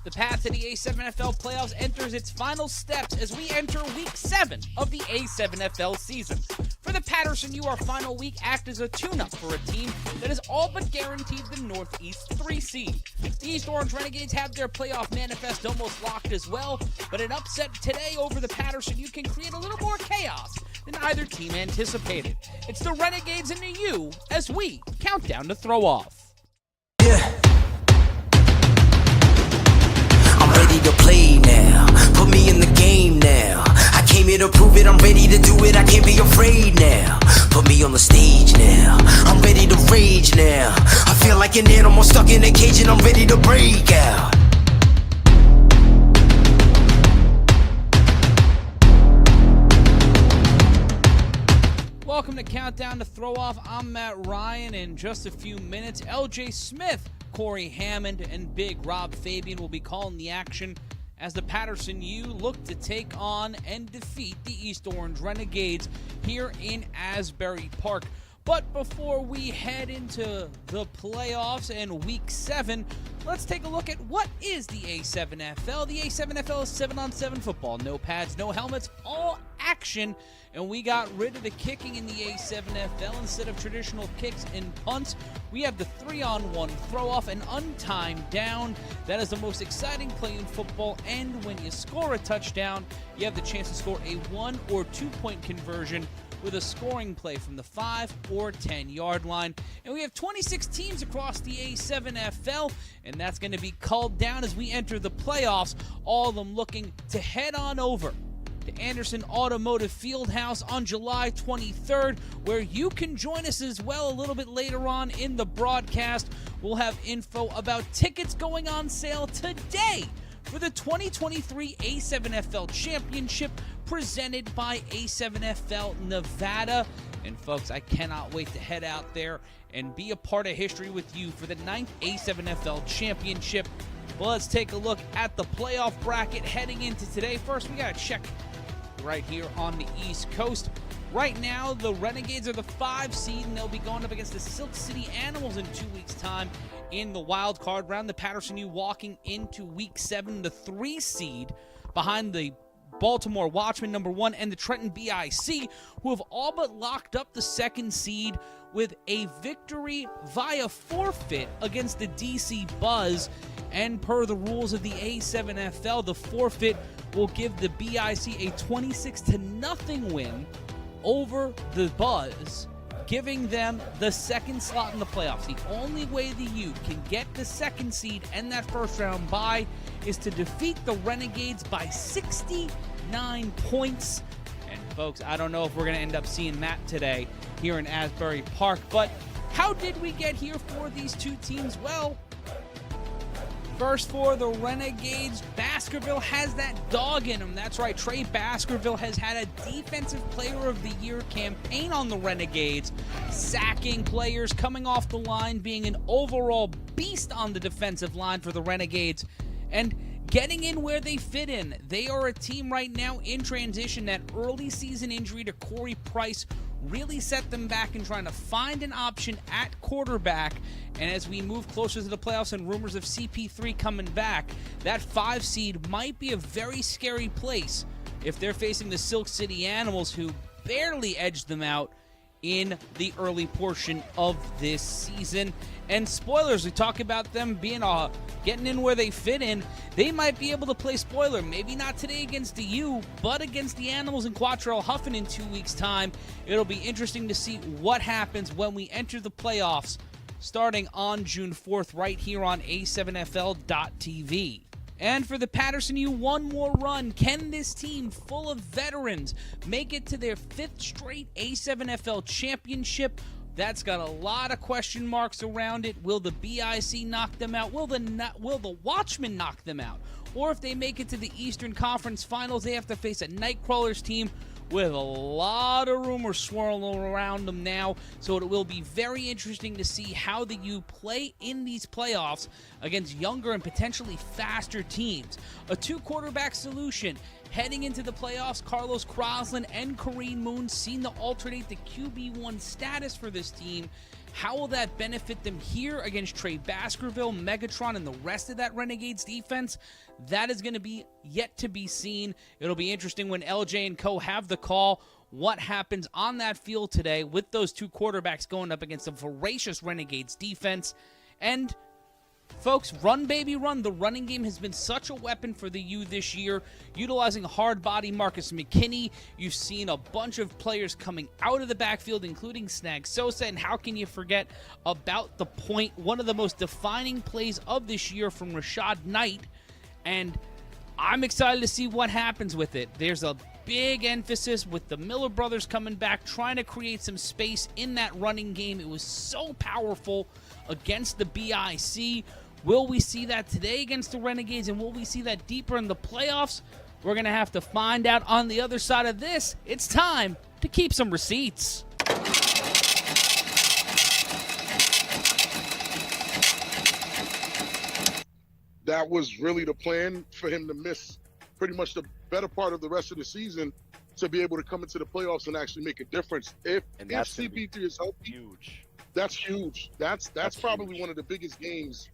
The path to the A7FL playoffs enters its final steps as we enter Week 7 of the A7FL season. For the Paterson U, our final week acts as a tune-up for a team that is all but guaranteed the Northeast 3 seed. The East Orange Renegades have their playoff manifest almost locked as well, but an upset today over the Paterson U can create a little more chaos than either team anticipated. It's the Renegades and the U as we count down to throw off. Yeah. I'm ready to play now. Put me in the game now. I came here to prove it. I'm ready to do it. I can't be afraid now. Put me on the stage now. I'm ready to rage now. I feel like an animal stuck in a cage and I'm ready to break out. Welcome to Countdown to Throw Off. I'm Matt Ryan. In just a few minutes, LJ Smith, Corey Hammond, and Big Rob Fabian will be calling the action as the Paterson U look to take on and defeat the East Orange Renegades here in Asbury Park. But before we head into the playoffs and Week 7, let's take a look at what is the A7FL. The A7FL is 7-on-7 football. No pads, no helmets, all action. And we got rid of the kicking in the A7FL. Instead of traditional kicks and punts, we have the 3-on-1 throw-off, an untimed down. That is the most exciting play in football. And when you score a touchdown, you have the chance to score a 1- or 2-point conversion with a scoring play from the 5 or 10-yard line. And we have 26 teams across the A7FL, and that's going to be culled down as we enter the playoffs, all of them looking to head on over to Anderson Automotive Fieldhouse on July 23rd, where you can join us as well a little bit later on in the broadcast. We'll have info about tickets going on sale today for the 2023 A7FL Championship presented by A7FL Nevada. And folks, I cannot wait to head out there and be a part of history with you for the 9th A7FL Championship. Well, let's take a look at the playoff bracket heading into today. First, we got to check right here on the East Coast. Right now, the Renegades are the 5 seed, and they'll be going up against the Silk City Animals in 2 weeks' time in the wild card round. The Paterson U walking into Week 7, the 3 seed, behind the Baltimore Watchmen, number 1, and the Trenton BIC, who have all but locked up the 2nd seed with a victory via forfeit against the DC Buzz. And per the rules of the A7FL, the forfeit will give the BIC a 26-0 win over the Buzz, giving them the 2nd slot in the playoffs. The only way the U can get the 2nd seed and that first round bye is to defeat the Renegades by 69 points. And folks, I don't know if we're going to end up seeing that today here in Asbury Park, but how did we get here for these two teams? Well, first for the Renegades, Baskerville has that dog in him. That's right, Trey Baskerville has had a Defensive Player of the Year campaign on the Renegades, sacking players, coming off the line, being an overall beast on the defensive line for the Renegades, and getting in where they fit in. They are a team right now in transition. That early season injury to Corey Price really set them back in trying to find an option at quarterback. And as we move closer to the playoffs and rumors of CP3 coming back, that 5 seed might be a very scary place if they're facing the Silk City Animals, who barely edged them out in the early portion of this season. And spoilers, we talk about them being getting in where they fit in. They might be able to play spoiler, maybe not today against the U, but against the Animals in Quatrell Huffin in 2 weeks' time. It'll be interesting to see what happens when we enter the playoffs starting on June 4th right here on A7FL.TV. And for the Paterson U, one more run. Can this team, full of veterans, make it to their 5th straight A7FL championship? That's got a lot of question marks around it. Will the BIC knock them out? Will the Watchmen knock them out? Or if they make it to the Eastern Conference Finals, they have to face a Nightcrawlers team with a lot of rumors swirling around them now. So it will be very interesting to see how the U play in these playoffs against younger and potentially faster teams. A 2-quarterback solution heading into the playoffs. Carlos Croslin and Kareen seen to alternate the QB1 status for this team. How will that benefit them here against Trey Baskerville, Megatron, and the rest of that Renegades defense? That is going to be yet to be seen. It'll be interesting when LJ and co have the call. What happens on that field today with those two quarterbacks going up against a voracious Renegades defense? And folks, run, baby, run. The running game has been such a weapon for the U this year, utilizing hard body Marcus McKinney. You've seen a bunch of players coming out of the backfield, including Snag Sosa, and how can you forget about the point, one of the most defining plays of this year from Rashad Knight, and I'm excited to see what happens with it. There's a big emphasis with the Miller brothers coming back, trying to create some space in that running game. It was so powerful against the BIC. Will we see that today against the Renegades, and will we see that deeper in the playoffs? We're going to have to find out on the other side of this. It's time to keep some receipts. That was really the plan for him to miss pretty much the better part of the rest of the season to be able to come into the playoffs and actually make a difference. If CP3 is healthy, huge. That's huge. That's probably huge. One of the biggest games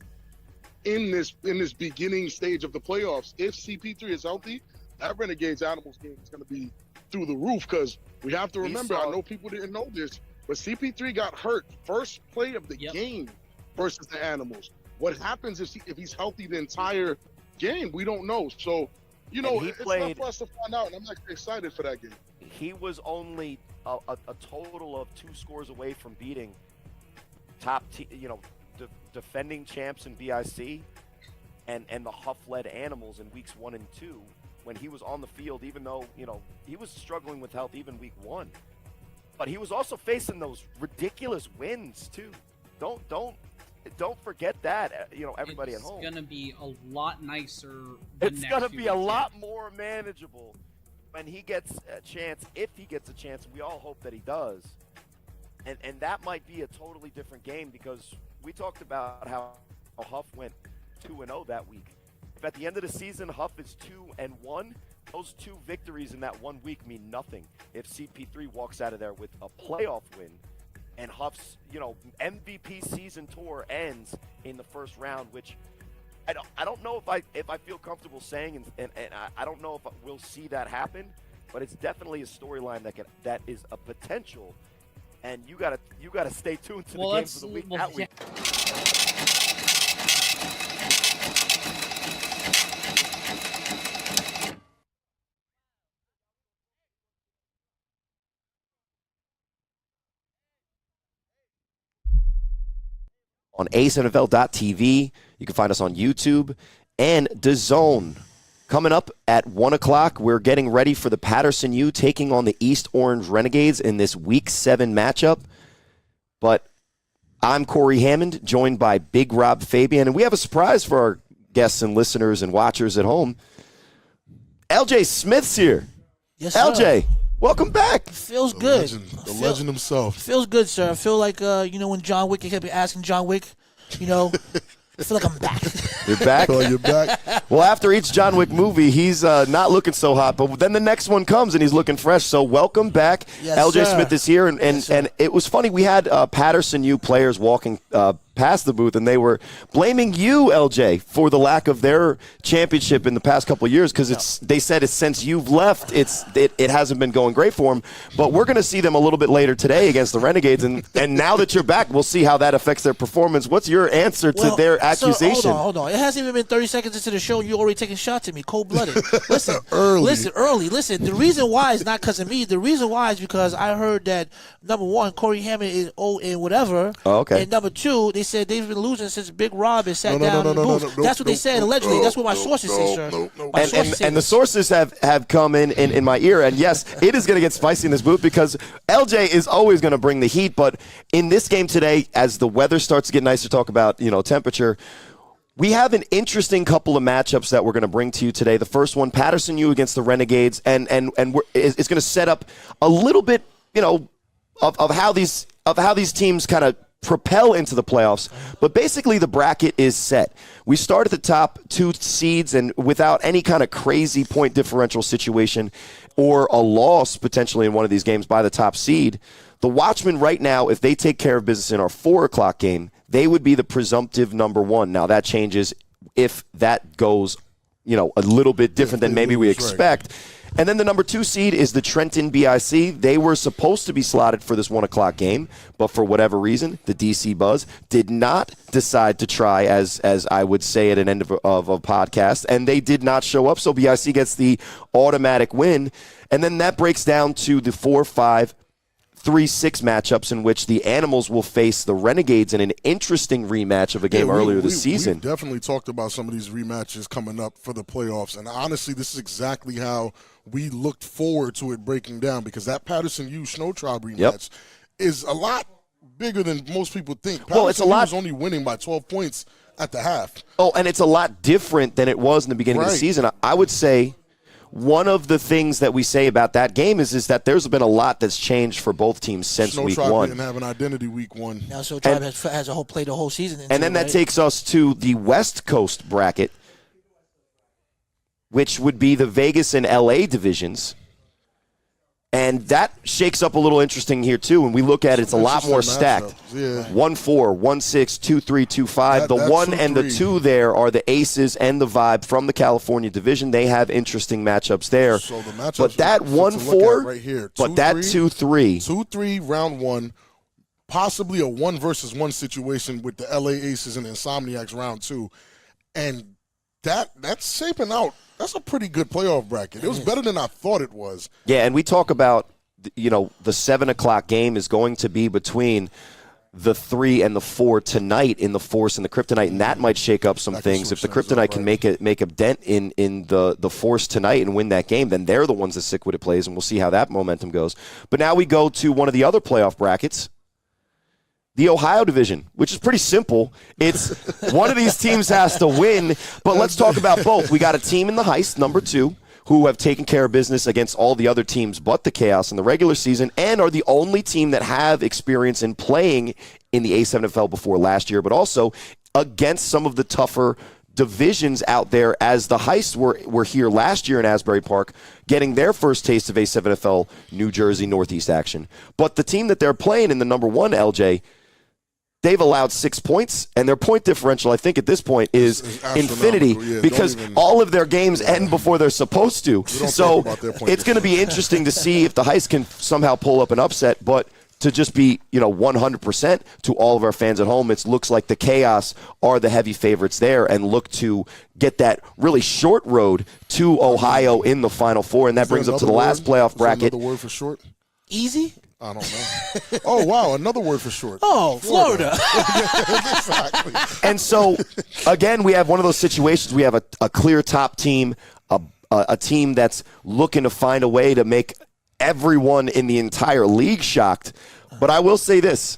in this beginning stage of the playoffs. If CP3 is healthy, that Renegades Animals game is going to be through the roof, because we have to remember, I know people didn't know this, but CP3 got hurt first play of the game versus the Animals. What happens if he's healthy the entire game? We don't know. So, you know, it's not for us to find out, and I'm actually excited for that game. He was only a total of 2 scores away from beating defending champs in BIC and the Huff-led Animals in weeks 1 and 2 when he was on the field, even though, you know, he was struggling with health even week 1. But he was also facing those ridiculous wins too. Don't forget that, you know, everybody at home. It's going to be a lot nicer. It's going to be a lot more manageable when he gets a chance, if he gets a chance. We all hope that he does. And that might be a totally different game, because we talked about how Huff went 2-0 that week. If at the end of the season Huff is 2-1, those 2 victories in that 1 week mean nothing if CP3 walks out of there with a playoff win and Huff's, you know, MVP season tour ends in the first round, which I don't know if I feel comfortable saying, and I don't know if we'll see that happen, but it's definitely a storyline that is a potential. And you gotta stay tuned to the games of the week. On A7FL.tv, you can find us on YouTube and DAZN. Coming up at 1 o'clock, we're getting ready for the Paterson U taking on the East Orange Renegades in this Week 7 matchup. But I'm Corey Hammond, joined by Big Rob Fabian, and we have a surprise for our guests and listeners and watchers at home. LJ Smith's here. Yes, sir. LJ, welcome back. Feels good. The legend himself. Feels good, sir. I feel like, when John Wick, you kept asking John Wick, I feel like I'm back. You're back? Oh, you're back? Well, after each John Wick movie, he's not looking so hot, but then the next one comes and he's looking fresh. So welcome back. Yes, LJ sir. Smith is here, and it was funny. We had Paterson U players walking past the booth, and they were blaming you, LJ, for the lack of their championship in the past couple of years, because they said it's since you've left, it hasn't been going great for them. But we're going to see them a little bit later today against the Renegades, and now that you're back, we'll see how that affects their performance. What's your answer to their accusation? Sir, hold on. It hasn't even been 30 seconds into the show, and you're already taking shots at me, cold-blooded. Listen, early. The reason why is not because of me. The reason why is because I heard that, number one, Corey Hammond is 0-whatever. Oh, okay. And number 2, they said they've been losing since Big Rob has sat down in the booth. That's what they said, allegedly. That's what my sources say, sir. And the sources have come in my ear, and yes, it is going to get spicy in this booth because LJ is always going to bring the heat, but in this game today, as the weather starts to get nicer, talk about, temperature, we have an interesting couple of matchups that we're going to bring to you today. The first one, Paterson U against the Renegades, and it's going to set up a little bit, of how these teams kind of propel into the playoffs. But basically, the bracket is set. We start at the top 2 seeds, and without any kind of crazy point differential situation or a loss potentially in one of these games by the top seed, The Watchmen right now, if they take care of business in our 4 o'clock game, they would be the presumptive number 1. Now, that changes if that goes, a little bit different than maybe we expect. And then the number 2 seed is the Trenton BIC. They were supposed to be slotted for this 1 o'clock game, but for whatever reason, the DC Buzz did not decide to try, as I would say at an end of a podcast, and they did not show up, so BIC gets the automatic win. And then that breaks down to the 4-5, 3-6 matchups in which the Animals will face the Renegades in an interesting rematch of a game earlier this season. We definitely talked about some of these rematches coming up for the playoffs, and honestly, this is exactly how we looked forward to it breaking down, because that Paterson U Shnow Tribe rematch is a lot bigger than most people think. Paterson it's a lot. was only winning by 12 points at the half. Oh, and it's a lot different than it was in the beginning of the season. I would say one of the things that we say about that game is that there's been a lot that's changed for both teams since Shnow week Tribe 1. didn't have an identity week 1. Now, so Tribe has played the whole season. And then that takes us to the West Coast bracket, which would be the Vegas and LA divisions. And that shakes up a little interesting here, too. When we look at it, it's a lot more stacked. 1-4, 1-6, 2-3, 2-5. The 1 and the 2 there are the Aces and the Vibe from the California division. They have interesting matchups there. So the matchups but that 1-4, right here, but that 2-3. 2-3, round 1, possibly a 1-versus-1 situation with the LA Aces and Insomniacs round 2. And that's shaping out. That's a pretty good playoff bracket. It was better than I thought it was. Yeah, and we talk about, the 7 o'clock game is going to be between the 3 and the 4 tonight in the Force and the Kryptonite, and that might shake up some things. If the Kryptonite can make a dent in the Force tonight and win that game, then they're the ones that stick with it plays, and we'll see how that momentum goes. But now we go to one of the other playoff brackets, the Ohio division, which is pretty simple. It's one of these teams has to win, but let's talk about both. We got a team in the Heist, number 2, who have taken care of business against all the other teams but the Chaos in the regular season, and are the only team that have experience in playing in the A7FL before last year, but also against some of the tougher divisions out there, as the Heists were here last year in Asbury Park, getting their first taste of A7FL New Jersey Northeast action. But the team that they're playing in the number 1, LJ, they've allowed 6 points, and their point differential, I think, at this point is infinity, because all of their games end before they're supposed to. So it's going to be interesting to see if the Heist can somehow pull up an upset, but to just be 100% to all of our fans at home, it looks like the Chaos are the heavy favorites there and look to get that really short road to Ohio in the Final Four, and that brings us to the last playoff bracket. Another word for short? Easy? I don't know. Oh, wow, another word for short. Oh, Florida. Exactly. And so, again, we have one of those situations. We have a clear top team, a team that's looking to find a way to make everyone in the entire league shocked. But I will say this.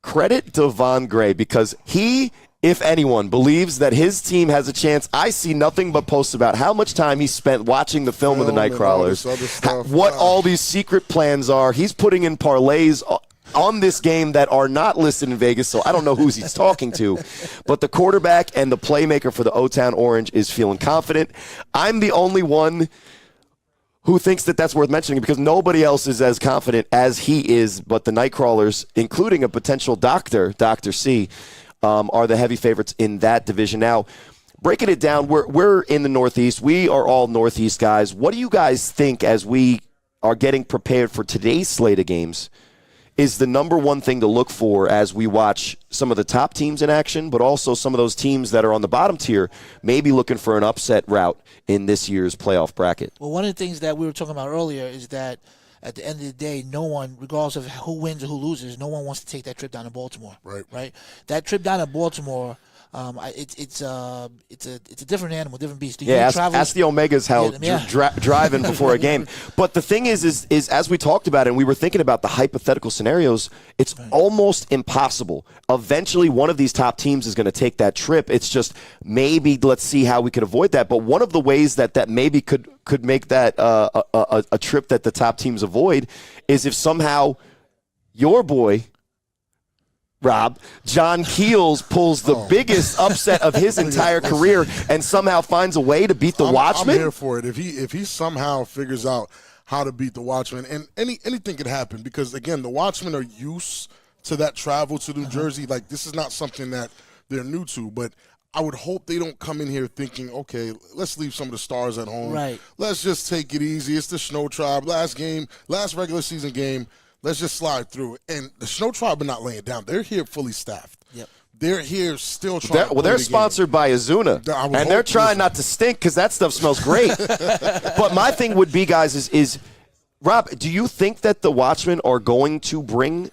Credit Devon Gray, because he, if anyone, believes that his team has a chance. I see nothing but posts about how much time he spent watching the film of the Nightcrawlers, what all these secret plans are. He's putting in parlays on this game that are not listed in Vegas, so I don't know who he's talking to. But the quarterback and the playmaker for the O-Town Orange is feeling confident. I'm the only one who thinks that that's worth mentioning, because nobody else is as confident as he is. But the Nightcrawlers, including a potential Dr. C, are the heavy favorites in that division. Now, breaking it down, we're in the Northeast. We are all Northeast guys. What do you guys think, as we are getting prepared for today's slate of games, is the number one thing to look for as we watch some of the top teams in action, but also some of those teams that are on the bottom tier, maybe looking for an upset route in this year's playoff bracket? Well, one of the things that we were talking about earlier is that at the end of the day, no one, regardless of who wins or who loses, no one wants to take that trip down to Baltimore. Right. That trip down to Baltimore, it's a different animal, different beast. Ask the Omegas how driving before a game. But the thing is as we talked about it, and we were thinking about the hypothetical scenarios, it's almost impossible. Eventually, one of these top teams is going to take that trip. It's just maybe let's see how we could avoid that. But one of the ways that maybe could make that a trip that the top teams avoid is if somehow your boy, Rob, Jon Keel pulls the biggest upset of his entire career and somehow finds a way to beat the Watchmen. I'm here for it. If he somehow figures out how to beat the Watchmen. And anything could happen because, again, the Watchmen are used to that travel to New Jersey. Like, this is not something that they're new to. But I would hope they don't come in here thinking, okay, let's leave some of the stars at home. Right. Let's just take it easy. It's the Shnow Tribe. Last regular season game. Let's just slide through. And the Shnow Tribe are not laying down. They're here fully staffed. Yep. They're here still trying they're sponsored by Azuna, and they're trying not to stink because that stuff smells great. But my thing would be, guys, is Rob, do you think that the Watchmen are going to bring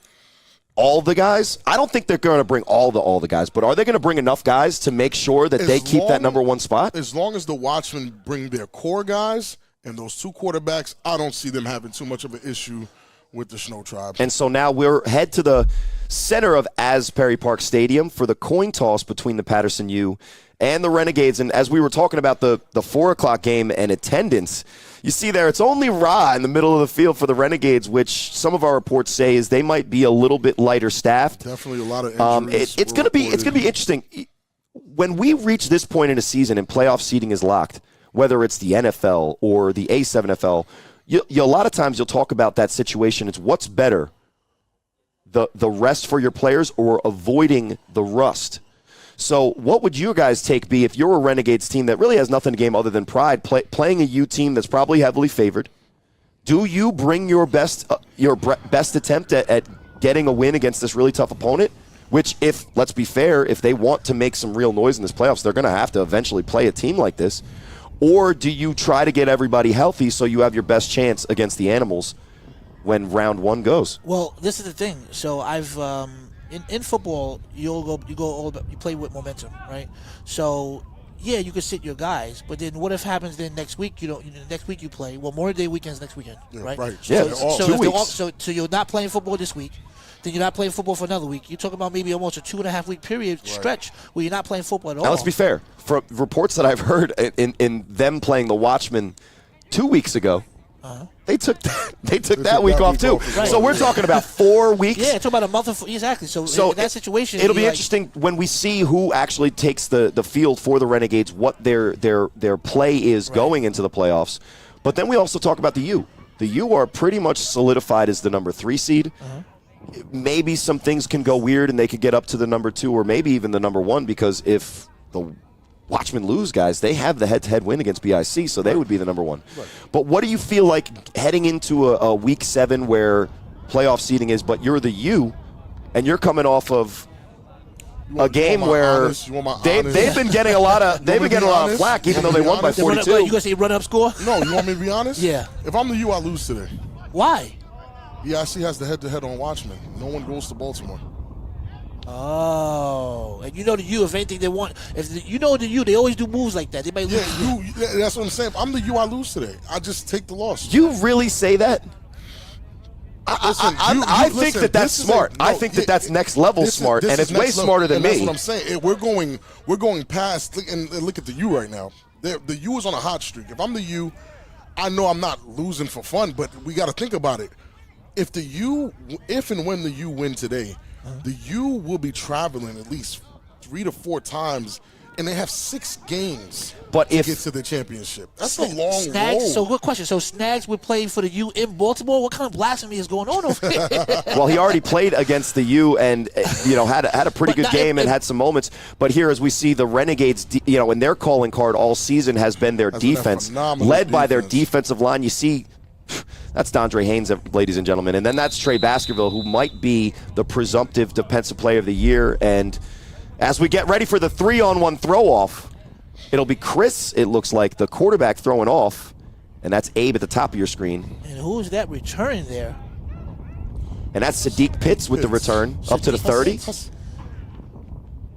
all the guys? I don't think they're going to bring all the guys, but are they going to bring enough guys to make sure that they keep that number one spot? As long as the Watchmen bring their core guys and those two quarterbacks, I don't see them having too much of an issue with the Shnow Tribe. And so now we're head to the center of Asbury Park Stadium for the coin toss between the Paterson U and the Renegades. And as we were talking about the 4 o'clock game and attendance, you see there it's only Ra in the middle of the field for the Renegades, which some of our reports say is they might be a little bit lighter staffed. Definitely a lot of injuries. It's going to be interesting. When we reach this point in a season and playoff seeding is locked, whether it's the NFL or the A7FL, a lot of times you'll talk about that situation. It's what's better, the rest for your players or avoiding the rust. So what would your guys' take be if you're a Renegades team that really has nothing to game other than pride, playing a U team that's probably heavily favored? Do you bring your best attempt at getting a win against this really tough opponent? Which, let's be fair, if they want to make some real noise in this playoffs, they're going to have to eventually play a team like this. Or do you try to get everybody healthy so you have your best chance against the Animals when round one goes? Well, this is the thing. So I've in football, you play with momentum, right? So yeah, you can sit your guys, but then what if happens then next week? Next week you play. Well, Memorial Day weekend's next weekend, right? Right. Yeah. So 2 weeks. So you're not playing football this week. Then you're not playing football for another week. You're talking about maybe almost a 2.5 week period stretch where you're not playing football at all. Now, let's be fair. From reports that I've heard in them playing the Watchmen 2 weeks ago, they took that week off too. Right. So we're talking about 4 weeks. Yeah, it's about a month. Exactly. So in that situation, it'll be interesting when we see who actually takes the field for the Renegades, what their play is going into the playoffs. But then we also talk about the U. The U are pretty much solidified as the number 3 seed. Maybe some things can go weird and they could get up to the number 2 or maybe even the number 1 because if the Watchmen lose, guys, they have the head-to-head win against BIC, so they would be the number 1. Right. But what do you feel like heading into a Week 7 where playoff seeding is, but you're the U and you're coming off of a game where they've been getting a lot of flack even though they won by 42. You gonna say run-up score? No, you want me to be honest? Yeah. If I'm the U, I lose today. Why? BIC has the head-to-head on Watchmen. No one goes to Baltimore. Oh, and the U, if anything they want, the U, they always do moves like that. They might lose. That's what I'm saying. If I'm the U, I lose today. I just take the loss. You really say that? I think that's smart. I think that's next level smart, and it's way smarter than me. That's what I'm saying. We're going past. And look at the U right now. The U is on a hot streak. If I'm the U, I know I'm not losing for fun, but we got to think about it. If and when the U win today, the U will be traveling at least 3 to 4 times, and they have 6 games to get to the championship. That's a long road. So good question. So Snags would play for the U in Baltimore? What kind of blasphemy is going on over here? Well, he already played against the U and had a pretty good game and had some moments. But here, as we see, the Renegades, and their calling card all season has been their defense, led by their defensive line. You see. That's Dondre Haynes, ladies and gentlemen. And then that's Trey Baskerville, who might be the presumptive defensive player of the year. And as we get ready for the 3-on-1 throw-off, it'll be Chris, it looks like, the quarterback throwing off. And that's Abe at the top of your screen. And who's that returning there? And that's Sadiq Pitts with the return up to the 30.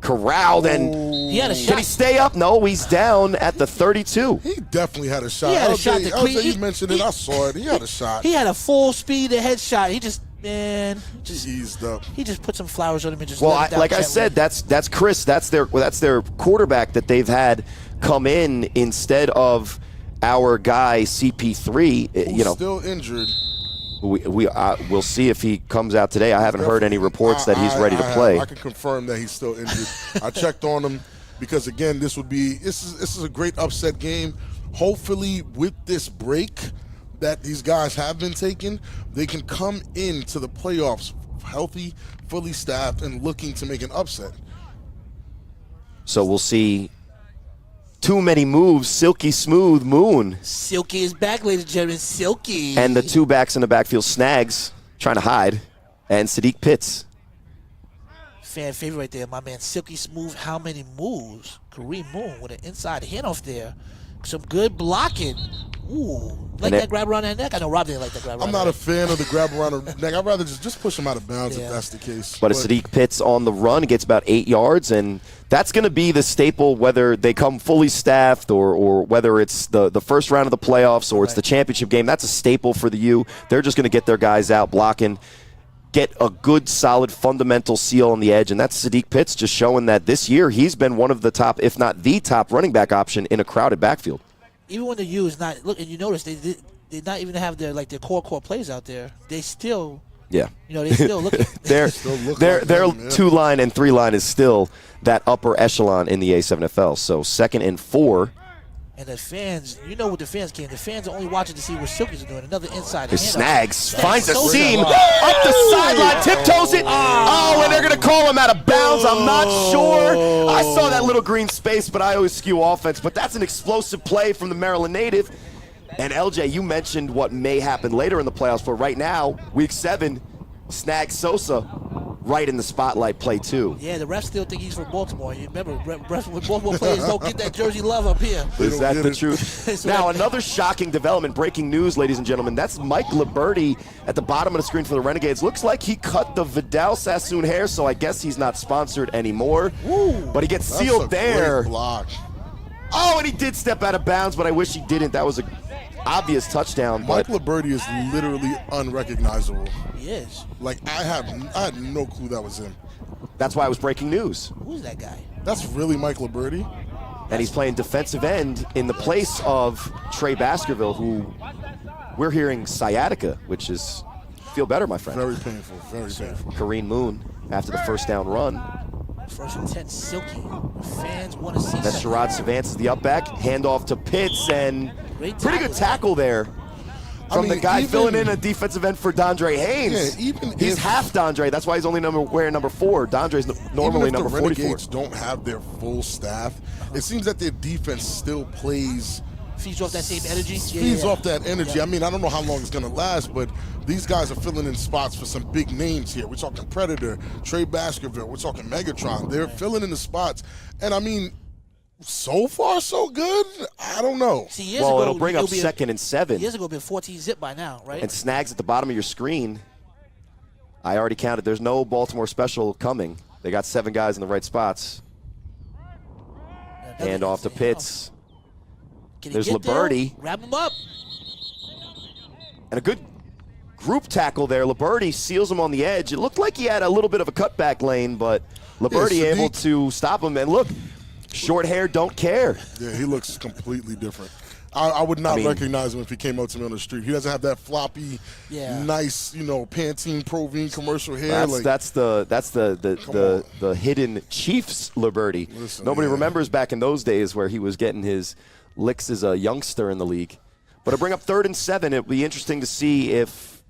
Corralled, and he had a shot. Can he stay up? No, he's down at the 32. He definitely had a shot. He had a shot. You mentioned it. I saw it. He had a shot. He had a full speed headshot. He just eased up. He just put some flowers on him and just. Well, like I said, that's Chris. That's their quarterback that they've had come in instead of our guy CP3. Who's still injured. We'll see if he comes out today. I haven't heard any reports that he's ready to play. I can confirm that he's still injured. I checked on him because, again, this is a great upset game. Hopefully, with this break, that these guys have been taking, they can come into the playoffs healthy, fully staffed, and looking to make an upset. So we'll see too many moves, silky smooth Moon. Silky is back, ladies and gentlemen. Silky. And the two backs in the backfield, Snags, trying to hide, and Sadiq Pitts. Fan favorite right there, my man. Silky smooth. How many moves? Kareen Moon with an inside handoff there. Some good blocking. Ooh. Like that grab around that neck? I know Rob didn't like that grab around I'm not a fan of the grab around the neck. I'd rather just push him out of bounds if that's the case. But Sadiq Pitts on the run gets about 8 yards, and that's going to be the staple whether they come fully staffed or whether it's the first round of the playoffs or it's the championship game. That's a staple for the U. They're just going to get their guys out blocking, get a good, solid, fundamental seal on the edge, and that's Sadiq Pitts just showing that this year he's been one of the top, if not the top running back option in a crowded backfield. Even when the U is not, look, and you notice they not even have their core plays out there. They still, they still look. their 2-line and 3-line is still that upper echelon in the A7FL. So 2nd and 4. And the fans, you know what the fans came. The fans are only watching to see what Silky's doing. Another inside. Snags finds a seam up the sideline, tiptoes it. Oh, and they're going to call him out of bounds. I'm not sure. I saw that little green space, but I always skew offense. But that's an explosive play from the Maryland native. And LJ, you mentioned what may happen later in the playoffs, but right now, week 7, Snag Sosa right in the spotlight, play 2. Yeah, the refs still think he's from Baltimore. You remember, refs with Baltimore players don't get that jersey love up here. Is that the truth? Now, another shocking development, breaking news, ladies and gentlemen. That's Mike Liberty at the bottom of the screen for the Renegades. Looks like he cut the Vidal Sassoon hair, so I guess he's not sponsored anymore. Ooh, but he gets sealed there. Great block. Oh, and he did step out of bounds, but I wish he didn't. That was an obvious touchdown. Mike Liberty is literally unrecognizable. He is. Like, I had no clue that was him. That's why it was breaking news. Who's that guy? That's really Mike Liberty? And he's playing defensive end in the place of Trey Baskerville, who we're hearing sciatica, which is, feel better, my friend. Very painful, very painful. Kareen Moon after the first down run. 1st and 10, Silky. Fans want to see That's Sherrod Savance is the up back. Handoff to Pitts, and pretty good tackle there from the guy filling in a defensive end for Dondre Haynes. Yeah, even he's half Dondre. That's why he's only wearing number 4. Dondre's normally number 44. The Renegades don't have their full staff, it seems that their defense still plays. Feeds off that same energy? Feeds off that energy. I mean, I don't know how long it's going to last, but these guys are filling in spots for some big names here. We're talking Predator, Trey Baskerville. We're talking Megatron. They're filling in the spots. And, I mean, so far so good? I don't know. See, it'll bring up 2nd and 7. Years ago, it'd been 14 zip by now, right? And Snags at the bottom of your screen. I already counted. There's no Baltimore special coming. They got 7 guys in the right spots. Hand off to Pitts. There's Liberty. Wrap him up. And a good group tackle there. Liberty seals him on the edge. It looked like he had a little bit of a cutback lane, but Liberty able to stop him. And look, short hair, don't care. Yeah, he looks completely different. I would not recognize him if he came up to me on the street. He doesn't have that floppy, nice, Pantene Provine commercial hair. That's the hidden Chiefs Liberty. Listen, Nobody remembers back in those days where he was getting his licks as a youngster in the league. But to bring up 3rd and 7, it'll be interesting to see if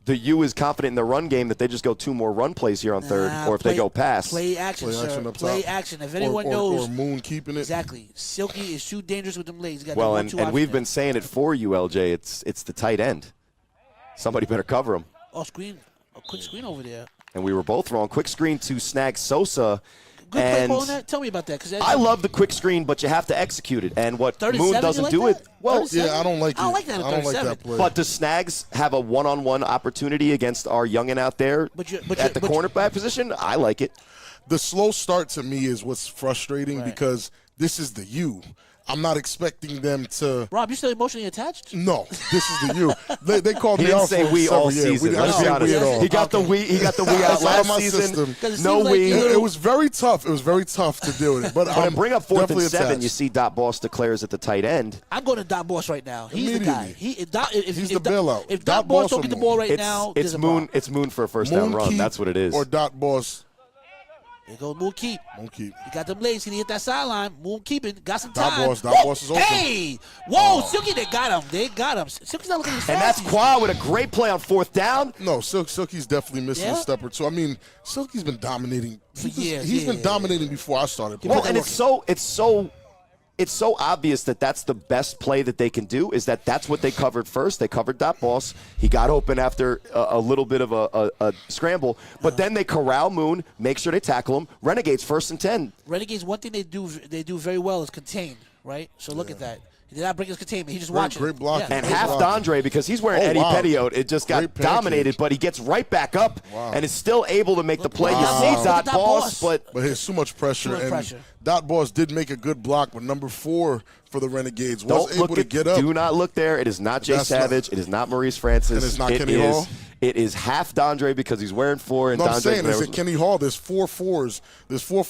the U is confident in their run game that they just go 2 more run plays here on 3rd, or if they go pass. Play action, sir. Play action. If anyone knows. Or Moon keeping it. Exactly. Silky is too dangerous with them legs. Well, and we've been saying it for you, LJ. It's the tight end. Somebody better cover him. Oh, screen. A quick screen over there. And we were both wrong. Quick screen to Snag Sosa. Good play ball on that. Tell me about that. I love the quick screen, but you have to execute it. And what Moon doesn't do it. Well, yeah, I don't like it. I don't like that. I don't like that play. But does Snags have a one-on-one opportunity against our youngin out there at the cornerback position? I like it. The slow start to me is what's frustrating because this is the U. I'm not expecting them to. Rob, you still emotionally attached? No, this is the U. They called me out. He didn't say we all season. Let's be honest. He got the we. He got the we out last season. No we. It was very tough. It was very tough to deal with it. But I'm bring up 4th and 7. You see, Dot Boss declares at the tight end. I'm going to Dot Boss right now. He's the guy. He's the bailout. If Dot Boss don't get the ball right now, it's Moon. It's Moon for a first down run. That's what it is. Or Dot Boss. There goes Moon Keep. Moon Keep. He got them legs. He hit that sideline. Moon keeping. Got some time. Dot Boss is open. Hey! Whoa, Silky, they got him. They got him. Silky's not looking as fast. And that's Qua with a great play on 4th down. No, Silky's definitely missing a step or two. I mean, Silky's been dominating For years. He's been dominating before I started playing. Well, and it's so obvious that that's the best play that they can do, is that's what they covered first. They covered Dot Boss. He got open after a little bit of a scramble, but then they corral Moon, make sure they tackle him. Renegades 1st and 10. Renegades, one thing they do very well is contain, right? So look at that. He did not break his containment. He just watching. Great blocking. Yeah. And half Dondre, because he's wearing Eddie Pettiot, it just got dominated, but he gets right back up and is still able to make the play. You see Dot Boss, but there's too much pressure. pressure. Dot Boss did make a good block, but number 4 for the Renegades was able to get up. Do not look there. It is not Jay Savage. It is not Maurice Francis. And it's not Kenny Hall. It is half Dondre because he's wearing 4. And No, I'm Dondre saying is that Kenny Hall, there's 4 4s. There's 4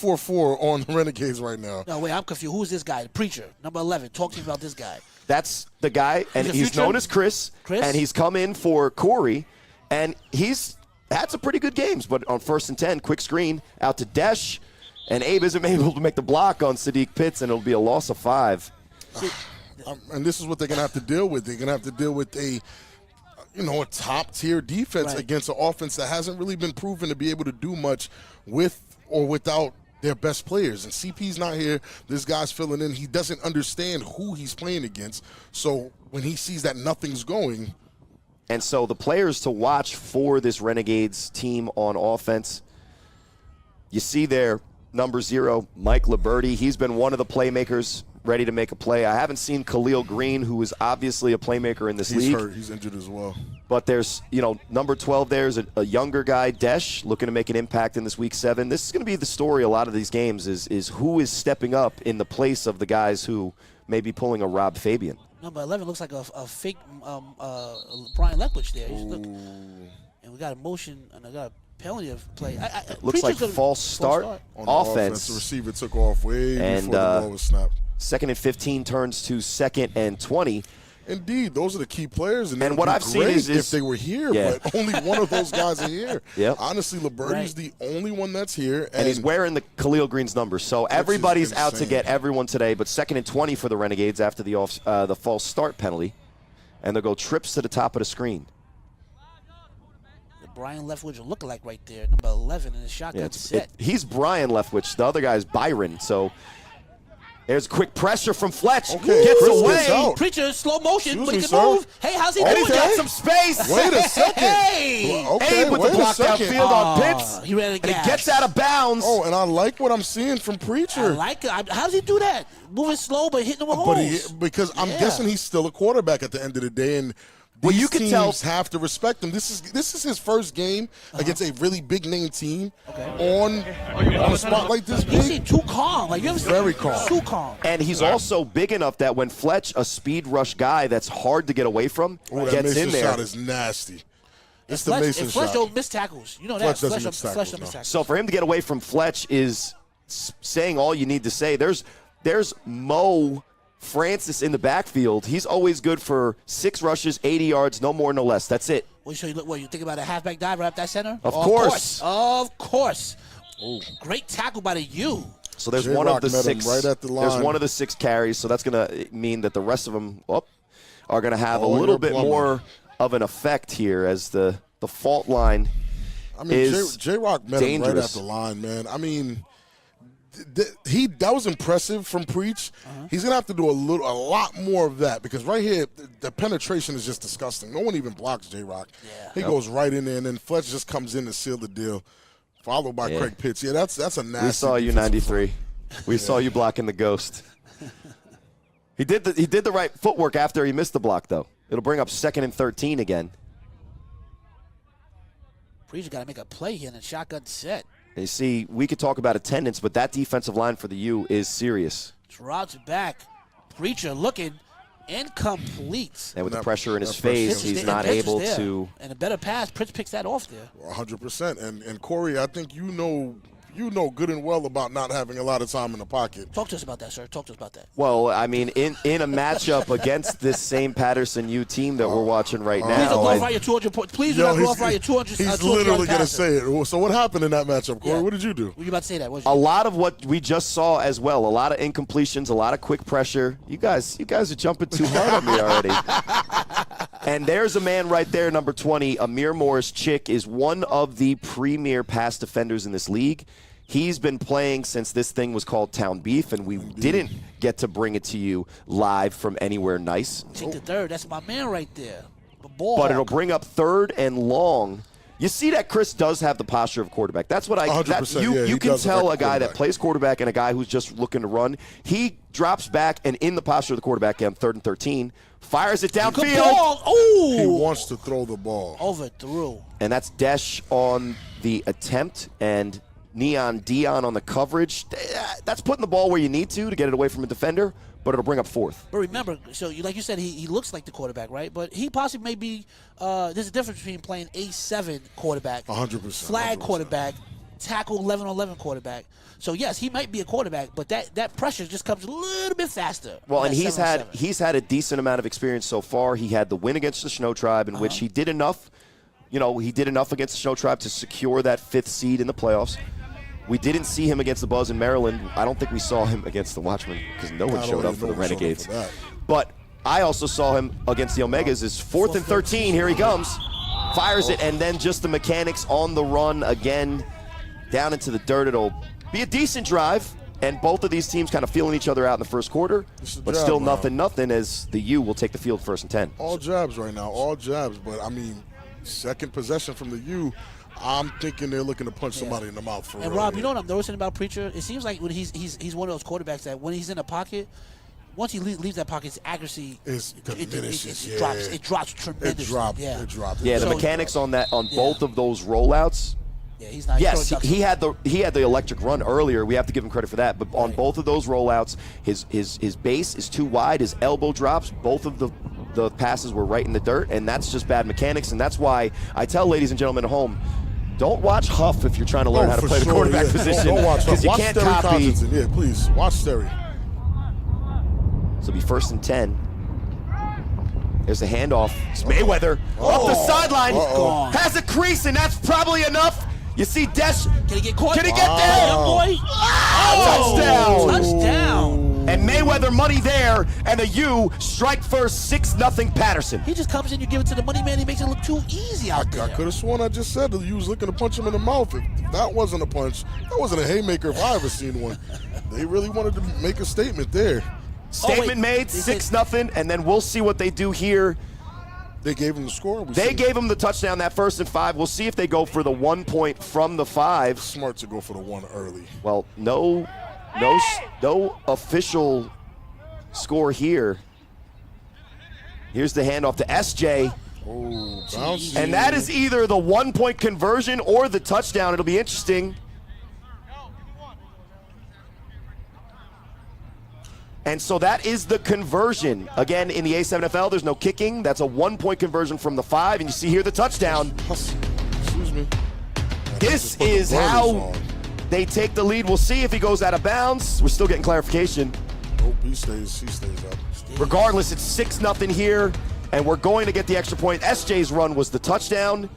on the Renegades right now. No, wait, I'm confused. Who's this guy? The Preacher, number 11. Talk to me about this guy. That's the guy, and he's known as Chris, and he's come in for Corey, and he's had some pretty good games. But on 1st and 10, quick screen out to Desh, and Abe isn't able to make the block on Sadiq Pitts, and it'll be a loss of 5. And this is what they're going to have to deal with. They're going to have to deal with a top-tier defense against an offense that hasn't really been proven to be able to do much with or without their best players. And CP's not here. This guy's filling in. He doesn't understand who he's playing against. So when he sees that nothing's going. And so the players to watch for this Renegades team on offense, you see there, number 0, Mike Liberti. He's been one of the playmakers ready to make a play. I haven't seen Khalil Green, who is obviously a playmaker in this league. He's hurt. He's injured as well. But there's, number 12 there is a younger guy, Desh, looking to make an impact in this Week 7. This is going to be the story a lot of these games is who is stepping up in the place of the guys who may be pulling a Rob Fabian. Number 11 looks like a fake Brian Leftwich there. Look, and we got a motion, and I got a penalty of play. Looks like false start. On offense. The receiver took off way and, before the ball was snapped. 2nd and 15 turns to 2nd and 20. Indeed, those are the key players. And what I've seen is if they were here, but only one of those guys are here. Yep. Honestly, Liberti's the only one that's here. And he's wearing the Khalil Green's number. So everybody's out to get everyone today. But 2nd and 20 for the Renegades after the false start penalty. And they'll go trips to the top of the screen. Brian Leftwich will look like right there, number 11 in the shotgun set. He's Brian Leftwich. The other guy is Byron. So there's quick pressure from Fletch. Okay, gets Chris away. gets out. Preacher, slow motion, but he Excuse can me, move. Hey, how's he And doing he's got that? some space. Wait a second. Hey! Okay, Abe with wait the block a second. downfield on Pitts. He ran a And he gas. gets out of bounds. Oh, and I like what I'm seeing from Preacher. I like it. How does he do that? Moving slow, but hitting them with holes. Because I'm guessing he's still a quarterback at the end of the day, and Well, these you can teams tell- have to respect him. This is his first game against a really big name team on a spot like this He big. seemed too calm. Like you ever Very seen calm. Too calm. And he's also big enough that when Fletch, a speed rush guy that's hard to get away from, Oh, that gets Mason in there. shot is nasty. It's the Mason Fletch shot. don't miss tackles. You know that. Fletch doesn't miss Fletch tackles, don't miss no. tackles. So for him to get away from Fletch is saying all you need to say. There's Mo Francis in the backfield. He's always good for 6 rushes, 80 yards, no more, no less. That's it. What you think about a halfback dive right up that center? Of course. Of course. Great tackle by the U. So there's J-Rock one of the met him 6. right at the There's line. one of the 6 carries. So that's going to mean that the rest of them are going to have a Oh, little you're bit plumbing. more of an effect here as the fault line. I mean, is J-Rock met him right dangerous. at the line, man. I mean, that was impressive from Preach. He's gonna have to do a lot more of that because right here the penetration is just disgusting. No one even blocks J-Rock. Yeah. He goes right in there, and then Fletch just comes in to seal the deal, followed by Craig Pitts. Yeah, that's a nasty. We saw you, defensive 93. We saw you blocking the ghost. He did the right footwork after he missed the block, though. It'll bring up 2nd and 13 again. Preacher got to make a play here in the shotgun set. You see, we could talk about attendance, but that defensive line for the U is serious. Drops back. Preacher looking incomplete. And with the That- pressure in his that pressure. face, Pitts is he's there, not and Pitts is able there. to. And a better pass, Pitts picks that off there. 100%. And Corey, I think you know you know good and well about not having a lot of time in the pocket. Talk to us about that, sir. Talk to us about that. Well, I mean, in a matchup against this same Paterson U team that we're watching right Please now. don't glorify your 200 points. Please do not glorify your 200. He's literally going to say it. So what happened in that matchup, Corey? Yeah. What did you do? Were you about to say that? A lot of what we just saw as well, a lot of incompletions, a lot of quick pressure. You guys are jumping too hard on me already. And there's a man right there, number 20, Amir Morris Chick, is one of the premier pass defenders in this league. He's been playing since this thing was called Town Beef, and we didn't get to bring it to you live from anywhere nice. Take the third. That's my man right there. The ball. But it'll bring up third and long. You see that Chris does have the posture of a quarterback. That's what 100%, you can tell a guy that quarterback. plays quarterback and a guy who's just looking to run. He drops back and in the posture of the quarterback on 3rd and 13, fires it Good downfield. ball. Oh. He wants to throw the ball. Overthrew. And that's Desh on the attempt and Neon Dion on the coverage. That's putting the ball where you need to get it away from a defender, but it'll bring up 4th. But remember, so like you said, he looks like the quarterback, right? But he possibly may be. There's a difference between playing A7 quarterback, 100%, flag 100%. quarterback, tackle 11-on-11 quarterback. So yes, he might be a quarterback, but that pressure just comes a little bit faster. Well, and That he's 7-on-7. had a decent amount of experience so far. He had the win against the Shnow Tribe, in which he did enough. He did enough against the Shnow Tribe to secure that 5th seed in the playoffs. We didn't see him against the Buzz in Maryland. I don't think we saw him against the Watchmen because no one showed up for the Renegades. But I also saw him against the Omegas. Is 4th and 13. Here he comes. Fires it, and then just the mechanics on the run again down into the dirt. It'll be a decent drive, and both of these teams kind of feeling each other out in the first quarter, but still nothing as the U will take the field 1st and 10. All jabs right now, all jabs. But, I mean, second possession from the U, I'm thinking they're looking to punch somebody in the mouth for And real. Rob, you know what I'm noticing about Preacher? It seems like when he's one of those quarterbacks that when he's in a pocket, once he leaves that pocket, his accuracy it drops tremendously. It drops. Yeah, the mechanics on both of those rollouts. Yeah, he's not. Yes, he had the electric run earlier. We have to give him credit for that. But on both of those rollouts, his base is too wide. His elbow drops. Both of the passes were right in the dirt, and that's just bad mechanics. And that's why I tell ladies and gentlemen at home, don't watch Huff if you're trying to learn how to play the quarterback position. Don't watch Huff. Because you Watch can't Terry copy. Constantine. Yeah, please watch Terry. So it'll be 1st and 10. There's the handoff. It's Mayweather up the sideline. Has a crease, and that's probably enough. You see Desh. Can he get caught? Can he get there? Young boy. Touchdown. And Mayweather money there, and the U strike first 6-0 Paterson. He just comes in, you give it to the money man, he makes it look too easy out there. I could have sworn I just said that you was looking to punch him in the mouth. If that wasn't a punch, that wasn't a haymaker if I ever seen one. They really wanted to make a statement there. Statement made, 6-0, and then we'll see what they do here. They gave him the score. They gave him the touchdown that 1st and 5. We'll see if they go for the 1 point from the 5. Smart to go for the 1 early. Well, no official score here. Here's the handoff to SJ. Oh, bouncy. And that is either the 1 point conversion or the touchdown. It'll be interesting. And so that is the conversion. Again, in the A7FL, there's no kicking. That's a 1 point conversion from the 5. And you see here the touchdown. Excuse me. This is how they take the lead. We'll see if he goes out of bounds. We're still getting clarification. Nope, he stays up. Regardless, it's 6-0 here, and we're going to get the extra point. SJ's run was the touchdown,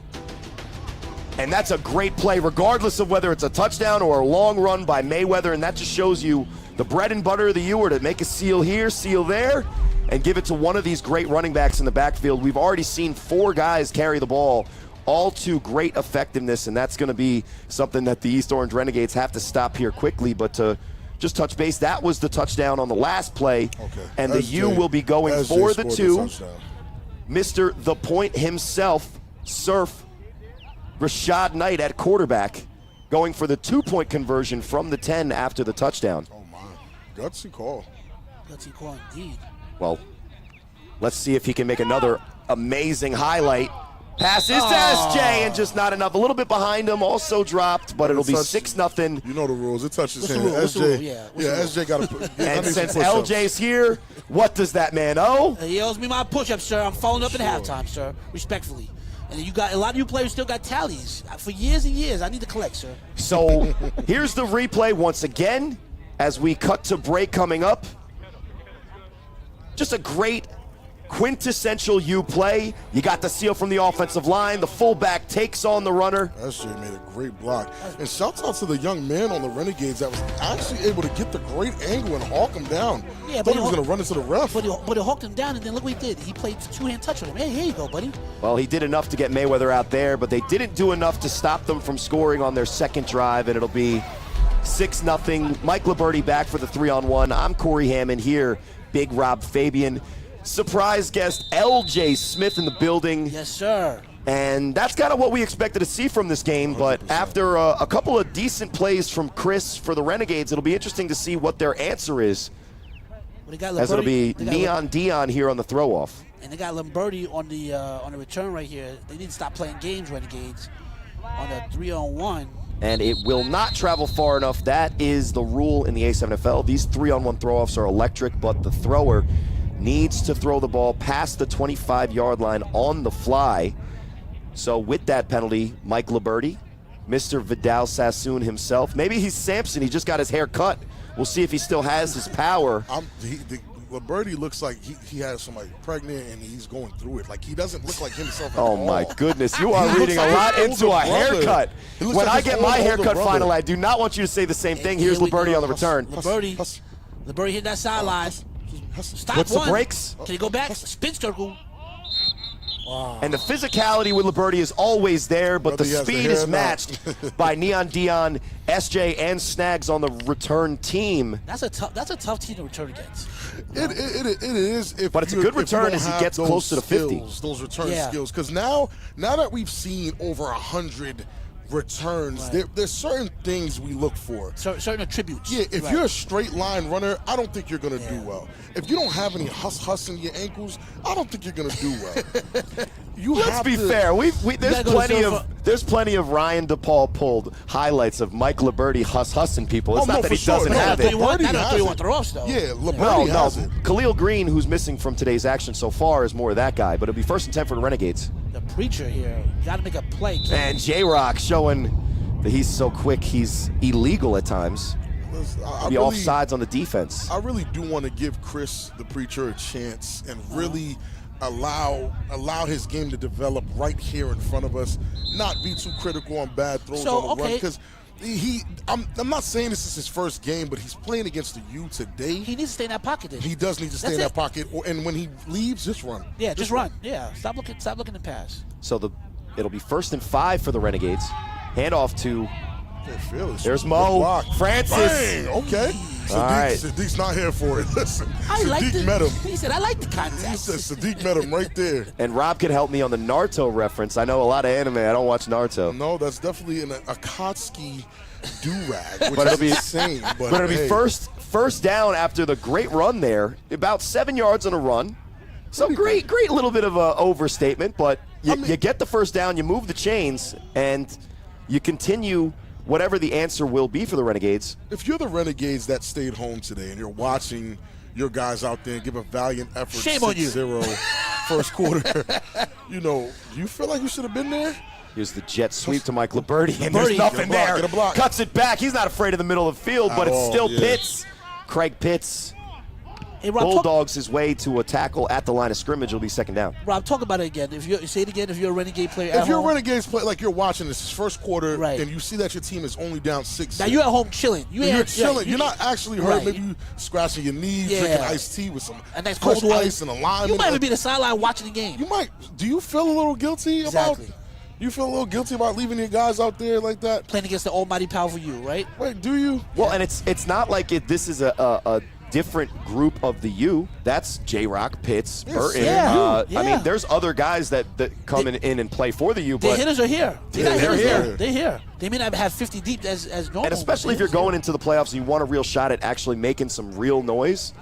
and that's a great play, regardless of whether it's a touchdown or a long run by Mayweather, and that just shows you the bread and butter of the U are to make a seal here, seal there, and give it to one of these great running backs in the backfield. We've already seen 4 guys carry the ball, all to great effectiveness, and that's going to be something that the East Orange Renegades have to stop here quickly. But to just touch base, that was the touchdown on the last play, and the U will be going for the 2. Mr. The Point himself, Surf, Rashad Knight at quarterback, going for the 2 point conversion from the 10 after the touchdown. Oh, my. Gutsy call. Gutsy call indeed. Well, let's see if he can make another amazing highlight. Passes to SJ, and just not enough. A little bit behind him, also dropped, but it'll be 6-0. You know the rules. It touches him. SJ, SJ got to. And since LJ's here, what does that man owe? He owes me my push-up, sir. I'm following up at halftime, sir. Respectfully. And you got a lot of you players still got tallies for years and years. I need to collect, sir. So here's the replay once again as we cut to break coming up. Just a great quintessential U play. You got the seal from the offensive line. The fullback takes on the runner. SJ made a great block. And shouts out to the young man on the Renegades that was actually able to get the great angle and hawk him down. Yeah, Thought he was going to run into the ref. But he hawked him down, and then look what he did. He played two-hand touch with him. Hey, here you go, buddy. Well, he did enough to get Mayweather out there, but they didn't do enough to stop them from scoring on their second drive, and it'll be 6-0. Mike Liberty back for the 3-on-1. I'm Corey Hammond here. Big Rob Fabian. Surprise guest LJ Smith in the building. Yes, sir. And that's kind of what we expected to see from this game, but 100%. after a couple of decent plays from Chris for the Renegades, it'll be interesting to see what their answer is, as it'll be Neon Dion here on the throw-off. And they got Lombardi on the return right here. They need to stop playing games, Renegades, on the 3-on-1. And it will not travel far enough. That is the rule in the A7FL. These 3-on-1 throw-offs are electric, but the thrower needs to throw the ball past the 25-yard line on the fly. So with that penalty, Mike Liberty, Mr. Vidal Sassoon himself, maybe he's Samson, he just got his hair cut. We'll see if he still has his power. Liberty looks like he has somebody pregnant and he's going through it. Like, he doesn't look like himself at Oh all. my goodness, you are reading a lot into a haircut. When I get my haircut finally, I do not want you to say the same thing. Here's Liberty on the return. Liberty hit that sideline. Stop Puts one. the brakes. Can he go back? Spin circle. Wow. And the physicality with Liberty is always there, but the speed is matched by Neon Dion, SJ, and Snags on the return team. That's a tough team to return against. It is. But it's a good return as he gets close to the 50. Those return skills. Because now that we've seen over 100 returns, there's certain things we look for. Certain attributes. Yeah, if you're a straight line runner, I don't think you're going to do well. If you don't have any huss in your ankles, I don't think you're going to do well. Let's be fair. There's plenty of Ryan DePaul pulled highlights of Mike Liberty hussing people. It's not that he doesn't have it. Liberty has it. Yeah, Liberty has it. Khalil Green, who's missing from today's action so far, is more of that guy. But it'll be 1st and 10 for the Renegades. The preacher here, got to make a play. And J-Rock showing that he's so quick, he's illegal at times. He'll be offsides on the defense. I really do want to give Chris, the preacher, a chance and really allow his game to develop right here in front of us. Not be too critical on bad throws on the run, because I'm not saying this is his first game, but he's playing against the U today. He needs to stay in that pocket. Then he does need to stay in that pocket, and when he leaves, just run. Yeah, just run. Yeah, stop looking to pass. So it'll be 1st and 5 for the Renegades. Handoff to. There's Mo. Francis. Bang! Okay. Sadiq's not here for it. Listen, Sadiq met him. He said, I like the contact. He said Sadiq met him right there. And Rob can help me on the Naruto reference. I know a lot of anime. I don't watch Naruto. No, that's definitely an Akatsuki do-rag, which is insane. But it'll be first down after the great run there. About 7 yards on a run. So great little bit of a overstatement, but you get the first down, you move the chains, and you continue whatever the answer will be for the Renegades. If you're the Renegades that stayed home today and you're watching your guys out there give a valiant effort, shame on you. 6-0 first quarter, do you feel like you should have been there? Here's the jet sweep to Mike Liberty, and there's nothing there. Cuts it back. He's not afraid of the middle of the field, but it's still Pitts. Craig Pitts bulldogs his way to a tackle at the line of scrimmage. It'll be 2nd down. Rob, talk about it again. Say it again. If you're a Renegade player, if you're a Renegades player, like you're watching this first quarter, and you see that your team is only down 6. Now you're at home chilling. You're chilling. You're not actually hurt. Maybe you scratching your knee, drinking iced tea with some fresh ice and a lime. You might even be the sideline watching the game. You might. Do you feel a little guilty about? You feel a little guilty about leaving your guys out there like that, playing against the almighty powerful U, right? Wait, do you? Well, and it's not like this is a different group of the U. That's J-Rock, Pitts, Burton. I mean, there's other guys that come in and play for the U. But the hitters are here. They're here. They're here. They may not have 50 deep as normal. And especially if you're going into the playoffs and you want a real shot at actually making some real noise,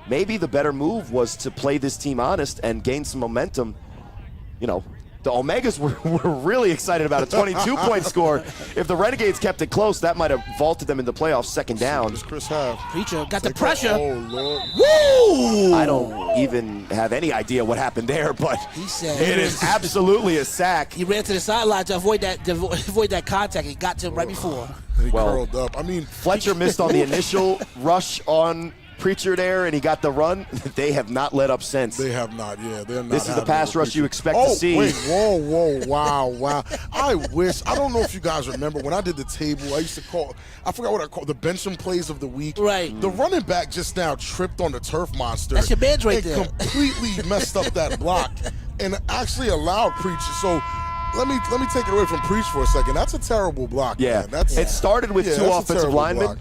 maybe the better move was to play this team honest and gain some momentum. the Omegas were really excited about a 22-point score. If the Renegades kept it close, that might have vaulted them into the playoffs second down. What does Chris have? Preacher got the pressure. Oh, Lord. Woo! I don't even have any idea what happened there, but He said it is absolutely a sack. He ran to the sideline to avoid that contact. He got to him right before. And he Well, curled up. I mean, Fletcher missed on the initial rush on Preacher there, and he got the run. They have not let up since. they have not. Yeah, they're not. This is the having pass a rush you Preacher. expect to see. Wait, whoa, wow. I don't know if you guys remember when I did the table, I used to call, I forgot what I called the Benson plays of the week. Right. The running back just now tripped on the turf monster. That's your man's right and there. completely messed up that block and actually allowed Preacher. So let me take it away from Preach for a second. That's a terrible block. Yeah, man. it started with yeah, two that's a offensive terrible linemen. block.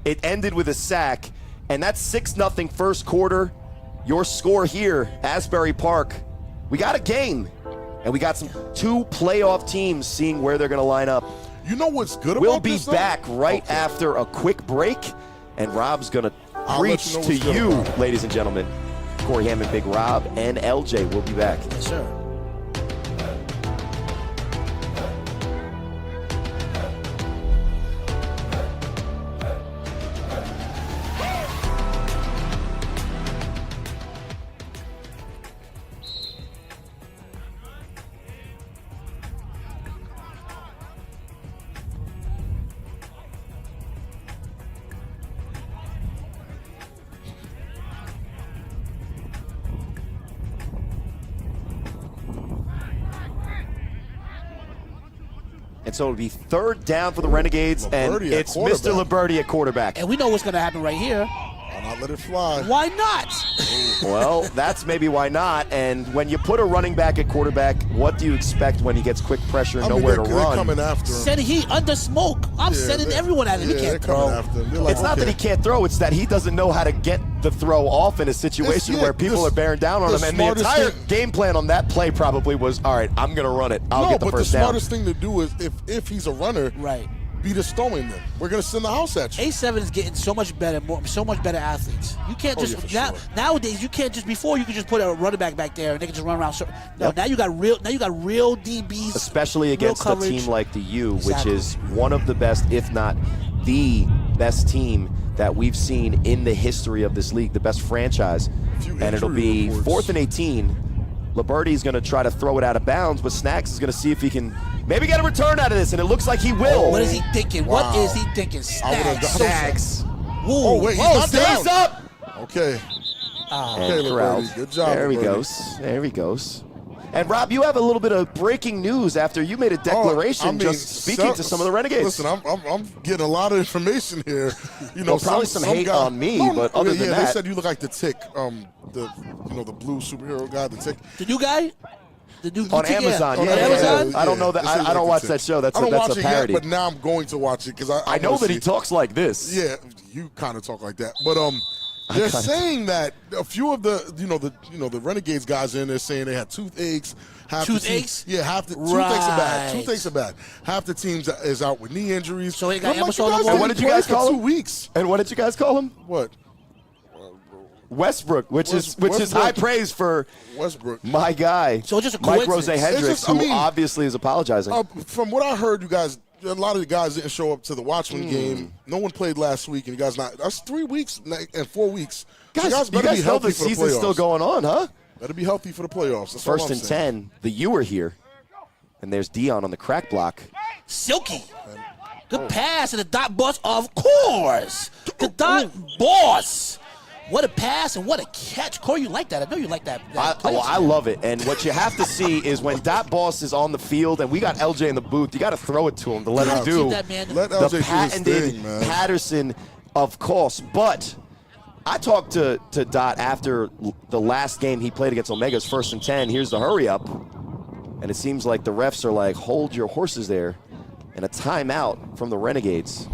It ended with a sack, and that's 6-0 first quarter. Your score here, Asbury Park. We got a game, and we got two playoff teams seeing where they're going to line up. You know what's good We'll about be this, though? back right Okay. after a quick break, and Rob's going to I'll let preach you know to what's good you, about it. ladies and gentlemen. Corey Hammond, Big Rob, and LJ will be back. Yes, sir. And so it'll be third down for the Renegades, and Liberty at it's Mr. quarterback. Liberty at quarterback. And we know what's going to happen right here. Why not let it fly? Why not? Well, that's maybe why not. And when you put a running back at quarterback, what do you expect when he gets quick pressure and I mean, nowhere they're to run? coming after him. Send he under smoke. I'm Yeah, sending they- everyone at him. yeah, He they're can't coming throw. after him. They're like, It's not that okay. he can't throw, it's that he doesn't know how to get the throw off in a situation yeah, where people the- are bearing down on the him. And the smartest entire thing- game plan on that play probably was, all right, I'm going to run it. I'll get the but first the down. smartest thing to do is if he's a runner, Right. be the throwing them. We're gonna send the house at you. A7 is getting so much better, so much better athletes. You can't just yeah, for sure. nowadays. You can't just before you could just put a running back there and they can just run around. No, now you got real DBs, Especially against a coverage. team like the U, Exactly. which is one of the best, if not the best team that we've seen in the history of this league, the best franchise. Few And it'll injury be reports. 4th and 18. Liberty's going to try to throw it out of bounds, but Snacks is going to see if he can maybe get a return out of this, and it looks like he will. What is he thinking? What Wow. is he thinking? I would've Snacks. done- Snacks. Oh wait, he's not Stays down. up. Okay. Ah. Okay, And corralled. Liberty. Good job. There he Liberty. goes. There he goes. And Rob, you have a little bit of breaking news after you made a declaration I mean, just speaking to some of the Renegades. Listen, I'm getting a lot of information here. You know, Well, probably some hate on me, but other than they that- said you look like the Tick, the blue superhero guy, the Tick. The new guy, the new On ticket- Amazon, on yeah, Amazon. I don't know that. They said you I don't like watch the that Tick. show. That's I don't that's watch a it parody. yet, but now I'm going to watch it because I know wanna that he see- talks like this. Yeah, you kind of talk like that, but they're saying that a few of the Renegades guys in there saying they had toothaches. Half the Toothaches? team- yeah, half the toothaches are bad. Right. Toothaches are bad. Half the teams is out with knee injuries. So he got I'm like, Emerson you guys on the didn't wall? What did you play guys for call 2 him? weeks? And what did you guys call him? What? Westbrook, which is Westbrook. high praise for Westbrook. my guy. So it's just a Mike coincidence. Rose Hendricks, It's just- I who mean, obviously is apologizing. From what I heard, you guys, a lot of the guys didn't show up to the Hmm. Watchmen game. No one played last week, and you guys not. That's 3 weeks and 4 weeks. So guys, you you better guys be know healthy the for the season's playoffs. still going on, huh? Better be healthy for the playoffs. That's all First I'm and saying. 10. The U are here, and there's Dion on the crack block. Silky. Good pass and the dot boss, of course. The dot boss. What a pass and what a catch. Corey, you like that. I know you like that. I love it. And what you have to see is when Dot Boss is on the field, and we got LJ in the booth, you got to throw it to him to let him Keep do that, man. Let the LJ do his patented thing, man. Patterson, of course. But I talked to Dot after the last game he played against Omega's 1st and 10. Here's the hurry up. And it seems like the refs are like, hold your horses there. And a timeout from the Renegades.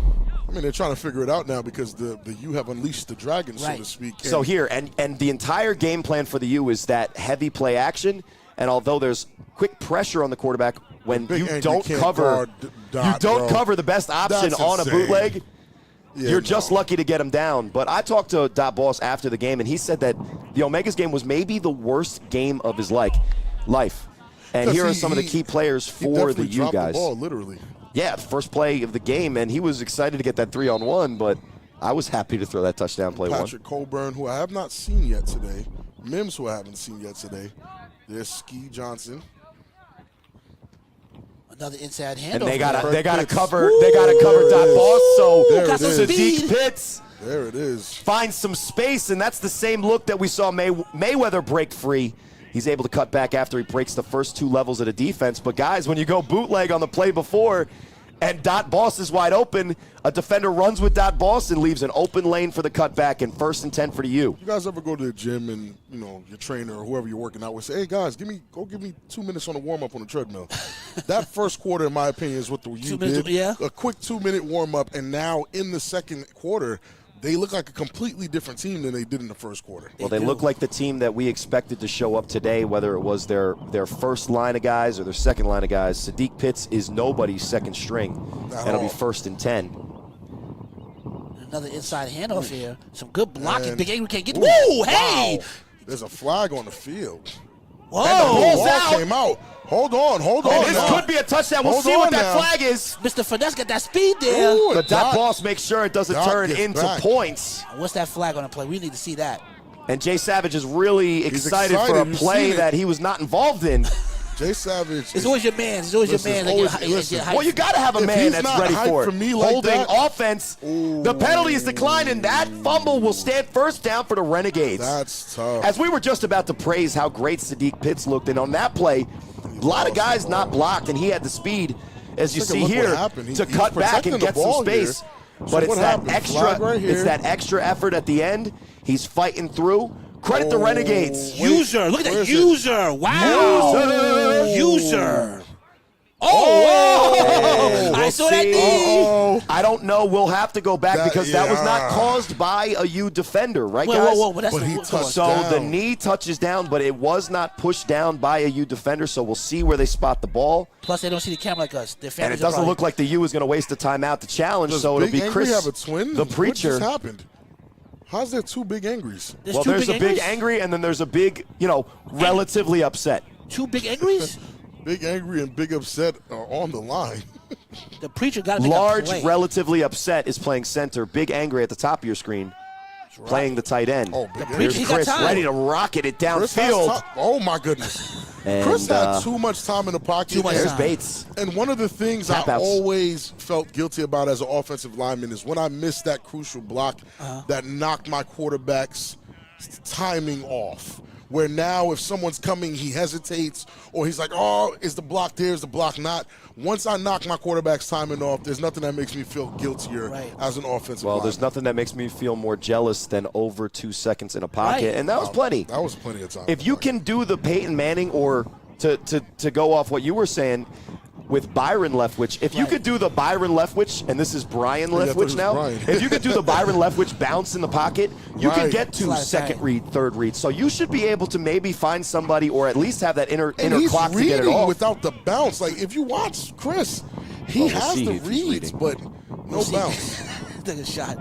I mean, they're trying to figure it out now because the U have unleashed the dragon, so Right. to speak. So here, and the entire game plan for the U is that heavy play action. And although there's quick pressure on the quarterback, when Big you angry don't can't cover, guard Dot, you don't bro. cover the best option That's on insane. a bootleg. Yeah, You're just no. lucky to get him down. But I talked to Dot Boss after the game, and he said that the Omegas game was maybe the worst game of his life. And here are some of the key players for the U guys. The ball, literally. Yeah, the first play of the game, and he was excited to get that 3-on-1, but I was happy to throw that touchdown play Patrick Coburn, who I have not seen yet today. Mims, who I haven't seen yet today. There's Ski Johnson. Another inside handoff. And they gotta cover Dot Boss. So Sadiq Pitts There it is. finds some space, and that's the same look that we saw Mayweather break free. He's able to cut back after he breaks the first 2 levels of the defense. But guys, when you go bootleg on the play before, and Dot Boss is wide open, a defender runs with Dot Boss and leaves an open lane for the cutback, and 1st and 10 for the U. You guys ever go to the gym and, your trainer or whoever you're working out with say, hey, guys, give me 2 minutes on the warm-up on the treadmill. That first quarter, in my opinion, is what the U did. Yeah. A quick 2-minute warm-up, and now in the second quarter, they look like a completely different team than they did in the first quarter. Well, they look like the team that we expected to show up today, whether it was their first line of guys or their second line of guys. Sadiq Pitts is nobody's second string. That'll be 1st and 10. Another inside handoff here. Some good blocking. And- Big Angry can't get. Ooh, Whoa, hey! wow. There's a flag on the field. Whoa! And the ball's Ball out. came out. Hold on. And this now. could be a touchdown. We'll Hold see what on that now. flag is. Mr. Finesse got that speed there. Ooh, But Dot Dot- Boss makes sure it doesn't Dot turn gets into back. points. What's that flag on the play? We need to see that. And Jay Savage is really He's excited for a excited. You've play seen it. that he was not involved in. Jay Savage. It's always your man. It's always Listen, your man. always- that get listen. hyped. Well, you got to have a If man he's that's not ready hyped for for it. me like Holding that- offense. The penalty is declined, and that fumble will stand 1st down for the Renegades. That's tough. As we were just about to praise how great Sadiq Pitts looked, and on that play, a lot of guys not blocked, and he had the speed, as you Take a see look what here, happened. to He's cut back protecting and the get some ball here. space. So But it's what that happened? extra, Flag right here. it's that extra effort at the end. He's fighting through. Credit the Renegades. User. Look at Where that is it? user. Wow. User. Oh! I saw that knee. Uh-oh. I don't know. We'll have to go back That- because that was not yeah. caused by a U defender, right, Whoa, guys? whoa, whoa. That's But he come on. touched So down. the knee touches down, but it was not pushed down by a U defender, so we'll see where they spot the ball. Plus, they don't see the camera like us. Their And families it doesn't are look like the U is going to waste a timeout to challenge, Does so it'll Big be Angry Chris, have a twin? the What preacher. just happened? How's there 2 Big Angries? There's Well, two there's a big angries? angry, and then there's a big, relatively upset. 2 big angries? Big Angry and Big Upset are on the line. The preacher got to make a Large, play. relatively upset is playing center. Big angry at the top of your screen, playing the tight end. Oh, Big preacher, Here's he got Chris time. ready to rocket it Chris has downfield. time. Oh, my goodness. And, Chris had too much time in the pocket. Too much There's time. Bates. And one of the things Tap I outs. always felt guilty about as an offensive lineman is when I missed that crucial block that knocked my quarterback's timing off. Where now if someone's coming, he hesitates, or he's like, oh, is the block there, is the block not? Once I knock my quarterback's timing off, there's nothing that makes me feel guiltier Right. as an offensive Well, lineman. there's nothing that makes me feel more jealous than over 2 seconds in a pocket, Right. and that was plenty. That was plenty of time. If you can do the Peyton Manning, or to go off what you were saying with Byron Leftwich, if you could do the Byron Leftwich, and this is Brian I thought it Leftwich was now, Brian. if you could do the Byron Leftwich bounce in the pocket, you can Right. get to Flat second time. read, third read. So you should be able to maybe find somebody, or at least have that inner and he's clock to get it reading off. without the bounce. Like, if you watch Chris, he Well, we'll has see the if he's reads, reading. but no See. bounce. Took a shot.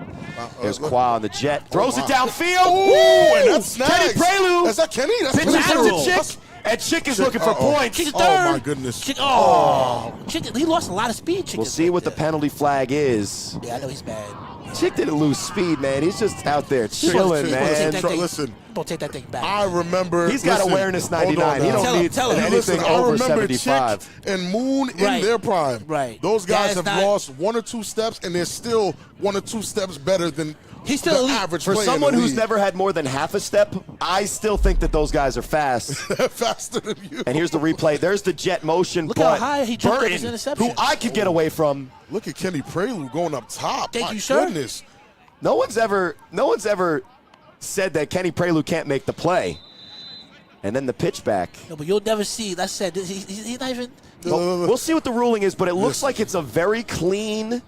There's Qua on the jet, throws it wow. downfield. Ooh, and that's Kenny snags. Prelude. Is that Kenny? That's Pitches Kenny it Prelude. to Chick, and Chick is looking for Uh-oh. points. Chick is Oh, third. my goodness. Chick, Chick, he lost a lot of speed. Chick We'll is see right what the there. penalty flag is. Yeah, I know he's bad. Chick didn't lose speed, man. He's just out there chilling, Chick- man. Take that thing- Listen, Don't take that thing back. I remember. He's got listen, awareness hold on 99. He now. don't need Tell him. anything Listen, I over remember 75. Chick and Moon in Right. their prime. Right. Those guys That's have not- lost 1 or 2 steps, and they're still 1 or 2 steps better than He's still the elite. average For player in someone the who's league. never had more than half a step, I still think that those guys are fast. faster than you. And here's the replay. There's the jet motion. Look but how high he jumped up his Burton, interception. who I could get away from. Look at Kenny Prelude going up top. Thank My you, sir. goodness. No one's ever said that Kenny Prelude can't make the play. And then the pitch back. No, but you'll never see. That's said. He's not even. We'll see what the ruling is, but it looks like it's a very clean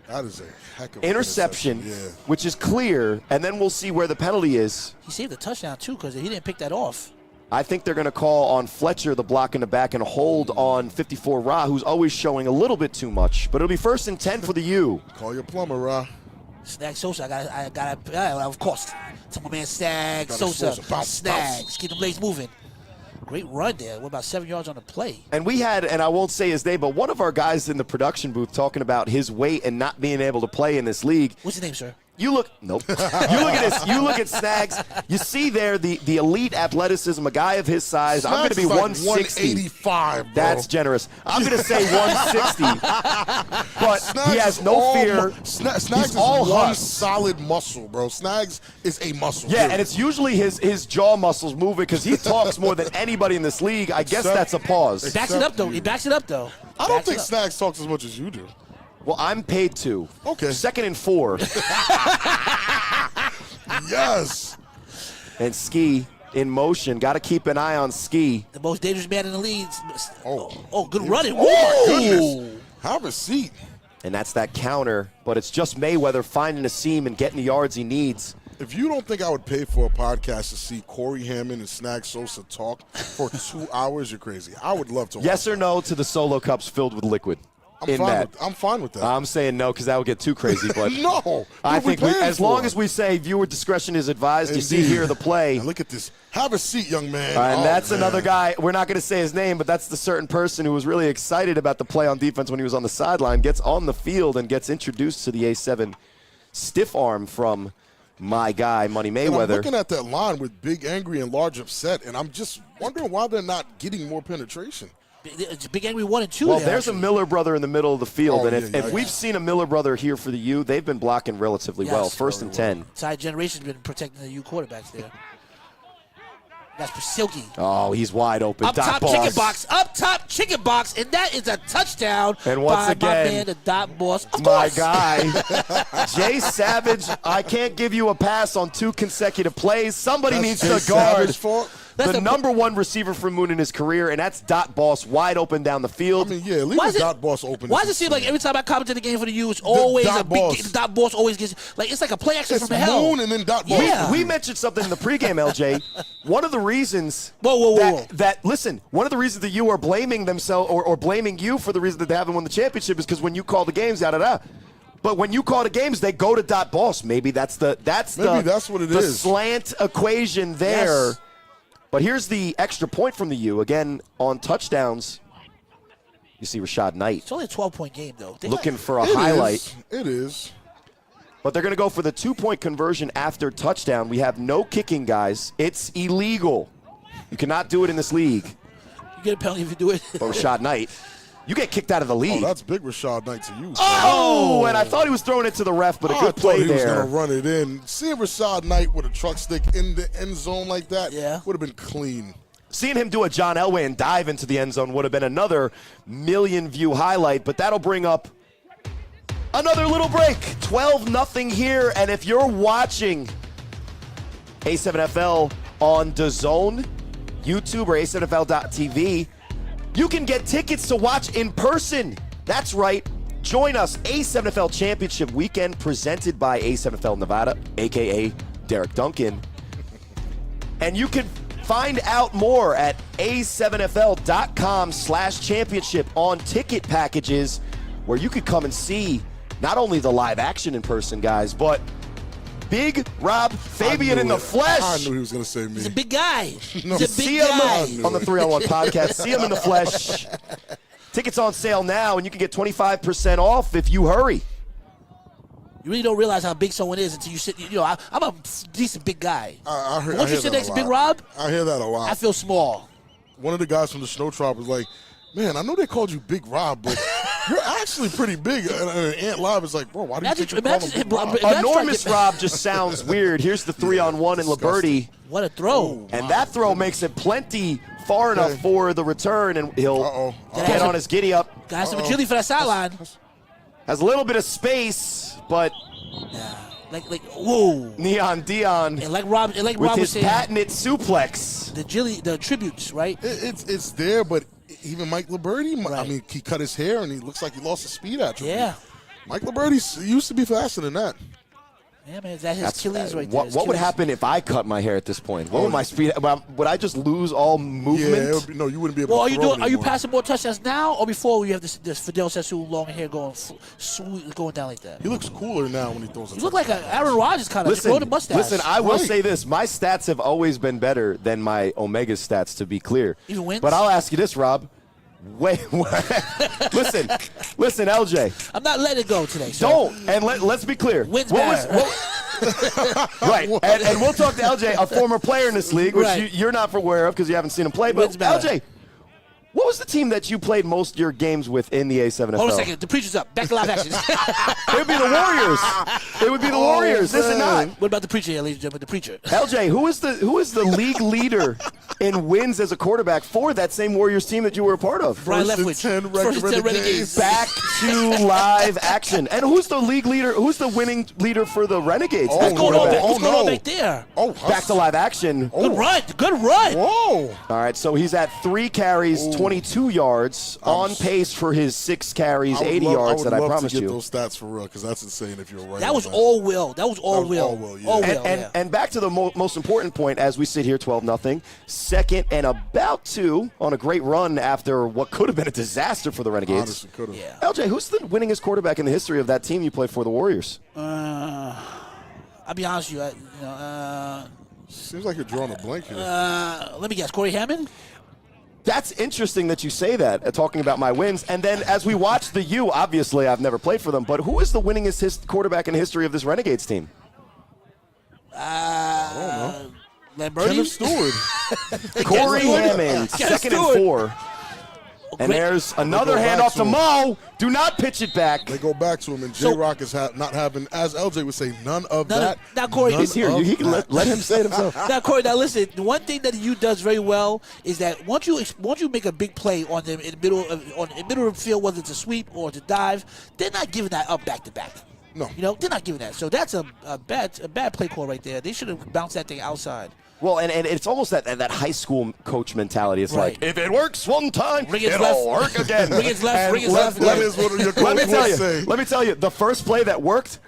That is a heck of an interception, Yeah. which is clear, and then we'll see where the penalty is. He saved the touchdown too because he didn't pick that off. I think they're going to call on Fletcher the block in the back and hold on 54 Ra, who's always showing a little bit too much. But it'll be 1st and 10 for the U. Call your plumber, Ra. Snag Sosa. I got. Of course. To my man Snag Gotta Sosa. Sosa. Bounce, Snags. bounce. Keep the blades moving. Great run there. What about 7 yards on the play? And we had, and I won't say his name, but one of our guys in the production booth talking about his weight and not being able to play in this league. What's his name, sir? You look, nope. You look at this. You look at Snags. You see there the elite athleticism. A guy of his size. I'm going to be Snags is like 160. 185, bro. That's generous. I'm going to say 160. But Snags he has is no all fear. Snags He's is all one husk. solid muscle, bro. Snags is a muscle. Yeah, period. and it's usually his jaw muscles moving because he talks more than anybody in this league. I guess that's a pause. Backs it up, though. He backs it up, though. I don't Backs it think up. Snags talks as much as you do. Well, I'm paid to. Okay. 2nd and 4. Yes. And Ski in motion. Got to keep an eye on Ski. The most dangerous man in the league. Oh. Good running. Oh, my Ooh. goodness. Have a seat. And that's that counter. But it's just Mayweather finding a seam and getting the yards he needs. If you don't think I would pay for a podcast to see Corey Hammond and Snag Sosa talk for 2 hours, you're crazy. I would love to watch Yes or that. no to the solo cups filled with liquid? I'm fine with that. I'm saying no because that would get too crazy. But No. I What we think paying as long for? as we say viewer discretion is advised, you see Indeed. here the play. Now look at this. Have a seat, young man. And Oh, that's man. another guy. We're not going to say his name, but that's the certain person who was really excited about the play on defense when he was on the sideline, gets on the field and gets introduced to the A7 stiff arm from my guy, Money And I'm Mayweather. looking at that line with Big Angry and Large Upset, and I'm just wondering why they're not getting more penetration. It's Big Angry 1 and 2. Well, there, there's a actually. Miller brother in the middle of the field, Oh, and if yeah. we've seen a Miller brother here for the U, they've been blocking relatively well. Yes. 1st and 10. Entire generation's been protecting the U quarterbacks there. That's for Silky. Oh, he's wide open. Up Dot top boss. chicken box. Up top chicken box. And that is a touchdown And once by again, my man, the dot boss. Of My course. guy, Jay Savage. I can't give you a pass on 2 consecutive plays. Somebody needs That's to guard Savage's fault. That's the a- number 1 receiver for Moon in his career, and that's Dot Boss wide open down the I field. mean, yeah, leave Why the is it- dot boss open. Why does it seem like every time I comment in the game for the U, it's always dot a big boss. the dot boss always gets like it's like a play action It's from hell. Moon and then dot boss. Yeah. We mentioned something in the pregame, LJ. One of the reasons Whoa. that listen, one of the reasons that you are blaming themselves or blaming you for the reason that they haven't won the championship is because when you call the games, But when you call the games, they go to dot boss. Maybe that's what it is. The slant equation there. Yes. But here's the extra point from the U. Again, on touchdowns, you see Rashad Knight It's only a 12-point game though. looking for a It highlight. is. It is. But they're going to go for the 2-point conversion after touchdown. We have no kicking, guys. It's illegal. You cannot do it in this league. You get a penalty if you do it. But Rashad Knight, you get kicked out of the Oh, league. that's big Rashad Knight to you. Oh, and I thought he was throwing it to the ref, but a I good thought play he was there. going to run it in. Seeing Rashad Knight with a truck stick in the end zone like that would have been clean. Seeing him do a John Elway and dive into the end zone would have been another million-view highlight, but that'll bring up another little break. 12-0 here, and if you're watching A7FL on DAZN, YouTube, or A7FL.tv, you can get tickets to watch in person. That's right. Join us, A7FL Championship Weekend, presented by A7FL Nevada, a.k.a. Derek Duncan. And you can find out more at a7fl.com/championship on ticket packages, where you could come and see not only the live action in person, guys, but Big Rob Fabian in the flesh. I knew he was going to say me. He's a big guy. No. He's a See big him guy. on the 3-on-1 podcast. See him in the flesh. Tickets on sale now, and you can get 25% off if you hurry. You really don't realize how big someone is until you sit. You know, I'm a decent big guy. I heard, Once I you hear sit that next a to Big lot. Rob, I hear that a lot. I feel small. One of the guys from the Shnow Tribe was like, "Man, I know they called you Big Rob, but you're actually pretty big." And Ant Live is like, "Bro, why do you think you call him Big Rob?" That's Enormous trying to Rob just sounds weird. Here's the 3-on-1 in Liberty. What a throw. And that throw makes it plenty far enough for the return, and he'll get on his giddy up. Got some agility for that sideline. Has a little bit of space, but whoa. Neon Dion And like Rob with was his saying, patented suplex. the tributes, right? It's there, but even Mike Liberty, I mean, he cut his hair and he looks like he lost his speed attribute. Yeah. Mike Liberty used to be faster than that. Yeah, man, that's his Achilles right there. What would happen if I cut my hair at this point? What would my speed? Would I just lose all movement? Yeah, no, you wouldn't be able to throw Are you passing more touchdowns now or before you have this Fidel Sassoon long hair going down like that? He looks cooler now when he throws it. You look like an Aaron Rodgers kind of. Listen, the mustache. Listen, I will say this. My stats have always been better than my Omega stats, to be clear. Even wins? But I'll ask you this, Rob. Wait. listen, LJ. I'm not letting it go today. So. Don't. And let's be clear. Wins matter. Right. And we'll talk to LJ, a former player in this league, which you're not aware of because you haven't seen him play. But LJ, what was the team that you played most of your games with in the A7FL? Hold a second. The preacher's up. Back to live action. It would be the Warriors. It would be the Warriors. Is it not? What about the preacher here, ladies and gentlemen? The preacher. LJ, who is the league leader in wins as a quarterback for that same Warriors team that you were a part of? Brian Leftwich. First and 10 Renegades. Back to live action. And who's the league leader? Who's the winning leader for the Renegades? What's going on back there? Back to live action. Good run. Good run. Whoa. All right, so he's at 3 carries, 22 yards, on pace for his 6 carries, 80 yards that I promised you. I would love to get those stats for real because that's insane if you're right. That was all will. That was all will. Yeah. And back to the most important point as we sit here 12-0, second and about 2 on a great run after what could have been a disaster for the Renegades. Honestly, could have. Yeah. LJ, who's the winningest quarterback in the history of that team you played for, the Warriors? I'll be honest with you. Seems like you're drawing a blank here. Let me guess. Corey Hammond? That's interesting that you say that, talking about my wins. And then as we watch the U, obviously I've never played for them, but who is the winningest quarterback in the history of this Renegades team? I don't know. Lamberti? Kenneth Stewart. Corey Hammond, second and 4. And there's another handoff to Mo. Do not pitch it back. They go back to him, and J-Rock is not having, as LJ would say, none of that. Now, Corey, he's here. He can let him say it himself. Now, Corey, listen. The one thing that the U does very well is that once you make a big play on them in the middle of the field, whether it's a sweep or it's a dive, they're not giving that up back to back. No. They're not giving that. So that's a bad play call right there. They should have bounced that thing outside. Well, and it's almost that high school coach mentality. It's right. like, if it works one time, it'll work again. Ring its left, ring its left. That is what your coach would say. Let me tell you, the first play that worked,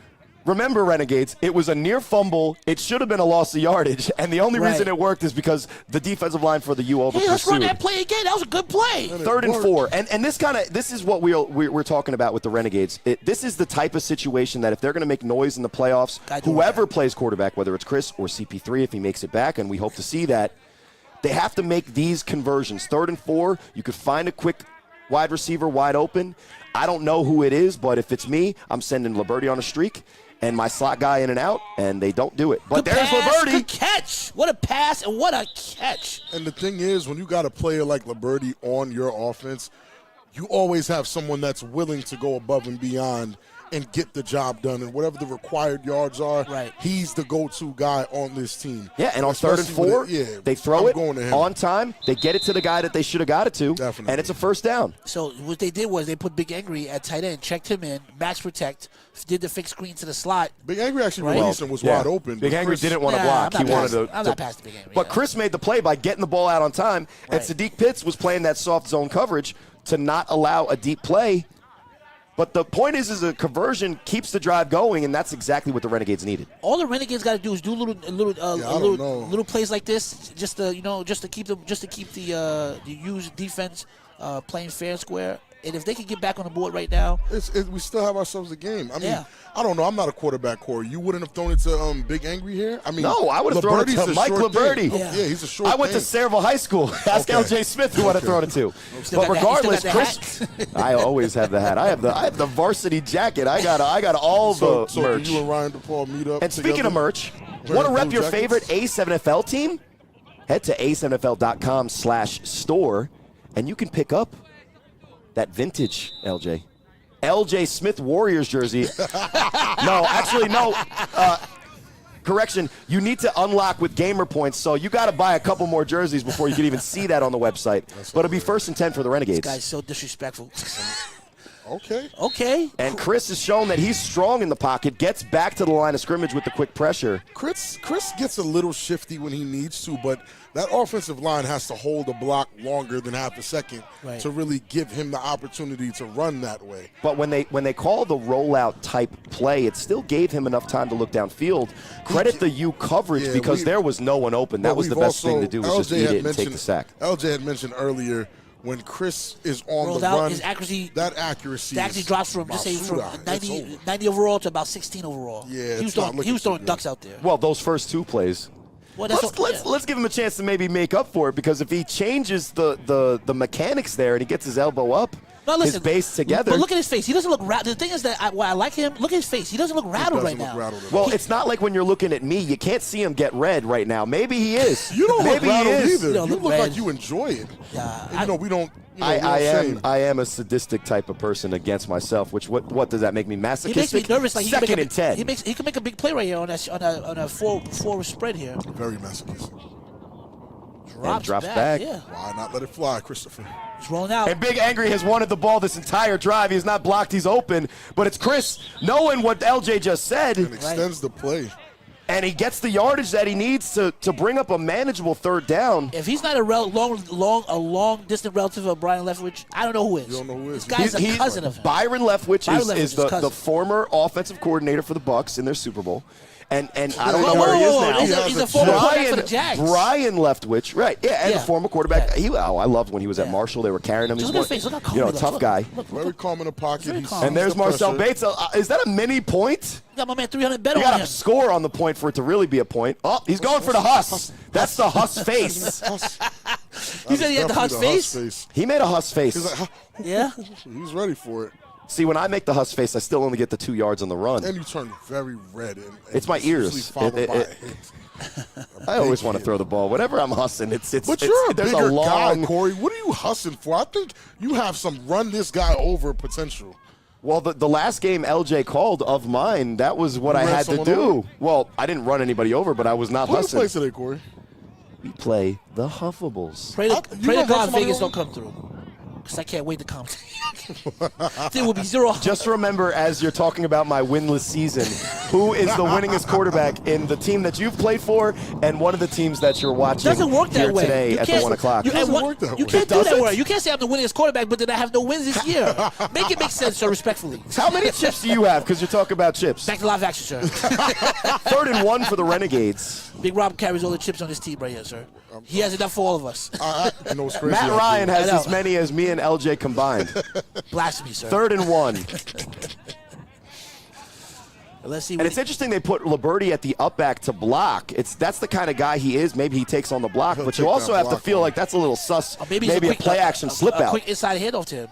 remember, Renegades, it was a near fumble. It should have been a loss of yardage, and the only reason it worked is because the defensive line for the U over let's run that play again. That was a good play. Third and 4. And this is what we're talking about with the Renegades. This is the type of situation that if they're going to make noise in the playoffs, whoever plays quarterback, whether it's Chris or CP3, if he makes it back, and we hope to see that, they have to make these conversions. 3rd and 4, you could find a quick wide receiver wide open. I don't know who it is, but if it's me, I'm sending Liberty on a streak. And my slot guy in and out, and they don't do it. But good there's pass, Liberty. Good catch. What a pass and what a catch. And the thing is, when you got a player like Liberty on your offense, you always have someone that's willing to go above and beyond and get the job done. And whatever the required yards are, he's the go-to guy on this team. Yeah, and on 3rd and 4, they throw it on time. They get it to the guy that they should have got it to, Definitely. and it's a first down. So what they did was they put Big Angry at tight end, checked him in, match protect, did the fixed screen to the slot. Big Angry actually released and was wide open. Big Angry didn't want to block. I'm He wanted to. I'm not past the Big Angry. But Chris made the play by getting the ball out on time, and Sadiq Pitts was playing that soft zone coverage to not allow a deep play. But the point is a conversion keeps the drive going, and that's exactly what the Renegades needed. All the Renegades got to do is do little plays like this, just to keep the U's defense playing fair and square. And if they can get back on the board right now, we still have ourselves a game. I mean, I don't know. I'm not a quarterback, Corey. You wouldn't have thrown it to Big Angry here? I mean, no, I would have thrown it to Mike Liberty. Yeah, he's a short I went to Sayreville High School. Ask LJ Smith who would have thrown it to. But regardless, Chris, I always have the hat. I have the varsity jacket. I got all the merch. So you and Ryan DePaul meet up And speaking of merch, want to rep your favorite A7FL team? Head to a7fl.com/store, and you can pick up that vintage LJ Smith Warriors jersey. No. Correction. You need to unlock with gamer points, so you got to buy a couple more jerseys before you can even see that on the website. But it'll be 1st and 10 for the Renegades. This guy's so disrespectful. Okay. And Chris has shown that he's strong in the pocket, gets back to the line of scrimmage with the quick pressure. Chris gets a little shifty when he needs to, but that offensive line has to hold the block longer than half a second to really give him the opportunity to run that way. But when they call the rollout type play, it still gave him enough time to look downfield. Credit the U coverage because there was no one open. That was the best thing to do, was just eat it and take the sack. LJ had mentioned earlier, when Chris is on rolled the out, run, his accuracy actually drops from, just say, from 90 overall to about 16 overall. Yeah, he was throwing ducks out there. Well, those first two plays. Well, let's give him a chance to maybe make up for it, because if he changes the mechanics there and he gets his elbow up, his base together. But look at his face. He doesn't look rattled. The thing is that why I like him, look at his face. He doesn't look rattled right now. Well, it's not like when you're looking at me. You can't see him get red right now. Maybe he is. You don't look rattled either. You look like you enjoy it. Yeah, we don't. I am a sadistic type of person against myself. Which what does that make me? Masochistic. He makes me nervous. Like Second and 10. He can make a big play right here on a four spread here. Very masochistic. Drops back. Yeah. Why not let it fly, Christopher? He's rolling out. And Big Angry has wanted the ball this entire drive. He's not blocked. He's open. But it's Chris knowing what LJ just said. And extends the play. And he gets the yardage that he needs to bring up a manageable third down. If he's not a long distant relative of Brian Leftwich, I don't know who is. You don't know who is. This guy's a cousin of him. Byron Leftwich is the former offensive coordinator for the Bucks in their Super Bowl. And I don't know where he is now. He's a former quarterback for the Jags. Brian Leftwich, right? Yeah, and a former quarterback. I loved when he was at Marshall. They were carrying him. He's a tough guy. Very calm in the pocket. And there's Marcel Bates. Is that a mini point? You got my man 300 bet on him. You him. got to score on the point for it to really be a point. Oh, he's going for the Huss. That's the Huss face. You said he had the Huss face? He made a Huss face. He's like, yeah? He's ready for it. See, when I make the Huss face, I still only get the 2 yards on the run. And you turn very red. And it's my ears. I always want to throw the ball. Whenever I'm hussing, But you're a bigger guy, Corey. What are you hussing for? I think you have some run this guy over potential. Well, the last game LJ called of mine, that was what I had to do. Over? Well, I didn't run anybody over, but I was not hussing. What do you play today, Corey? We play the Huffables. Pray to God Vegas don't come through. Because I can't wait to commentate. It will be 0. Just remember, as you're talking about my winless season, who is the winningest quarterback in the team that you've played for and one of the teams that you're watching doesn't work that here way. today at the 1 o'clock? You can't do that way. You can't say I'm the winningest quarterback, but then I have no wins this year. Make it make sense, sir, respectfully. How many chips do you have? Because you're talking about chips. Back to live action, sir. 3rd and 1 for the Renegades. Big Rob carries all the chips on his team right here, sir. He has enough for all of us. You know what's crazy? Matt Ryan has as many as me and LJ combined. Blasphemy, sir. 3rd and 1. Let's see. And it's interesting they put Liberty at the up back to block. That's the kind of guy he is. Maybe he takes on the block, but you also have to feel like that's a little sus. Maybe a play action slip out. A quick inside handoff to him.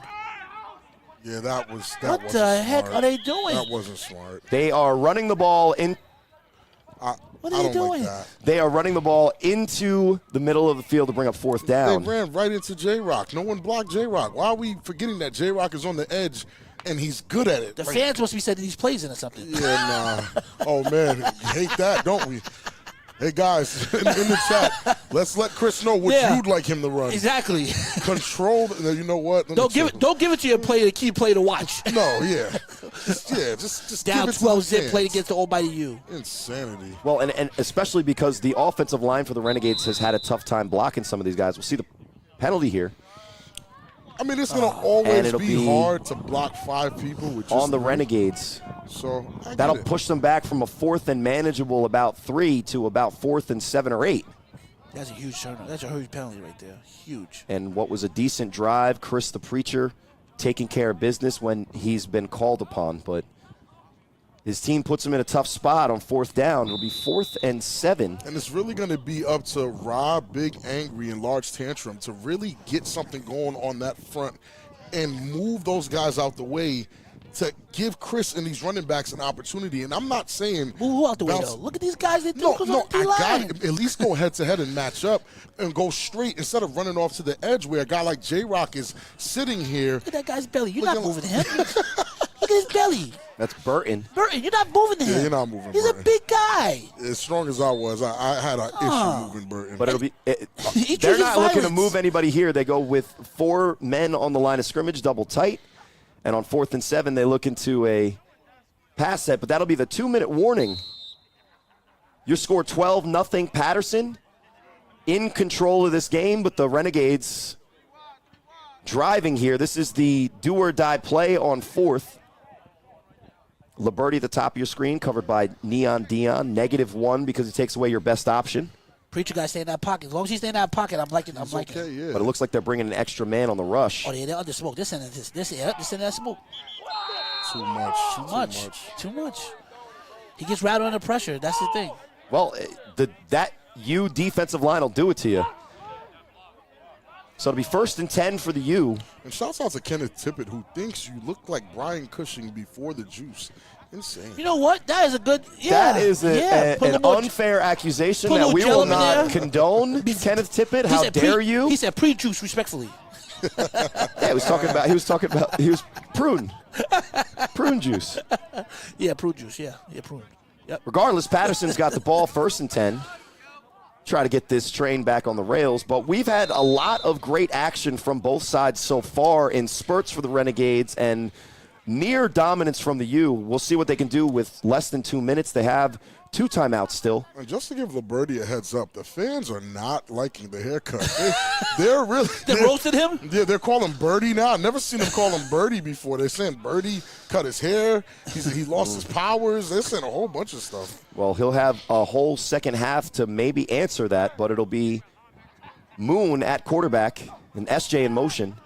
Yeah, that was. What the heck are they doing? That wasn't smart. They are running the ball in. What are they doing? Like they are running the ball into the middle of the field to bring up 4th down. They ran right into J-Rock. No one blocked J-Rock. Why are we forgetting that J-Rock is on the edge and he's good at it? The fans must be sending these plays in or something. Yeah, nah. Oh, man. We hate that, don't we? Hey, guys, in the chat, let's let Chris know what you'd like him to run. Exactly. Control. You know what? Don't give it to your player, the key play to watch. No, yeah. Just down give it 12 zip play against the almighty U. Insanity. Well, and especially because the offensive line for the Renegades has had a tough time blocking some of these guys. We'll see the penalty here. I mean, it's going to always be hard to block 5 people with just on the Renegades. So that'll push them back from a 4th and manageable about 3 to about 4th and 7 or 8. That's a huge turnover. That's a huge penalty right there. Huge. And what was a decent drive, Chris the Preacher taking care of business when he's been called upon, but his team puts him in a tough spot on 4th down. It'll be 4th and 7. And it's really going to be up to Rob, Big Angry, and Large Tantrum to really get something going on that front and move those guys out the way to give Chris and these running backs an opportunity. And I'm not saying who out the way, though. Look at these guys. They no, I got it. At least go head-to-head and match up and go straight instead of running off to the edge where a guy like J-Rock is sitting here. Look at that guy's belly. You're not moving him. Look at his belly. That's Burton. Burton, you're not moving him. Yeah, you're not moving He's Burton. a big guy. As strong as I was, I had an issue moving Burton. But it'll be. They're not looking to move anybody here. They go with 4 men on the line of scrimmage, double tight. And on 4th and 7, they look into a pass set, but that'll be the 2-minute warning. Your score 12-0 Paterson in control of this game, but the Renegades driving here. This is the do-or-die play on 4th. Liberty at the top of your screen, covered by Neon Dion. -1 because he takes away your best option. Preacher guy stay in that pocket. As long as he stay in that pocket, I'm liking. Okay, yeah. But it looks like they're bringing an extra man on the rush. Oh, yeah, they're under smoke. This in that smoke. Too much. Too much. He gets rattled under pressure. That's the thing. Well, that U defensive line will do it to you. So it'll be 1st and 10 for the U. And shouts out to Kenneth Tippett, who thinks you look like Brian Cushing before the juice. Insane. You know what? That is a good. Yeah, that is an unfair accusation that we will not condone. Kenneth Tippett, how dare you? He said pre-juice, respectfully. Yeah, he was talking about prune juice. Yeah, prune juice. Yeah, prune. Yep. Regardless, Patterson's got the ball 1st and 10. Try to get this train back on the rails, but we've had a lot of great action from both sides so far in spurts for the Renegades and near dominance from the U. We'll see what they can do with less than 2 minutes. They have 2 timeouts still. And just to give Liberty a heads up, the fans are not liking the haircut. They're roasted him? Yeah, they're calling Birdie now. I've never seen them call him Birdie before. They're saying Birdie cut his hair. He lost his powers. They're saying a whole bunch of stuff. Well, he'll have a whole second half to maybe answer that, but it'll be Moon at quarterback and SJ in motion.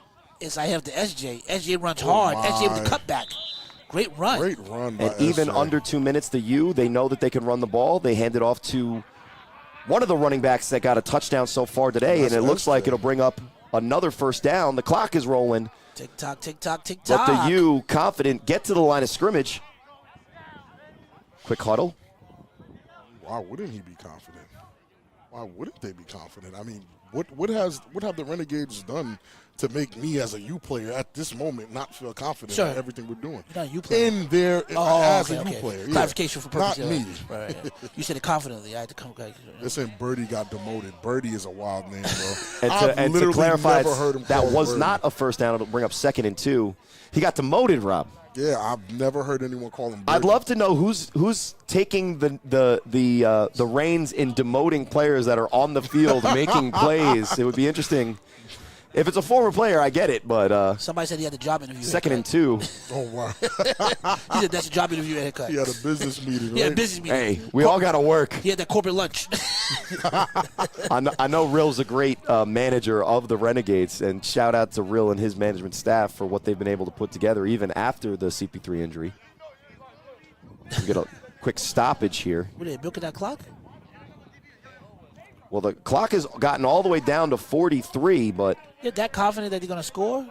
Yes, I have the SJ. SJ runs hard. SJ with the cutback. Great run. Great run by And even SJ. under 2 minutes, the U, they know that they can run the ball. They hand it off to one of the running backs that got a touchdown so far today, and it looks like it'll bring up another 1st down. The clock is rolling. Tick-tock, tick-tock, But tick-tock. the U, confident, get to the line of scrimmage. Quick huddle. Why wouldn't he be confident? Why wouldn't they be confident? I mean, what have the Renegades done to make me as a U player at this moment not feel confident in everything we're doing? You're not a U player. As a U player. Yeah. Clarification for purpose. Not me. Right. You said it confidently. I had to come. They're saying Birdie got demoted. Birdie is a wild name, bro. And to clarify, never heard him that call was Birdie. not a 1st down. It'll bring up 2nd and 2. He got demoted, Rob. Yeah, I've never heard anyone call him Birdie. I'd love to know who's taking the reins in demoting players that are on the field making plays. It would be interesting. If it's a former player, I get it, but somebody said he had a job interview. 2nd and 2. Oh, wow. He said that's a job interview haircut. He had a business meeting, right? Yeah, business meeting. Hey, we all got to work. He had that corporate lunch. I know Rill's a great manager of the Renegades, and shout out to Rill and his management staff for what they've been able to put together even after the CP3 injury. We get a quick stoppage here. What are they milking that clock? Well, the clock has gotten all the way down to 43, but You're that confident that they're going to score?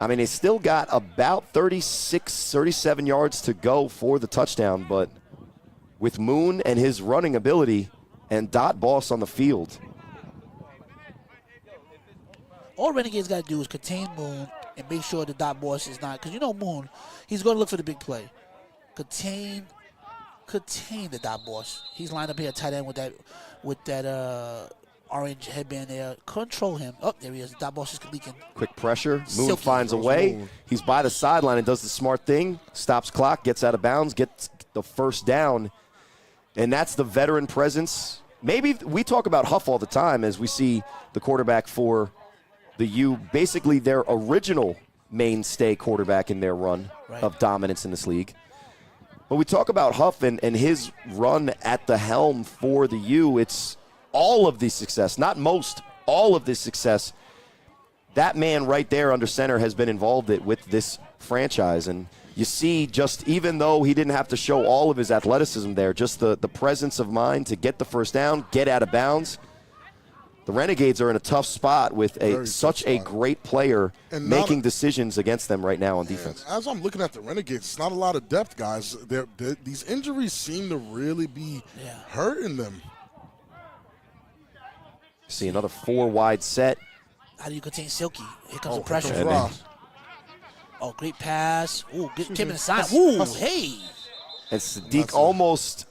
I mean, they still got about 36, 37 yards to go for the touchdown, but with Moon and his running ability and Dot Boss on the field. All Renegades got to do is contain Moon and make sure the Dot Boss is not, because you know Moon, he's going to look for the big play. Contain the Dot Boss. He's lined up here at tight end with that orange headband there. Control him. Oh, there he is. Dot Boss is leaking. Quick pressure. Moon Silky. finds a way. He's by the sideline and does the smart thing. Stops clock, gets out of bounds, gets the 1st down. And that's the veteran presence. Maybe we talk about Huff all the time as we see the quarterback for the U, basically their original mainstay quarterback in their run of dominance in this league. But we talk about Huff and his run at the helm for the U. It's all of the success, not most, all of this success. That man right there under center has been involved with this franchise. And you see, just even though he didn't have to show all of his athleticism there, just the presence of mind to get the 1st down, get out of bounds. The Renegades are in a tough spot with such a great player and making decisions against them right now on defense. As I'm looking at the Renegades, it's not a lot of depth, guys. These injuries seem to really be hurting them. See another 4 wide set. How do you contain Silky? Here comes the pressure. Oh, great pass. Ooh, get him inside. Ooh, hey. And Sadiq almost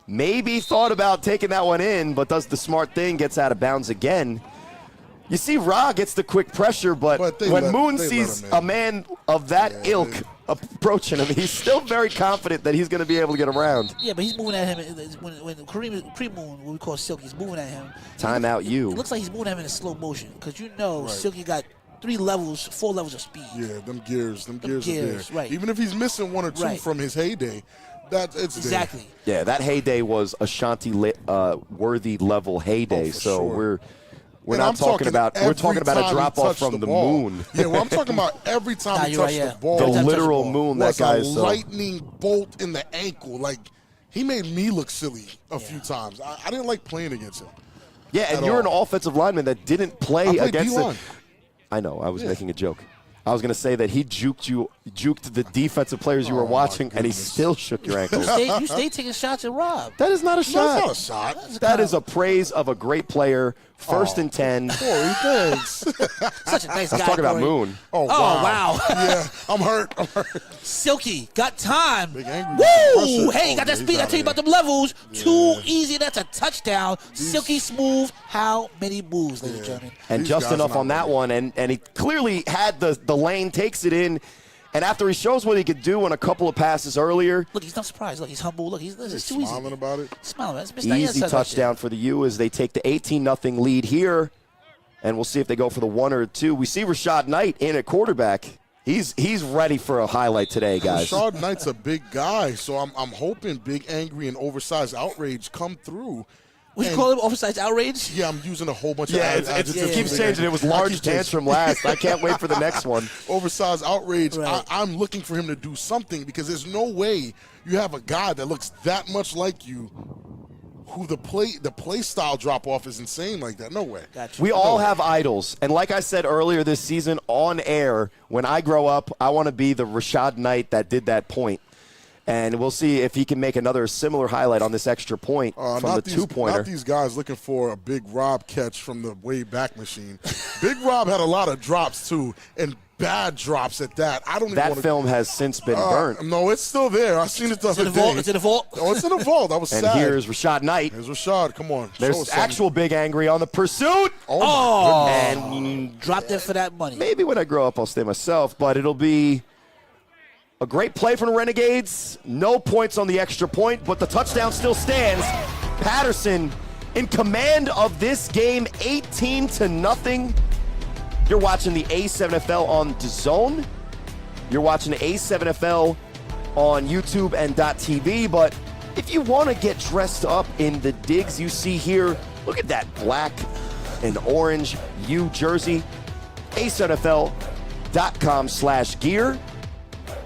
maybe thought about taking that one in, but does the smart thing, gets out of bounds again. You see, Ra gets the quick pressure, but when Moon they sees let him in. a man of that ilk approaching him, he's still very confident that he's going to be able to get around. Yeah, but he's moving at him when Kareen pre-moon, what we call Silky, he's moving at him. Timeout, you. It looks like he's moving at him in slow motion because Silky got 4 levels of speed. Yeah, them gears are there. Right. Even if he's missing 1 or 2 from his heyday, it's exactly. there. Yeah, that heyday was Ashanti worthy level heyday. For sure. We're not talking about a drop off from the moon. Yeah, well, I'm talking about every time he touched the ball. The literal moon that guy was a saw. lightning bolt in the ankle. Like, he made me look silly a few times. I didn't like playing against him. Yeah, and you're an offensive lineman that didn't play against D-line. I know, I was making a joke. I was going to say that he juked the defensive players you were watching, and he still shook your ankle. You stay taking shots at Rob. That is not a shot. That's not a shot. That is a praise of a great player. First and 10. Corey, thanks. Such a nice guy. Let's talk about Corey. Moon. Oh, wow. Yeah, I'm hurt. Silky got time. Big angry. Woo! Impressive. Hey, got that He's speed. I out tell you here. about them levels. Too easy. That's a touchdown. Silky smooth. How many moves, ladies and gentlemen? And These just guys enough are on not that one, and he clearly had the lane, takes it in, and after he shows what he could do on a couple of passes earlier, Look, he's not surprised. Look, he's humble. Look, He's it's too easy. smiling about it. Smiling. That's Mr. easy Inside touchdown for the U as they take the 18-0 lead here, and we'll see if they go for the 1 or 2. We see Rashad Knight in at quarterback. He's ready for a highlight today, guys. Rashad Knight's a big guy, so I'm hoping big, angry, and oversized outrage come through. What you call him? Oversized outrage? Yeah, I'm using a whole bunch Yeah, of it keeps changing. It was large tantrum last. I can't wait for the next one. Oversized outrage. Right. I'm looking for him to do something because there's no way you have a guy that looks that much like you who the play style drop off is insane like that. No way. Gotcha. We all have idols. And like I said earlier this season on air, when I grow up, I want to be the Rashad Knight that did that point. And we'll see if he can make another similar highlight on this extra point from the two-pointer. Not these guys looking for a Big Rob catch from the way back machine. Big Rob had a lot of drops, too, and bad drops at that. I don't even That want film has since been burnt. No, it's still there. I seen it the other day. It's in the vault? Oh, it's in the vault. That was And sad. here's Rashad Knight. There's Rashad. Come on. Show us There's something. actual Big Angry on the pursuit. Oh, my goodness. And Dropped it for that money. maybe when I grow up, I'll stay myself, but it'll be a great play from the Renegades. No points on the extra point, but the touchdown still stands. Paterson in command of this game, 18-0. You're watching the A7FL on DAZN. You're watching the A7FL on YouTube and .tv, but if you want to get dressed up in the digs you see here, look at that black and orange U jersey. A7FL.com/gear.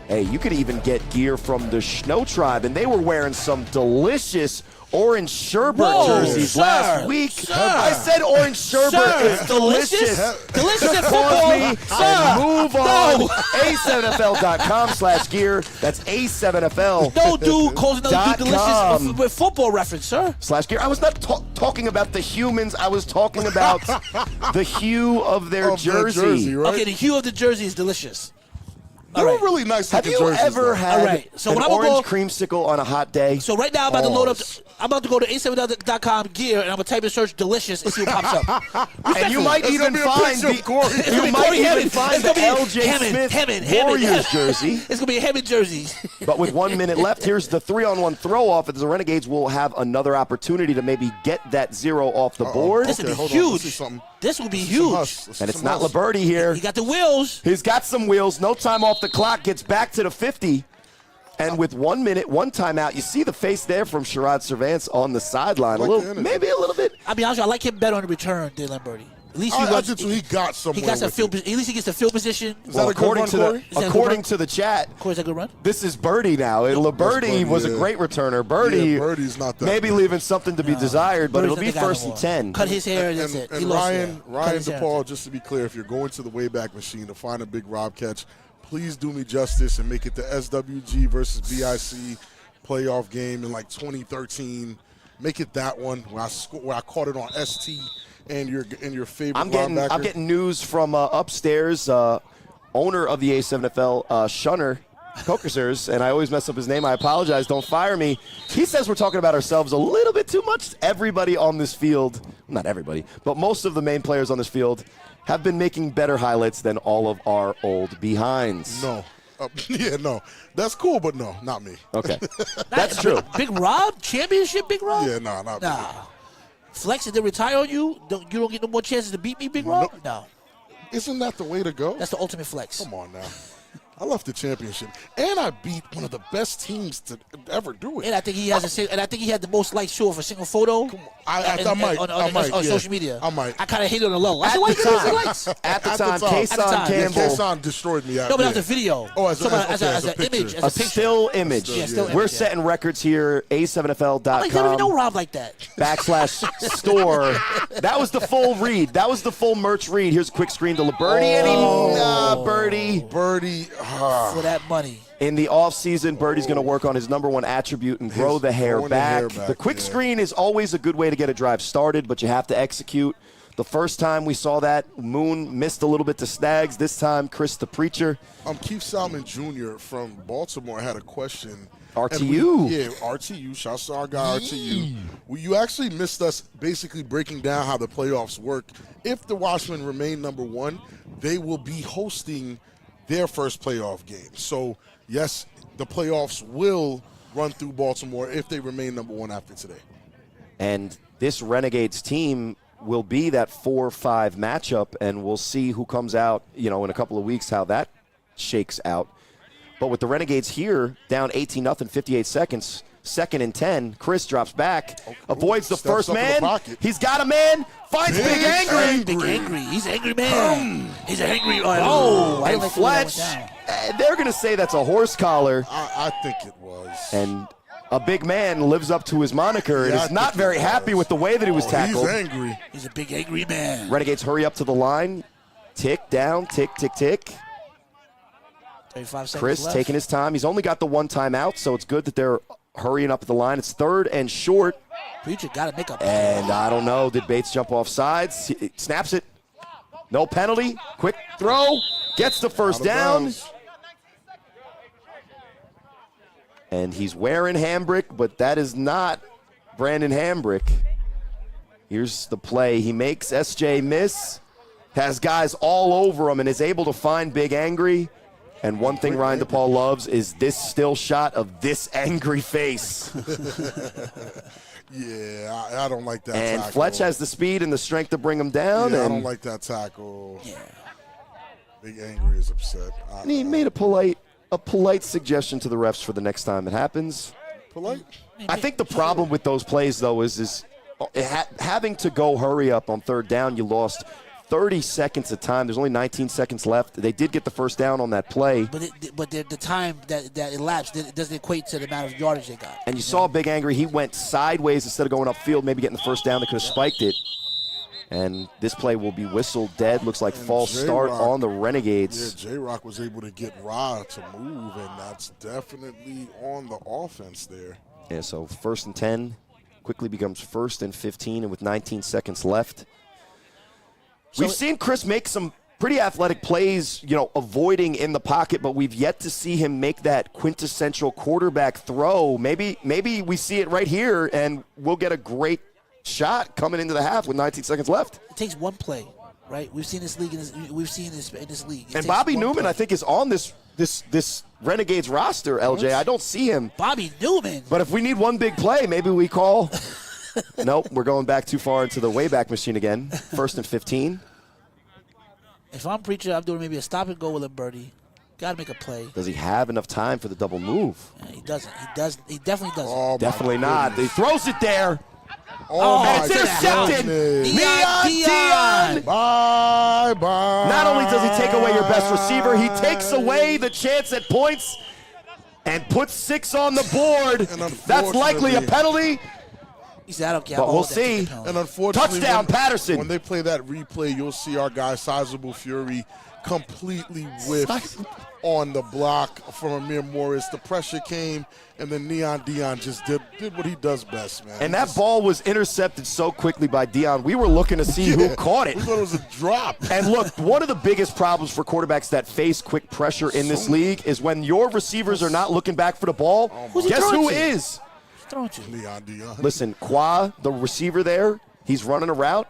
Hey, you could even get gear from the Shnow Tribe, and they were wearing some delicious orange sherbet jerseys last week. I said orange sherbet is delicious. Delicious at Pause football. me and move on. A7FL.com/gear. That's A7FL. No dude calls another dude .com. delicious with football reference, sir. /gear. I was not talking about the humans. I was talking about the hue of their Of their jersey. jersey, right? Okay, the hue of the jersey is delicious. They All were right. really nice Have looking you jerseys, ever though. had All right, so an when I'm gonna orange go- creamsicle on a hot day? So right now I'm about to load up. I'm about to go to A7.com gear and I'm gonna type in search delicious and see what pops up. And you might It's even gonna be a find picture of Corey. It's gonna you be might Corey even Hammond. find It's the gonna be LJ Smith Hammond. Warriors jersey. It's gonna be a Hammond jersey. But with 1 minute left, here's the 3-on-1 throw-off, and the Renegades will have another opportunity to maybe get that 0 off the board. This would be hold on. Let's see huge. something. This would be Some huge. hush. Let's see And it's some not hush. Liberty here. He got the wheels. He's got some wheels. No time off the clock. Gets back to the 50. And with 1 minute, one timeout, you see the face there from Sherrod Cervance on the sideline. Like A the little, energy. maybe a little bit. I'll be honest with you, I like him better on the return than Lamberti. At least he I runs. did too. He got somewhere. He got some with field. it. At least he gets the field position. Is that a good run, Corey? Is that a good according run? to the chat, Corey's a good run. this is Birdie now. Liberty Birdie, was a yeah. great returner. Birdie, Yeah, Birdie's not that maybe good. leaving something to be desired, but Birdie's it'll be not the guy first no and more. 10. Cut his hair and that's it. He And lost Ryan hair. Cut Ryan his hair. DePaul, just to be clear, if you're going to the Wayback Machine to find a Big Rob catch, please do me justice and make it the SWG versus BIC playoff game in like 2013. Make it that one where I caught it on ST and your favorite I'm linebacker. getting news from upstairs, owner of the A7FL, Shunner Kokesers, and I always mess up his name. I apologize. Don't fire me. He says we're talking about ourselves a little bit too much. Everybody on this field not everybody, but most of the main players on this field have been making better highlights than all of our old behinds. No. No. That's cool, but no, not me. Okay. That's true. Big Rob? Championship Big Rob? Yeah, no, not me. Nah. Flex and then retire on you? You don't get no more chances to beat me, Big Rob? No. Isn't that the way to go? That's the ultimate flex. Come on now. I left the championship, and I beat one of the best teams to ever do it. And I think he has and I think he had the most likes too of a single photo. I might on yeah. social media. I might. I kind of hate it on the low. I At said, why the you get time. likes? At the At the time, time. Kason At the time. Campbell. Kason destroyed me. No, but that was a video. Oh, as an a picture. image, as A a picture. still image. Yeah, still We're image, yeah. setting records here. A7FL.com. Like, they don't even know Rob like that. /store. That was the full read. That was the full merch read. Here's a quick screen to LeBirdie. And Birdie. For that money. in the offseason, Birdie's going to work on his number one attribute and grow the hair growing the back. hair back, The quick yeah. screen is always a good way to get a drive started, but you have to execute. The first time we saw that, Moon missed a little bit to snags. This time, Chris the Preacher. Keith Salmon Jr. from Baltimore had a question. RTU. RTU. Shouts to our guy, RTU. Well, you actually missed us basically breaking down how the playoffs work. If the Watchmen remain number one, they will be hosting their first playoff game. So, yes, the playoffs will run through Baltimore if they remain number one after today. And this Renegades team will be that 4-5 matchup, and we'll see who comes out, in a couple of weeks, how that shakes out. But with the Renegades here, down 18-0, 58 seconds, 2nd and 10, Chris drops back, avoids the Steps first up in the man. pocket. He's got a man, finds Big Angry. Big Angry. He's an angry man. He's an angry. Oh, I And like the way that Fletch, went down. they're going to say that's a horse collar. I think it was. And a big man lives up to his moniker and Yeah, I is not think very it happy was. with the way that he was tackled. He's angry. He's a big angry man. Renegades hurry up to the line. Tick down, tick, tick, tick. 35 seconds Chris left. taking his time. He's only got the one timeout, so it's good that they're hurrying up the line. It's 3rd and short. Preacher got to make up. And I don't know, did Bates jump off sides? He snaps it. No penalty. Quick throw. Gets the first Out of down. bounds. And he's wearing Hambrick, but that is not Brandon Hambrick. Here's the play. He makes SJ miss, has guys all over him, and is able to find Big Angry. And one thing Ryan DePaul loves is this still shot of this angry face. Yeah, I don't like that And tackle. Fletch has the speed and the strength to bring him down. Yeah, I and don't like that tackle. Yeah. Big Angry is upset. he made a polite suggestion to the refs for the next time it happens. Polite? I think the problem with those plays, though, is having to go hurry up on 3rd down. You lost 30 seconds of time. There's only 19 seconds left. They did get the first down on that play. But the time that elapsed doesn't equate to the amount of yardage they got. And you saw Big Angry. He went sideways instead of going upfield, maybe getting the first down. They could have spiked it. And this play will be whistled dead. Looks like false start J-Rock, on the Renegades. Yeah, J-Rock was able to get Ra to move, and that's definitely on the offense there. Yeah, so 1st and 10 quickly becomes 1st and 15, and with 19 seconds left. We've seen Chris make some pretty athletic plays, avoiding in the pocket, but we've yet to see him make that quintessential quarterback throw. Maybe we see it right here, and we'll get a great shot coming into the half with 19 seconds left. It takes one play, right? We've seen this league. We've seen this in this league. And Bobby Newman, I think, is on this Renegades roster. LJ, I don't see him. Bobby Newman. But if we need one big play, maybe we call. Nope, we're going back too far into the Wayback Machine again. 1st and 15. If I'm Preacher, I'm doing maybe a stop and go with a birdie. Got to make a play. Does he have enough time for the double move? He doesn't. He definitely doesn't. Oh, my Definitely not. He throws it there. Oh, And my it's intercepted. goodness. Dion. Bye. Not only does he take away your best receiver, he takes away the chance at points and puts 6 on the board. That's likely a penalty. He said, I don't care. But I'm we'll all that see. penalty. And unfortunately, Touchdown, Paterson. When they play that replay, you'll see our guy, Sizable Fury, completely whiffed on the block from Amir Morris. The pressure came, and then Neon Dion just did what he does best, man. And that ball was intercepted so quickly by Dion. We were looking to see who caught it. We thought it was a drop. And look, one of the biggest problems for quarterbacks that face quick pressure in this league is when your receivers are not looking back for the ball. Who's he Guess throwing who to? is? Don't you? Neon Dion. Listen, Qua, the receiver there, He's running a route.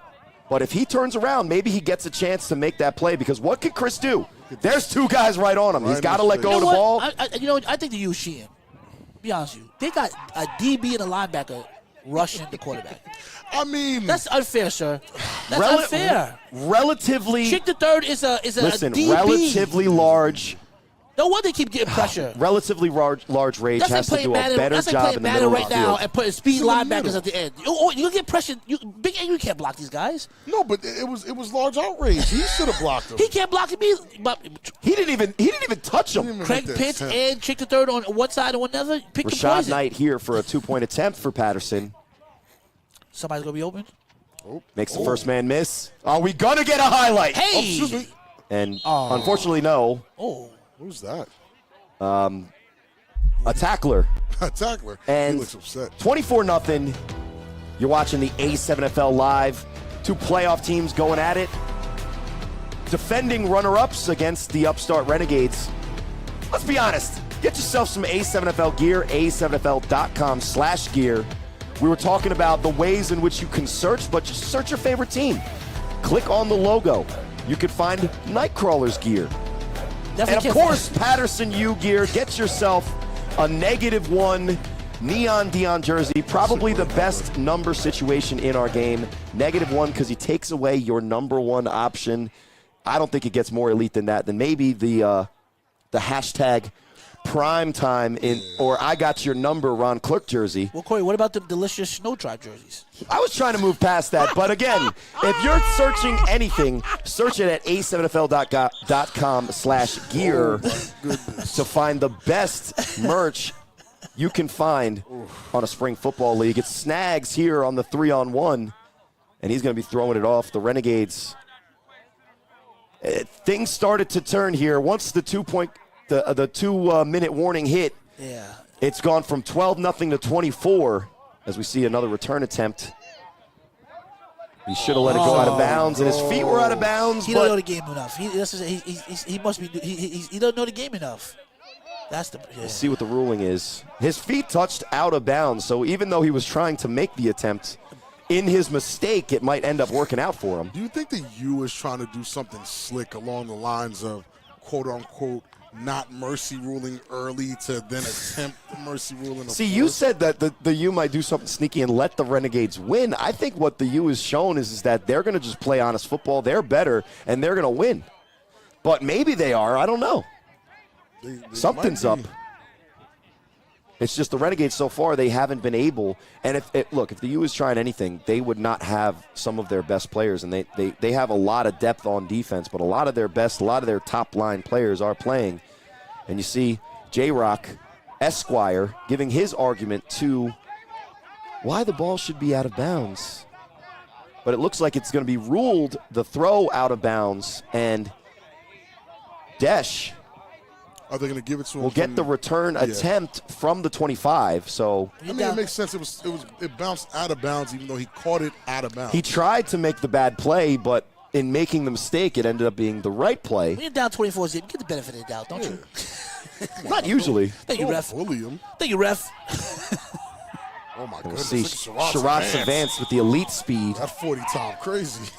But if he turns around, maybe he gets a chance to make that play because what could Chris do? There's two guys right on him. He's got to let go of the ball. I think the U is cheating. Be honest with you. They got a DB and a linebacker rushing the quarterback. I mean, that's unfair, sir. That's unfair. Relatively. Chick the third is a DB. Relatively large. No wonder they keep getting pressure. Relatively large range has to do a better job in the middle right of the now field. and putting speed linebackers at the end. You get pressure. Big A, you can't block these guys. No, but it was large outrage. He should have blocked him. He can't block him either. But he didn't even touch him. Craig Pitts and Chick the third on one side and one other. Pick the poison. Rashad Knight here for a 2-point attempt for Paterson. Somebody's gonna be open. Makes the first man miss. Are we gonna get a highlight? Hey! Excuse me. And unfortunately, no. Oh, who's that? A tackler. A tackler. And he looks upset. 24-0. You're watching the A7FL live. Two playoff teams going at it. Defending runner-ups against the upstart Renegades. Let's be honest. Get yourself some A7FL gear, a7fl.com/gear. We were talking about the ways in which you can search, but just search your favorite team. Click on the logo. You can find Nightcrawler's gear. And of course, Paterson U gear. Get yourself a -1 neon Dion jersey. Probably the best number situation in our game. -1 because he takes away your number one option. I don't think it gets more elite than that. Than maybe the hashtag prime time or I got your number Ron Clark jersey. Well, Corey, what about the delicious Shnow Tribe jerseys? I was trying to move past that, but again, if you're searching anything, search it at a7fl.com/gear to find the best merch you can find on a spring football league. It's Snags here on the 3-on-1, and he's going to be throwing it off. The Renegades, things started to turn here once the 2-minute warning hit. Yeah. It's gone from 12-0 to 24 as we see another return attempt. He should have let it go out of bounds, and his feet were out of bounds. He don't know the game enough. He must be. He don't know the game enough. That's the. Yeah. We'll see what the ruling is. His feet touched out of bounds, so even though he was trying to make the attempt, in his mistake, it might end up working out for him. Do you think the U is trying to do something slick along the lines of quote-unquote not mercy ruling early to then attempt mercy ruling? See, you said that the U might do something sneaky and let the Renegades win. I think what the U has shown is that they're going to just play honest football. They're better, and they're going to win. But maybe they are. I don't know. They Something's up. It's just the Renegades so far, they haven't been able. And if the U is trying anything, they would not have some of their best players. And they have a lot of depth on defense, but a lot of their top line players are playing. And you see J-Rock Esquire giving his argument to why the ball should be out of bounds. But it looks like it's going to be ruled the throw out of bounds. And Desh are they going to give it to him? We'll get the return attempt from the 25. So I mean, it makes sense. It bounced out of bounds, even though he caught it out of bounds. He tried to make the bad play, but in making the mistake, it ended up being the right play. When you're down 24-0, get the benefit of the doubt, don't you? Not usually. Thank you, ref. Bully him. Thank you, ref. Oh my We'll goodness! see Sherrod's advance with the elite speed. That 40 time crazy.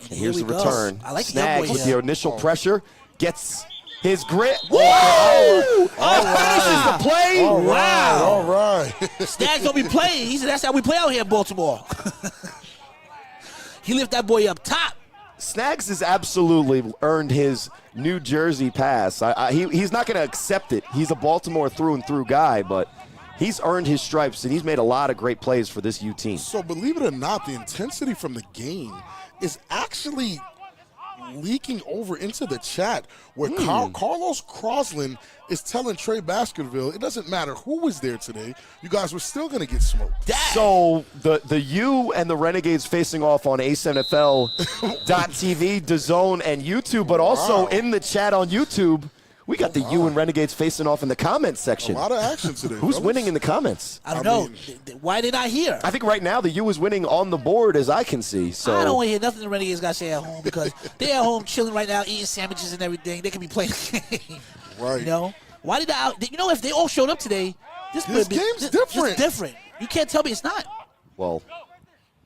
Here's the return. I like Snags with the initial pressure. Gets his grip. Woo! Finishes the play. All right. Snags don't be playing. He said that's how we play out here in Baltimore. He lifted that boy up top. Snags has absolutely earned his New Jersey pass. He's not going to accept it. He's a Baltimore through and through guy, but he's earned his stripes, and he's made a lot of great plays for this U team. So believe it or not, the intensity from the game is actually leaking over into the chat where Carlos Croslin is telling Trey Baskerville, it doesn't matter who was there today, you guys were still going to get smoked. So the U and the Renegades facing off on A7FL.TV, DAZN, and YouTube, but also in the chat on YouTube, we got the U and Renegades facing off in the comments section. A lot of action today. Who's winning in the comments? I don't know. Why did I hear? I think right now the U is winning on the board as I can see. So I don't want to hear nothing the Renegades got to say at home because they're at home chilling right now, eating sandwiches and everything. They can be playing the game. Right. You know? Why did if they all showed up today, this game's different. It's different. You can't tell me it's not. Well,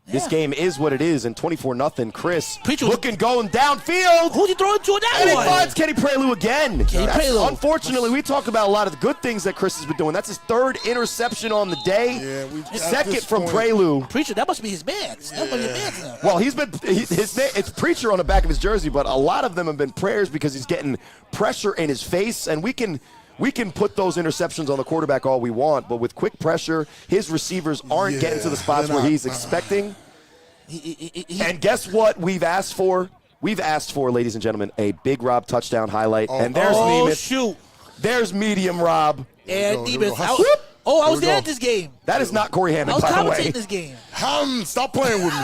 This Yeah. game is what it is, and 24-0. Chris Preacher- looking going downfield. Who's he throwing to on that And he one? finds Kenny Prelude again. Kenny Prelude. Unfortunately, we talk about a lot of the good things that Chris has been doing. That's his 3rd interception on the day. Yeah, at Second this from point- Prelude. Preacher, that must be his man. That must be his man now. Well, it's Preacher on the back of his jersey, but a lot of them have been prayers because he's getting pressure in his face, and we can put those interceptions on the quarterback all we want, but with quick pressure, his receivers aren't getting to the spots where he's expecting. And guess what we've asked for? We've asked for, ladies and gentlemen, a Big Rob touchdown highlight. And there's Nemeth. Shoot. There's Medium Rob. And Here we go. Nemeth. I was there at this game. That is not Corey I Hammond, was by the way. commentating this game. Stop playing with me.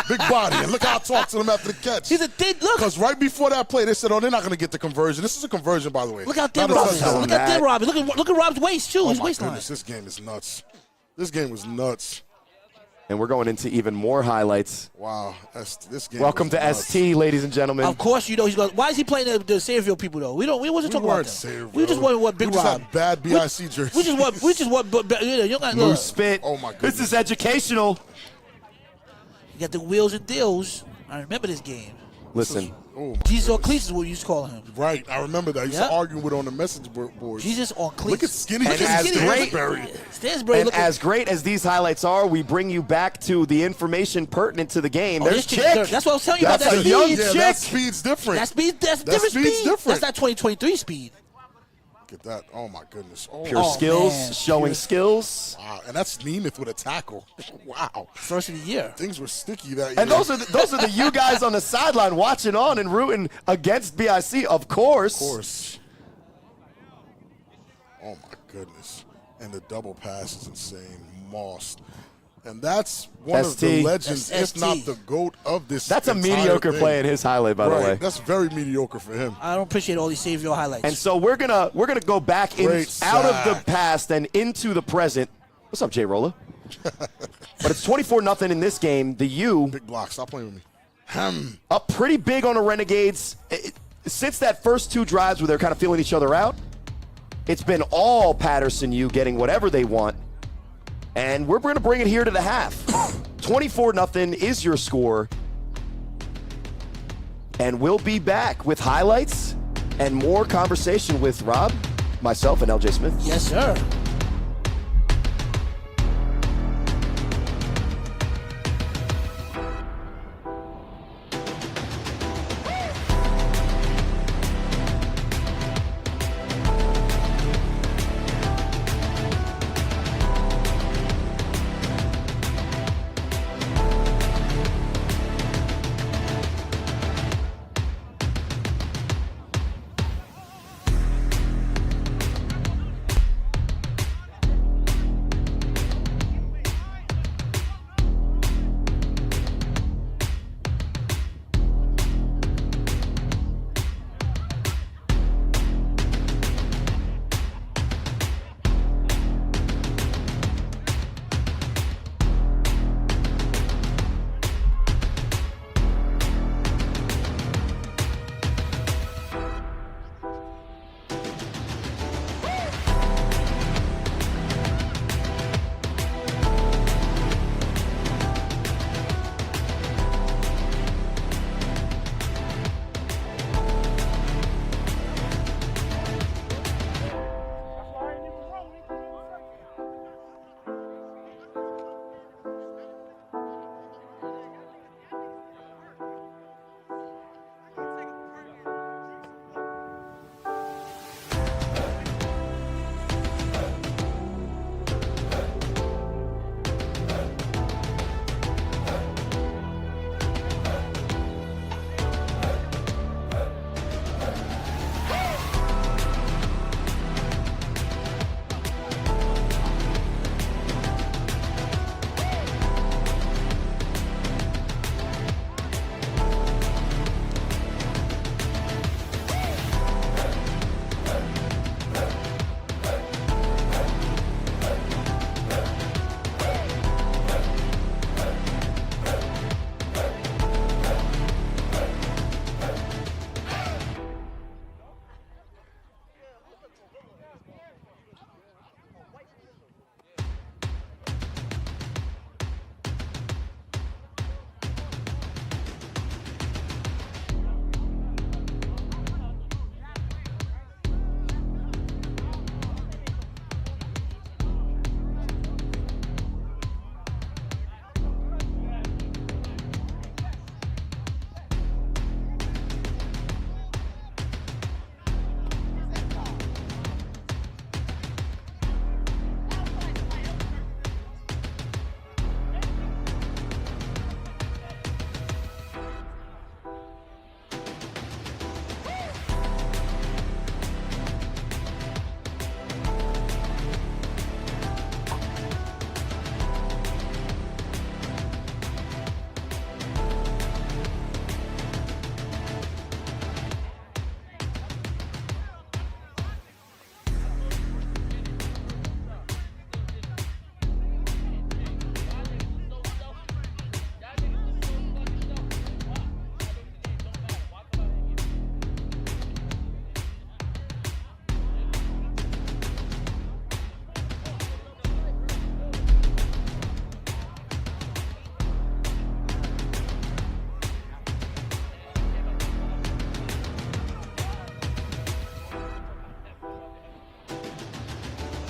Big body. And look how I talk to them after the catch. He's a thin. Look. Because right before that play, they said, they're not going to get the conversion. This is a conversion, by the way. Look how thin Not a Rob is. touchdown. Look how thin Rob is. Look at Rob's waist, too. Oh, His my waistline. goodness. This game is nuts. This game was nuts. And we're going into even more highlights. Wow. This game Welcome was to nuts. ST, ladies and gentlemen. Of course, you know he's going. Why is he playing the Sayreville people though? We wasn't talking about them. We just want Big We just Rob. had bad BIC jerseys. We just want. You got Moose spit. Oh, my goodness. This is educational. You got the wheels and deals. I remember this game. Listen, Oh, my Jesus on goodness. cleats is what you used to call him. Right. I remember that. I used Yep. to argue with on the message boards. Jesus on cleats. Look at Skinny. And Look at as Skinny great- Stansbury. Stansbury and looking. as great as these highlights are, we bring you back to the information pertinent to the game. Oh, There's this chick's Chick. dirt. That's what I was telling you about. That's That a speed. young Yeah, chick. that speed's different. That's speed. That's That different speed's speed. different. That's not 2023 speed. Look at that. Oh, my goodness. Oh, Pure Oh, skills, man. showing skills. wow. And that's Nemeth with a tackle. Wow. First of the year. Things were sticky that year. And those are the you guys on the sideline watching on and rooting against BIC, of course. Of course. Oh, my goodness. And the double pass is insane. Moss. And that's one of the ST. legends, That's if not ST. the GOAT of this That's a entire mediocre thing. play in his highlight, by the Right. way. That's very mediocre for him. I don't appreciate all these Savior highlights. And so we're gonna go back Great out of the sack. past and into the present. What's up, Jay Rolla? But it's 24-0 in this game. The U Big block. Stop playing with me. up pretty big on the Renegades. Since that first 2 drives where they're kind of feeling each other out, it's been all Paterson U getting whatever they want. And we're going to bring it here to the half. 24-0 is your score. And we'll be back with highlights and more conversation with Rob, myself, and LJ Smith. yes, sir.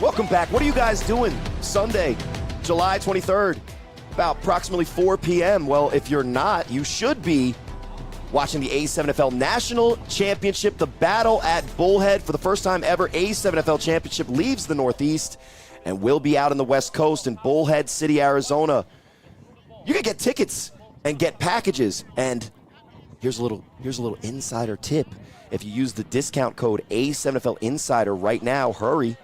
Welcome back. What are you guys doing Sunday, July 23rd, about approximately 4 p.m.? Well, if you're not, you should be watching the A7FL National Championship, the battle at Bullhead. For the first time ever, A7FL Championship leaves the Northeast and will be out on the West Coast in Bullhead City, Arizona. You can get tickets and get packages. And here's a little insider tip. If you use the discount code A7FL Insider right now, hurry.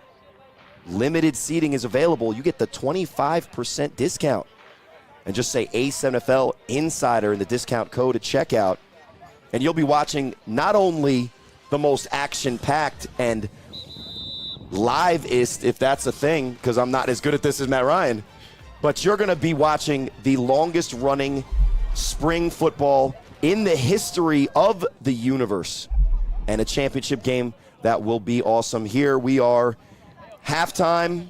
Limited seating is available. You get the 25% discount. And just say A7FL Insider in the discount code at checkout. And you'll be watching not only the most action-packed and live-ist, if that's a thing, because I'm not as good at this as Matt Ryan, but you're going to be watching the longest-running spring football in the history of the universe, and a championship game that will be awesome. Here we are, halftime,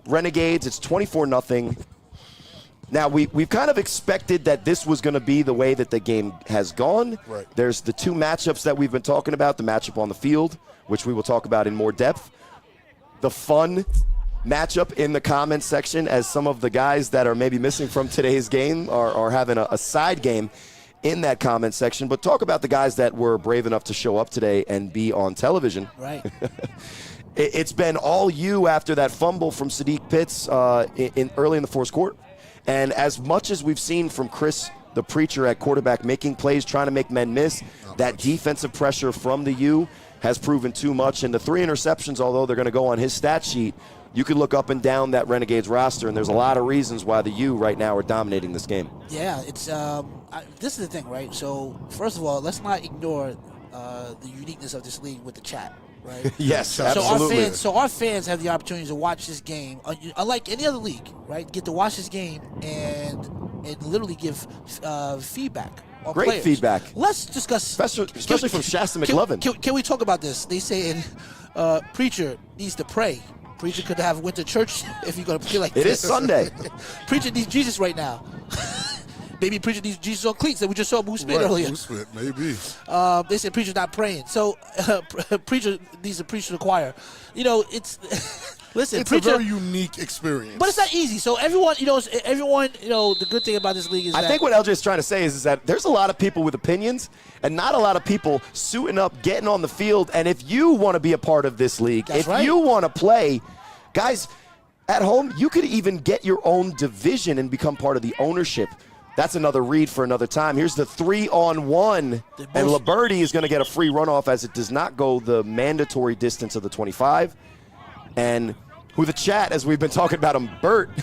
Renegades, it's 24-0. Now, we've kind of expected that this was going to be the way that the game has gone. Right. There's the two matchups that we've been talking about, the matchup on the field, which we will talk about in more depth. The fun matchup in the comments section, as some of the guys that are maybe missing from today's game are having a side game in that comment section. But talk about the guys that were brave enough to show up today and be on television. Right. It's been all you after that fumble from Sadiq Pitts early in the fourth quarter. And as much as we've seen from Chris, the preacher at quarterback, making plays, trying to make men miss, that defensive pressure from the U has proven too much. And the 3 interceptions, although they're going to go on his stat sheet, you can look up and down that Renegades roster, and there's a lot of reasons why the U right now are dominating this game. Yeah, it's this is the thing, right? So, first of all, let's not ignore the uniqueness of this league with the chat. Right? Yes, absolutely. So our fans have the opportunity to watch this game, unlike any other league, right? Get to watch this game and literally give feedback on Great players. feedback. Let's discuss, especially from Shasta McLovin. Can we talk about this? They say preacher needs to pray. Preacher could have went to church if you're going to play like this. It is Sunday. Preacher needs Jesus right now. Maybe preacher needs Jesus on cleats that we just saw Boo Smith earlier. Boo Smith, maybe. They said preacher's not praying. So preacher needs to preach to the choir. You know, it's listen. It's preacher, a very unique experience. but it's not easy. So everyone, the good thing about this league is I think what LJ is trying to say is that there's a lot of people with opinions and not a lot of people suiting up, getting on the field. And if you want to be a part of this league, you want to play, guys, at home, you could even get your own division and become part of the ownership. That's another read for another time. Here's the 3-on-1, and Liberty is going to get a free runoff as it does not go the mandatory distance of the 25. And who the chat, as we've been talking about him, Birdie.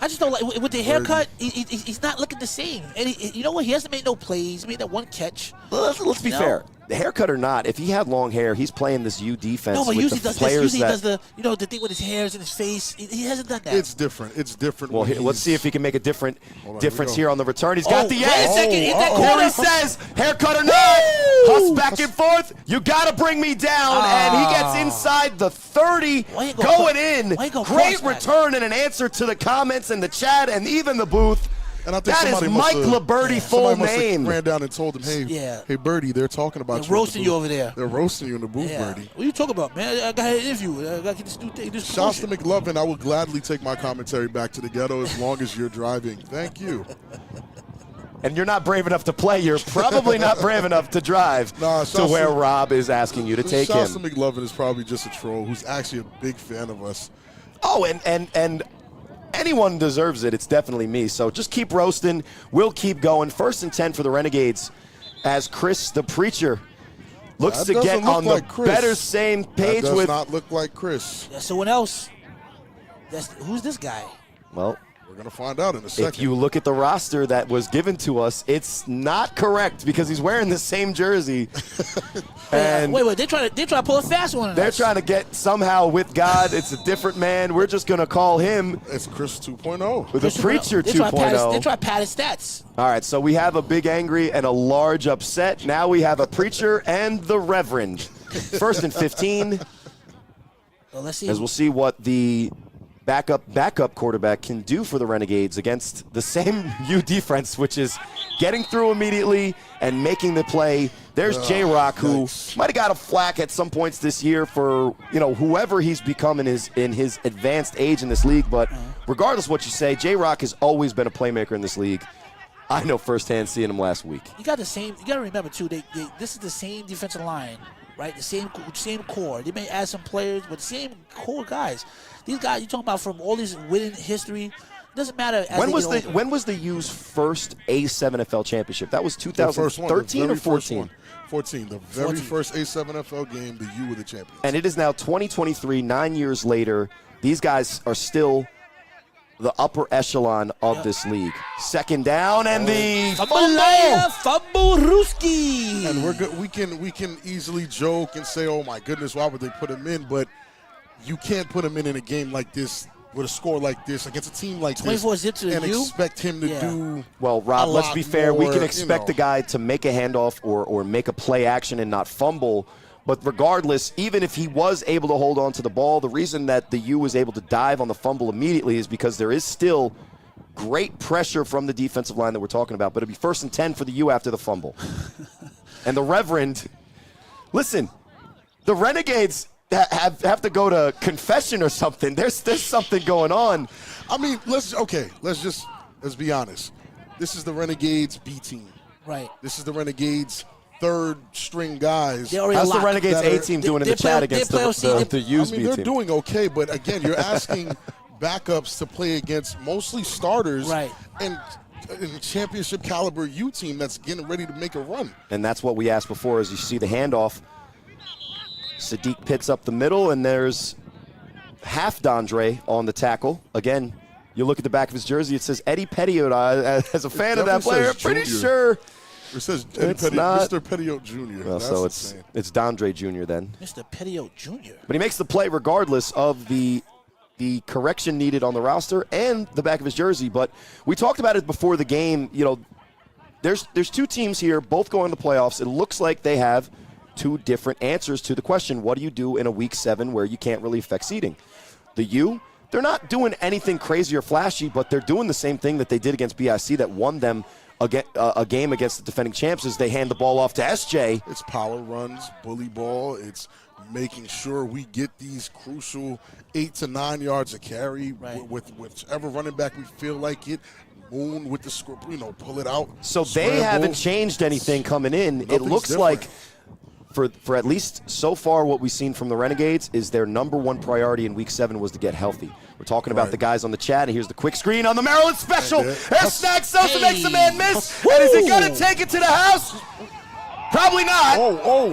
I just don't like with the haircut. He's not looking the same. And you know what? He hasn't made no plays. He made that one catch. Let's be fair. The haircut or not, if he had long hair, he's playing this U defense. No, but with usually the does players this. Usually does the thing with his hairs and his face. He hasn't done that. It's different. It's different. Well, let's see if he can make a different difference here on the return. He's got the wait a second. Hit that Corey corner. says, haircut or not, huss back and forth. You got to bring me down. And he gets inside the 30, going in. Great return and an answer to the comments and the chat and even the booth. And I think that is Mike Liberty, full name. Ran down and told him, hey, Birdie, they're talking about they're roasting you over there. They're roasting you in the booth, Birdie. What are you talking about, man? I got an interview. I got to get this new thing. Shasta McLovin, I will gladly take my commentary back to the ghetto as long as you're driving. Thank you. And you're not brave enough to play. You're probably not brave enough to drive to where Rob is asking you to take him. Shasta McLovin is probably just a troll who's actually a big fan of us. Oh, and anyone deserves it. It's definitely me. So just keep roasting. We'll keep going. 1st and 10 for the Renegades as Chris, the preacher, looks to get on the better same page that does with. Not look like Chris. Yeah, someone else. Who's this guy? Well, we're going to find out in a second. If you look at the roster that was given to us, it's not correct because he's wearing the same jersey. And wait, they're trying to pull a fast one. They're trying to get somehow with God. It's a different man. We're just going to call him. It's Chris 2.0. With a preacher 2.0. They try to pad his stats. All right, so we have a big angry and a large upset. Now we have a preacher and the reverend. 1st and 15. Well, let's see. As we'll see what the backup quarterback can do for the Renegades against the same U defense, which is getting through immediately and making the play. There's J-Rock, who might have got a flack at some points this year for, whoever he's become in his advanced age in this league. But regardless of what you say, J-Rock has always been a playmaker in this league. I know firsthand seeing him last week. You got to remember, too, this is the same defensive line, right? The same core. They may add some players, but the same core guys. These guys, you're talking about from all this winning history. Doesn't matter. When was the U's first A7FL championship? That was 2013 or 14? 14. The very first A7FL game, the U were the champions. And it is now 2023, 9 years later. These guys are still the upper echelon of this league. Second down and the fumble Ruski. And we're good. We can easily joke and say, "Oh my goodness, why would they put him in?" But you can't put him in a game like this with a score like this against a team like this and expect him to do. Well, Rob, let's be fair. We can expect the guy to make a handoff or make a play action and not fumble. But regardless, even if he was able to hold on to the ball, the reason that the U was able to dive on the fumble immediately is because there is still great pressure from the defensive line that we're talking about. But it'd be 1st and 10 for the U after the fumble. And the Reverend, listen, the Renegades have to go to confession or something. There's something going on. I mean, let's be honest. This is the Renegades B team. Right. This is the Renegades third string guys. How's the Renegades A team doing in the chat against the U's B team? They're doing okay, but again, you're asking backups to play against mostly starters, right? And a championship caliber U team that's getting ready to make a run. And that's what we asked before. As you see the handoff, Sadiq Pitts up the middle, and there's half Dondre on the tackle. Again, you look at the back of his jersey, it says Eddie Pettiot. As a fan of that player, I'm pretty sure. It says Mr. Pettiot Jr. Well, so it's Dondre Jr. then. Mr. Pettiot Jr. But he makes the play regardless of the correction needed on the roster and the back of his jersey. But we talked about it before the game. There's two teams here, both going to the playoffs. It looks like they have two different answers to the question, what do you do in a Week 7 where you can't really affect seeding? The U, they're not doing anything crazy or flashy, but they're doing the same thing that they did against BIC that won them a game against the defending champs as they hand the ball off to SJ. It's power runs, bully ball. It's making sure we get these crucial 8 to 9 yards of carry with whichever running back we feel like it. Moon with the script, pull it out. So they haven't changed anything coming in. It looks like for at least so far what we've seen from the Renegades is their number one priority in Week 7 was to get healthy. We're talking about the guys on the chat, and here's the quick screen on the Maryland special. Air snag Sosa makes the man miss, and is he going to take it to the house? Probably not.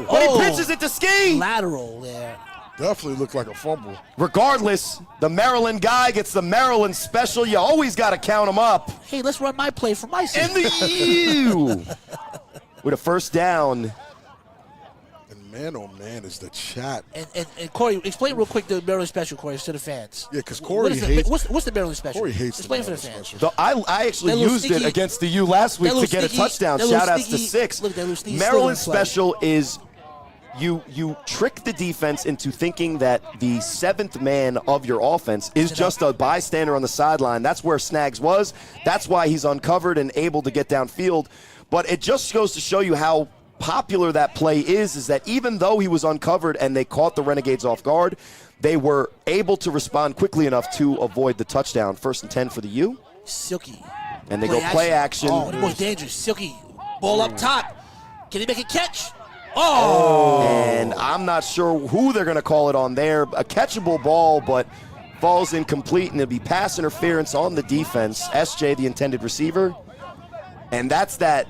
But he pitches it to Ski. Lateral there. Definitely looked like a fumble. Regardless, the Maryland guy gets the Maryland special. You always got to count him up. Hey, let's run my play for my And the U with a first down. Man, oh man, is the chat. And Corey, explain real quick the Maryland special, Corey, to the fans. Yeah, because Corey hates. What's the Maryland special? Corey hates explain the for the fans. special. I actually used it against the U last week to get a touchdown. Shout outs to 6. Maryland special is you trick the defense into thinking that the 7th man of your offense is just a bystander on the sideline. That's where Snags was. That's why he's uncovered and able to get downfield. But it just goes to show you how popular that play is that even though he was uncovered and they caught the Renegades off guard, they were able to respond quickly enough to avoid the touchdown. 1st and 10 for the U. Silky. And they go play action. Oh, the most dangerous. Silky. Ball up top. Can he make a catch? Oh! And I'm not sure who they're going to call it on there. A catchable ball, but falls incomplete, and it'll be pass interference on the defense. SJ, the intended receiver. And that's that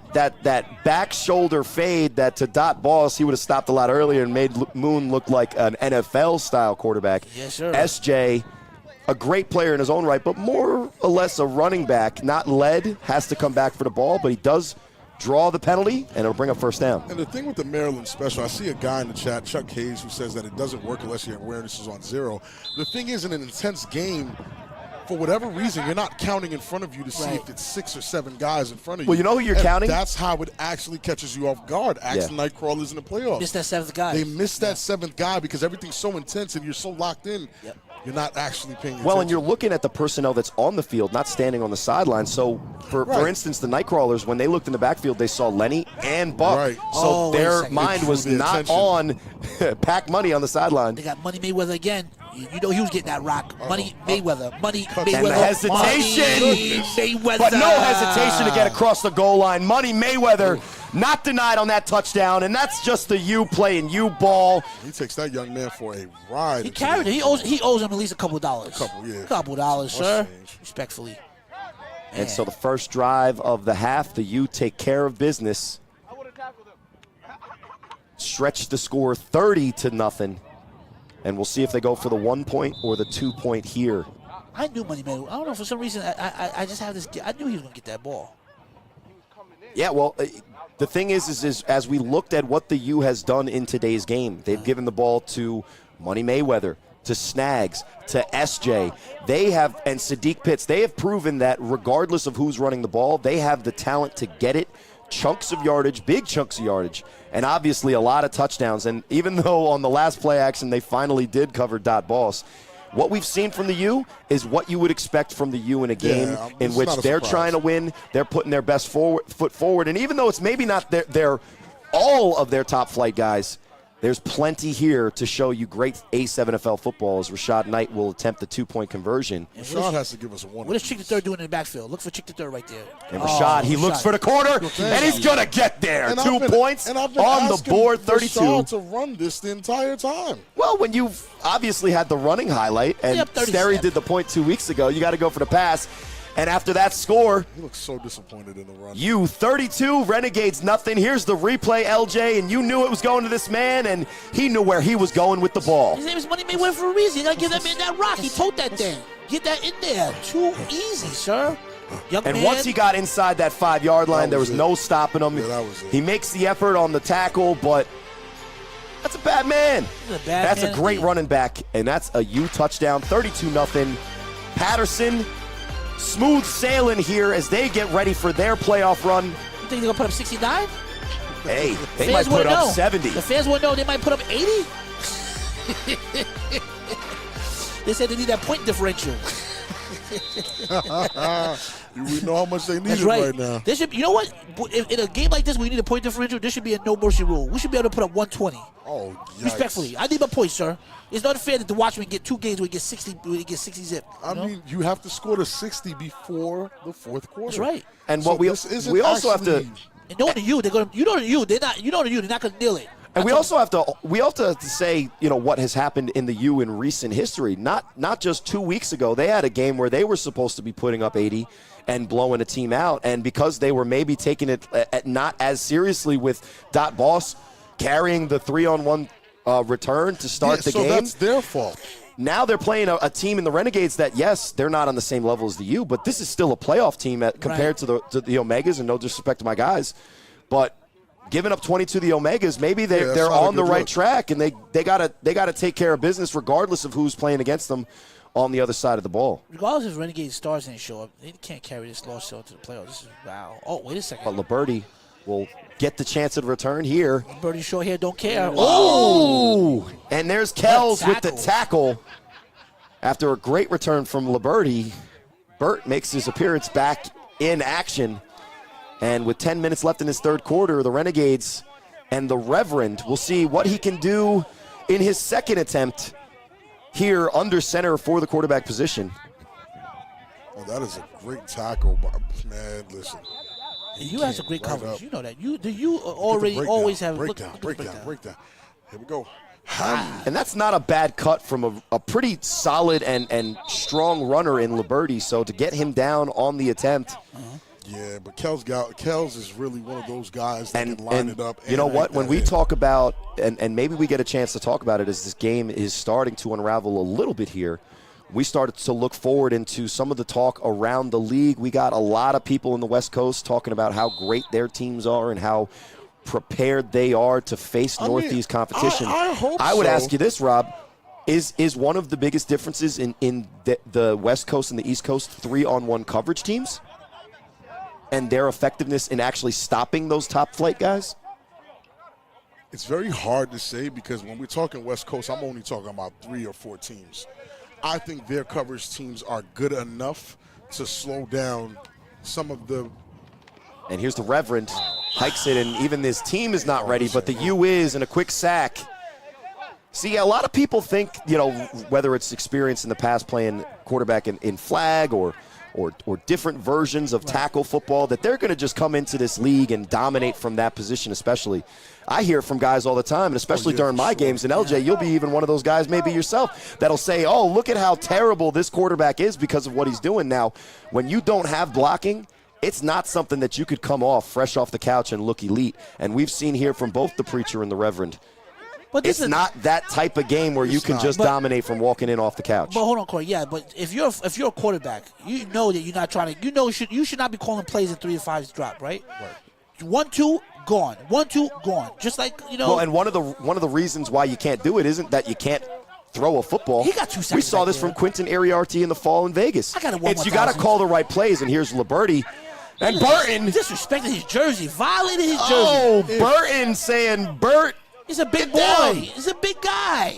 back shoulder fade that to Dot Boss, he would have stopped a lot earlier and made Moon look like an NFL-style quarterback. Yes, sir. SJ, a great player in his own right, but more or less a running back, not led, has to come back for the ball, but he does draw the penalty, and it'll bring up first down. And the thing with the Maryland special, I see a guy in the chat, Chuck Hayes, who says that it doesn't work unless your awareness is on 0. The thing is, in an intense game, for whatever reason, you're not counting in front of you to see if it's 6 or 7 guys in front of you. Well, you know who you're counting? That's how it actually catches you off guard. Ask the Nightcrawlers in the playoffs. Missed that 7th guy. They missed that 7th guy because everything's so intense and you're so locked in. Yep. You're not actually paying attention. Well, and you're looking at the personnel that's on the field, not standing on the sideline. So, for instance, the Nightcrawlers, when they looked in the backfield, they saw Lenny and Buck. Right. So their mind was not on pack money on the sideline. They got Money Mayweather again. You know he was getting that rock. Money Mayweather. Money Mayweather. And the hesitation. Money Mayweather. But no hesitation to get across the goal line. Money Mayweather not denied on that touchdown, and that's just the U playing U ball. He takes that young man for a ride. He carried it. He owes him at least a couple of dollars. Couple dollars, sir. Change. Respectfully. And so the first drive of the half, the U take care of business. Stretch the score 30-0. And we'll see if they go for the 1 point or the 2 point here. I knew Money Mayweather. I don't know, for some reason, I just have this. I knew he was going to get that ball. Yeah, well, the thing is as we looked at what the U has done in today's game, they've given the ball to Money Mayweather, to Snags, to SJ. They have, and Sadiq Pitts, they have proven that regardless of who's running the ball, they have the talent to get it. Chunks of yardage, big chunks of yardage, and obviously a lot of touchdowns. And even though on the last play action they finally did cover Dot Boss, what we've seen from the U is what you would expect from the U in a game in which they're trying to win. They're putting their best foot forward. And even though it's maybe not their all of their top flight guys, there's plenty here to show you great A7FL football as Rashad Knight will attempt the 2 point conversion. Rashad has to give us a 1. What is Chick the Third doing in the backfield? Look for Chick the Third right there. And Rashad, he looks for the corner, and he's going to get there. And 2 points on the board, 32. Rashad to run this the entire time. Well, when you've obviously had the running highlight, and Sterry did the point 2 weeks ago, you got to go for the pass. And after that score, he looks so disappointed in the run. You 32, Renegades nothing. Here's the replay, LJ, and you knew it was going to this man, and he knew where he was going with the ball. His name is Money Mayweather for a reason. You got to give that man that rock. He told that thing. Get that in there. Too easy, sir. Young and man. Once he got inside that 5 yard line, there was no stopping him. Yeah, that was it. He makes the effort on the tackle, but that's a bad man. That's a great running back, and that's a U touchdown, 32-0. Paterson, smooth sailing here as they get ready for their playoff run. You think they're going to put up 69? Hey, they might put up 70. The fans want to know they might put up 80? They said they need that point differential. We know how much they need That's it right now. They should, you know what? In a game like this, we need a point differential. There should be a no mercy rule. We should be able to put up 120. Oh, yikes. Respectfully, I need my points, sir. It's not fair that the Watchmen get 2 games where he gets 60. Where he gets 60 zip. I mean, you have to score to 60 before the fourth quarter. That's right. And what we also have to. And knowing the U, they're going to. You know the U, they're not. You know the U, they're not going to nail it. And we also have to say, what has happened in the U in recent history. Not just 2 weeks ago. They had a game where they were supposed to be putting up 80 and blowing a team out. And because they were maybe taking it not as seriously with Dot Boss carrying the 3-on-1 return to start the game. So that's their fault. Now they're playing a team in the Renegades that, yes, they're not on the same level as the U, but this is still a playoff team compared to the Omegas, and no disrespect to my guys. But giving up 20 to the Omegas, maybe they're on the right track, and they gotta take care of business regardless of who's playing against them on the other side of the ball. Regardless if Renegades stars didn't show up, they can't carry this loss to the playoffs. This is wow. Oh, wait a second. But Liberty will get the chance of return here. Liberty short hair don't care. Oh! And there's Kells with the tackle. After a great return from Liberty, Burt makes his appearance back in action. And with 10 minutes left in his third quarter, the Renegades and the Reverend will see what he can do in his second attempt here under center for the quarterback position. Oh, that is a great tackle, man. Listen. You has a great coverage. Up. You know that. You always have breakdown. Here we go. And that's not a bad cut from a pretty solid and strong runner in Liberty. So to get him down on the attempt. Yeah, but Kells is really one of those guys that can line it up. You know what? When we talk about, and maybe we get a chance to talk about it as this game is starting to unravel a little bit here, we started to look forward into some of the talk around the league. We got a lot of people in the West Coast talking about how great their teams are and how prepared they are to face Northeast competition. I would ask you this, Rob. Is one of the biggest differences in the West Coast and the East Coast 3-on-1 coverage teams and their effectiveness in actually stopping those top flight guys? It's very hard to say because when we're talking West Coast, I'm only talking about 3 or 4 teams. I think their coverage teams are good enough to slow down some of the. And here's the Reverend, hikes it, and even this team is not ready, but the U is, in a quick sack. See, a lot of people think, whether it's experience in the past playing quarterback in flag or different versions of tackle football, that they're going to just come into this league and dominate from that position especially. I hear from guys all the time, and especially during my games, and LJ, you'll be even one of those guys, maybe yourself, that'll say, oh, look at how terrible this quarterback is because of what he's doing. Now, when you don't have blocking, it's not something that you could come off fresh off the couch and look elite. And we've seen here from both the preacher and the Reverend, but it's not that type of game where you can just dominate from walking in off the couch. But hold on, Corey. Yeah, but if you're a quarterback, you know that you're not trying to. You should not be calling plays in 3 to 5 drop, right? 1-2 gone. 1-2 gone. Just like Well, and one of the reasons why you can't do it isn't that you can't throw a football. He got 2 seconds. We saw this from Quentin Ariarte in the fall in Vegas. You got to call the right plays, and here's Liberty. And Burton disrespected his jersey, violated his jersey. Oh, Burton saying, Burt. He's a big boy. He's a big guy.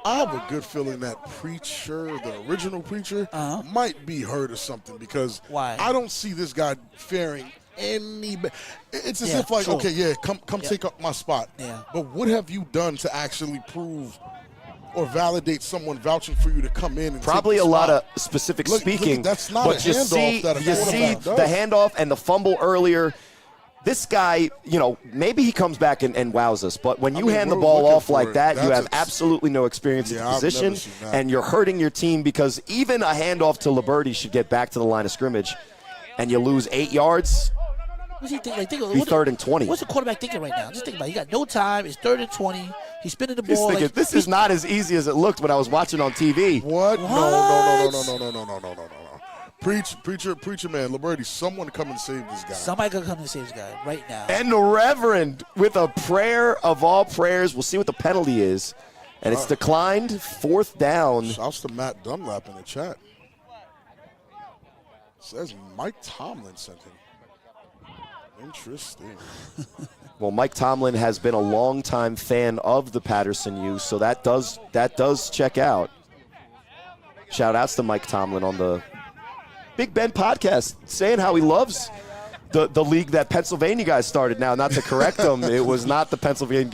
I have a good feeling that Preacher, the original Preacher, might be hurt or something because I don't see this guy faring any better. It's as if like, okay, come take up my spot. Yeah. But what have you done to actually prove or validate someone vouching for you to come in? And probably a lot of specific speaking. That's not but a handoff that a quarterback does. The handoff and the fumble earlier. This guy, maybe he comes back and wows us, but when you hand the ball off like that, you have absolutely no experience in the position, and you're hurting your team because even a handoff to Liberty should get back to the line of scrimmage, and you lose 8 yards. What's he think? Be 3rd and 20. What's the quarterback thinking right now? Just think about it. He got no time. It's 3rd and 20. He's spinning the ball. He's thinking, this is not as easy as it looked when I was watching on TV. What? No. Preacher man, Liberty, someone come and save this guy. Somebody gonna come and save this guy right now. And the Reverend with a prayer of all prayers. We'll see what the penalty is. And it's declined, 4th down. Shouts to Matt Dunlap in the chat. Says Mike Tomlin sent him. Interesting. Well, Mike Tomlin has been a longtime fan of the Paterson U, so that does check out. Shout outs to Mike Tomlin on the Big Ben podcast, saying how he loves the league that Pennsylvania guys started. Now, not to correct him, it was not the Pennsylvania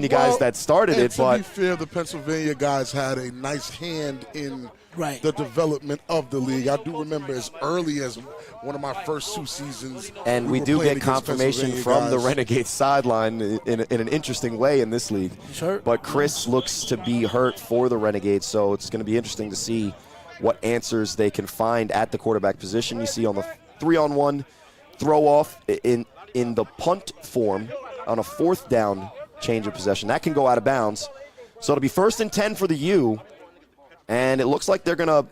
guys that started it. To be fair, the Pennsylvania guys had a nice hand in the development of the league. I do remember as early as one of my first 2 seasons. And we do get confirmation from the Renegades sideline in an interesting way in this league. Sure. But Chris looks to be hurt for the Renegades, so it's going to be interesting to see what answers they can find at the quarterback position. You see on the 3-on-1 throw off in the punt form on a 4th down change of possession. That can go out of bounds. So it'll be 1st and 10 for the U. And it looks like they're going to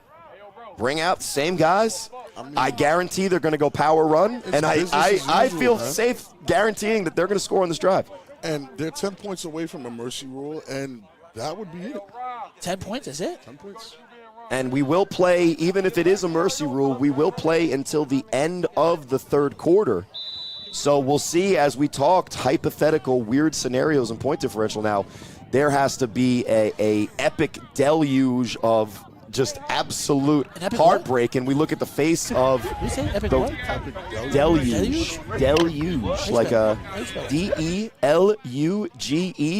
bring out the same guys. I guarantee they're going to go power run. And I feel safe guaranteeing that they're going to score on this drive. And they're 10 points away from a mercy rule, and that would be it. 10 points, is it? 10 points. And we will play, even if it is a mercy rule, we will play until the end of the 3rd quarter. So we'll see as we talked hypothetical weird scenarios and point differential. Now, there has to be a epic deluge of just absolute heartbreak, and we look at the face of the deluge, like a D-E-L-U-G-E.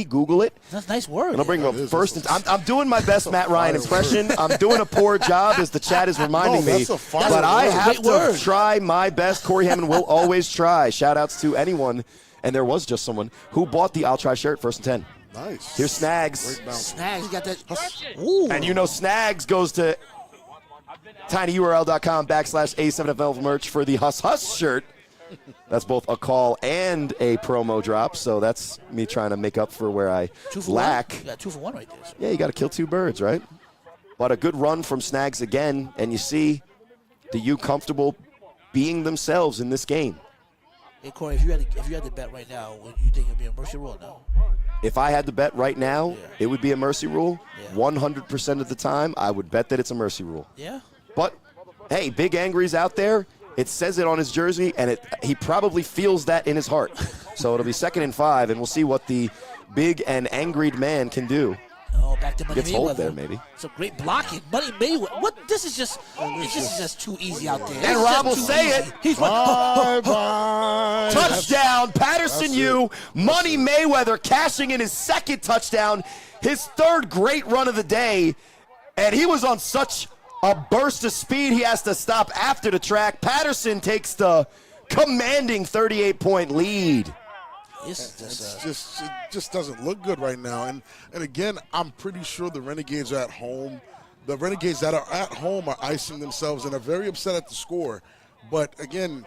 Google it. That's a nice word. And I'll bring them first. I'm doing my best Matt Ryan impression. I'm doing a poor job, as the chat is reminding me. But I have to try my best. Corey Hammond will always try. Shout-outs to anyone, and there was just someone who bought the I'll Try shirt, 1st and 10. Nice. Here's Snags. Snags got that. Ooh. And Snags goes to tinyurl.com/A7FL merch for the Huss shirt. That's both a call and a promo drop, so that's me trying to make up for where I lack. You got 2 for 1 right there. So. Yeah, you got to kill 2 birds, right? But a good run from Snags again, and you see the U comfortable being themselves in this game. Hey, Corey, if you had to bet right now, would you think it would be a mercy rule? No. If I had to bet right now, it would be a mercy rule. 100% of the time, I would bet that it's a mercy rule. Yeah. But, hey, Big Angry's out there. It says it on his jersey, and he probably feels that in his heart. So it'll be 2nd and 5, and we'll see what the big and angried man can do. Oh, back to Money Gets hold Mayweather. there, maybe. Some great blocking. Money Mayweather. What? This is just too easy out there. And Rob will say it. He's Bye-bye. Touchdown, Paterson U. Money Mayweather cashing in his second touchdown, his third great run of the day, and he was on such a burst of speed he has to stop after the track. Paterson takes the commanding 38-point lead. It just doesn't look good right now. And again, I'm pretty sure the Renegades are at home. The Renegades that are at home are icing themselves and are very upset at the score. But again,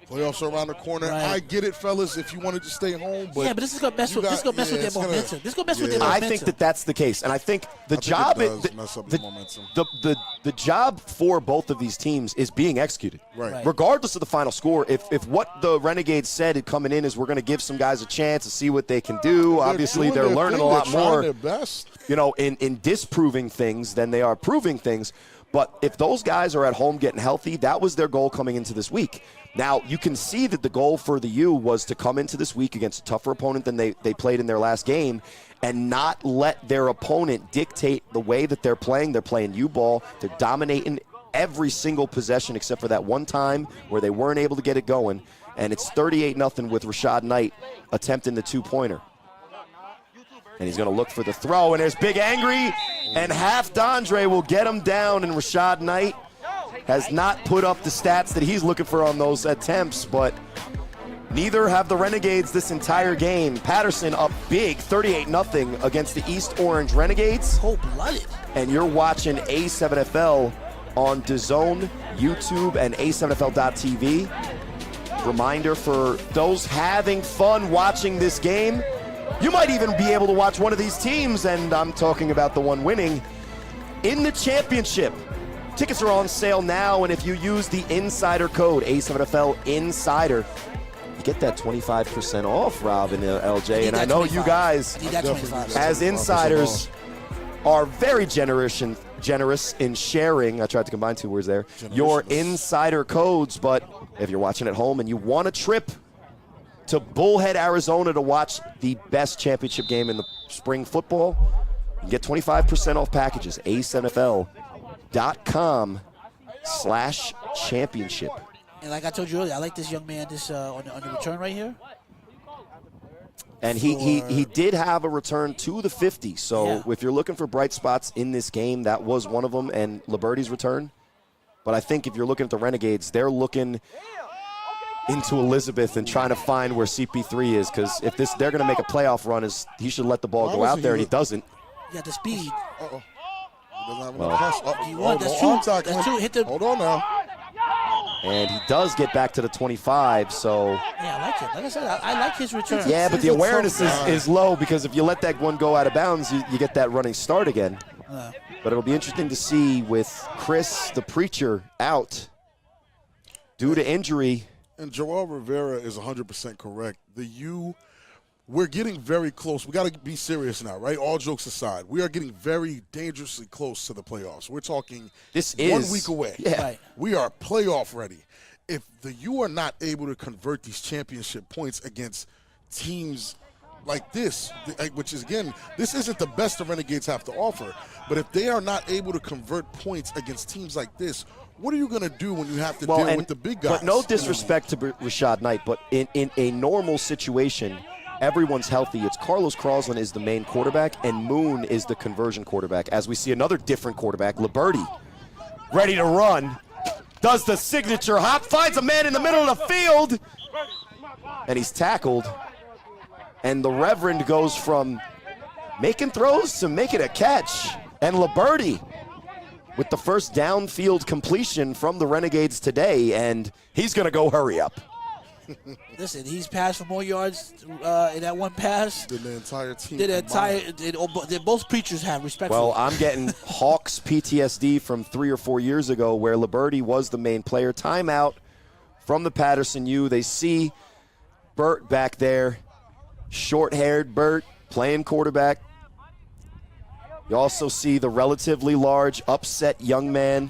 playoffs are around the corner. Right. I get it, fellas, if you wanted to stay home. But yeah, but this is gonna mess with their momentum. This is gonna mess with their I momentum. think that's the case, and I think the job for both of these teams is being executed. Right. Regardless of the final score, if what the Renegades said coming in is we're going to give some guys a chance to see what they can do. Obviously, they're learning a lot more. Their best. In disproving things than they are proving things. But if those guys are at home getting healthy, that was their goal coming into this week. Now, you can see that the goal for the U was to come into this week against a tougher opponent than they played in their last game and not let their opponent dictate the way that they're playing. They're playing U ball. They're dominating every single possession except for that one time where they weren't able to get it going. And it's 38-0 with Rashad Knight attempting the two-pointer. And he's going to look for the throw, and there's Big Angry, and half Dondre will get him down, and Rashad Knight has not put up the stats that he's looking for on those attempts, but neither have the Renegades this entire game. Paterson up big, 38-0 against the East Orange Renegades. Cold-blooded. And you're watching A7FL on DAZN, YouTube, and A7FL.tv. Reminder for those having fun watching this game, you might even be able to watch one of these teams, and I'm talking about the one winning, in the championship. Tickets are on sale now, and if you use the insider code, A7FL Insider, you get that 25% off, Rob and LJ. And I know 25. You guys, as insiders, are very generous in sharing. I tried to combine two words there. Your insider codes, but if you're watching at home and you want a trip to Bullhead, Arizona to watch the best championship game in the spring football, you can get 25% off packages. A7FL.com/championship. And like I told you earlier, I like this young man on the return right here. And he did have a return to the 50. So if you're looking for bright spots in this game, that was one of them, and Liberty's return. But I think if you're looking at the Renegades, they're looking into Elizabeth and trying to find where CP3 is, because if they're going to make a playoff run, he should let the ball go out there, and he doesn't. Yeah, the speed. Uh-oh. He won. That's true. Hit the. Hold on now. And he does get back to the 25, so. Yeah, I like it. Like I said, I like his return. Yeah, but the awareness is low, because if you let that one go out of bounds, you get that running start again. But it'll be interesting to see with Chris, the preacher, out due to injury. And Joel Rivera is 100% correct. We're getting very close. We got to be serious now, right? All jokes aside, we are getting very dangerously close to the playoffs. We're talking 1 week away. Yeah. Right. We are playoff ready. If the U are not able to convert these championship points against teams like this, which is, again, this isn't the best the Renegades have to offer, but if they are not able to convert points against teams like this, what are you going to do when you have to deal with the big guys? But no disrespect to Rashad Knight, but in a normal situation, everyone's healthy. It's Carlos Croslin is the main quarterback, and Moon is the conversion quarterback. As we see another different quarterback, Liberty, ready to run, does the signature hop, finds a man in the middle of the field, and he's tackled. And the Reverend goes from making throws to making a catch. And Liberty with the first downfield completion from the Renegades today, and he's going to go hurry up. Listen, he's passed for more yards in that one pass than the entire team. Both preachers have, respectfully. Well, I'm getting Hawks PTSD from 3 or 4 years ago where Liberty was the main player. Timeout from the Paterson U. They see Burt back there, short-haired Burt playing quarterback. You also see the relatively large, upset young man,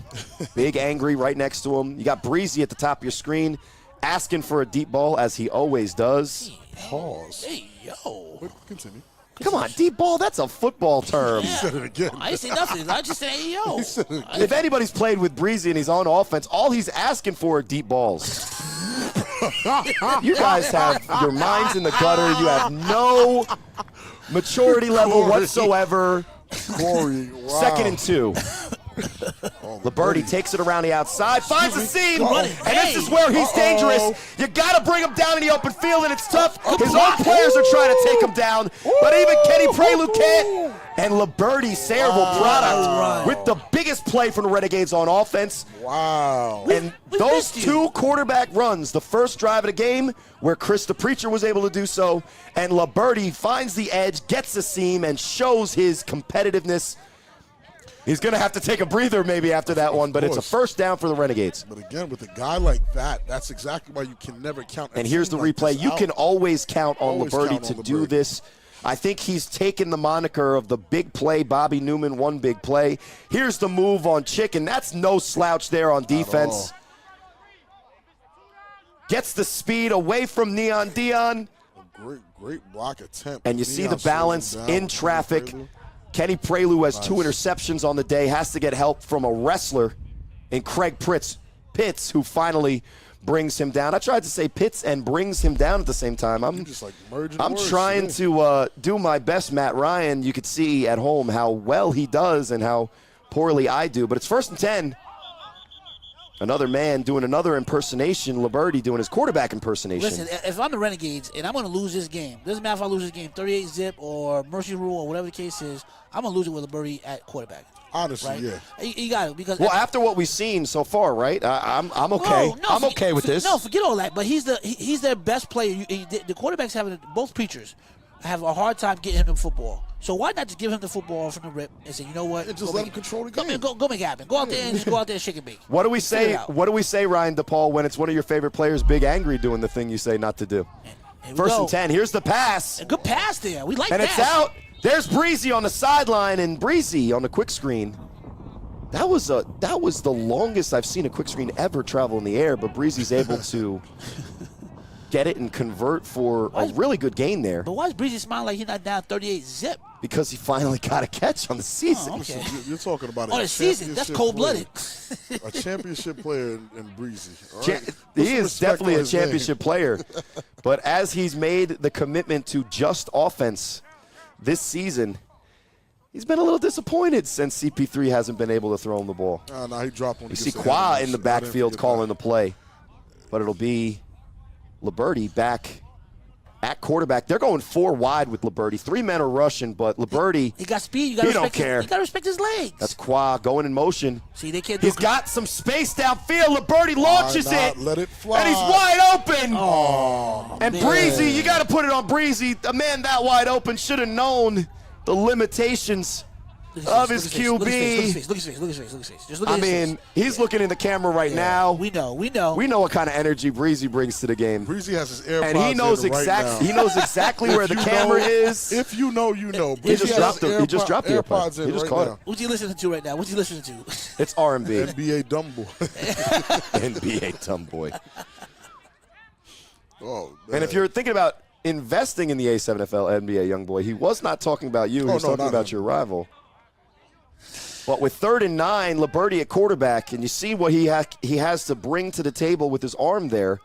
Big Angry right next to him. You got Breezy at the top of your screen, asking for a deep ball, as he always does. Pause. Hey, yo. But continue. Come on, deep ball, that's a football term. He said it again. I didn't say nothing. I just said, hey, yo. If anybody's played with Breezy and he's on offense, all he's asking for are deep balls. You guys have your minds in the gutter. You have no maturity level Corey. whatsoever. Corey, wow. 2nd and 2. Liberty takes it around the outside, finds a seam, and this is where he's dangerous. You got to bring him down in the open field, and it's tough. His own players are trying to take him down, but even Kenny Prelude can't. And Liberty, cerebral product, with the biggest play from the Renegades on offense. Wow. And those 2 quarterback runs, the first drive of the game, where Chris the Preacher was able to do so, and Liberty finds the edge, gets a seam, and shows his competitiveness. He's going to have to take a breather maybe after that one, but it's a first down for the Renegades. But again, with a guy like that, that's exactly why you can never count. And here's the replay. You can always count on Liberty to do this. I think he's taken the moniker of the big play, Bobby Newman, one big play. Here's the move on Chicken. That's no slouch there on defense. Gets the speed away from Neon Dion. Great block attempt. And you see the balance in traffic. Kenny Prelude has 2 interceptions on the day, has to get help from a wrestler in Craig Pitts, who finally brings him down. I tried to say Pitts and brings him down at the same time. I'm trying to do my best, Matt Ryan. You could see at home how well he does and how poorly I do. But it's 1st and 10. Another man doing another impersonation, Liberty doing his quarterback impersonation. Listen, if I'm the Renegades and I'm going to lose this game, doesn't matter if I lose this game 38-zip or mercy rule or whatever the case is, I'm going to lose it with Liberty at quarterback. Honestly, right? yeah. You got it. Because after what we've seen so far, right? I'm okay. I'm okay with this. No, forget all that. But he's their best player. The quarterbacks having both preachers have a hard time getting him the football. So why not just give him the football from the rip and say, you know what? And just let him control the game. Go make it happen. Go out there and just go out there and shake and bake. What do we say? What do we say, Ryan DePaul, when it's one of your favorite players, Big Angry, doing the thing you say not to do? 1st and 10. Here's the pass. A good pass there. We like that. And it's out. There's Breezy on the sideline, and Breezy on the quick screen. That was the longest I've seen a quick screen ever travel in the air, but Breezy's able to get it and convert for a really good gain there. But why is Breezy smiling like he's not down 38-zip? Because he finally got a catch on the season. Oh, okay. You're talking about the season. That's cold-blooded. A championship player in Breezy. Right? He is definitely a championship player. But as he's made the commitment to just offense this season, he's been a little disappointed since CP3 hasn't been able to throw him the ball. No, he dropped one. You see Qua in the backfield calling the play. But it'll be Liberty back at quarterback. They're going 4 wide with Liberty. 3 men are rushing, but Liberty, he got speed. You don't care. You got to respect his legs. That's Qua going in motion. See, they can't. He's got some space downfield. Liberty launches it. Let it fly. And he's wide open. Oh, and man. Breezy, you got to put it on Breezy. A man that wide open should have known the limitations of his QB. Look at his face. Just look at his face. He's looking in the camera right now. We know. We know what kind of energy Breezy brings to the game. Breezy has his AirPods and he knows exactly. He knows exactly where the camera is. If you know, you know. He just dropped the AirPods. He just caught it. What's he listening to right now? What's he listening to? It's R&B. NBA Dumbo. NBA Dumboy. Oh, and if you're thinking about investing in the A7FL NBA Youngboy, he was not talking about you. He was talking about your rival. But with 3rd and 9, Liberty at quarterback, and you see what he has to bring to the table with his arm there.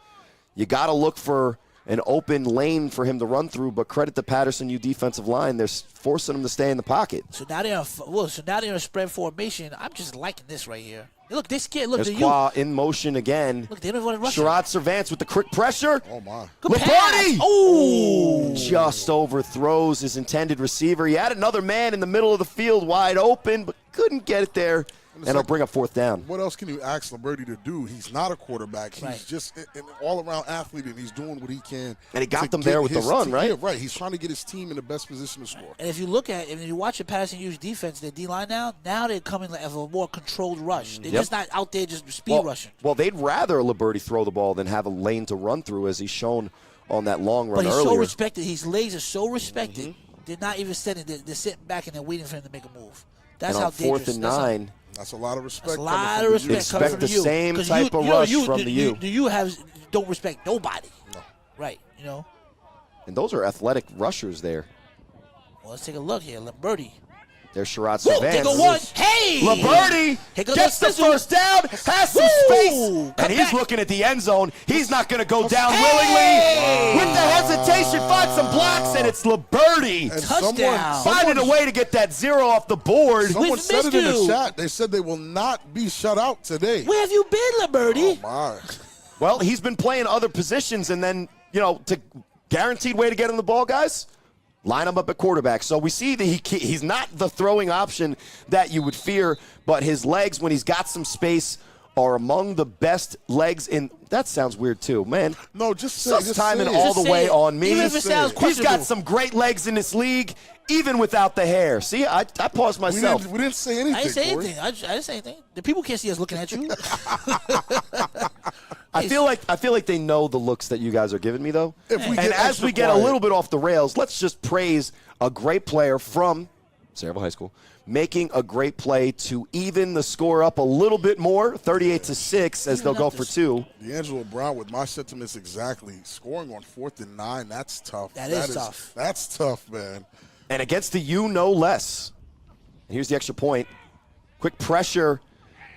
You got to look for an open lane for him to run through, but credit the Paterson U defensive line. They're forcing him to stay in the pocket. So now they're in a spread formation. I'm just liking this right here. Look, this kid. Look, there's Qua in motion again. Look, they don't want to rush. Sherrod Servance with the quick pressure. Oh my! Liberty! Oh, just overthrows his intended receiver. He had another man in the middle of the field wide open, but couldn't get it there. And it'll bring up 4th down. What else can you ask Liberty to do? He's not a quarterback. He's just an all-around athlete, and he's doing what he can. And he got them there with the run, right? Yeah, right. He's trying to get his team in the best position to score. And if you look at it, if you watch the Paterson U's defense, their D-line now they're coming like as a more controlled rush. They're just not out there just speed rushing. Well, they'd rather Liberty throw the ball than have a lane to run through, as he's shown on that long run earlier. But he's so respected. His legs are so respected. They're not even sitting. They're sitting back and they're waiting for him to make a move. That's how dangerous. 4th and 9. That's a lot of respect. That's a lot of respect. Expect the same type of rush from the U. The U don't respect nobody. No. Right, you know. And those are athletic rushers there. Well, let's take a look here. Birdie. There's Sherrod Woo, Savant. they go one. Hey! Liberty gets the first down, has some space, and he's back. looking at the end zone. He's not going to go down Hey! willingly. With the hesitation, finds some blocks, and it's Liberty. And Touchdown. Finding a way to get that 0 off the board. Someone We've said it missed in the you. chat. They said they will not be shut out today. Where have you been, Liberty? My. Well, he's been playing other positions, and then, to guaranteed way to get him the ball, guys, line him up at quarterback. So we see that he's not the throwing option that you would fear, but his legs, when he's got some space, are among the best legs in. That sounds weird too, man. No, just say, Sus just timing say it. all Just the way say it. on me. Even if it sounds He's questionable. got some great legs in this league, even without the hair. See, I paused myself. We didn't say anything. I didn't say Corey. anything. I didn't say anything. The people can't see us looking at you. I feel like they know the looks that you guys are giving me, though. If we And get as extra we get a quiet. little bit off the rails, let's just praise a great player from Saraville High School, making a great play to even the score up a little bit more, 38-6, as they'll go for 2. D'Angelo Brown, with my sentiments exactly, scoring on 4th and 9, that's tough. That is tough. That's tough, man. And against the U, no less. And here's the extra point. Quick pressure.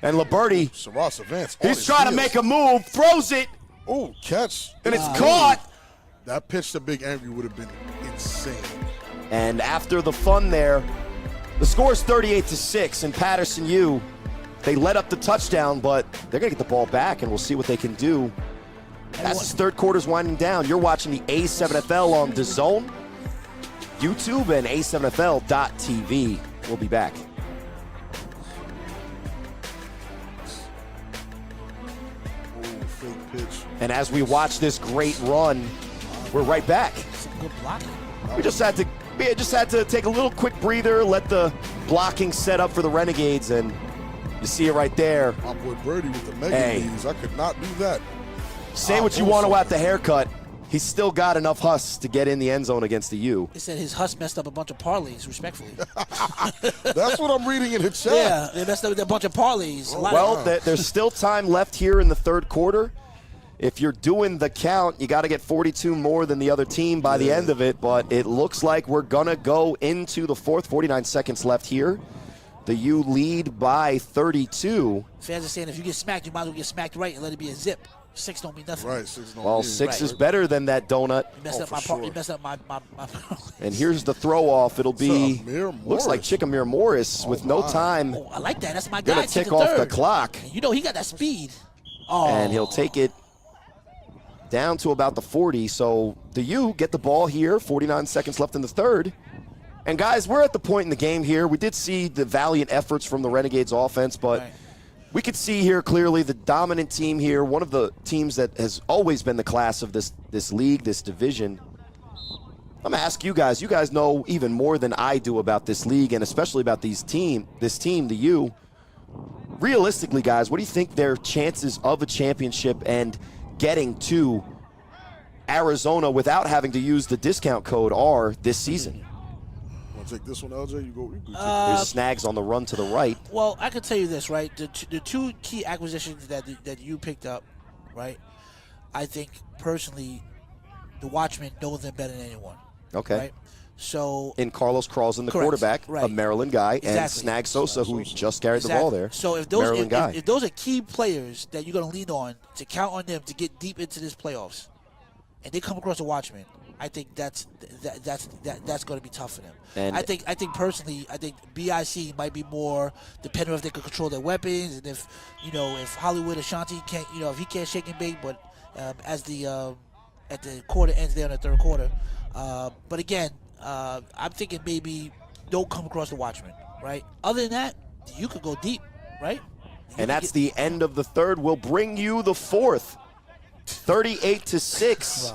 And Liberty, Sherrod Savant's on he's his trying to heels. make a move, throws it, Oh, catch. and it's caught. That pitch to Big Angry would have been insane. And after the fun there, the score is 38-6, and Paterson U, they let up the touchdown, but they're going to get the ball back, and we'll see what they can do. As this third quarter's winding down, you're watching the A7FL on DAZN, YouTube, and A7FL.tv. We'll be back. Oh, fake pitch. And as we watch this great run, we're right back. Some good blocking. We just had to take a little quick breather, let the blocking set up for the Renegades, and you see it right there. My boy Birdie with the mega Hey. knees. I could not do that. Say what you want about the haircut. He's still got enough husks to get in the end zone against the U. They said his husk messed up a bunch of parlays, respectfully. That's what I'm reading in the chat. Yeah, they messed up a bunch of parlays. A lot Well, of, there's still time left here in the third quarter. If you're doing the count, you got to get 42 more than the other team by the end of it, but it looks like we're going to go into the fourth. 49 seconds left here. The U lead by 32. fans are saying if you get smacked, you might as well get smacked right and let it be a zip. 6 don't mean nothing. Right, 6 don't Well, mean. 6 Right. is better than that donut. You messed up for my sure. you messed up my parlays. And here's the throw off. It'll be, Amir looks like Morris. Chickamere Morris with no my. time. Oh, I like that. That's my guy. Gonna Take tick the off the third. clock. You know he got that speed. Oh, And he'll take it down to about the 40. So the U get the ball here, 49 seconds left in the third. And guys, we're at the point in the game here. We did see the valiant efforts from the Renegades offense, but Right. we could see here clearly the dominant team here, one of the teams that has always been the class of this league, this division. I'm gonna ask you guys. You guys know even more than I do about this league, and especially about this team, the U. Realistically, guys, what do you think their chances of a championship and getting to Arizona without having to use the discount code are this season? Want to take this one, LJ? You go. You go There's Snags on the run to the right. well, I can tell you this, right? The two key acquisitions that you picked up, right? I think personally, the Watchmen know them better than anyone. Okay. Right. So In Carlos Croslin, the Correct. quarterback, a Right. Maryland guy, and Exactly. Snag Sosa, who just carried the exactly. ball there. So if those Maryland guy. if those are key players that you're going to lean on to count on them to get deep into this playoffs, and they come across a Watchman, I think that's going to be tough for them. And- I think personally, I think BIC might be more dependent if they can control their weapons, and if Hollywood Ashanti can't, if he can't shake and bake, but as the at the quarter ends there in the third quarter, but again, I'm thinking maybe don't come across the Watchmen, right? Other than that, you could go deep, right? And that's the end of the third. We'll bring you the fourth. 38-6.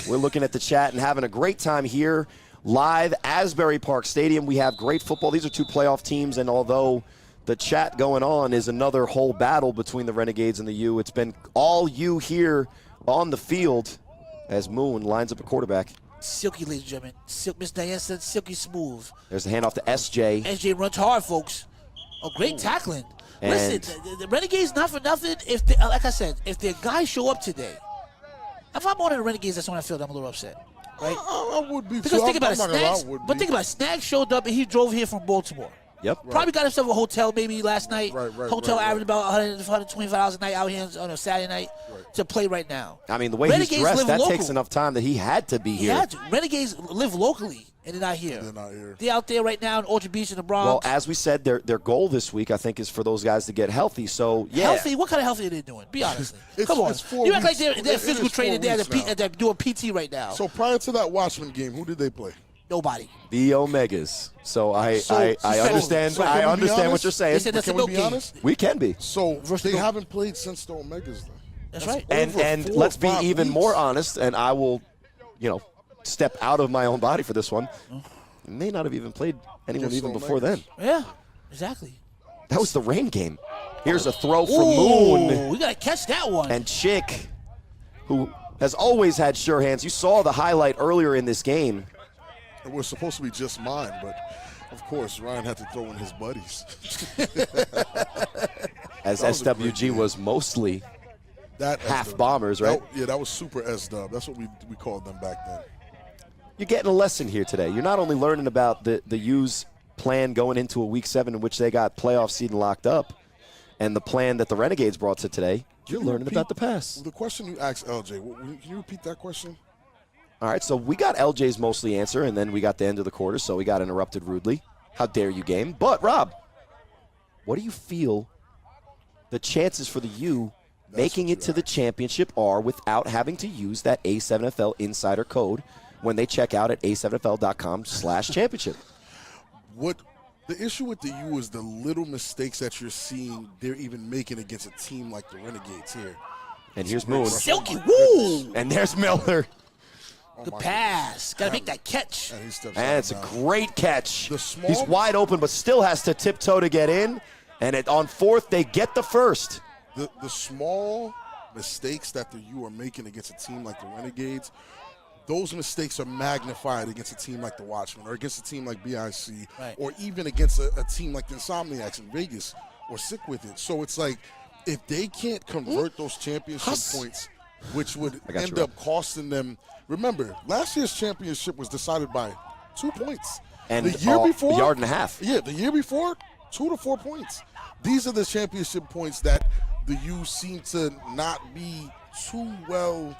We're looking at the chat and having a great time here live Asbury Park Stadium. We have great football. These are two playoff teams, and although the chat going on is another whole battle between the Renegades and the U, it's been all U here on the field as Moon lines up a quarterback. Silky, ladies and gentlemen. Miss Diane said silky smooth. There's the handoff to SJ. SJ runs hard, folks. Oh, great tackling. And- Listen, the Renegades, not for nothing. If they, like I said, if their guys show up today, if I'm on the Renegades, that's when I feel that I'm a little upset. right? I would be Because too. think about I'm it, not gonna lie, I Snags. would But be. think about it, Snags showed up and he drove here from Baltimore. Yep. Probably got himself a hotel maybe last night. Right, Hotel right. averaged about $125 a night out here on a Saturday night to play right now. I mean, the way Renegades he's dressed, live that local. takes enough time that he had to be He here. had to. Renegades live locally, and they're not here. They're not here. They're out there right now in Orchard Beach in the Bronx. Well, as we said, their goal this week, I think, is for those guys to get healthy. So, yeah. Healthy? What kind of healthy are they doing? Be honest. It's- Come on. it's 4 You act like weeks. they're It physical is 4 training. They're, weeks now. they're doing PT right now. So prior to that Watchmen game, who did they play? Nobody. The Omegas. So I So understand. can I we be understand what honest? you're saying. They said that's Can a we milk be game. honest? We can be. So Versus they the- haven't played since the Omegas then. That's right. over And 4 let's or be 5 even weeks. more honest, and I will, step out of my own body for this one. May not have even played anyone Against even the before then. Yeah, exactly. That was the rain game. Here's a throw from Ooh, Moon. we got to catch that one. And Chick, who has always had sure hands. You saw the highlight earlier in this game. It was supposed to be just mine, but of course Ryan had to throw in his buddies. As That was a great SWG game. was mostly That half S-dub. bombers, right? That was super S-dub. That's what we called them back then. You're getting a lesson here today. You're not only learning about the U's plan going into a Week 7 in which they got playoff seeding locked up and the plan that the Renegades brought to today, you're Can you learning repeat about the past. The question you asked LJ, can you repeat that question? All right, so we got LJ's mostly answer, and then we got the end of the quarter, so we got interrupted rudely. How dare you, game? But, Rob, what do you feel the chances for the U making it to the championship are without having to use that A7FL insider code when they check out at a7fl.com/championship? What the issue with the U is the little mistakes that you're seeing they're even making against a team like the Renegades here. And here's Moon. Silky, woo! And there's Miller. Oh Good my pass. Got to make that catch. And he steps And out it's a of bounds. great catch. The small- He's wide open, but still has to tiptoe to get in. And on fourth, they get the first. The small mistakes that the U are making against a team like the Renegades, those mistakes are magnified against a team like the Watchmen or against a team like BIC Right. or even against a team like the Insomniacs in Vegas or Sick With It. So it's like if they can't convert those championship points, which would I got end you, up costing them. Remember, last year's championship was decided by 2 points. And the year before, a yard and a half. Yeah, the year before, 2 to 4 points. These are the championship points that the U seem to not be too well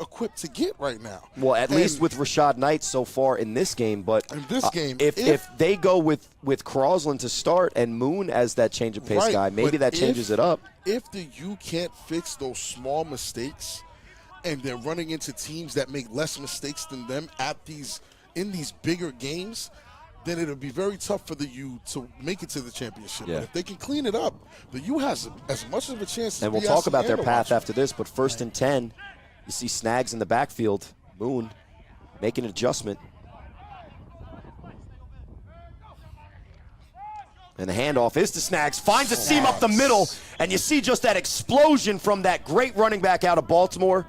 equipped to get right now. Well, at least with Rashad Knight so far in this game. But In this game, if they go with Croslin to start and Moon as that change of pace Right, guy, maybe but that changes if- it up. If the U can't fix those small mistakes, and they're running into teams that make less mistakes than them in these bigger games, then it'll be very tough for the U to make it to the championship. Yeah. But if they can clean it up, the U has as much of a chance as And we'll BIC talk about their the path Watchmen. after this. But first and 10, you see Snags in the backfield. Moon making an adjustment. And the handoff is to Snags. Finds a seam up the middle. And you see just that explosion from that great running back out of Baltimore.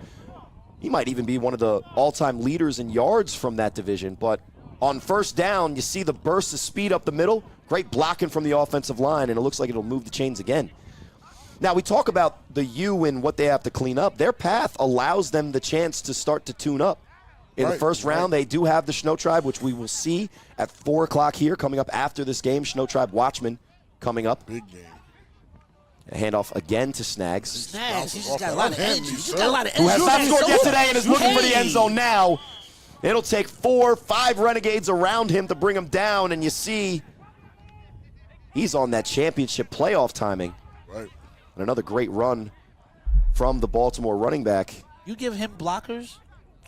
He might even be one of the all-time leaders in yards from that division. But on first down, you see the burst of speed up the middle. Great blocking from the offensive line, and it looks like it'll move the chains again. Now, we talk about the U and what they have to clean up. Their path allows them the chance to start to tune up. In the Right, first round, right. they do have the Shnow Tribe, which we will see at 4 o'clock here, coming up after this game. Shnow Tribe Watchmen coming up. Big game. A handoff again to Snags, Snags, he's Off just got a the lot of hand, energy. He's just sir. got a lot of who energy. has not scored yet today and is looking for the end Hey. zone now. It'll take 4, 5 Renegades around him to bring him down, and you see he's on that championship playoff timing. Right. And another great run from the Baltimore running back. You give him blockers,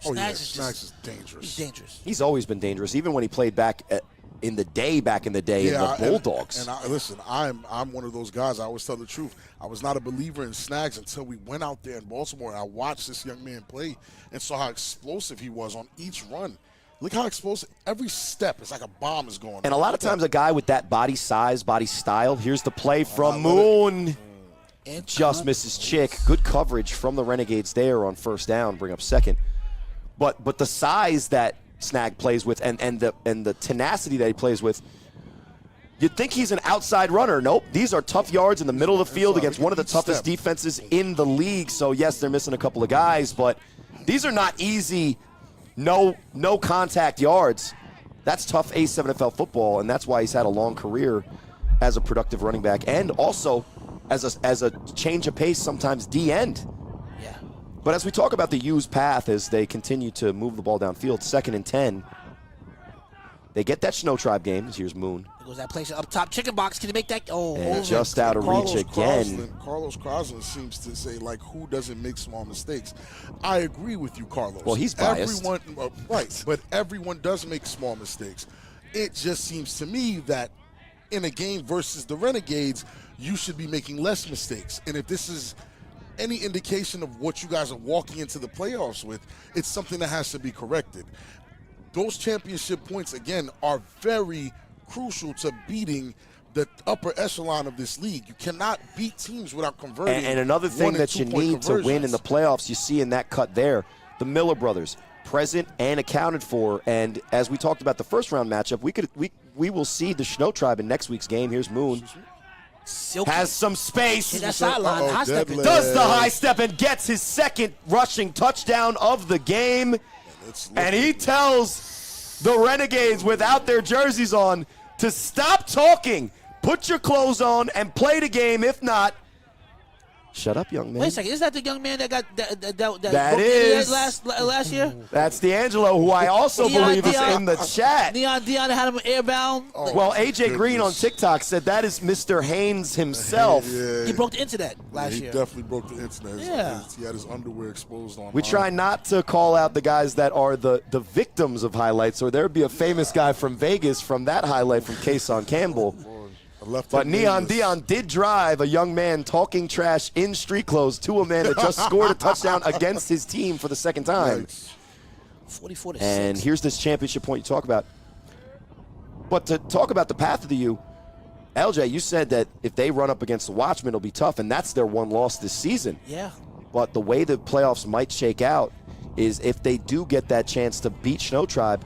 Oh, yeah, Snags is Snags just, is dangerous. he's dangerous. He's always been dangerous, even when he played back in the day in the Bulldogs. And listen, I'm one of those guys. I always tell the truth. I was not a believer in Snags until we went out there in Baltimore and I watched this young man play and saw how explosive he was on each run. Look how explosive. Every step is like a bomb is going. And a lot of times a guy with that body size, body style, here's the play from let it- Moon. And Just misses Chick. Good coverage from the Renegades there on first down, bring up second. But the size that Snag plays with and the tenacity that he plays with, you'd think he's an outside runner. Nope. These are tough yards in the middle of the field against one of the toughest defenses in the league. So, yes, they're missing a couple of guys, but these are not easy no contact yards. That's tough A7FL football, and that's why he's had a long career as a productive running back, and also as a change of pace, sometimes D-end. Yeah. But as we talk about the U's path as they continue to move the ball downfield, 2nd and 10, they get that Shnow Tribe game. Here's Moon. There goes that place up top. Chicken box. Can he make that? Oh, And over. just out of reach again. Carlos Croslin seems to say, like, who doesn't make small mistakes? I agree with you, Carlos. Well, he's biased. Everyone, right, but everyone does make small mistakes. It just seems to me that in a game versus the Renegades, you should be making less mistakes. And if this is any indication of what you guys are walking into the playoffs with, it's something that has to be corrected. Those championship points, again, are very crucial to beating the upper echelon of this league. You cannot beat teams without converting. And another thing that you need to win in the playoffs, you see in that cut there, the Miller brothers, present and accounted for. And as we talked about the first round matchup, we will see the Shnow Tribe in next week's game. Here's Moon. Silky. Has some space. That sideline. High stepping. Does the high step and gets his 2nd rushing touchdown of the game. And he tells the Renegades without their jerseys on to stop talking, put your clothes on, and play the game. If not, shut up, young man. Wait a second. Is that the young man that got that is last year? That's D'Angelo, who I also believe is in the chat. Dion had him airbound. Well, AJ Green on TikTok said that is Mr. Haynes himself. Yeah, He broke the internet last year. He definitely broke the internet. Yeah. He had his underwear exposed on. We try not to call out the guys that are the victims of highlights, or there'd be a famous guy from Vegas from that highlight from Kason Campbell. But Neon Dion did drive a young man talking trash in street clothes to a man that just scored a touchdown against his team for the 2nd time. 44-6. And here's this championship point you talk about. But to talk about the path of the U, LJ, you said that if they run up against the Watchmen, it'll be tough, and that's their one loss this season. Yeah. But the way the playoffs might shake out is if they do get that chance to beat Shnow Tribe,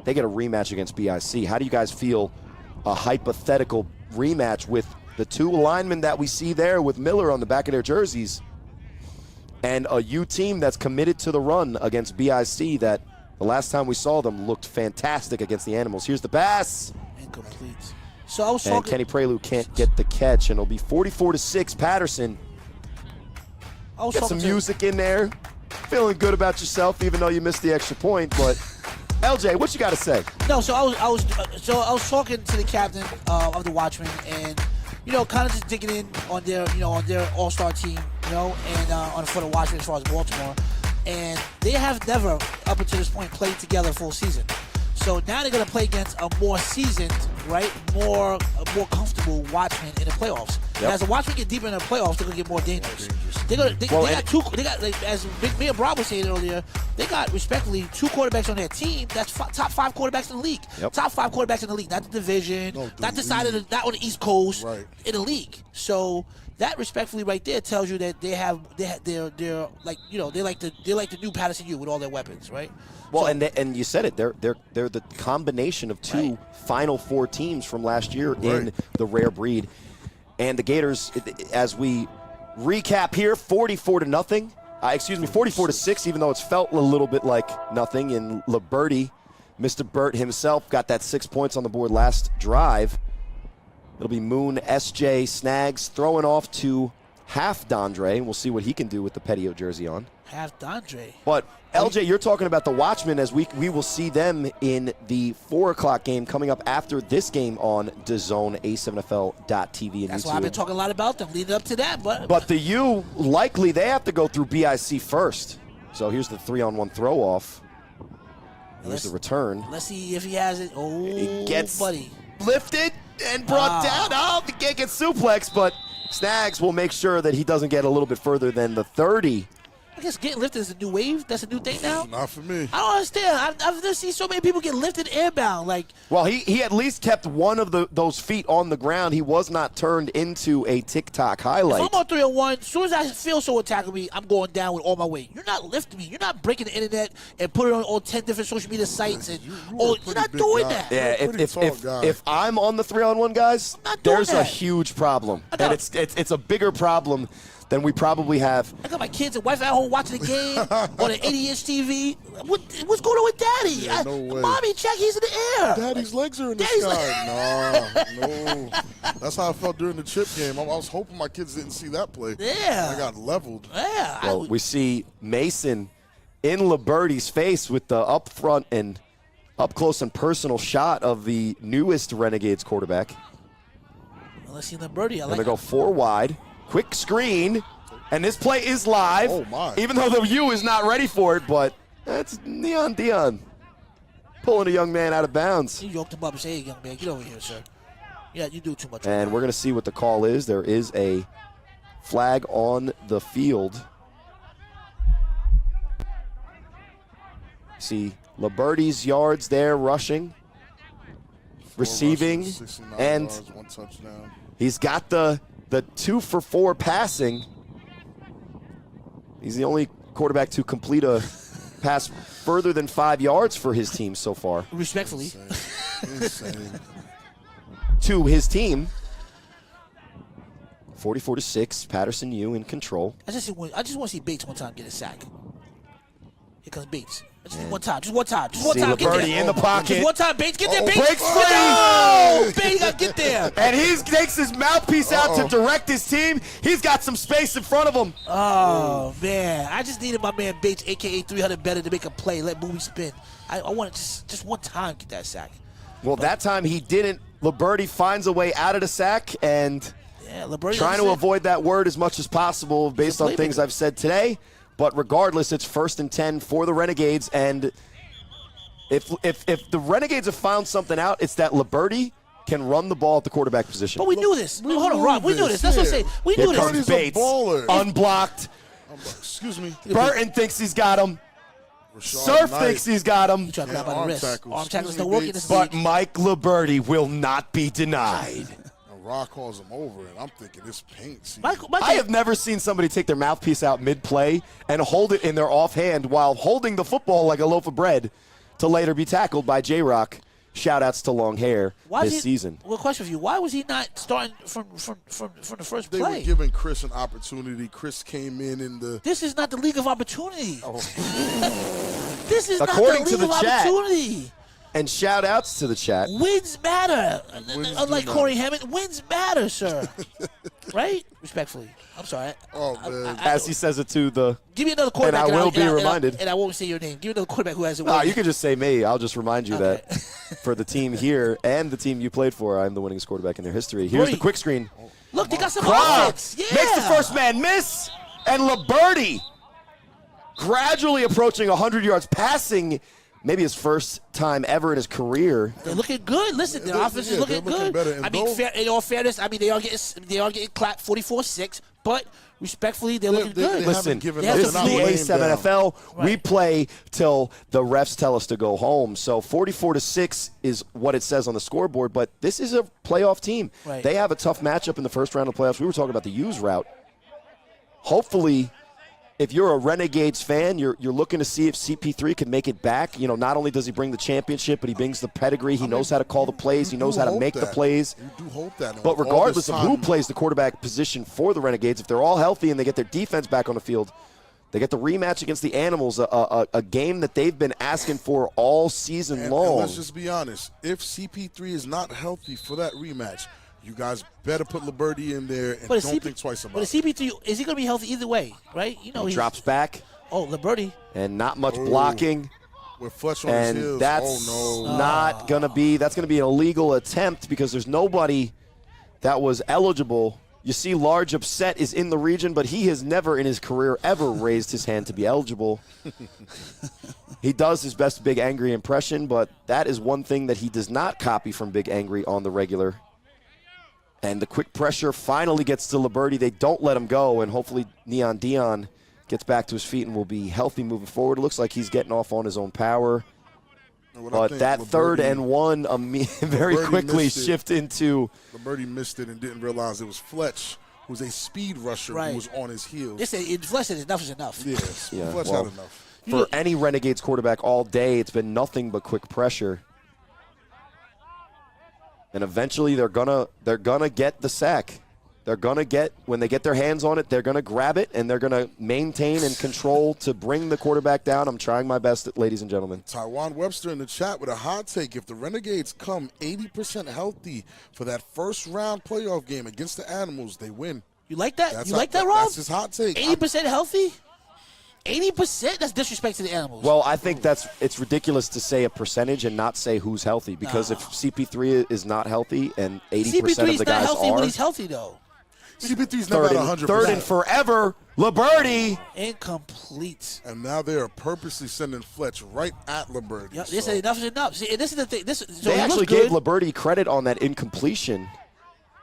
they get a rematch against BIC. How do you guys feel a hypothetical rematch with the 2 linemen that we see there with Miller on the back of their jerseys and a U team that's committed to the run against BIC that the last time we saw them looked fantastic against the Animals? Here's the pass. Incomplete. So I was and talking. Kenny Prelude can't get the catch, and it'll be 44-6 Paterson. Get some music in there. Feeling good about yourself, even though you missed the extra point. But LJ, what you got to say? No, so I was talking to the captain of the Watchmen, and kind of just digging in on their all-star team, and for the Watchmen as far as Baltimore, and they have never up until this point played together full season. So now they're going to play against a more seasoned, right, more comfortable Watchmen in the playoffs. Yep. And as the Watchmen get deeper in the playoffs, they're going to get more dangerous. They got like, as me and Brad was saying earlier, they got respectively 2 quarterbacks on their team. That's top 5 quarterbacks in the league. Yep. Top 5 quarterbacks in the league, not the division, not the side of not on the East Coast, right, in the league. So that respectfully right there tells you that they're like they're like the new Paterson U with all their weapons, right? Well, and you said it. They're the combination of 2 Final Four teams from last year in the rare breed. And the Gators, as we recap here, 44-0. 44-6, even though it's felt a little bit like nothing. And Liberty, Mr. Burt himself, got that 6 points on the board last drive. It'll be Moon, SJ, Snags throwing off to half Dondre, and we'll see what he can do with the Petio jersey on. Half Dondre. But LJ, you're talking about the Watchmen, as we will see them in the 4 o'clock game coming up after this game on DAZN, A7FL.TV, and That's YouTube. why I've been talking a lot about them leading up to that. But the U, likely they have to go through BIC first. So here's the 3-on-1 throw off. Here's the return. Let's see if he has it. Oh, it gets buddy. lifted and brought down. Oh, the can't get suplex, but Snags will make sure that he doesn't get a little bit further than the 30. I guess getting lifted is a new wave. That's a new thing now. Not for me. I don't understand. I've never seen so many people get lifted airbound. Well, he at least kept one of those feet on the ground. He was not turned into a TikTok highlight. If I'm on 3-on-1, as soon as I feel someone tackle me, I'm going down with all my weight. You're not lifting me. You're not breaking the internet and putting it on 10 different social media sites. And you're not doing that. Yeah, if I'm on the 3-on-1, guys, I'm not doing there's that. a huge problem, and it's a bigger problem then we probably have. I got my kids and wife at home watching the game on an 80-inch TV. What's going on with Daddy? Yeah, no way. Mommy, check, he's in the air. Daddy's legs are in the Daddy's sky. No. That's how I felt during the chip game. I was hoping my kids didn't see that play. Yeah. I got leveled. Yeah. Well, we see Mason in Liberty's face with the up front and up close and personal shot of the newest Renegades quarterback. Well, let's see Liberty. And they go 4 wide. Quick screen. And this play is live. Oh, my. Even though the U is not ready for it, but that's Neon Dion pulling a young man out of bounds. You yoked him up and say, hey, young man, get over here, sir. Yeah, you do too much. And we're going to see what the call is. There is a flag on the field. See Liberty's yards there rushing, receiving, and yards, 1 touchdown. He's got the 2 for 4 passing. He's the only quarterback to complete a pass further than 5 yards for his team so far. Respectfully. Insane. To his team. 44-6, Paterson U in control. I just want to see Bates one time get a sack. Here comes Bates. Just one time. Just one time. Just one See time. Liberty Get there. in the pocket. Just one time. Bates, get there. Bates. Breaks free. No! Bates got to get there. And he takes his mouthpiece out to direct his team. He's got some space in front of him. Oh, man. I just needed my man Bates, a.k.a. 300 better, to make a play. Let movie spin. I want to just one time get that sack. Well, that time he didn't. Liberty finds a way out of the sack and trying to avoid that word as much as possible based on things I've said today. But regardless, it's 1st and 10 for the Renegades. And if the Renegades have found something out, it's that Liberty can run the ball at the quarterback position. But we knew this. Hold on, Rob. We knew this. That's what I'm saying. We knew Here this. comes Bates, unblocked. Excuse me. Burton thinks he's got him. Surf thinks he's got him. Trying to grab by the wrist. Arm tackles don't work in this But league. Mike Liberty will not be denied. Rock calls him over, and I'm thinking this paint. I have never seen somebody take their mouthpiece out mid-play and hold it in their offhand while holding the football like a loaf of bread to later be tackled by J-Rock. Shout-outs to Long Hair this season. Well, question for you. Why was he not starting from the first play? They were giving Chris an opportunity. Chris came in the... This is not the league of opportunity. This is According not the to league the of chat. opportunity. And shout-outs to the chat. Wins matter. Unlike do Corey Hammond, wins matter, sir. Right? Respectfully. I'm sorry. Oh, man. As he says it to the... Give me another quarterback. And I will be reminded. And I won't say your name. Give me another quarterback who has it. You can just say me. I'll just remind you that for the team here and the team you played for, I'm the winningest quarterback in their history. Here's the quick screen. Look, they got some Crowd offense. Yeah. makes the first man miss, and Liberty gradually approaching 100 yards, passing maybe his first time ever in his career. They're looking good. Listen, their offense is looking good. Better. I mean, in all fairness, I mean they are getting clapped 44-6, but respectfully, they're looking good. Listen, given this is the A7FL. Right. We play till the refs tell us to go home. So 44-6 is what it says on the scoreboard, but this is a playoff team. Right. They have a tough matchup in the first round of the playoffs. We were talking about the U's route. Hopefully, if you're a Renegades fan, you're looking to see if CP3 can make it back. You know, not only does he bring the championship, but he brings the pedigree. He knows how to call the plays. He knows how to make the plays. You do hope that. But regardless of who plays the quarterback position for the Renegades, if they're all healthy and they get their defense back on the field, they get the rematch against the Animals, a game that they've been asking for all season long. And let's just be honest. If CP3 is not healthy for that rematch, you guys better put Liberty in there and don't think twice about it. But CP3, is he going to be healthy either way, right? You know, he drops back. Oh, Liberty. And not much blocking. With Fletch on his heels. And that's not going to be – that's going to be an illegal attempt because there's nobody that was eligible. You see Large Upset is in the region, but he has never in his career ever raised his hand to be eligible. He does his best Big Angry impression, but that is one thing that he does not copy from Big Angry on the regular. And the quick pressure finally gets to Liberty. They don't let him go, and hopefully Neon Dion gets back to his feet and will be healthy moving forward. It looks like he's getting off on his own power. But that Liberty, 3rd and 1 very quickly shift into. Liberty missed it and didn't realize it was Fletch, who's a speed rusher who was on his heels. Fletch said enough is enough. Yes, yeah, Fletch had enough. For any Renegades quarterback all day, it's been nothing but quick pressure. And eventually they're gonna get the sack. They're going to get, when they get their hands on it, they're going to grab it, and they're going to maintain and control to bring the quarterback down. I'm trying my best, ladies and gentlemen. Taiwan Webster in the chat with a hot take. If the Renegades come 80% healthy for that first-round playoff game against the Animals, they win. You like that? That's You like that, Rob? That's his hot take. 80% healthy? 80%? That's disrespect to the Animals. Well, I think it's ridiculous to say a percentage and not say who's healthy, because if CP3 is not healthy and 80% CP3 of is the not guys healthy are, when he's healthy, though. CP3's never at 100%. third and forever, Liberty. Incomplete. And now they are purposely sending Fletch right at Liberty. Yep, they said enough is enough. See, and this is the thing. So They he actually looks gave good. Liberty credit on that incompletion.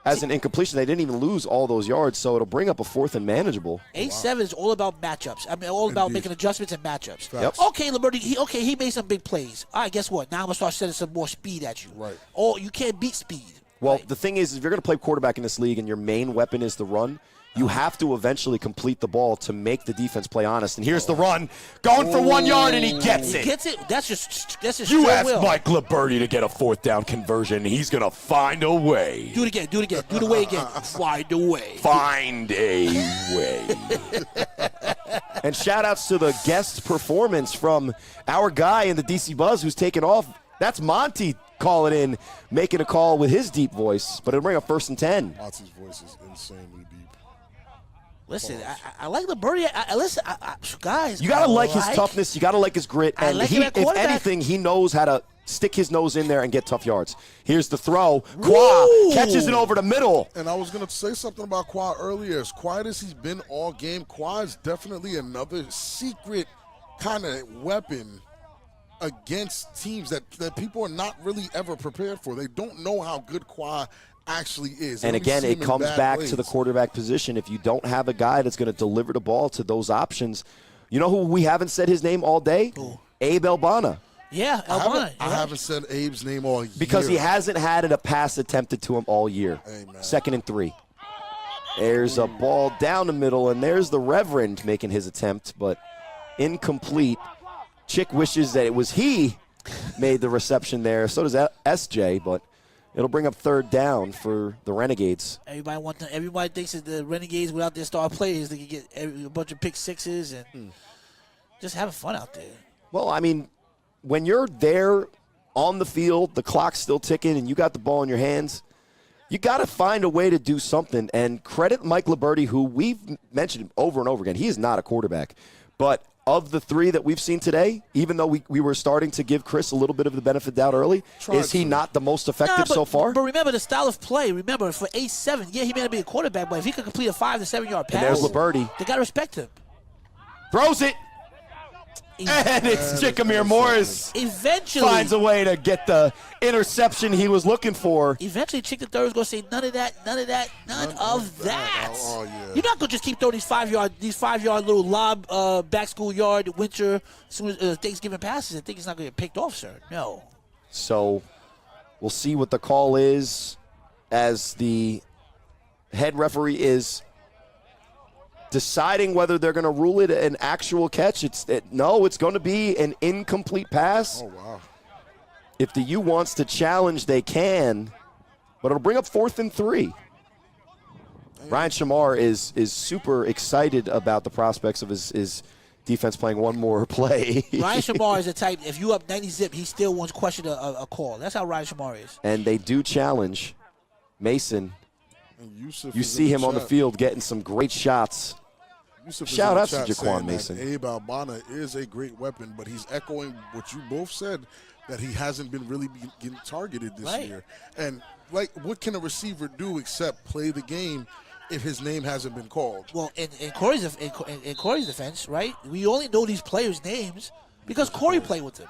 As an incompletion, they didn't even lose all those yards, so it'll bring up a 4th and manageable. 8-7 is all about matchups. I mean, all about Indeed. making adjustments and matchups. Yep. Okay, Liberty. He made some big plays. All right, guess what? Now I'm gonna start sending some more speed at you. Right. Oh, you can't beat speed. Well, Right. the thing is, if you're going to play quarterback in this league and your main weapon is the run, you have to eventually complete the ball to make the defense play honest. And here's the run, going for 1 yard, and he gets He it. gets it. That's just You straight asked will. Mike Liberty to get a 4th down conversion. He's going to find a way. Do it again. Do it again. Do the way again. Find the way. Find a way. And shout-outs to the guest performance from our guy in the DC Buzz who's taken off. That's Monty calling in, making a call with his deep voice, but it'll bring up 1st and 10. Monty's voice is insanely deep. Listen, I like Liberty. Listen, guys. You got to I like his toughness. You got to like his grit. I And like he, him at if quarterback. anything, he knows how to stick his nose in there and get tough yards. Here's the throw. Qua Woo! catches it over the middle. And I was going to say something about Qua earlier. As quiet as he's been all game, Qua is definitely another secret kind of weapon against teams that people are not really ever prepared for. They don't know how good Qua actually is. And They only again, see him it in comes bad back plays. to the quarterback position. If you don't have a guy that's going to deliver the ball to those options, you know who we haven't said his name all day? Abe Albana. Yeah, Albana. I haven't said Abe's name all year. Because he hasn't had a pass attempted to him all year. Amen. 2nd and 3. There's a ball down the middle, and there's the Reverend making his attempt, but incomplete. Chick wishes that it was he made the reception there. So does SJ, but it'll bring up 3rd down for the Renegades. Everybody thinks that the Renegades without their star players, they can get a bunch of pick sixes and just having fun out there. Well, I mean, when you're there on the field, the clock's still ticking, and you got the ball in your hands, you got to find a way to do something. And credit Mike Liberty, who we've mentioned over and over again. He is not a quarterback. But of the 3 that we've seen today, even though we were starting to give Chris a little bit of the benefit of the doubt early, is he not the most effective so far? But remember the style of play. Remember, for 8-7, yeah, he may not be a quarterback, but if he could complete a 5 to 7 yard pass, And there's Liberty. they got to respect him. Throws it. And it's Jackamir Morris. Eventually, Finds a way to get the interception he was looking for. Eventually, Chick the Third is going to say none of that, none of that, none of that. Oh, yeah. You're not going to just keep throwing these 5 yard little lob, back school yard, winter, soon as Thanksgiving passes and think it's not going to get picked off, sir. No. So we'll see what the call is as the head referee is deciding whether they're going to rule it an actual catch. It's going to be an incomplete pass. Oh, wow. If the U wants to challenge, they can, but it'll bring up 4th and 3. Ryan Shamar is super excited about the prospects of his defense playing one more play. Ryan Shamar is the type, if you up 90 zip, he still wants to question a call. That's how Ryan Shamar is. And they do challenge Mason. And Yusuf You is see in him on the chat. field getting some great shots. Yusuf is Shout in the out to chat Jaquan saying that Mason. Abe Albana is a great weapon, but he's echoing what you both said, that he hasn't been really getting targeted this Right. year. And, like, what can a receiver do except play the game if his name hasn't been called? Well, in Corey's defense, right? We only know these players' names because Corey played with them,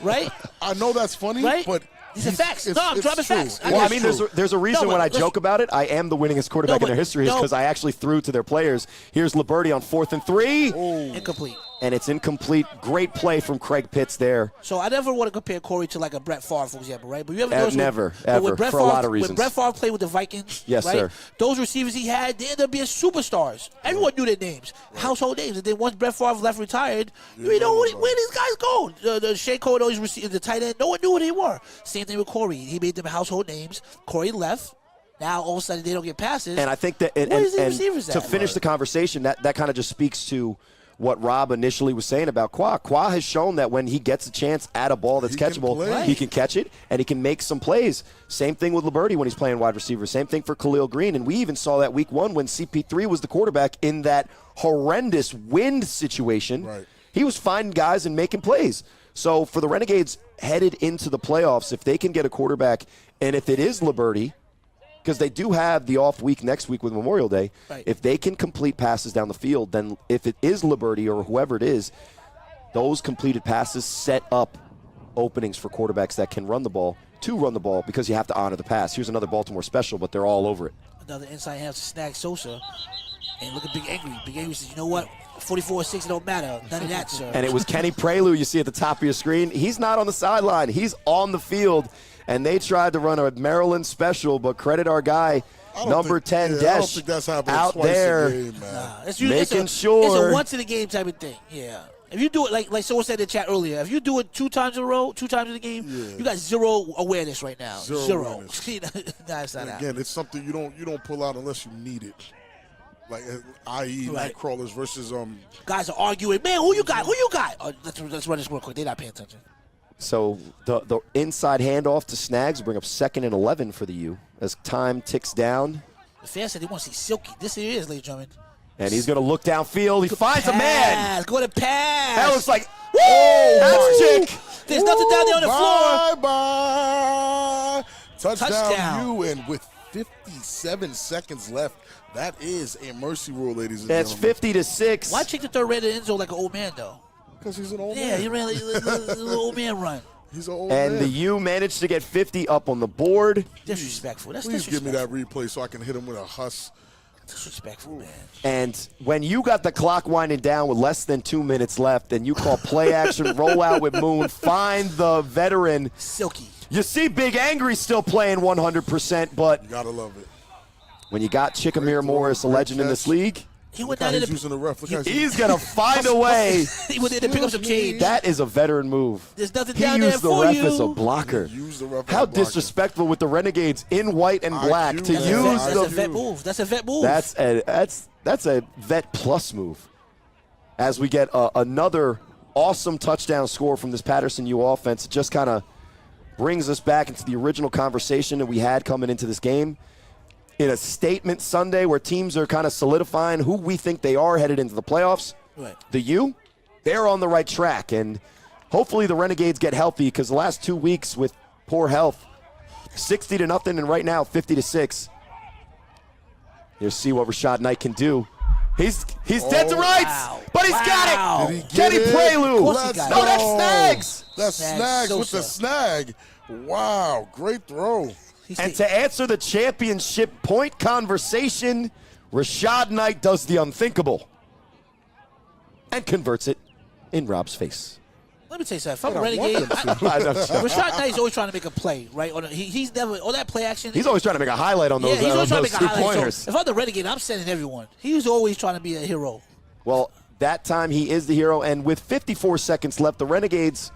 right? I know that's funny, Right? but These are facts. No, I'm it's dropping true. facts. Well, I It's mean, true. there's a reason No, but when I listen- joke about it, I am the winningest quarterback No, in their but- history is no. because I actually threw to their players. Here's Liberty on 4th and 3, Incomplete. and it's incomplete. Great play from Craig Pitts there. So I never want to compare Corey to like a Brett Favre, for example, right? But you ever notice never, when ever, Brett for a lot of When reasons. Brett Favre played with the Vikings, Yes, right? sir. Those receivers he had, they ended up being superstars. Everyone knew their names, household names. And then once Brett Favre left retired, you know where these guys go. The Shea Cole, those receivers, the tight end, no one knew who they were. Same thing with Corey. He made them household names. Corey left. Now all of a sudden they don't get passes. And I think that Where is the receivers to at? finish the conversation, that kind of just speaks to what Rob initially was saying about Qua. Qua has shown that when he gets a chance at a ball that's catchable, he can catch it and he can make some plays. Same thing with Liberty when he's playing wide receiver. Same thing for Khalil Green. And we even saw that week 1 when CP3 was the quarterback in that horrendous wind situation. Right. He was finding guys and making plays. So for the Renegades headed into the playoffs, if they can get a quarterback, and if it is Liberty, because they do have the off week next week with Memorial Day. Right. If they can complete passes down the field, then if it is Liberty or whoever it is, those completed passes set up openings for quarterbacks that can run the ball because you have to honor the pass. Here's another Baltimore special, but they're all over it. Another inside half to snag Sosa. And look at Big Angry. Big Angry says, you know what? 44-6, it don't matter. None of that, sir. And it was Kenny Prelude you see at the top of your screen. He's not on the sideline. He's on the field. And they tried to run a Maryland special, but credit our guy, number 10, Desh, I don't think that's happening out twice there a game, man. making sure. It's a once-in-a-game type of thing, yeah. If you do it, like someone said in the chat earlier, if you do it 2 times in a row, 2 times in the game, you got zero awareness right now. Zero. Awareness. That's not Again, it's something you don't pull out unless you need it. Like, i.e., night crawlers versus guys are arguing. Man, who you got? Who you got? Oh, let's run this real quick. They're not paying attention. So the inside handoff to Snags bring up 2nd and 11 for the U as time ticks down. The fan said they want to see Silky. This here is, ladies and gentlemen. And he's going to look downfield. He finds a man. Go to pass. That looks like, that's Chick. There's nothing down there on the floor. Bye-bye. Touchdown. U, and with 57 seconds left, that is a mercy rule, ladies and That's gentlemen. 50-6. Why Chick the third ran the end zone like an old man, though? Because he's an old Yeah, man. he ran like a little old man run. He's an old And man. the U managed to get 50 up on the board. Disrespectful. That's Please give disrespectful. me that replay so I can hit him with a huss. Disrespectful, man. And when you got the clock winding down with less than 2 minutes left and you call play action, roll out with Moon, find the veteran. Silky. You see Big Angry still playing 100%, but You gotta love it. when you got Chickamere Morris, a legend in this league, He went Look how down in he's the. using the ref. Look how he's going to find a way. He went in to pick up some change. That is a veteran move. There's nothing He down there used the for ref you. as a blocker. Use the ref as How a blocker. disrespectful with the Renegades in white and black IQ, to man. use That's the a vet move. That's a vet move. That's a vet plus move. As we get another awesome touchdown score from this Paterson U offense, it just kind of brings us back into the original conversation that we had coming into this game. In a statement Sunday where teams are kind of solidifying who we think they are headed into the playoffs. Right. The U, they're on the right track, and hopefully the Renegades get healthy because the last 2 weeks with poor health, 60-0, and right now 50-6. Here's see what Rashad Knight can do. He's dead to rights, wow. but he's Wow. got Did it. he get Kenny it? Prelude. Of course he Let's got No, it. that's go. Snags. That's Snags, Snags with the Sosa. snag. Wow, great throw. And to answer the championship point conversation, Rashad Knight does the unthinkable and converts it in Rob's face. Let me tell you something. If I'm a I want Renegade, them to. Rashad Knight's always trying to make a play, right? He's never all that play action. He's always trying to make a highlight on those, he's always trying to those make a highlight. two-pointers. So if I'm the Renegade, I'm sending everyone. He's always trying to be a hero. Well, that time he is the hero, and with 54 seconds left, the Renegades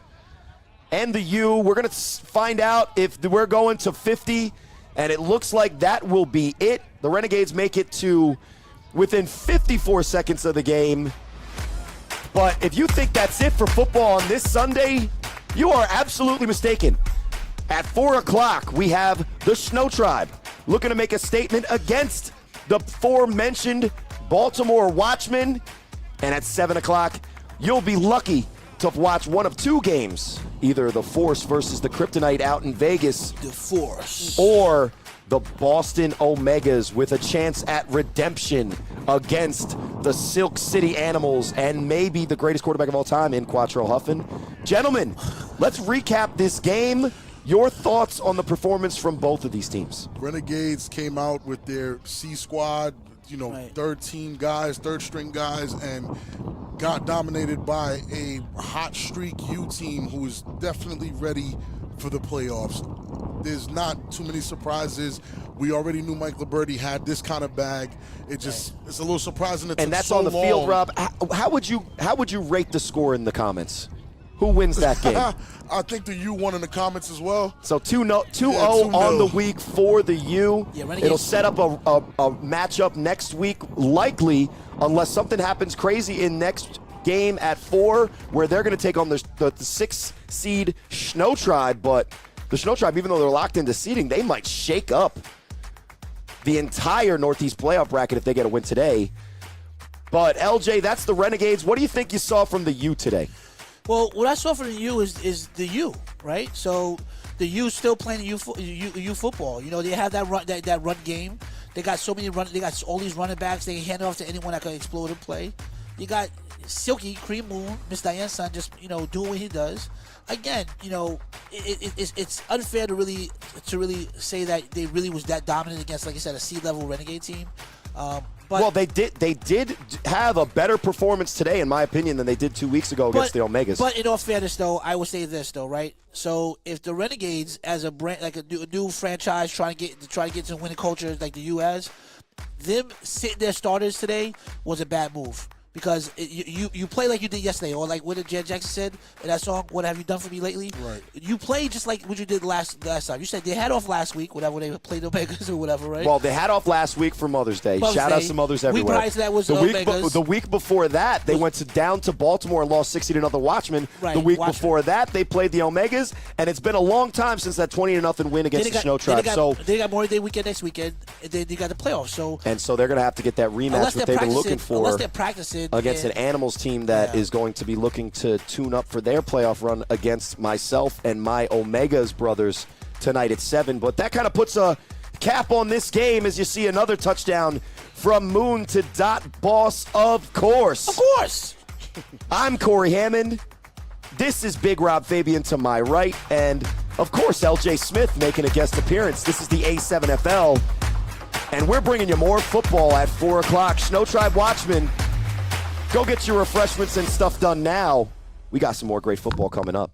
and the U, we're going to find out if we're going to 50, and it looks like that will be it. The Renegades make it to within 54 seconds of the game. But if you think that's it for football on this Sunday, you are absolutely mistaken. At 4 o'clock, we have the Shnow Tribe looking to make a statement against the aforementioned Baltimore Watchmen. And at 7 o'clock, you'll be lucky to watch one of 2 games, either the Force versus the Kryptonite out in Vegas, The Force. or the Boston Omegas with a chance at redemption against the Silk City Animals and maybe the greatest quarterback of all time in Quattro Huffin. Gentlemen, let's recap this game. Your thoughts on the performance from both of these teams? Renegades came out with their C squad, Right. third team guys, third string guys, and got dominated by a hot streak U team who is definitely ready for the playoffs. There's not too many surprises. We already knew Mike Liberty had this kind of bag. It's a little surprising. It And took that's so on the field, long. Rob. How would you rate the score in the comments? Who wins that game? I think the U won in the comments as well. So 2-0 2-0. on the week for the U. Yeah, Renegades. It'll set up a matchup next week, likely, unless something happens crazy in next game at 4, where they're going to take on the 6th seed Shnow Tribe. But the Shnow Tribe, even though they're locked into seeding, they might shake up the entire Northeast playoff bracket if they get a win today. But LJ, that's the Renegades. What do you think you saw from the U today? Well, what I saw from the U is the U, right? So the U still playing U football. You know, they have that run game. They got so many They got all these running backs. They hand it off to anyone that can explode and play. You got Silky Cream Moon, Miss Diane's son, just doing what he does. Again, it's unfair to really say that they really was that dominant against, like I said, a C-level Renegade team. But they did have a better performance today, in my opinion, than they did 2 weeks ago against the Omegas. But in all fairness, though, I would say this, though, right? So if the Renegades, as a brand, like a new franchise, trying to get to winning culture like the U has, them sitting their starters today was a bad move. Because you play like you did yesterday, or like what Janet Jackson said in that song, "What have you done for me lately?" Right. You play just like what you did last time. You said they had off last week, whatever they played the Omegas or whatever, right? Well, they had off last week for Mother's Day. Shout out to mothers everywhere. Week prior to that was the week before that, they went down to Baltimore and lost 60 to another Watchmen. Right, the week Watchmen. before that, they played the Omegas, and it's been a long time since that 20-0 win against the Shnow Tribe. They got Memorial Day weekend next weekend. They got the playoffs. So they're going to have to get that rematch that they've been looking for. Unless they're practicing against an Animals team that is going to be looking to tune up for their playoff run against myself and my Omegas brothers tonight at 7. But that kind of puts a cap on this game as you see another touchdown from Moon to Dot Boss, of course. Of course. I'm Corey Hammond. This is Big Rob Fabian to my right. And, of course, LJ Smith making a guest appearance. This is the A7FL. And we're bringing you more football at 4 o'clock. Shnow Tribe Watchmen, go get your refreshments and stuff done now. We got some more great football coming up.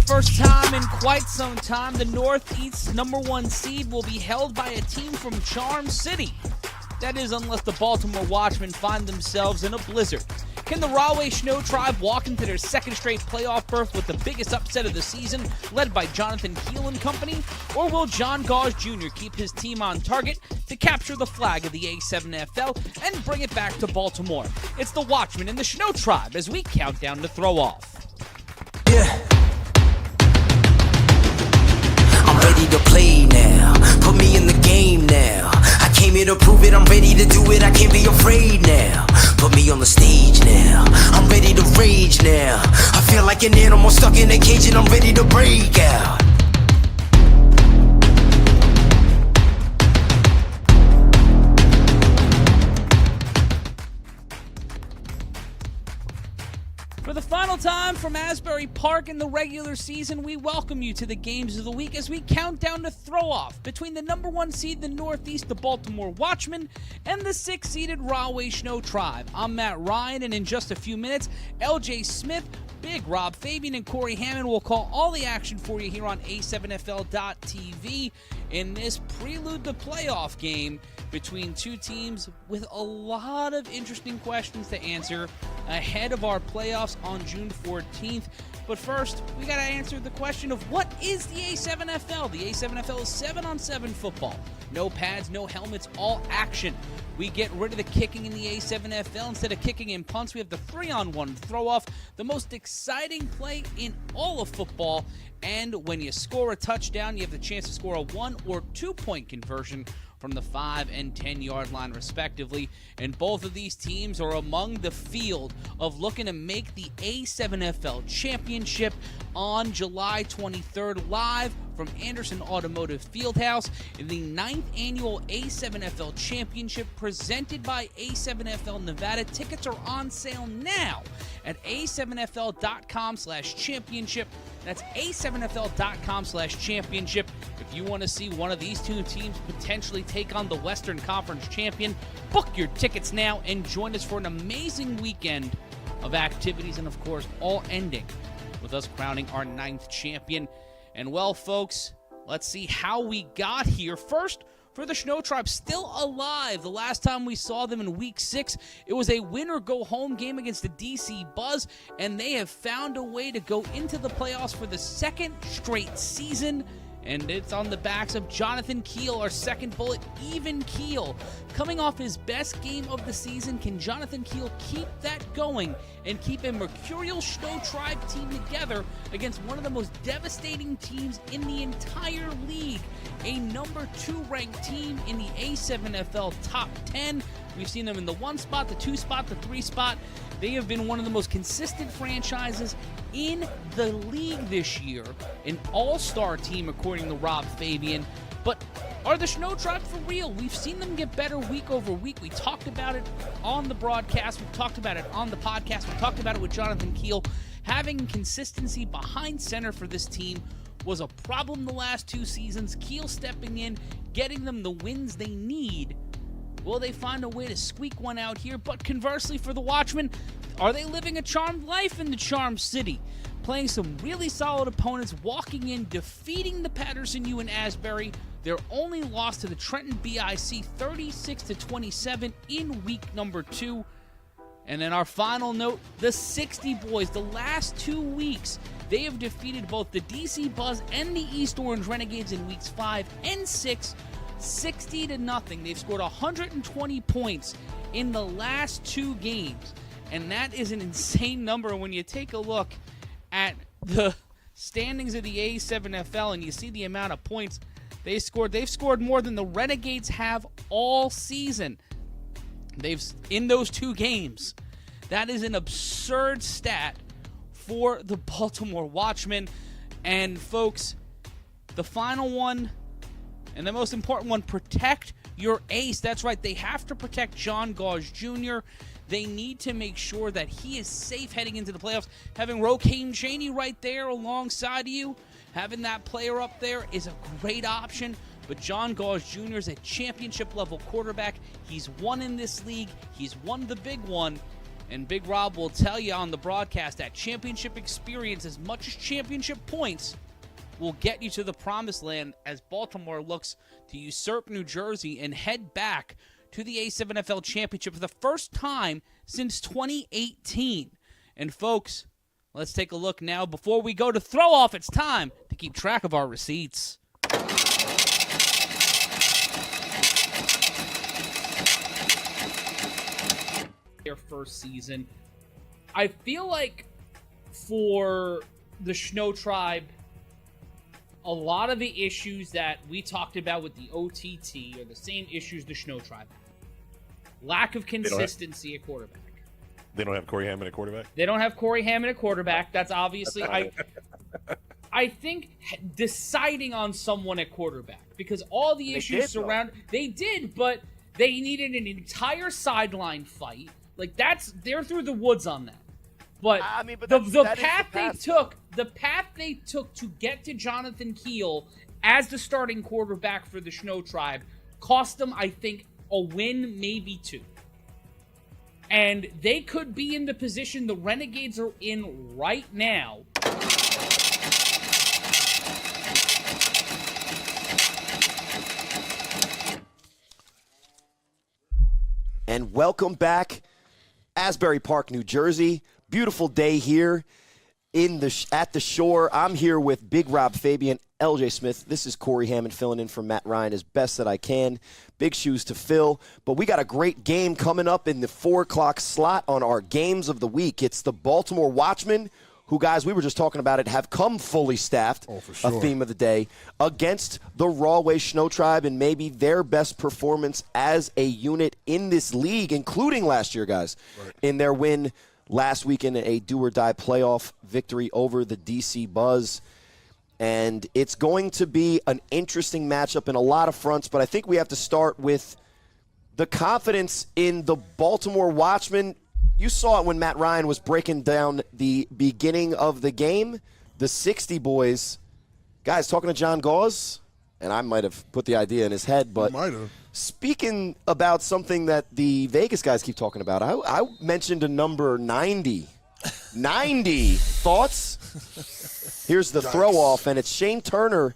first time in quite some time, the Northeast's #1 seed will be held by a team from Charm City. That is, unless the Baltimore Watchmen find themselves in a blizzard. Can the Rahway Shnow Tribe walk into their second straight playoff berth with the biggest upset of the season, led by Jonathan Keel and company? Or will Jon Gause Jr. keep his team on target to capture the flag of the A7FL and bring it back to Baltimore? It's the Watchmen and the Shnow Tribe as we count down the throw-off. Yeah. I'm ready to play now. Put me in the game now. I came here to prove it. I'm ready to do it. I can't be afraid now. Put me on the stage now. I'm ready to rage now. I feel like an animal stuck in a cage and I'm ready to break out. For the final time from Asbury Park in the regular season, we welcome you to the games of the week as we count down the throw-off between the #1 seed, the Northeast, the Baltimore Watchmen, and the 6th-seeded Rahway Shnow Tribe. I'm Matt Ryan, and in just a few minutes, LJ Smith, Big Rob Fabian, and Corey Hammond will call all the action for you here on A7FL.TV in this prelude to playoff game between two teams with a lot of interesting questions to answer ahead of our playoffs on June 14th. But first, we got to answer the question of what is the A7FL? The A7FL is 7-on-7 football. No pads, no helmets, all action. We get rid of the kicking in the A7FL. Instead of kicking in punts, we have the 3-on-1 throw-off, the most exciting play in all of football. And when you score a touchdown, you have the chance to score a 1 or 2 point conversion from the 5 and 10-yard line, respectively. And both of these teams are among the field of looking to make the A7FL Championship on July 23rd, live from Anderson Automotive Fieldhouse in the 9th annual A7FL Championship presented by A7FL Nevada. Tickets are on sale now at a7fl.com/championship. That's a7fl.com/championship. If you want to see one of these two teams potentially take on the Western Conference champion, book your tickets now and join us for an amazing weekend of activities, and of course, all ending with us crowning our 9th champion. And well, folks, let's see how we got here. First, for the Shnow Tribe, still alive. The last time we saw them in Week 6, it was a win-or-go-home game against the DC Buzz, and they have found a way to go into the playoffs for the second straight season. And it's on the backs of Jonathan Keel, our second bullet, even Keel. Coming off his best game of the season, can Jonathan Keel keep that going and keep a mercurial Shnow Tribe team together against one of the most devastating teams in the entire league? A #2 ranked team in the A7FL top 10. We've seen them in the 1 spot, the 2 spot, the 3 spot. They have been one of the most consistent franchises in the league this year. An all-star team, according to Rob Fabian. But are the Shnow Tribe for real? We've seen them get better week over week. We talked about it on the broadcast. We've talked about it on the podcast. We talked about it with Jonathan Keel. Having consistency behind center for this team was a problem the last 2 seasons. Keel stepping in, getting them the wins they need. Will they find a way to squeak one out here? But conversely for the Watchmen, are they living a charmed life in the Charm City? Playing some really solid opponents, walking in, defeating the Paterson U in Asbury. Their only loss to the Trenton BIC, 36-27 in week #2. And then our final note, the 60 boys, the last 2 weeks, they have defeated both the DC Buzz and the East Orange Renegades in weeks 5 and 6, 60-0. They've scored 120 points in the last 2 games. And that is an insane number when you take a look at the standings of the A7FL and you see the amount of points they scored. They've scored more than the Renegades have all season. In those 2 games. That is an absurd stat for the Baltimore Watchmen. And folks, the final one and the most important one, protect your ace. That's right, they have to protect Jon Gause Jr. They need to make sure that he is safe heading into the playoffs. Having Roekim Chaney right there alongside of you, having that player up there is a great option. But Jon Gause Jr. is a championship-level quarterback. He's won in this league. He's won the big one. And Big Rob will tell you on the broadcast that championship experience, as much as championship points, will get you to the promised land as Baltimore looks to usurp New Jersey and head back to the A7FL championship for the first time since 2018. And folks, let's take a look now. Before we go to throw off, it's time to keep track of our receipts. Their first season. I feel like for the Shnow Tribe, a lot of the issues that we talked about with the OTT are the same issues the Shnow Tribe have. Lack of consistency at quarterback. They don't have Corey Hammond at quarterback? They don't have Corey Hammond at quarterback. That's obviously... I think deciding on someone at quarterback, because all the issues surround... They did, but they needed an entire sideline fight. Like, they're through the woods on that. But, the path they took to get to Jonathan Keel as the starting quarterback for the Shnow Tribe cost them, I think, a win, maybe two. And they could be in the position the Renegades are in right now. And welcome back, Asbury Park, New Jersey. Beautiful day here at the shore. I'm here with Big Rob Fabian, LJ Smith. This is Corey Hammond filling in for Matt Ryan as best that I can. Big shoes to fill. But we got a great game coming up in the 4 o'clock slot on our games of the week. It's the Baltimore Watchmen, who, guys, we were just talking about it, have come fully staffed, for sure. A theme of the day, against the Rawway Shnow Tribe and maybe their best performance as a unit in this league, including last year, guys, in their win last week in a do-or-die playoff victory over the DC Buzz. And it's going to be an interesting matchup in a lot of fronts, but I think we have to start with the confidence in the Baltimore Watchmen. You saw it when Matt Ryan was breaking down the beginning of the game. The 60 boys, guys, talking to Jon Gause, and I might have put the idea in his head, but speaking about something that the Vegas guys keep talking about, I mentioned a number 90. 90. Thoughts? Here's the throw-off, and it's Shane Turner.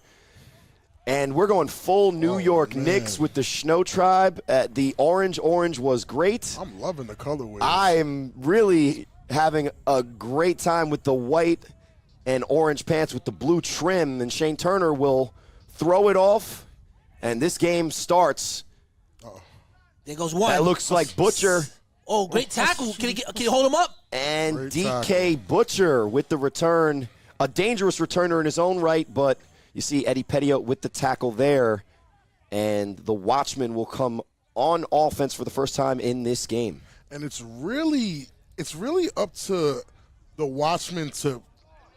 And we're going full New York Knicks with the Shnow Tribe. The orange was great. I'm loving the colorways. I'm really having a great time with the white and orange pants with the blue trim. And Shane Turner will throw it off, and this game starts. There goes one. That looks like Butcher. Oh, great tackle. Can you hold him up? And Great DK tackle. Butcher with the return. A dangerous returner in his own right, but you see Eddie Pettiot with the tackle there, and the Watchmen will come on offense for the first time in this game. And it's really up to the Watchmen to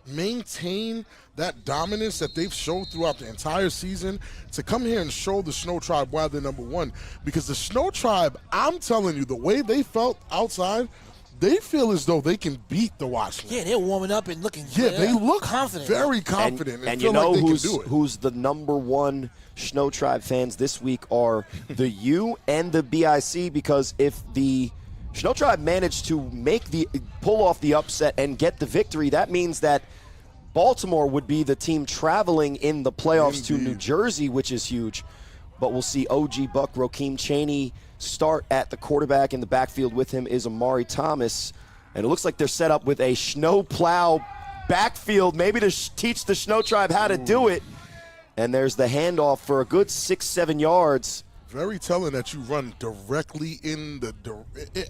maintain that dominance that they've shown throughout the entire season, to come here and show the Shnow Tribe why they're number one. Because the Shnow Tribe, I'm telling you, the way they felt outside, they feel as though they can beat the Watchmen. Yeah, they're warming up and looking. Yeah, they look confident. very confident, and feel you know like they can do it. who's the number one Shnow Tribe fans this week are the U and the BIC, because if the Shnow Tribe managed to pull off the upset and get the victory, that means that Baltimore would be the team traveling in the playoffs to New Jersey, which is huge. But we'll see OG Buck, Roekim Chaney start at the quarterback. In the backfield with him is Amari Thomas. And it looks like they're set up with a snow plow backfield, maybe to teach the Shnow Tribe how to do it. And there's the handoff for a good 6-7 yards. Very telling that you run directly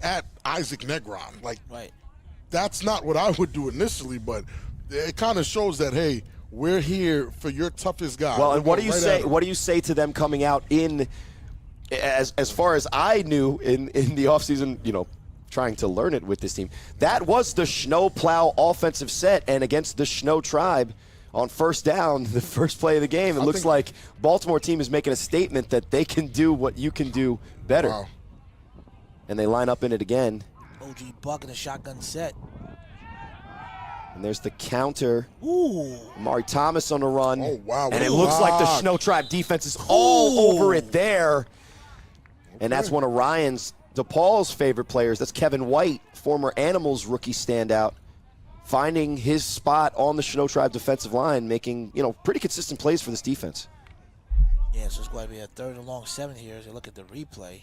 at Isaac Negron. That's not what I would do initially, but it kind of shows that, hey, we're here for your toughest guy. Well, and what do you say? What do you say to them coming out in, as far as I knew in the offseason, trying to learn it with this team? That was the Shnow Plow offensive set, and against the Shnow Tribe on first down, the first play of the game, it looks like Baltimore team is making a statement that they can do what you can do better. Wow. And they line up in it again. OG Buck in a shotgun set. And there's the counter. Ooh. Amari Thomas on the run. Oh, wow. And it looks like the Shnow Tribe defense is all over it there. And that's one of Ryan's DePaul's favorite players. That's Kevin White, former Animals rookie standout, finding his spot on the Shnow Tribe defensive line, making, pretty consistent plays for this defense. Yeah, so it's going to be a 3rd and long 7 here as you look at the replay.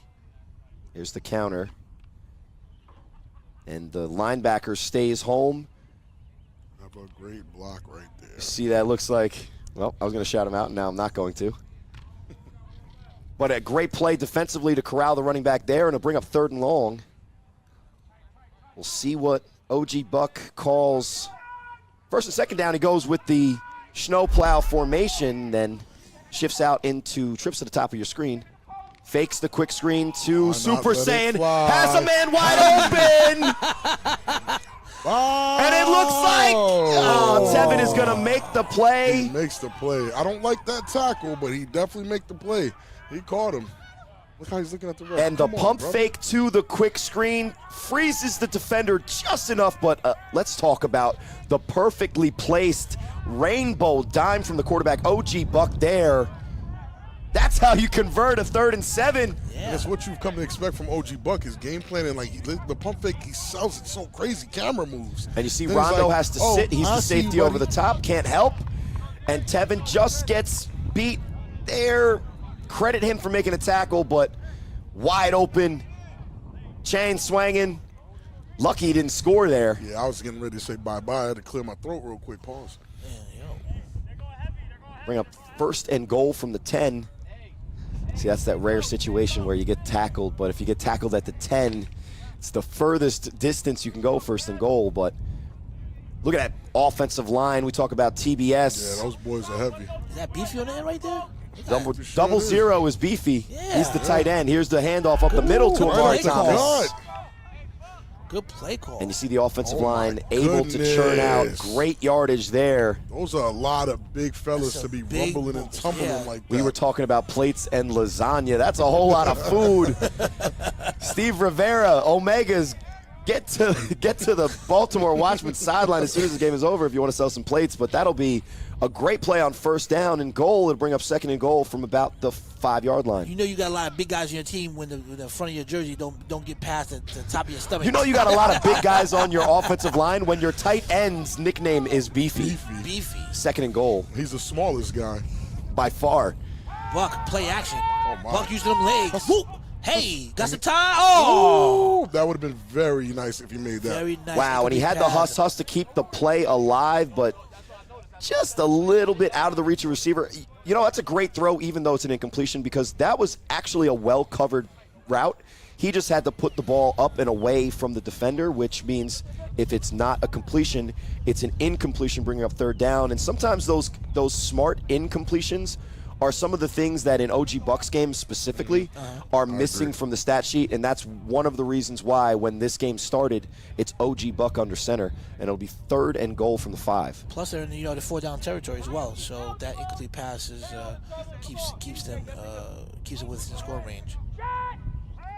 Here's the counter. And the linebacker stays home. Have a great block right there. See, that looks like, well, I was going to shout him out, and now I'm not going to. But a great play defensively to corral the running back there and to bring up 3rd and long. We'll see what OG Buck calls. 1st and 2nd down, he goes with the snowplow formation, then shifts out into trips to the top of your screen. Fakes the quick screen to Super Saiyan. Has a man wide open. And it looks like Tevin is going to make the play. He makes the play. I don't like that tackle, but he definitely make the play. He caught him. Look how he's looking at the ref. And the pump fake to the quick screen freezes the defender just enough, but let's talk about the perfectly placed rainbow dime from the quarterback, OG Buck there. That's how you convert a 3rd and 7. Yeah. That's what you've come to expect from OG Buck, his game planning. Like, the pump fake, he sells it so crazy, camera moves. And you see then Rondo has to sit. He's the safety you, over the top, can't help. And Tevin just gets beat there. Credit him for making a tackle, but wide open, chain swinging. Lucky he didn't score there. Yeah, I was getting ready to say bye-bye. I had to clear my throat real quick. Pause. Bring up 1st and goal from the 10. See, that's that rare situation where you get tackled, but if you get tackled at the 10, it's the furthest distance you can go 1st and goal. But look at that offensive line. We talk about TBS. Yeah, those boys are heavy. Is that Beefy on there right there? Double zero is Beefy. Yeah. He's the tight end. Here's the handoff up the middle to Amari Thomas. Good play call. And you see the offensive line able to churn out great yardage there. Those are a lot of big fellas to be rumbling and tumbling like that. We were talking about plates and lasagna. That's a whole lot of food. Steve Rivera, Omegas, get to the Baltimore Watchmen sideline as soon as the game is over if you want to sell some plates. But that'll be a great play on 1st down and goal. It'll bring up 2nd and goal from about the 5-yard line. You know you got a lot of big guys on your team when the front of your jersey don't get past the top of your stomach. You know you got a lot of big guys on your offensive line when your tight end's nickname is Beefy. Beefy. 2nd and goal. He's the smallest guy. By far. Buck, play action. Oh, my. Buck using them legs. Whoop. Hey, got some time. Oh! That would have been very nice if he made that. Very nice. Wow, and he had the huss to keep the play alive, but just a little bit out of the reach of receiver. You know, that's a great throw, even though it's an incompletion, because that was actually a well-covered route. He just had to put the ball up and away from the defender, which means if it's not a completion, it's an incompletion bringing up 3rd down. And sometimes those smart incompletions are some of the things that in OG Buck's game specifically are missing from the stat sheet, and that's one of the reasons why when this game started, it's OG Buck under center, and it'll be 3rd and goal from the 5. Plus, they're in the 4-down territory as well, so that incomplete pass keeps them within score range.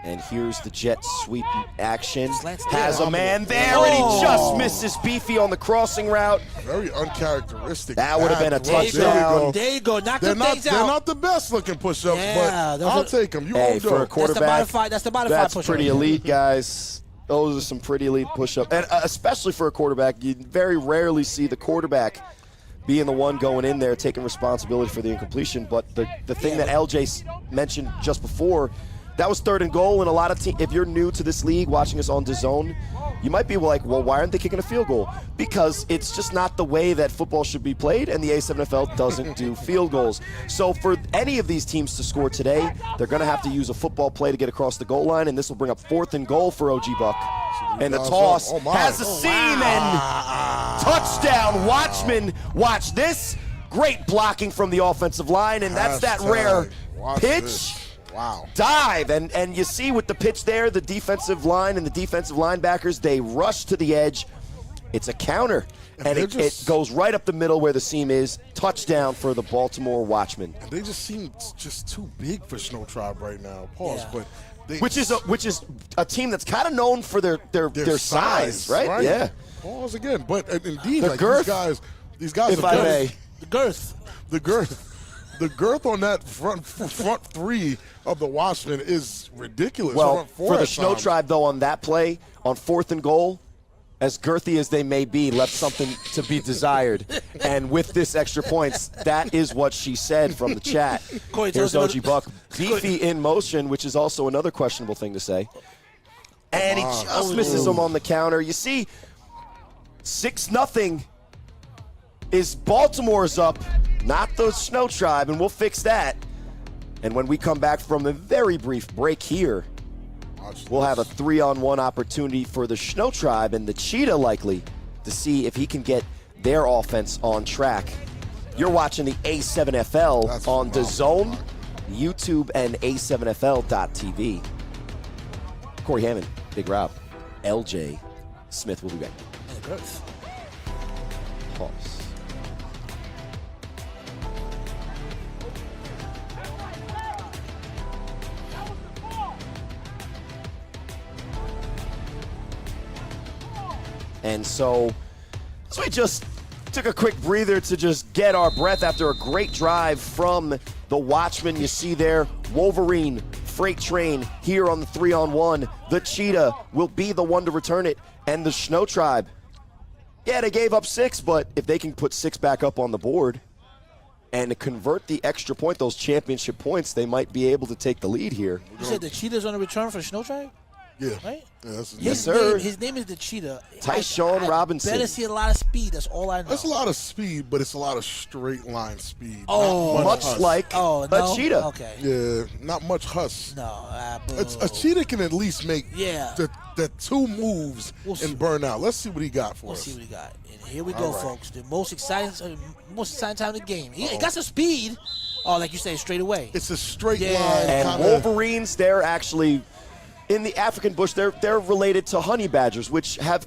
And here's the jet sweep action. Has a man there, and he just misses Beefy on the crossing route. Very uncharacteristic. That would have been a touchdown. There you go. Knock them things They're out. not the best looking push-ups, but I'll take them. You hey, won't do for a it. quarterback, that's the modified that's push-up. pretty elite, guys. Those are some pretty elite push-ups. And especially for a quarterback, you very rarely see the quarterback being the one going in there taking responsibility for the incompletion. But the thing that LJ mentioned just before, that was 3rd and goal, and a lot of teams, if you're new to this league watching us on DAZN, you might be like, well, why aren't they kicking a field goal? Because it's just not the way that football should be played, and the A7FL doesn't do field goals. So for any of these teams to score today, they're going to have to use a football play to get across the goal line, and this will bring up 4th and goal for OG Buck. And the toss has a seam, and touchdown, Watchmen. Watch this. Great blocking from the offensive line, and that's that rare pitch. Wow. Dive, and you see with the pitch there, the defensive line and the defensive linebackers, they rush to the edge. It's a counter, and it goes right up the middle where the seam is. Touchdown for the Baltimore Watchmen. And they just seem just too big for Shnow Tribe right now. Pause, but which is a team that's kind of known for their size, right? Yeah. Pause again, but indeed, the like girth. these guys if I may. The girth. The girth. the girth on that front three of the Watchmen is ridiculous. Well, Front four for the at Shnow times. Tribe, though, on that play, on 4th and goal, as girthy as they may be, left something to be desired. And with this extra points, that is what she said from the chat. Corey, Here's OG Buck. Beefy in motion, which is also another questionable thing to say. And he just misses him on the counter. You see, 6-0 is Baltimore's up, not the Shnow Tribe, and we'll fix that. And when we come back from a very brief break here, we'll have a 3-on-1 opportunity for the Shnow Tribe and the Cheetah likely to see if he can get their offense on track. You're watching the A7FL on DAZN, YouTube, and A7FL.tv. Corey Hammond, Big Rob, LJ Smith will be back. And the girth. Pause. And so we just took a quick breather to just get our breath after a great drive from the Watchmen. You see there, Wolverine, Freight Train here on the 3-on-1. The Cheetah will be the one to return it. And the Shnow Tribe, yeah, they gave up 6, but if they can put 6 back up on the board and convert the extra point, those championship points, they might be able to take the lead here. You said the Cheetah's on the return for Shnow Tribe? Yeah. Right? Yeah, that's Yes, sir. His name is the Cheetah. Tyshawn Robinson. Better see a lot of speed. That's all I know. That's a lot of speed, but it's a lot of straight line speed. Oh. Not Much huss. like Oh, a no? cheetah. Okay. Yeah, not much huss. No. A cheetah can at least make Yeah. the 2 moves We'll see. and burn out. Let's see what he got for We'll us. see what he got. And here we go, right. folks. The most exciting time of the game. He got some speed. Oh, like you say, straight away. It's a straight Yeah. line. And kinda, Wolverines, they're actually in the African bush. They're related to honey badgers, which have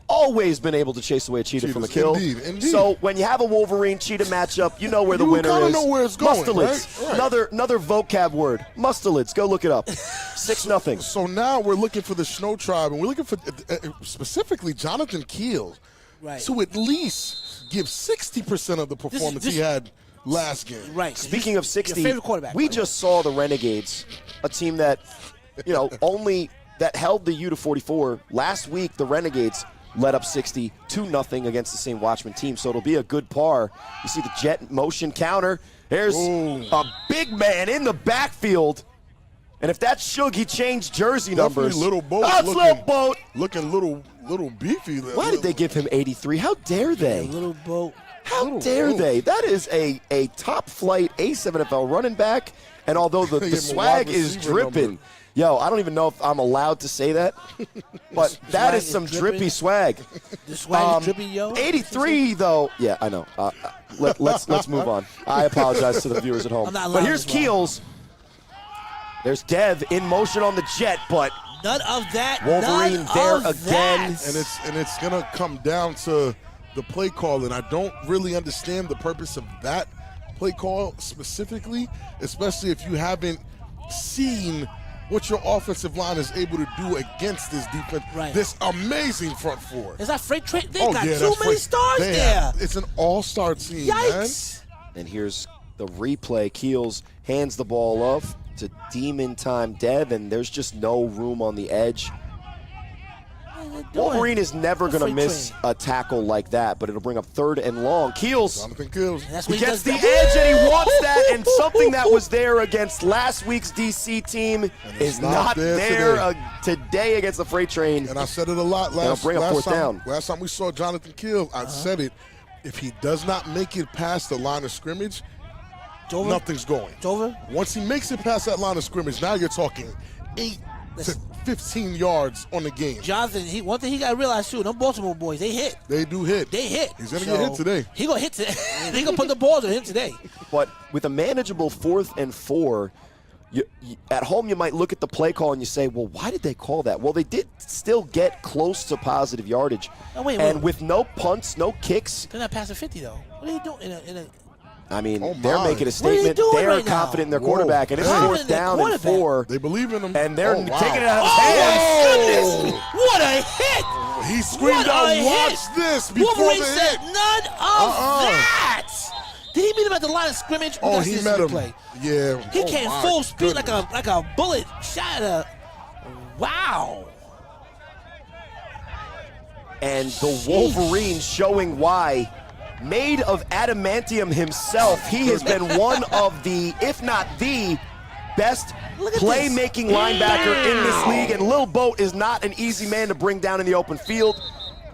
always been able to chase away a cheetah from a kill. Indeed. So when you have a Wolverine cheetah matchup, you know where the You winner kinda is. know where it's going, Mustelids. right? Right. Another vocab word. Mustelids. Go look it up. 6-0. So now we're looking for the Shnow Tribe, and we're looking for specifically Jonathan Keel Right. to at least give 60% of the performance he had last game. Right. Speaking of 60, your favorite quarterback. we just saw the Renegades, a team that, only that held the U to 44. Last week, the Renegades led up 60, 2-0 against the same Watchmen team. So it'll be a good par. You see the jet motion counter. There's a big man in the backfield. And if that's Shug, he changed jersey Definitely numbers. little boat. Oh, it's Little Boat. Looking little beefy. Why did they give him 83? How dare they? Little boat. How dare they? That is a top flight A7FL running back. And although the Give him a swag wide is receiver dripping, number. yo, I don't even know if I'm allowed to say that, but that swag is is some dripping? drippy swag. The swag is drippy, yo. 83 though, yeah, I know. Let's move on. I apologize to the viewers at home. I'm not But allowed here's as well. Keels. There's Dev in motion on the jet, but None of that. Wolverine none there of again. that. And it's gonna come down to the play call, and I don't really understand the purpose of that play call specifically, especially if you haven't seen what your offensive line is able to do against this defense. Right. This amazing front four. Is that Freight Train? They Oh, got yeah, too that's many right. stars They there. have- it's an all-star team, man. Yikes. And here's the replay. Keels hands the ball off to Demon Time Dev, and there's just no room on the edge. Wolverine is never going to Freight miss train. a tackle like that, but it'll bring up 3rd and long. Keels, Jonathan Keel. That's he what he gets does the best. edge, and he wants that, and something that was there against last week's DC team it's is not not there there today against the Freight Train. And I said it a lot They'll bring up 4th down. Last time we saw Jonathan Keel, I said it. If he does not make it past the line of scrimmage, It's over. nothing's going. It's over. Once he makes it past that line of scrimmage, now you're talking 8 to 15 yards on the game. Jonathan, one thing he got to realize too, them Baltimore boys, they hit. They do hit. They hit. He's gonna get hit today. He gonna hit today. They gonna put the balls on him today. But with a manageable 4th and 4, at home you might look at the play call and you say, well, why did they call that? Well, they did still get close to positive yardage. Oh, wait, and wait. with no punts, no kicks, They're not passing 50 though. What are you doing in a I mean, Oh, they're my. making a What are you statement. doing They're right now? confident in their Whoa. quarterback, and it's Hey. 4th down and 4. They believe in him. And they're Oh, wow. taking it out of his Oh, hands. my goodness! What a hit! He screamed What out, a "Watch hit!" this!" before Wolverine the said hit. none of that. Did he meet him at the line of scrimmage? Oh, he met him. Play. Yeah. He Oh, came my full speed goodness. like a bullet shot. Wow. And the Wolverine showing why. Made of adamantium himself, he has been one of the, if not the, best Look at playmaking linebacker in this league. And Lil Boat is not an easy man to bring down in the open field.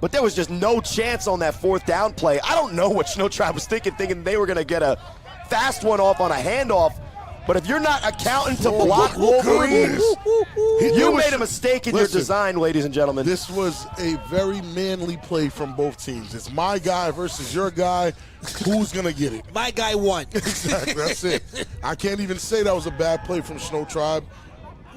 But there was just no chance on that 4th down play. I don't know what Shnow Tribe was thinking they were going to get a fast one off on a handoff. But if you're not accounting to block Wolverines, you made a mistake in your design, ladies and gentlemen. This was a very manly play from both teams. It's my guy versus your guy. Who's going to get it? My guy won. Exactly. That's it. I can't even say that was a bad play from Shnow Tribe.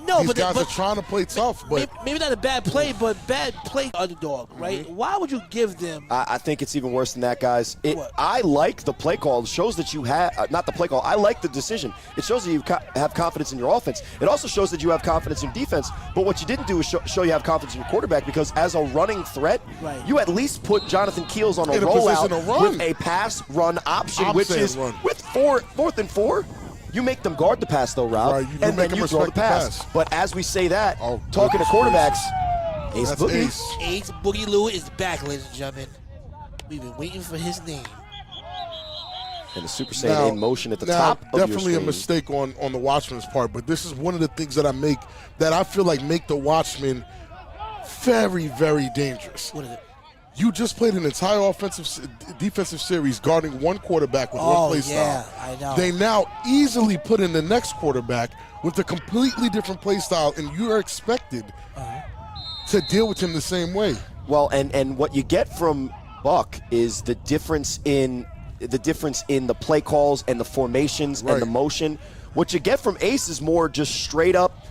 No, These but guys are trying to play tough, but maybe not a bad play, but bad play underdog, right? Why would you give them? I think it's even worse than that, guys. What? I like the play call. It shows that you have, not the play call, I like the decision. It shows that you have confidence in your offense. It also shows that you have confidence in defense. But what you didn't do is show you have confidence in your quarterback, because as a running threat, Right. you at least put Jonathan Keels on a In a position rollout to run. with a pass-run option, I'm which saying is run. with 4th and 4. You make them guard the pass, though, Rob, Right, you do and make then them you throw the respect the pass. pass. But as we say that, Oh, talking to goodness quarterbacks, Ace that's Boogie. Ace. Ace Boogie Lou is back, ladies and gentlemen. We've been waiting for his name. And the Super Saiyan in motion at the top of definitely your a screen. mistake on the Watchmen's part, but this is one of the things that I feel like make the Watchmen very, very dangerous. What is it? You just played an entire defensive series guarding one quarterback with one play style. I know. They now easily put in the next quarterback with a completely different play style, and you are expected to deal with him the same way. Well, and what you get from Buck is the difference in the play calls and the formations and the motion. What you get from Ace is more just straight up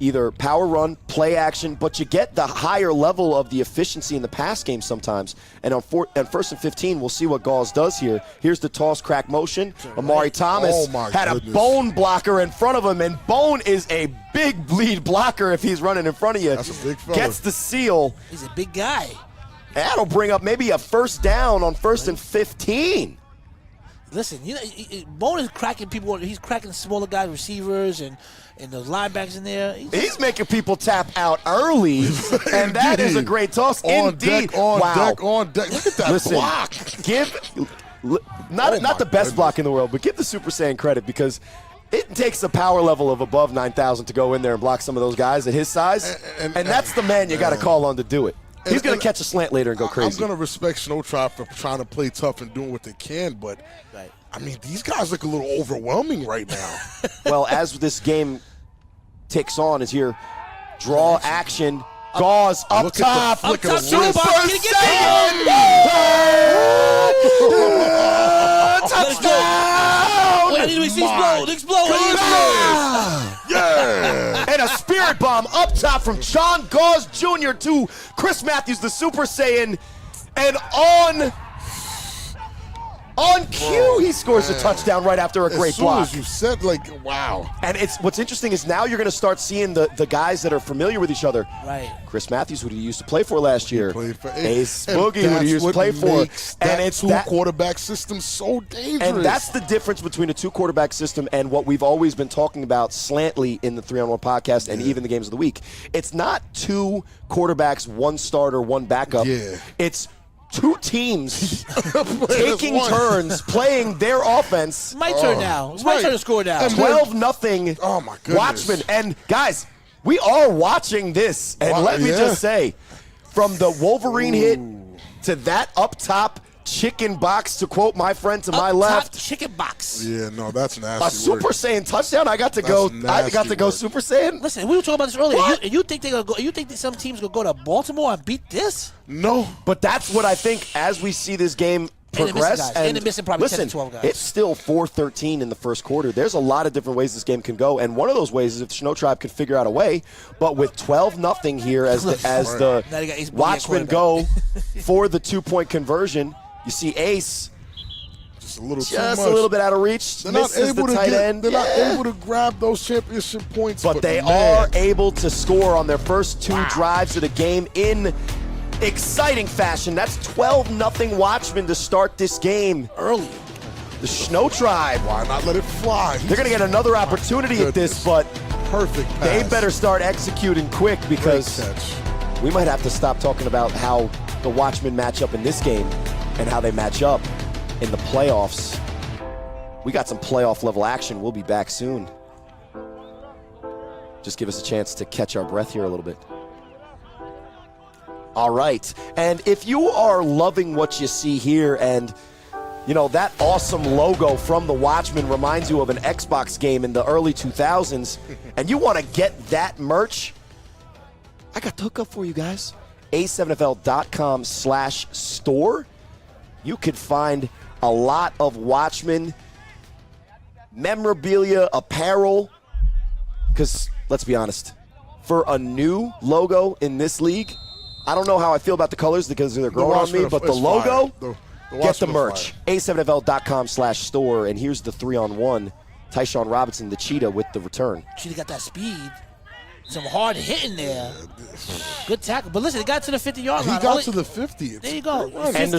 either power run, play action, but you get the higher level of the efficiency in the pass game sometimes. And on 1st and 15, we'll see what Gause does here. Here's the toss crack motion. Amari Thomas had a bone blocker in front of him, and Bone is a big lead blocker if he's running in front of you. That's a big fella. Gets the seal. He's a big guy. That'll bring up maybe a 1st down on 1st and 15. Listen, Bone is cracking people. He's cracking smaller guys, receivers, and those linebackers in there. He's making people tap out early, and that is a great toss. On Indeed. deck, on Wow. deck, on deck. Look at that Listen, block. Not the best block in the world, but give the Super Saiyan credit, because it takes a power level of above 9,000 to go in there and block some of those guys at his size, and that's the man you got to call on to do it. He's going to catch a slant later and go crazy. I'm going to respect Shnow Tribe for trying to play tough and doing what they can, but I mean, these guys look a little overwhelming right now. Well, as this game ticks on, is here draw action. Gause up Look top. at the flick of the Super wrist. Saiyan! Touchdown! Wait, I need to see explode. Yeah! And a spirit bomb up top from Jon Gause Jr. to Chris Matthews, the Super Saiyan. And on cue, he scores a touchdown right after a great block. As soon as you said, wow. And what's interesting is now you're going to start seeing the guys that are familiar with each other. Right. Chris Matthews, who he used to play for last year. Played for Ace and Boogie, who he used to play for. And it's that quarterback system so dangerous. And that's the difference between a 2-quarterback system and what we've always been talking about slantly in the 3-on-1 podcast and even the games of the week. It's not 2 quarterbacks, 1 starter, 1 backup. Yeah. It's 2 teams taking turns playing their offense. My turn now. It's my turn to score now. 12-0. Oh, my goodness. Watchmen. And, guys, we are watching this. And let me just say, from the Wolverine hit to that up top chicken box, to quote my friend to my left. Chicken box. Yeah, no, that's nasty. A Super Saiyan touchdown. I got to go Super Saiyan. Listen, we were talking about this earlier. You think they're gonna go? You think that some teams gonna go to Baltimore and beat this? No. But that's what I think as we see this game progress. And they're missing probably 10 listen, to 12 guys. it's still 4-13 in the first quarter. There's a lot of different ways this game can go, and one of those ways is if the Shnow Tribe can figure out a way. But with 12-0 here as the Now they got Ace Boogie at Watchmen go for the 2-point conversion, you see Ace Just a little bit out of reach. They're not misses able the tight end. They're not able to grab those championship points. But they man. are able to score on their first 2 drives of the game in exciting fashion. That's 12-0 Watchmen to start this game. Early. The Shnow Tribe. Why not let it fly? They're going to get another opportunity at this, but perfect pass. they better start executing quick because Great catch. we might have to stop talking about how the Watchmen match up in this game and how they match up in the playoffs. We got some playoff level action. We'll be back soon. Just give us a chance to catch our breath here a little bit. All right. And if you are loving what you see here and you know, that awesome logo from the Watchmen reminds you of an Xbox game in the early 2000s, and you want to get that merch, I got the hookup for you guys. A7FL.com/store. You could find a lot of Watchmen memorabilia, apparel, because let's be honest, for a new logo in this league, I don't know how I feel about the colors because they're growing on me, but the logo, get the merch. A7FL.com/store, and here's the 3-on-1. Tyshawn Robinson, the Cheetah, with the return. Cheetah got that speed. Some hard hitting there. Good tackle. But listen, it got to the 50-yard line. He got to the 50. There you go. And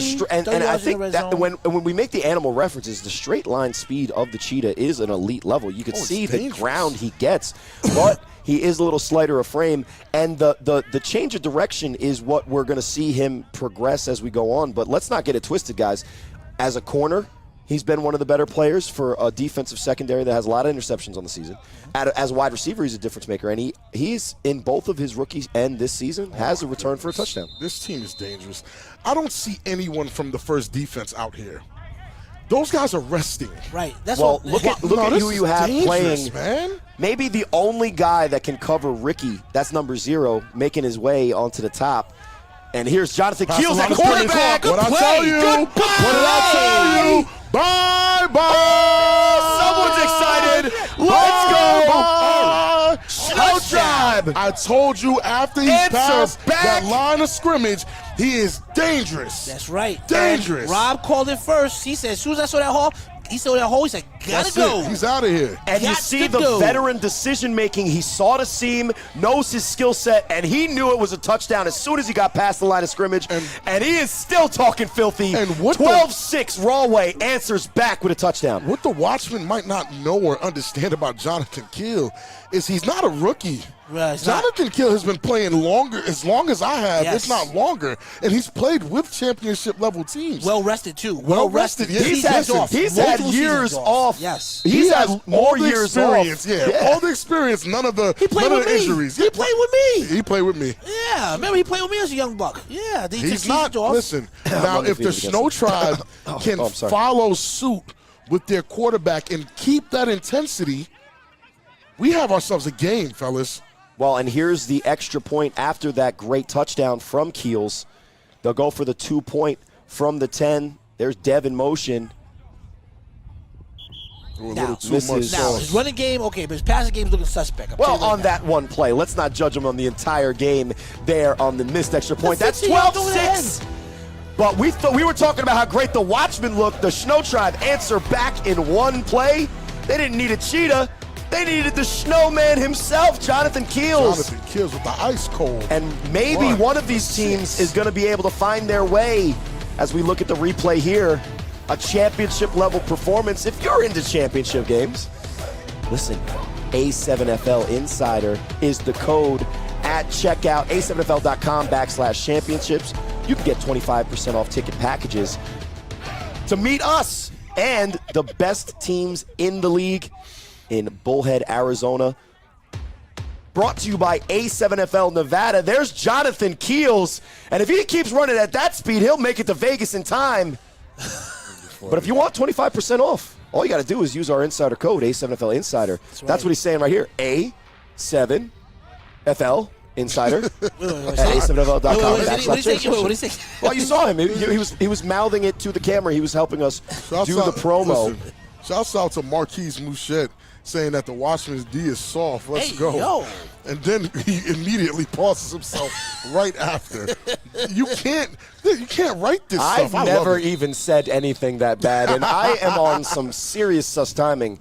I think that when we make the animal references, the straight line speed of the Cheetah is an elite level. You can see the ground he gets, but he is a little slighter of frame, and the change of direction is what we're going to see him progress as we go on. But let's not get it twisted, guys. As a corner, he's been one of the better players for a defensive secondary that has a lot of interceptions on the season. As a wide receiver, he's a difference maker, and he's in both of his rookies and this season has a return for a touchdown. This team is dangerous. I don't see anyone from the first defense out here. Those guys are resting. Right. That's well, look at who you have playing. Man. Maybe the only guy that can cover Ricky, that's number 0, making his way onto the top. And here's Jonathan Keel at quarterback. What I tell you? What did I tell you? Bye-bye. Someone's excited. Let's go. Shnow Tribe. I told you after he passed that line of scrimmage, he is dangerous. That's right. Dangerous. And Rob called it first. He said, as soon as I saw that hole, he said, gotta go. He's out of here. And you see the veteran decision-making. He saw the seam, knows his skill set, and he knew it was a touchdown as soon as he got past the line of scrimmage. And he is still talking filthy. And 12-6 Rawway answers back with a touchdown. What the Watchmen might not know or understand about Jonathan Keel is he's not a rookie. Right, Jonathan Keel has been playing as long as I have, if not longer, and he's played with championship-level teams. Well rested, too. Well rested. Yeah, he's had years off. Yes. He had has more years off. Yeah, all the experience, none of the injuries. He played with me. He played with me. Yeah, remember he played with me as a young buck. Yeah, he's not. Listen, now if the Shnow Tribe can follow suit with their quarterback and keep that intensity, we have ourselves a game, fellas. Well, and here's the extra point after that great touchdown from Keels. They'll go for the 2-point from the 10. There's Dev in motion. Now, his running game, okay, but his passing game is looking suspect. Well, on that one play, let's not judge him on the entire game there on the missed extra point. That's 12-6. But we were talking about how great the Watchmen looked. The Shnow Tribe answer back in one play. They didn't need a cheetah. They needed the snowman himself, Jonathan Keel. Jonathan Keels with the ice cold. And maybe one of these teams is going to be able to find their way as we look at the replay here. A championship-level performance. If you're into championship games, listen, A7FL Insider is the code at checkout. A7FL.com/championships. You can get 25% off ticket packages to meet us and the best teams in the league in Bullhead, Arizona. Brought to you by A7FL Nevada. There's Jonathan Keels. And if he keeps running at that speed, he'll make it to Vegas in time. But if you want 25% off, all you got to do is use our insider code, A7FL Insider. That's what he's saying right here. A7FL Insider at A7FL.com. What did he say? Well, you saw him. He was mouthing it to the camera. He was helping us do the promo. Shouts out to Marquise Mouchette saying that the Watchmen's D is soft. Let's go. Yo. And then he immediately pauses himself right after. You can't write this stuff. I've never even said anything that bad, and I am on some serious sus timing.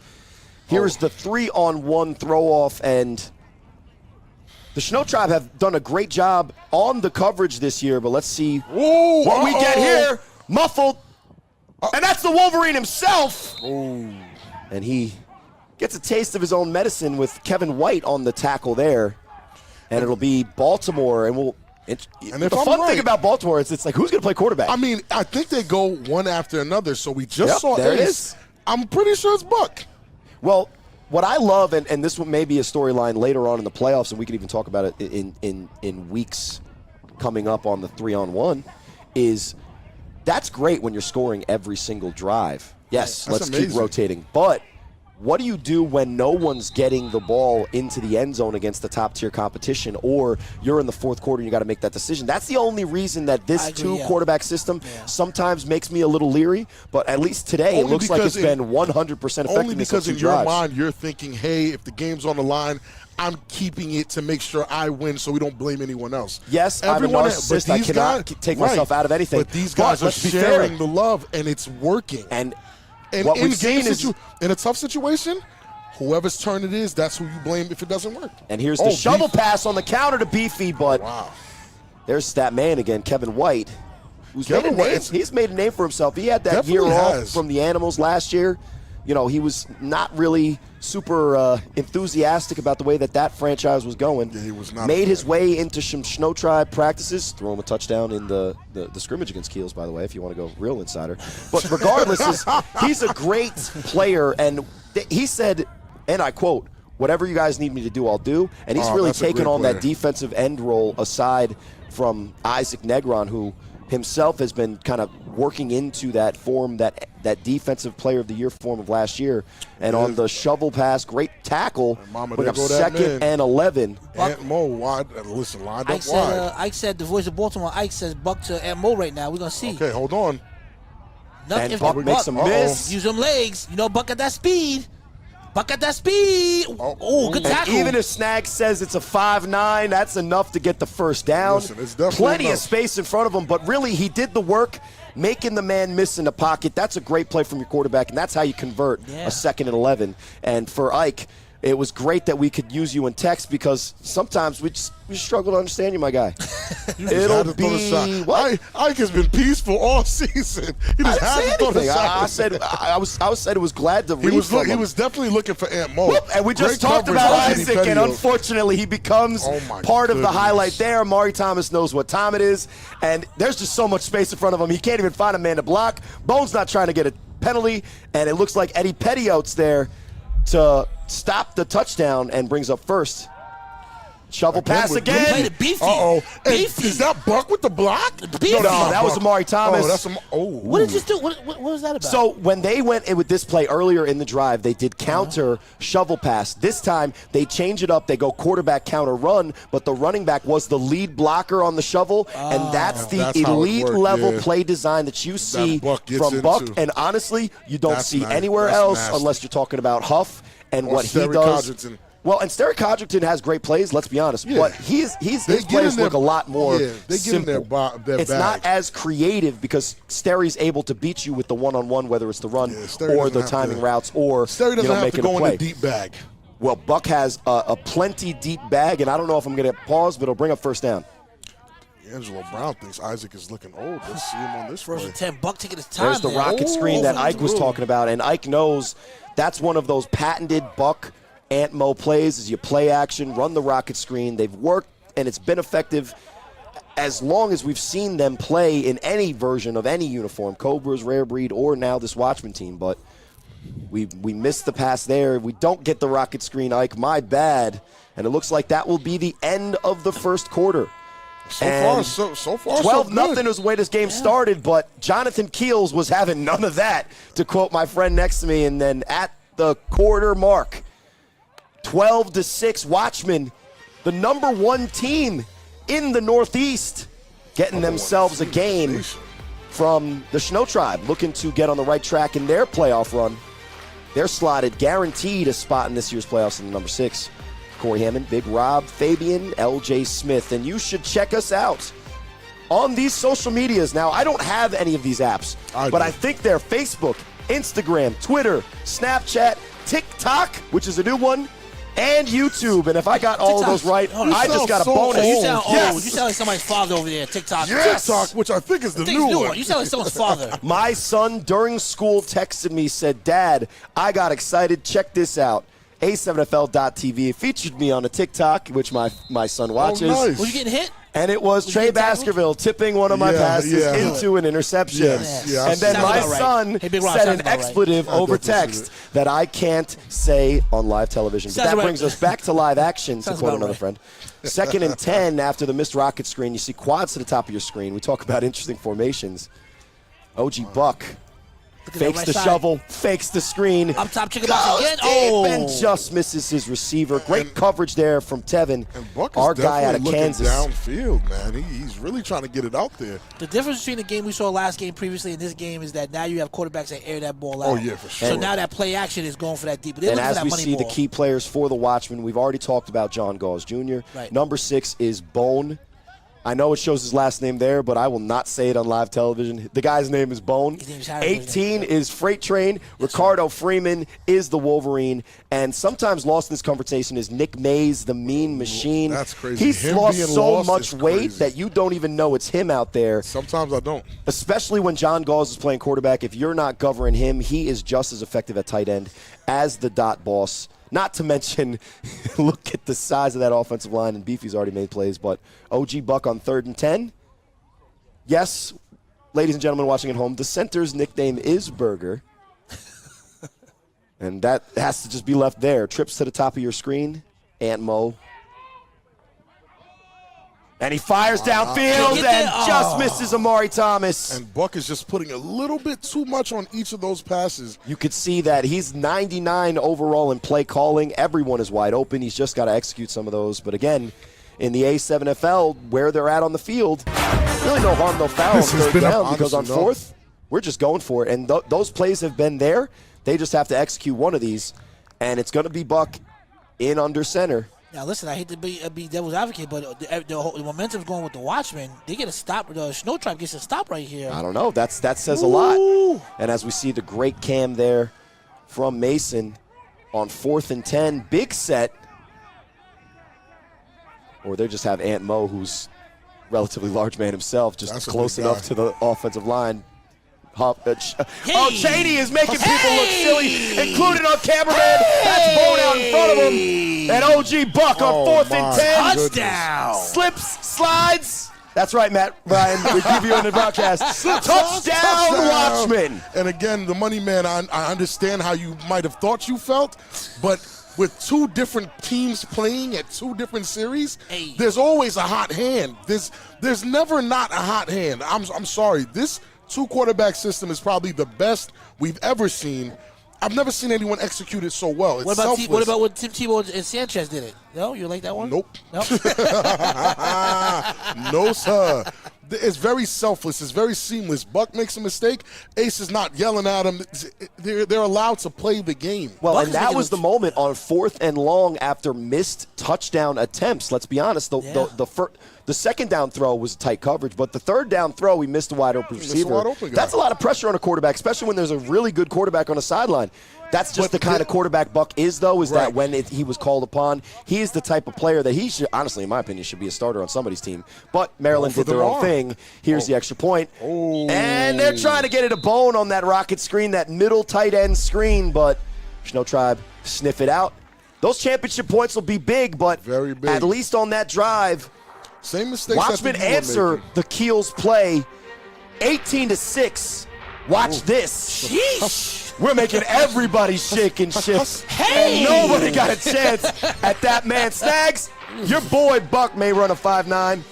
Here's the 3-on-1 throw-off, and the Shnow Tribe have done a great job on the coverage this year, but let's see what we get here. Muffled. And that's the Wolverine himself. And he gets a taste of his own medicine with Kevin White on the tackle there. And it'll be Baltimore, and the fun thing about Baltimore is it's like, who's going to play quarterback? I mean, I think they go one after another, so we just saw there it Ace. is. I'm pretty sure it's Buck. Well, what I love, and this may be a storyline later on in the playoffs, and we could even talk about it in weeks coming up on the 3-on-1, is that's great when you're scoring every single drive. Yes, That's let's amazing. keep rotating. But what do you do when no one's getting the ball into the end zone against the top-tier competition, or you're in the fourth quarter and you got to make that decision? That's the only reason that this two-quarterback system sometimes makes me a little leery, but at least today it looks like it's been 100% effective. Only because in your mind you're thinking, hey, if the game's on the line, I'm keeping it to make sure I win so we don't blame anyone else. Yes, I'm a narcissist. I cannot take myself out of anything. But these guys are sharing the love, and it's working. And what we've seen is, in a tough situation, whoever's turn it is, that's who you blame if it doesn't work. And here's the shovel pass on the counter to Beefy, but wow. There's that man again, Kevin White, who's he's made a name for himself. He had that year off from the Animals last year. You know, he was not really super enthusiastic about the way that franchise was going. Yeah, he was not. Made his way into some Shnow Tribe practices, threw him a touchdown in the scrimmage against Keels, by the way, if you want to go real insider. But regardless, he's a great player, and he said, and I quote, "Whatever you guys need me to do, I'll do." And he's really taken on that defensive end role aside from Isaac Negron, who himself has been kind of working into that form, that defensive player of the year form of last year. And on the shovel pass, great tackle, bring up 2nd and 11. Aunt Mo, lined up wide. Ike said, the voice of Baltimore, Ike says Buck to Aunt Mo right now. We're going to see. Okay, hold on. And Buck makes a miss. Use them legs. You know, Buck got that speed. Good tackle. Even if Snag says it's a 5'9", that's enough to get the first down. Listen, it's definitely plenty enough. of space in front of him, but really he did the work, making the man miss in the pocket. That's a great play from your quarterback, and that's how you convert a 2nd and 11. And for Ike, it was great that we could use you in text because sometimes we struggle to understand you, my guy. It'll be what? Ike has been peaceful all season. He just had to throw the shot. I said it was glad to read from him. He was definitely looking for Aunt Mo. And we just talked about Isaac, and unfortunately he becomes part of the highlight there. Maury Thomas knows what time it is, and there's just so much space in front of him. He can't even find a man to block. Bone's not trying to get a penalty, and it looks like Eddie Pettiot's there to stop the touchdown and brings up first. Shovel pass again. Uh-oh. Hey, is that Buck with the block? No, that was Amari Thomas. What did you do? What was that about? So when they went in with this play earlier in the drive, they did counter shovel pass. This time they change it up. They go quarterback counter run, but the running back was the lead blocker on the shovel, and that's the elite level play design that you see from Buck. And honestly, you don't see anywhere else unless you're talking about Huff and what he does. Well, and Sterry Codrington has great plays, let's be honest. But his plays look a lot more simple. It's not as creative because Sterry's able to beat you with the one-on-one, whether it's the run or the timing routes or Sterry doesn't have to go in the deep bag. Well, Buck has a plenty deep bag, and I don't know if I'm going to pause, but it'll bring up first down. Angelo Brown thinks Isaac is looking old. Let's see him on this First play. and 10, Buck taking his time. There's the rocket screen that Ike was talking about, and Ike knows that's one of those patented Buck Aunt Mo plays is you play action, run the rocket screen. They've worked, and it's been effective as long as we've seen them play in any version of any uniform, Cobras, Rare Breed, or now this Watchmen team. But we missed the pass there. We don't get the rocket screen, Ike. My bad. And it looks like that will be the end of the first quarter. So far, 12-0 is the way this game started, but Jonathan Keels was having none of that, to quote my friend next to me. And then at the quarter mark, 12-6, Watchmen, the number one team in the Northeast, getting themselves a game from the Shnow Tribe, looking to get on the right track in their playoff run. They're slotted, guaranteed a spot in this year's playoffs in the number 6. Corey Hammond, Big Rob, Fabian, LJ Smith. And you should check us out on these social medias. Now, I don't have any of these apps, but I think they're Facebook, Instagram, Twitter, Snapchat, TikTok, which is a new one, and YouTube. And if I got all of those right, I just got a so bonus. You sound old. Yes. You sound like somebody's father over there. TikTok. TikTok, which I think is the new one. You sound like someone's father. My son during school texted me, said, "Dad, I got excited. Check this out. A7FL.tv featured me on a TikTok, which my son watches. nice. Was you getting hit? And it was you Trey getting tackled? Baskerville tipping one of my passes into an interception. Yes. Yeah, and then sounds my about right. son Hey, Big Ron, said sounds an about right. expletive I over definitely see text that I can't say on live television. But Sounds that about brings right. us back to live action, to Sounds quote about another right. friend. 2nd and 10 after the missed rocket screen. You see quads to the top of your screen. We talk about interesting formations. OG Buck Look at that fakes right the side. shovel, fakes the screen. Up top, chicken box again. Oh! Oh. And just misses his receiver. Great coverage there from Tevin, And Buck is our guy out of definitely looking Kansas. downfield, man. He's really trying to get it out there. The difference between the game we saw last game previously and this game is that now you have quarterbacks that air that ball out. Oh, yeah, for sure. So now that play action is going for that deep. They're And looking for as that we money see ball. the key players for the Watchmen, we've already talked about Jon Gause Jr. Right. Number 6 is Bone. I know it shows his last name there, but I will not say it on live television. The guy's name is Bone. His name's Harry. 18 is Freight Train. Ricardo Freeman is the Wolverine. And sometimes lost in this conversation is Nick Mays, the Mean Machine. That's crazy. He's Him lost being so lost much is weight crazy. that you don't even know it's him out there. Sometimes I don't. Especially when Jon Gause is playing quarterback. If you're not governing him, he is just as effective at tight end as the dot boss. Not to mention, look at the size of that offensive line, and Beefy's already made plays. But OG Buck on 3rd and 10. Yes, ladies and gentlemen watching at home, the center's nickname is Burger. And that has to just be left there. Trips to the top of your screen. Aunt Mo. And he fires downfield Get and there. just misses Amari Thomas. And Buck is just putting a little bit too much on each of those passes. You could see that he's 99 overall in play calling. Everyone is wide open. He's just got to execute some of those. But again, in the A7FL, where they're at on the field, really no harm, no foul on This has 3rd been down because on honestly, no. 4th, we're just going for it. And those plays have been there. They just have to execute one of these. And it's going to be Buck in under center. Now, listen, I hate to be devil's advocate, but the momentum's going with the Watchmen. They get a stop. The Shnow Tribe gets a stop right here. I don't know. That says a lot. And as we see the great cam there from Mason on 4th and 10, big set. Or they just have Aunt Mo, who's a relatively large man himself, just That's a close big enough guy. to the offensive line. Oh, Chaney is making people look silly, including our cameraman. That's Bone out in front of him. And OG Buck on 4th and 10. Touchdown. Slips, slides. That's right, Matt Ryan. We give you in the broadcast. Touchdown, Watchmen. And again, the money man, I understand how you might have thought you felt, but with 2 different teams playing at 2 different series, Hey. there's always a hot hand. There's never not a hot hand. I'm sorry. This 2-quarterback system is probably the best we've ever seen. I've never seen anyone execute it so well. It's What about selfless. when Tim Tebow and Sanchez did it? No, you like that one? Nope. Nope. No, sir. It's very selfless. It's very seamless. Buck makes a mistake. Ace is not yelling at him. They're allowed to play the game. Well, Buck and is that making was a- the moment on 4th and long after missed touchdown attempts. Let's be honest. The second down throw was tight coverage, but the 3rd down throw, he missed a wide open Missed a receiver. wide open guy. That's a lot of pressure on a quarterback, especially when there's a really good quarterback on the sideline. That's just But the kind of quarterback Buck is, though, is that Right. when he was called upon, he is the type of player that he should, honestly, in my opinion, should be a starter on somebody's team. But Maryland Go for did their the own arm. thing. Here's the extra point. Oh. And they're trying to get it a bone on that rocket screen, that middle tight end screen, but Shnow Tribe sniff it out. Those championship points will be big, but Very big. at least on that drive, Same mistakes. Watchmen that you were answer making. the Keel's play 18-6. Watch this. Sheesh. We're making everybody shake and shift. And nobody got a chance at that man. Snags, your boy Buck may run a 5.9,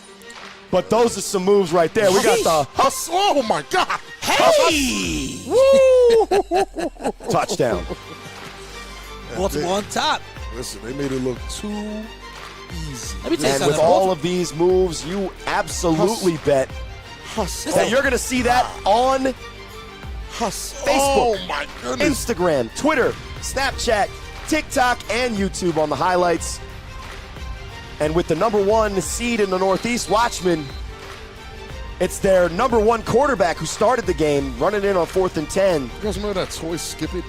but those are some moves right there. We got the Hustle. Oh, my God. Hey! touchdown. Baltimore on top. Listen, they made it look too easy. Let me tell you And something. with all of these moves, you absolutely bet Hustle. that you're going to see that on Hustle. Facebook, Oh, my goodness. Instagram, Twitter, Snapchat, TikTok, and YouTube on the highlights. And with the number 1 seed in the Northeast, Watchmen, it's their number 1 quarterback who started the game, running in on 4th and 10. You guys remember that toy Skip It?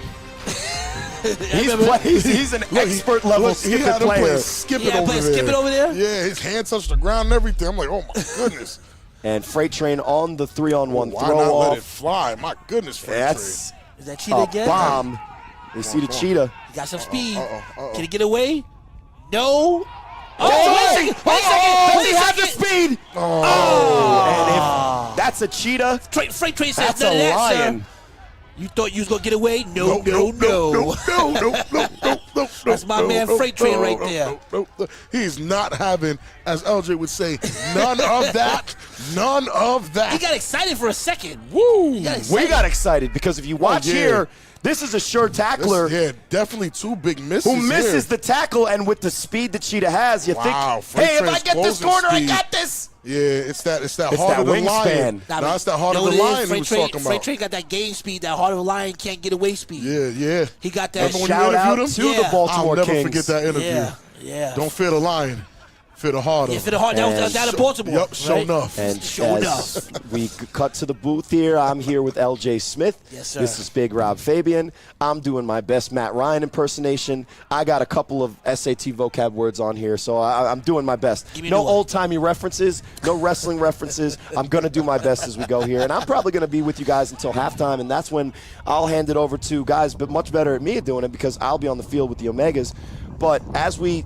He's an expert level He had skip him player. play skip it over there. Yeah, his hand touched the ground and everything. I'm like, oh my goodness. And Freight Train on the 3-on-1 Why throw not off. let it fly? My goodness, Freight That's Is that cheetah again? bomb. You see the cheetah. He got some speed. Can he get away? No. Wait a second. He has the speed. And if that's a cheetah, Freight Train says, that's none of a that, lion. sir. You thought you was going to get away? No. That's my man Freight Train right there. He's not having, as LJ would say, none of that. None of that. He got excited for a second. Woo! We got excited because if you watch here, this is a sure tackler. Definitely two big misses. Who misses here. the tackle, and with the speed that Cheetah has, you think, hey, if I get this corner, I got this. Yeah, it's that heart that of the wingspan. lion. It's that heart of the lion he was talking about. Freight Train got that game speed, that heart of a lion can't get away speed. Yeah. He got that. Remember when Shout you out interviewed to him? the Baltimore I'll never Kings. forget that interview. Yeah. Don't fear the lion. Fear the heart of Yeah, for the heart. That was down in Baltimore. Yep, sure enough. And Sure as we cut to the booth here, I'm here with LJ Smith. Yes, sir. This is Big Rob Fabian. I'm doing my best Matt Ryan impersonation. I got a couple of SAT vocab words on here, so I'm doing my best. No old-timey references, no wrestling references. I'm going to do my best as we go here, and I'm probably going to be with you guys until halftime, and that's when I'll hand it over to guys but much better at me at doing it because I'll be on the field with the Omegas. But as we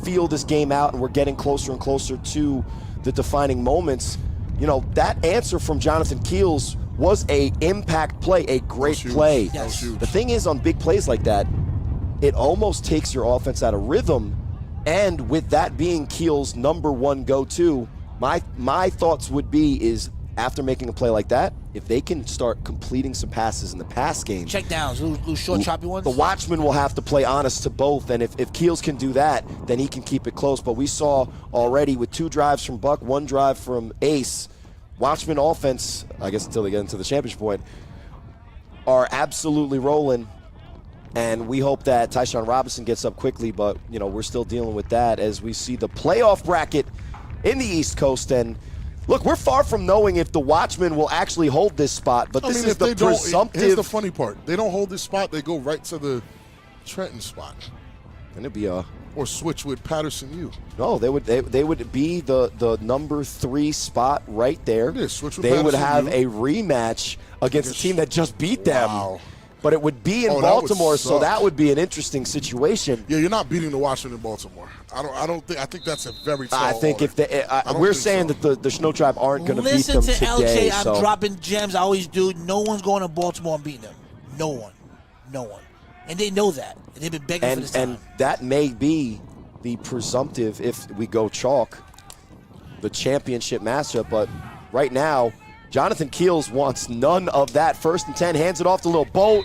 feel this game out and we're getting closer and closer to the defining moments, that answer from Jonathan Keels was a impact play, a great play. Yes. The thing is, on big plays like that, it almost takes your offense out of rhythm, and with that being Keels' number one go-to, my thoughts would be is after making a play like that, if they can start completing some passes in the pass game, Check downs, little short, choppy ones. the Watchmen will have to play honest to both, and if Keels can do that, then he can keep it close. But we saw already with 2 drives from Buck, 1 drive from Ace, Watchmen offense, I guess until they get into the championship point, are absolutely rolling. And we hope that Tyshawn Robinson gets up quickly, but we're still dealing with that as we see the playoff bracket in the East Coast. And look, we're far from knowing if the Watchmen will actually hold this spot, but this is the presumptive. Here's the funny part. They don't hold this spot, they go right to the Trenton spot. And it'd be a Or switch with Paterson U. No, they would be the number 3 spot right there. Yeah, switch with they would Paterson have U. a rematch against a team that just beat them. Wow. But it would be in That would Baltimore, so suck. that would be an interesting situation. Yeah, you're not beating the Watchmen in Baltimore. I think that's a very tall I think order. if they, don't we're think saying so. that the Shnow Tribe aren't going to beat them Listen to today. LJ. I'm so. dropping gems. I always do. No one's going to Baltimore and beating them. No one. And they know that. And they've been begging for this time. And that may be the presumptive if we go chalk, the championship matchup. But right now, Jonathan Keels wants none of that. 1st and 10, hands it off to Lil Boat.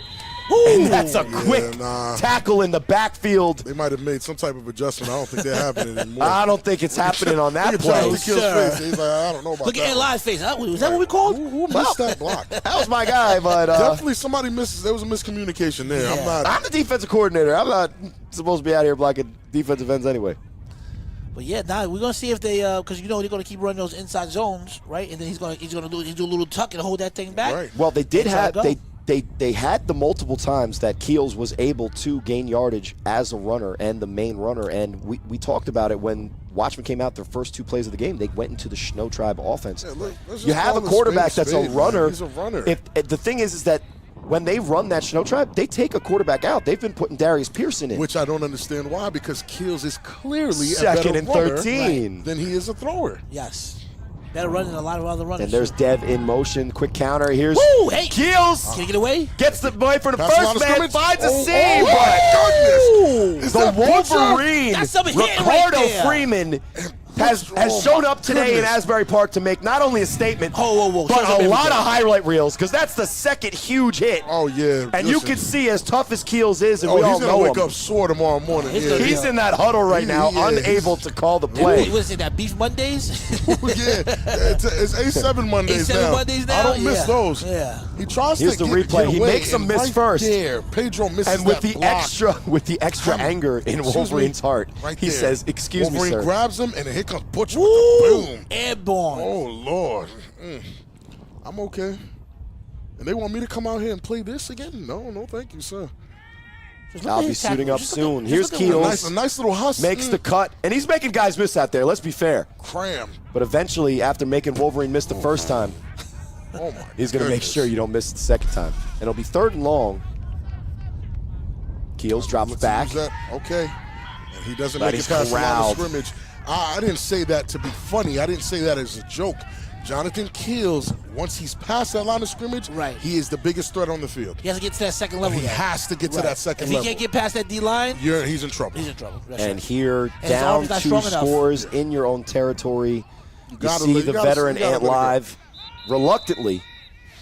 And that's a quick tackle in the backfield. They might have made some type of adjustment. I don't think they're happening anymore. I don't think it's happening on that Look at play. Jonathan Keel's face. He's like, I don't know about Look that. at Eli's face. Was that what we called? Who missed that block? That was my guy, but Definitely somebody misses. There was a miscommunication there. Yeah. I'm the defensive coordinator. I'm not supposed to be out here blocking defensive ends anyway. But yeah, now we're gonna see if they, because they're gonna keep running those inside zones, right? And then he's gonna do a little tuck and hold that thing back. Right. Well, they did That's how have it go. they had the multiple times that Keels was able to gain yardage as a runner and the main runner, and we talked about it when Watchmen came out their first 2 plays of the game. They went into the Shnow Tribe offense. Yeah, let's just You have a call quarterback spade that's a spade, runner. man. He's a runner. If the thing is that when they run that Shnow Tribe, they take a quarterback out. They've been putting Darius Pearson in. Which I don't understand why, because Keels is clearly Second a better and runner 13. than he is a thrower. Yes. Better run than a lot of other runners. And there's Dev in motion. Quick counter. Here's Woo! Hey! Keels. Can he get away? Gets the boy for the Pass line first of man. scrimmage. Finds a Oh, seam. oh my goodness! Is The that Butcher? Wolverine, That's some hitting right Ricardo there. Freeman, has Oh, shown my up today in goodness. Asbury Park to make not only a statement, Whoa. but Shows up a lot everything. of highlight reels, because that's the second huge hit. Oh yeah, And you listen. can see as tough as Keels is, and we Oh, all he's gonna know wake him. up sore tomorrow morning. He's Yeah, gonna- He's in that huddle right now, Yeah, unable to call the What play. is it, that Beef Mondays? It's A7 Mondays A7 now. Mondays now? I don't miss Yeah. those. Yeah. He tries Here's to the get replay. He away, makes him and miss right first. There, Pedro misses And with that the block. extra anger in Excuse Wolverine's me, heart, right he there. says, "Excuse me, Wolverine sir." grabs him, and then here comes Butcher Woo! with the boom. Airborne. Oh Lord, I'm okay. And they want me to come out here and play this again? No, thank you, sir. I'll be suiting up soon. Here's A Keels. nice little hustle. Makes the cut, and he's making guys miss out there. Let's be fair. Cram. But eventually, after making Wolverine miss the first time, Oh my he's going to make sure you don't miss it the second time. And it'll be 3rd and long. Keels drops back. Okay. And he doesn't But make it he's past the line corralled. of scrimmage. I didn't say that to be funny. I didn't say that as a joke. Jonathan Keels, once he's past that line of scrimmage, Right. he is the biggest threat on the field. He has to get to that second level. He has to get to that second If level. he can't get past that D line, He's in trouble. he's in trouble. That's And right. here, his down arm's not 2 strong enough. scores in your own territory. You gotta see let- the you gotta- veteran you gotta Ant let it go. live reluctantly.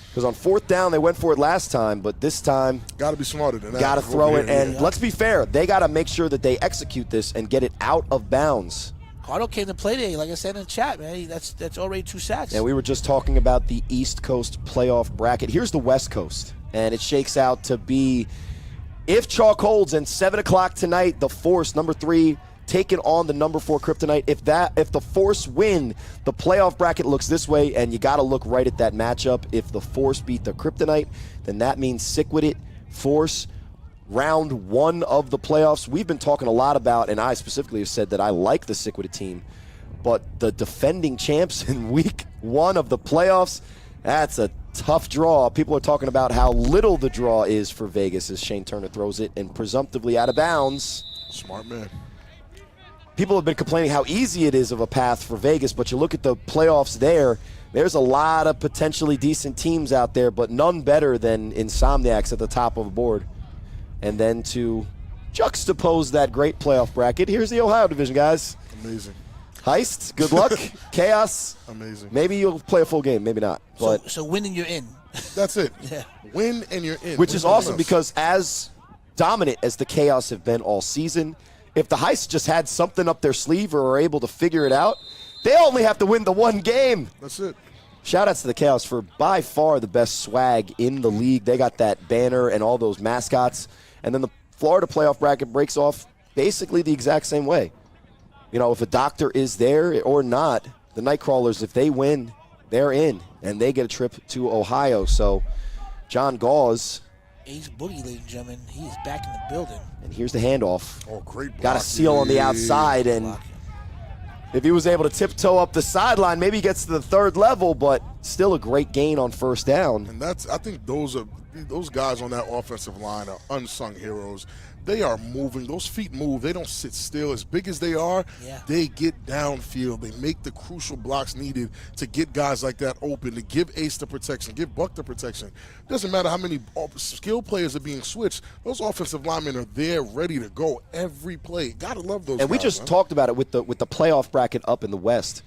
Because on 4th down, they went for it last time, but this time, Got to be smarter than that. got to throw Over it. here, And yeah. let's be fair, they got to make sure that they execute this and get it out of bounds. Cardo came to play today, like I said in the chat, man. That's already 2 sacks. And we were just talking about the East Coast playoff bracket. Here's the West Coast, and it shakes out to be, if chalk holds, and 7 o'clock tonight, the Force, number 3, taking on the number 4 Kryptonite. If the Force win, the playoff bracket looks this way, and you got to look right at that matchup. If the Force beat the Kryptonite, then that means sick with it, Force, round 1 of the playoffs. We've been talking a lot about, and I specifically have said that I like the sick with it team, but the defending champs in week 1 of the playoffs, that's a tough draw. People are talking about how little the draw is for Vegas as Shane Turner throws it and presumptively out of bounds. Smart man. People have been complaining how easy it is of a path for Vegas, but you look at the playoffs there's a lot of potentially decent teams out there, but none better than Insomniacs at the top of the board. And then to juxtapose that great playoff bracket, here's the Ohio division, guys. Amazing. Heist, good luck. Chaos, Amazing. maybe you'll play a full game, maybe not. But so winning, you're in. That's it. Yeah. Win and you're in. which is Win awesome else. because as dominant as the Chaos have been all season, if the Heist just had something up their sleeve or are able to figure it out, they only have to win the 1 game. That's it. Shout-outs to the Chaos for by far the best swag in the league. They got that banner and all those mascots. And then the Florida playoff bracket breaks off basically the exact same way. You know, if a doctor is there or not, the Nightcrawlers, if they win, they're in. And they get a trip to Ohio. So Jon Gause, Ace Boogie, ladies and gentlemen, he is back in the building. and here's the handoff. Oh, great block. Got a seal on the outside, and Blocking. if he was able to tiptoe up the sideline, maybe he gets to the 3rd level, but still a great gain on 1st down. And I think those guys on that offensive line are unsung heroes. They are moving. Those feet move. They don't sit still. As big as they are, Yeah. they get downfield. They make the crucial blocks needed to get guys like that open, to give Ace the protection, give Buck the protection. Doesn't matter how many skill players are being switched. Those offensive linemen are there ready to go every play. Gotta love those And we guys, just man. talked about it with the playoff bracket up in the West.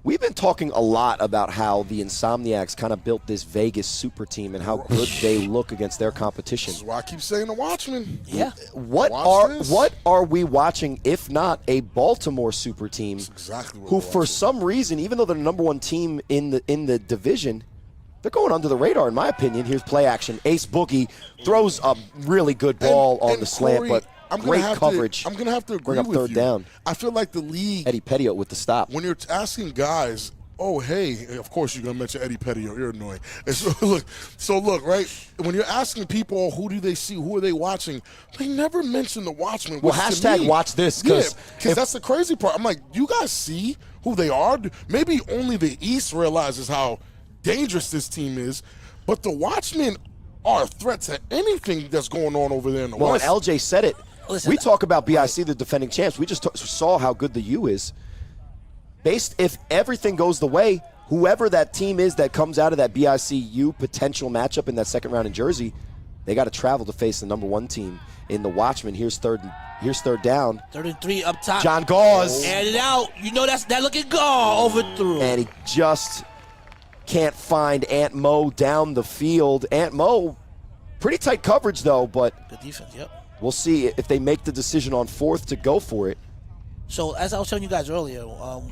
We've been talking a lot about how the Insomniacs kind of built this Vegas super team and how good they look against their competition. This is why I keep saying the Watchmen. Yeah. What Watch this. are we watching if not a Baltimore super team exactly what who we're for watching. some reason, even though they're the number 1 team in the division, they're going under the radar in my opinion. Here's play action. Ace Boogie throws a really good ball on the slant, Corey, but great coverage. I'm going to have to agree Bring up with 3rd you. down. I feel like the league, Eddie Pettiot with the stop. when you're asking guys, oh, hey, of course you're going to mention Eddie Pettiot. You're annoying. And so look, right? When you're asking people who do they see, who are they watching, they never mention the Watchmen. Well, which to hashtag me- watch this, Yeah, 'cause because that's the crazy part. I'm like, you guys see who they are? Maybe only the East realizes how dangerous this team is, but the Watchmen are a threat to anything that's going on over there in the Well, and West. LJ said it. Listen, we talk about BIC, the defending champs. We just saw how good the U is. If everything goes the way, whoever that team is that comes out of that BICU potential matchup in that 2nd round in Jersey, they got to travel to face the number 1 team in the Watchmen. Here's third down. 3rd and 3 up top. Jon Gause, And it out. You know that looking goal overthrew. and he just can't find Ant Mo down the field. Ant Mo, pretty tight coverage though, but Good defense, yep. we'll see if they make the decision on 4th to go for it. So as I was telling you guys earlier,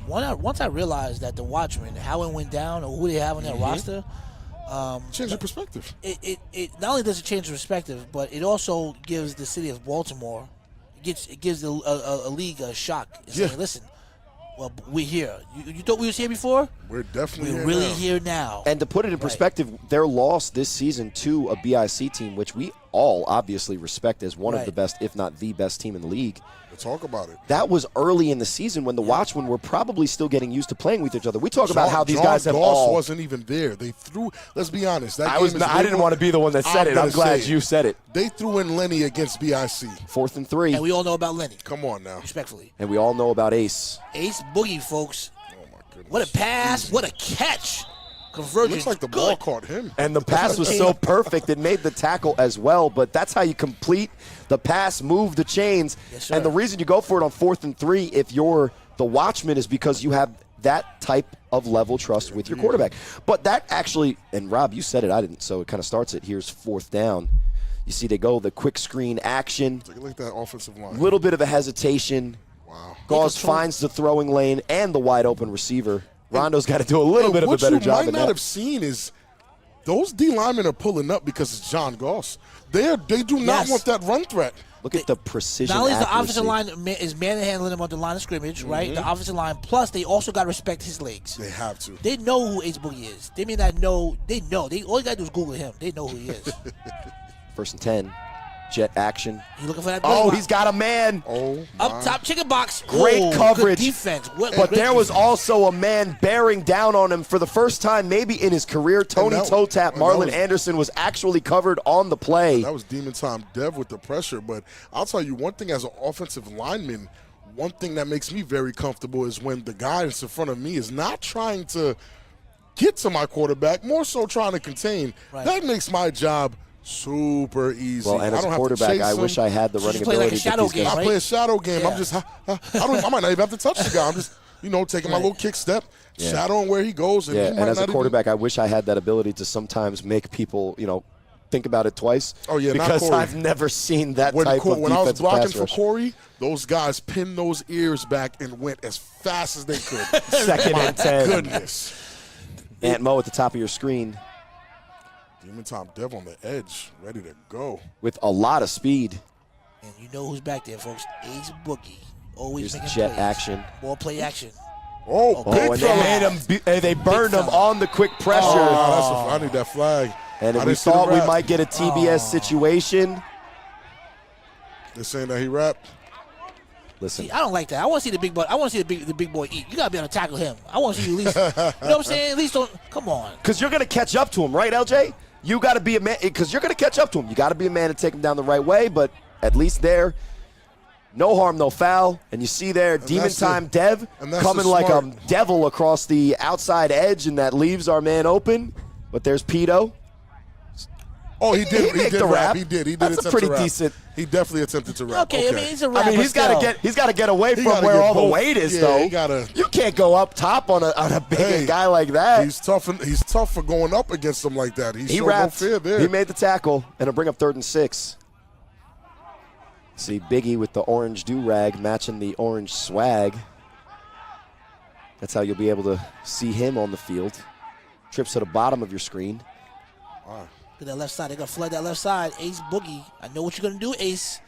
once I realized that the Watchmen, how it went down or who they have on their roster, Change your perspective. it not only does it change the perspective, but it also gives the city of Baltimore, it gives a league a shock. It's Yeah. saying, listen, Well, we're here. You thought we was here before? We're definitely We're here really now. here now. And to put it in perspective, their loss this season to a BIC team, which we all obviously respect as one of the best, if not the best team in the league. Let's talk about it. That was early in the season when the Watchmen were probably still getting used to playing with each other. We talk about how these guys have Jon Gause all. wasn't even there. They threw. Let's be honest. That I game was. is Not, I didn't want to be the one that said it. I'm gonna glad say you it. said it. They threw in Lenny against BIC. 4th and 3. And we all know about Lenny, Come on now. respectfully. And we all know about Ace. Ace Boogie, folks. Oh my goodness. What a pass. What a catch. Convergence. Looks like the good. ball caught him. And the pass was so perfect, it made the tackle as well. But that's how you complete the pass, move the chains. Yes, sir. And the reason you go for it on 4th and 3, if you're the Watchman, is because you have that type of level trust with your quarterback. But that actually, and Rob, you said it, I didn't, so it kind of starts it. Here's 4th down. You see they go the quick screen action. Take a look at that offensive line. Little bit of a hesitation. Wow. Gause finds the throwing lane and the wide open receiver. Rondo's got to do a little bit of a better job What you than might not that. have seen is those D linemen are pulling up because it's Jon Gause. They do not Yes. want that run threat. Look at the precision. Not only is the accuracy. offensive line is manhandling him on the line of scrimmage, right? The offensive line, plus they also got to respect his legs. They have to. They know who Ace Boogie is. They may not know. They know. All you got to do is Google him. They know who he is. 1st and 10. Jet action. You looking for that? Oh, block. he's got a man. Oh, Up top, chicken box. Great Oh, coverage. Good defense. What But great there was defense. also a man bearing down on him for the first time maybe in his career. Tony that- toe tap. and that Marlon was- Anderson was actually covered on the play. that was demon time Dev with the pressure. But I'll tell you one thing as an offensive lineman, one thing that makes me very comfortable is when the guy that's in front of me is not trying to get to my quarterback, more so trying to contain. Right. That makes my job super easy. Well, and I as a don't have to quarterback, chase I him. wish I had the So you running play like ability. a to get shadow these guys. game, I right? play a shadow game. Yeah. I'm just, I might not even have to touch the guy. I'm just, taking my little kick step, shadowing where he goes. And Yeah, he and might as a not even- quarterback, I wish I had that ability to sometimes make people, think about it twice. Oh, yeah, not because Corey. I've never seen that when, type of when I was defensive blocking pass for rush. Corey, those guys pinned those ears back and went as fast as they could. 2nd and 10. Goodness. Aunt Mo at the top of your screen Demon Tom Dev on the edge, ready to go. with a lot of speed. And you know who's back there, folks. Ace Boogie. Always Here's making jet plays. action. More play action. Oh, Oh, big Oh, and fella. they made him. They burned him fella. on the quick pressure. I need that flag. And I if we didn't see the thought we rap. might get a TBS situation, They're saying that he rapped. listen. See, I don't like that. I want to see the big boy. I want to see the big boy eat. You gotta be able to tackle him. I want to see you at least. You know what I'm saying? At least don't. Come on. Because you're going to catch up to him, right, LJ? You got to be a man. Because you're going to catch up to him. You got to be a man to take him down the right way. But at least there, no harm, no foul. And you see there, Demon that's the- Time Dev and that's coming the like a smart- devil across the outside edge, and that leaves our man open. But there's Pito. Oh, he did. He made did the rap. rap. He did. He did. That's a attempt pretty to rap. decent- He definitely attempted to rap. Okay, I mean he's a rapper. I mean, he's got to still. get away He from gotta where get all the both. weight is, Yeah, though. he gotta- You can't go up top on a big Hey, guy like that. He's tough. He's tough for going up against him like that. He He showed rapped. no fear there. He made the tackle, and it'll bring up 3rd and 6. See Biggie with the orange do-rag matching the orange swag. That's how you'll be able to see him on the field. Trips to the bottom of your screen. To that left side. They're going to flood that left side. Ace Boogie. I know what you're going to do, Ace.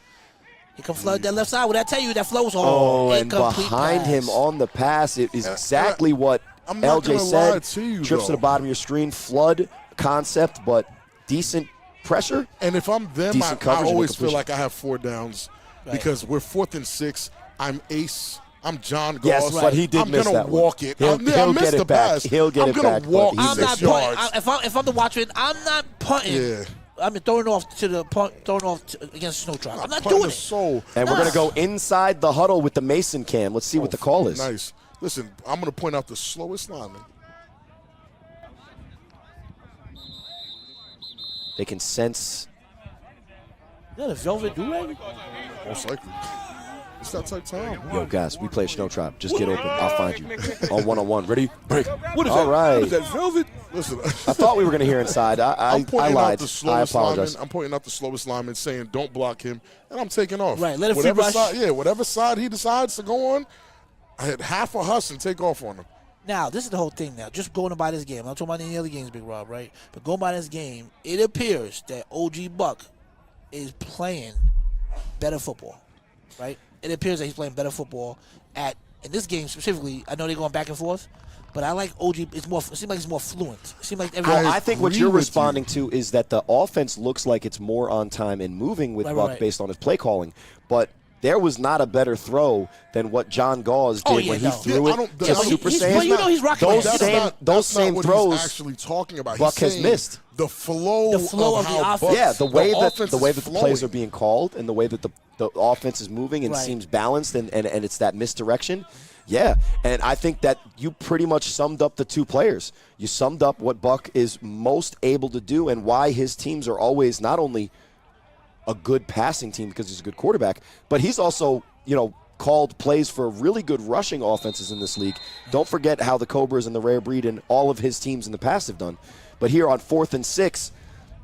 He can flood that left side. What did I tell you? That flow was and incomplete behind pass. him on the pass, it is exactly what I'm not LJ gonna said. lie to you, Trips to though. the bottom of your screen. Flood concept, but decent pressure. And if I'm them, Decent I coverage and always feel completion. like I have 4 downs because we're 4th and 6. I'm Ace. I'm Jon Gause. Yes, but he did I'm miss gonna that one. walk it. He'll I missed get it the back. pass. He'll get I'm it gonna back, but walk he's I'm not 6 punting. yards. If I'm the Watchmen, I'm not punting. Yeah. I'm throwing off against Shnow Tribe. I'm not Punting doing the it. soul. And we're going to go inside the huddle with the Mason cam. Let's see what the call is. Nice. Listen, I'm going to point out the slowest lineman. They can sense. Is that a velvet do-rag? Most likely. It's that type of time. Yo, guys, we play Shnow Tribe. Just get open. I'll find you. On one-on-one. Ready? Break. What is All that? right. What is that, velvet? Listen, I thought we were going to hear inside. I I'm pointing lied. out the I slowest lineman. apologize. I'm pointing out the slowest lineman, saying don't block him, and I'm taking off. Right, let him free whatever rush. side, yeah, whatever side he decides to go on, I had half a huss and take off on him. Now, this is the whole thing now. Just going by this game. I'm not talking about any other games, Big Rob, right? But going by this game, it appears that OG Buck is playing better football, right? It appears that he's playing better football at in this game specifically, I know they're going back and forth, but I like OG. It seems like it's more fluent. It seems like everyone. I think what you're responding to is that the offense looks like it's more on time and moving with Buck based on his play calling, but there was not a better throw than what Jon Gause did when he threw it to Super Saiyan. Well, you know he's rocking those same throws. Actually talking about Buck has missed the flow of the offense. Yeah, the way that the plays are being called and the way that the offense is moving and seems balanced and it's that misdirection. Yeah, and I think that you pretty much summed up the two players. You summed up what Buck is most able to do and why his teams are always not only a good passing team because he's a good quarterback, but he's also, called plays for really good rushing offenses in this league. Don't forget how the Cobras and the Rare Breed and all of his teams in the past have done. But here on 4th and 6,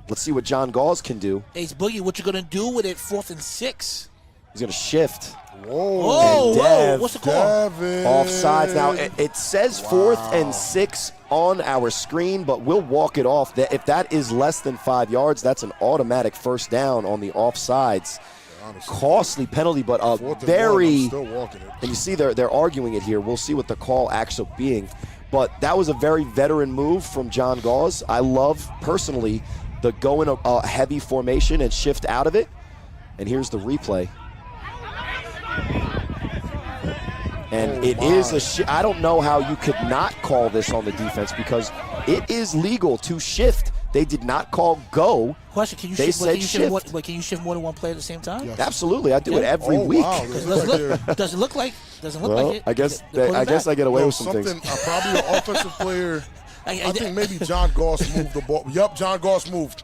let's see what Jon Gause can do. Ace Boogie, what you going to do with it 4th and 6? He's going to shift. Whoa, what's the call? Offsides. Now, it says 4th and 6 on our screen, but we'll walk it off. If that is less than 5 yards, that's an automatic first down on the offsides. Costly penalty, but a very – and you see they're arguing it here. We'll see what the call actually being. But that was a very veteran move from Jon Gause. I love, personally, the go in a heavy formation and shift out of it. And here's the replay. And it is I don't know how you could not call this on the defense because it is legal to shift. They did not call go. Question: Can you they shift? said Can you shift more than one player at the same time? Yes. Absolutely, I do it every week. Wow. Doesn't look like it. I guess I get away with some things. Probably an offensive player. I think maybe Jon Gause moved the ball. Yep, Jon Gause moved.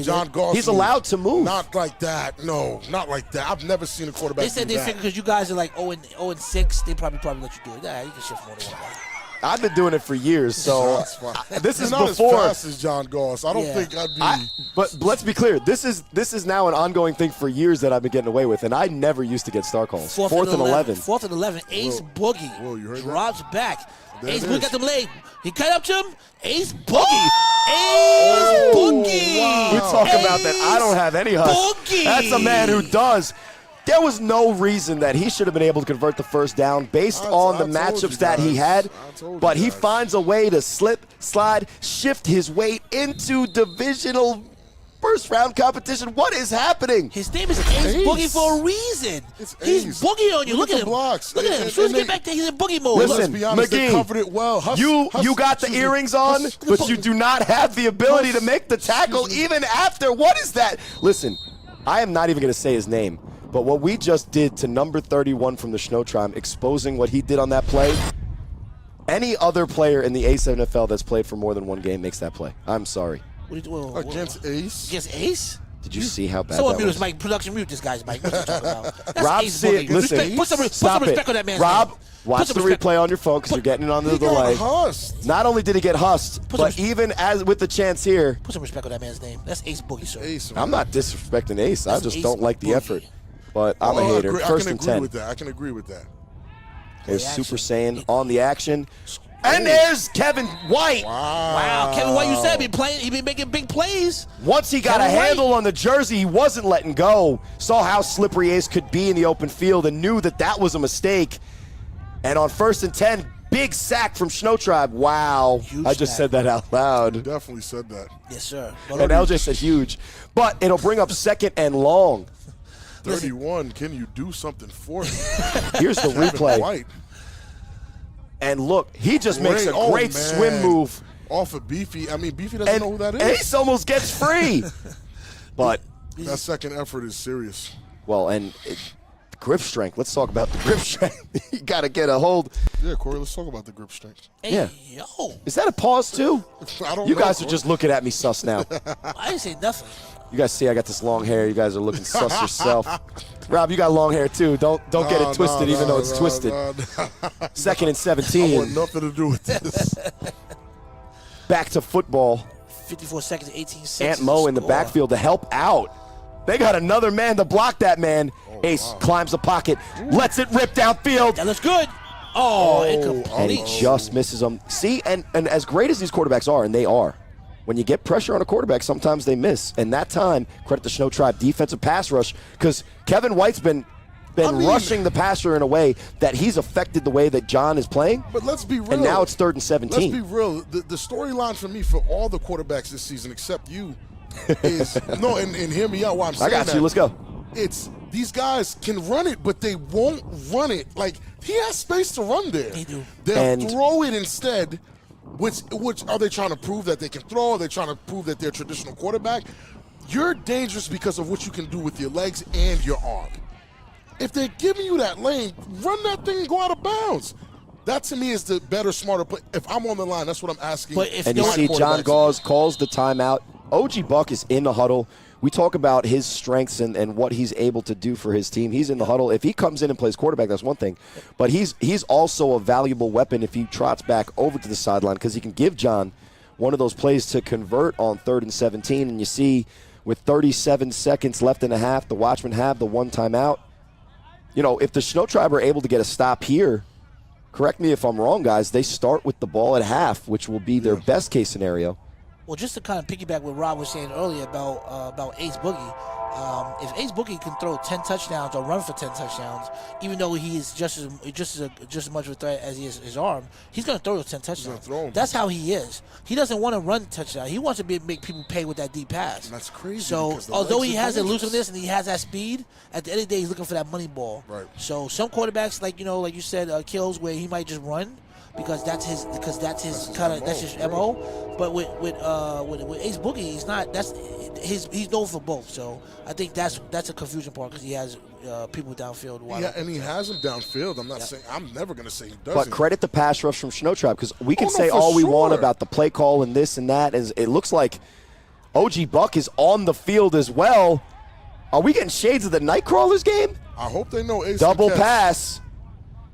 Jon Gause. He's allowed to move. Not like that. No, not like that. I've never seen a quarterback. They said do they that. figured because you guys are like 0-6, they probably let you do it. Yeah, you can shift more than one guy. I've been doing it for years, so this is not before. as fast as Jon Gause. I don't think I'd be. But let's be clear. This is now an ongoing thing for years that I've been getting away with, and I never used to get star calls. 4th and 11. 4th and 11. Ace Boogie drops back. Ace Boogie got them late. He cut up to him. Ace Boogie. Ace Boogie. Wow. We talk about that. I don't have any hush. Boogie. That's a man who does. There was no reason that he should have been able to convert the first down based on the matchups that he had. But he finds a way to slip, slide, shift his way into divisional first-round competition. What is happening? His name is Ace Boogie for a reason. He's boogie on you. Look at him. Blocks. Look at him. As soon as he get back there, he's in boogie mode. Listen, be honest, they McGee, covered it well. You got the earrings on, but you do not have the ability to make the tackle even after. What is that? Listen, I am not even going to say his name, but what we just did to number 31 from the Shnow Tribe, exposing what he did on that play, any other player in the A7FL that's played for more than one game makes that play. I'm sorry. Against Ace? Against Ace? Did you see how bad Someone that mute was? his mic. Production mute this guy's mic. What you talking about? That's Rob, Ace see it. Boogie. Listen, Put some respect on that man's Rob, name. watch the replay on your phone because you're getting it under the delay. Not only did he get hussed, but even as with the chance here. Put some respect on that man's name. That's Ace Boogie, sir. Ace, I'm not disrespecting Ace. I just Ace don't like the Boogie. effort. But I'm a hater. First and 10. I can agree with that. There's Super Saiyan on the action. And there's Kevin White. Wow, Kevin White, you said he's been making big plays. Once he got Kevin a handle on the jersey, he wasn't letting go. Saw how slippery Ace could be in the open field and knew that was a mistake. And on 1st and 10, big sack from Shnow Tribe. Wow. Huge I just said that out loud. You definitely said that. Yes, sir. And LJ said huge. But it'll bring up 2nd and long. 31, can you do something for me? Here's the replay. White. And look, he just makes a great swim move. Off of Beefy. I mean, Beefy doesn't know who that is. Ace almost gets free. But that second effort is serious. Well, and grip strength. Let's talk about the grip strength. You got to get a hold. Yeah, Corey, let's talk about the grip strength. Hey, yo. Is that a pause, too? I don't know. You guys are just looking at me sus now. I didn't say nothing. You guys see I got this long hair. You guys are looking sus yourself. Rob, you got long hair too. Don't get it twisted, even though it's twisted. 2nd and 17. I want nothing to do with this. Back to football. 54 seconds, 18 seconds. Aunt Mo in the backfield to help out. They got another man to block that man. Ace climbs the pocket, lets it rip downfield. That looks good. Oh, incomplete. And he just misses him. See, and as great as these quarterbacks are, and they are, when you get pressure on a quarterback, sometimes they miss. And that time, credit the Shnow Tribe defensive pass rush, because Kevin White's been been rushing the passer in a way that he's affected the way that Jon is playing. But let's be real. And now it's 3rd and 17. Let's be real. The storyline for me for all the quarterbacks this season, except you, is no. And hear me out while I'm saying I got that. you. Let's go. It's these guys can run it, but they won't run it. Like, he has space to run there. They do. They'll throw it instead. Which are they trying to prove that they can throw? Are they trying to prove that they're a traditional quarterback? You're dangerous because of what you can do with your legs and your arm. If they're giving you that lane, run that thing and go out of bounds. That to me is the better, smarter play. If I'm on the line, that's what I'm asking. And you see Jon Gause calls the timeout. OG Buck is in the huddle. We talk about his strengths and what he's able to do for his team. He's in the huddle. If he comes in and plays quarterback, that's one thing. But he's also a valuable weapon if he trots back over to the sideline because he can give Jon one of those plays to convert on 3rd and 17. And you see with 37 seconds left in the half, the Watchmen have the one timeout. You know, if the Shnow Tribe are able to get a stop here, correct me if I'm wrong, guys, they start with the ball at half, which will be their best case scenario. Well, just to kind of piggyback what Rob was saying earlier about Ace Boogie, if Ace Boogie can throw 10 touchdowns or run for 10 touchdowns, even though he is just as much of a threat as he is his arm, he's going to throw those 10 touchdowns. That's how he is. He doesn't want to run touchdown. He wants to make people pay with that deep pass. And that's crazy. So although he has elusiveness and he has that speed, at the end of the day, he's looking for that money ball. Right. So some quarterbacks, like you said, Kills, where he might just run. Because that's his MO. But with Ace Boogie, he's not. He's known for both. So I think that's a confusion part because he has people downfield. Yeah, and he has them downfield. I'm not saying. I'm never going to say he doesn't. But credit the pass rush from Shnow Tribe because we can say all we want about the play call and this and that. As it looks like OG Buck is on the field as well. Are we getting shades of the Nightcrawlers game? I hope they know Ace. Double pass.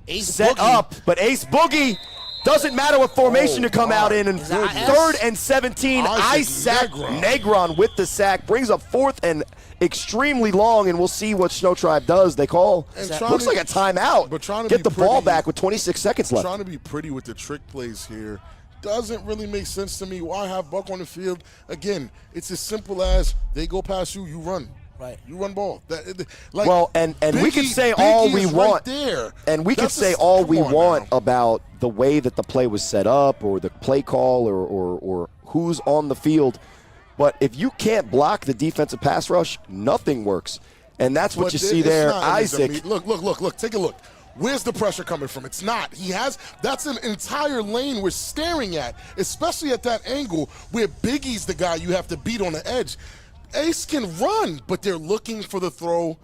Ace set Boogie. up, but Ace Boogie doesn't matter what formation you come out in. And 3rd and 17, Isaac Negron with the sack brings up 4th and extremely long, and we'll see what Shnow Tribe does. They call looks like a timeout. But trying to get the ball back with 26 seconds left. Trying to be pretty with the trick plays here doesn't really make sense to me. Why have Buck on the field? Again, it's as simple as they go past you, you run. Right. You run ball. And we can say all we want. And we can say all we want about the way that the play was set up or the play call or who's on the field. But if you can't block the defensive pass rush, nothing works. And that's what you see there. Isaac. Look. Take a look. Where's the pressure coming from? It's not. That's an entire lane we're staring at, especially at that angle where Biggie's the guy you have to beat on the edge. Ace can run, but they're looking for the throw.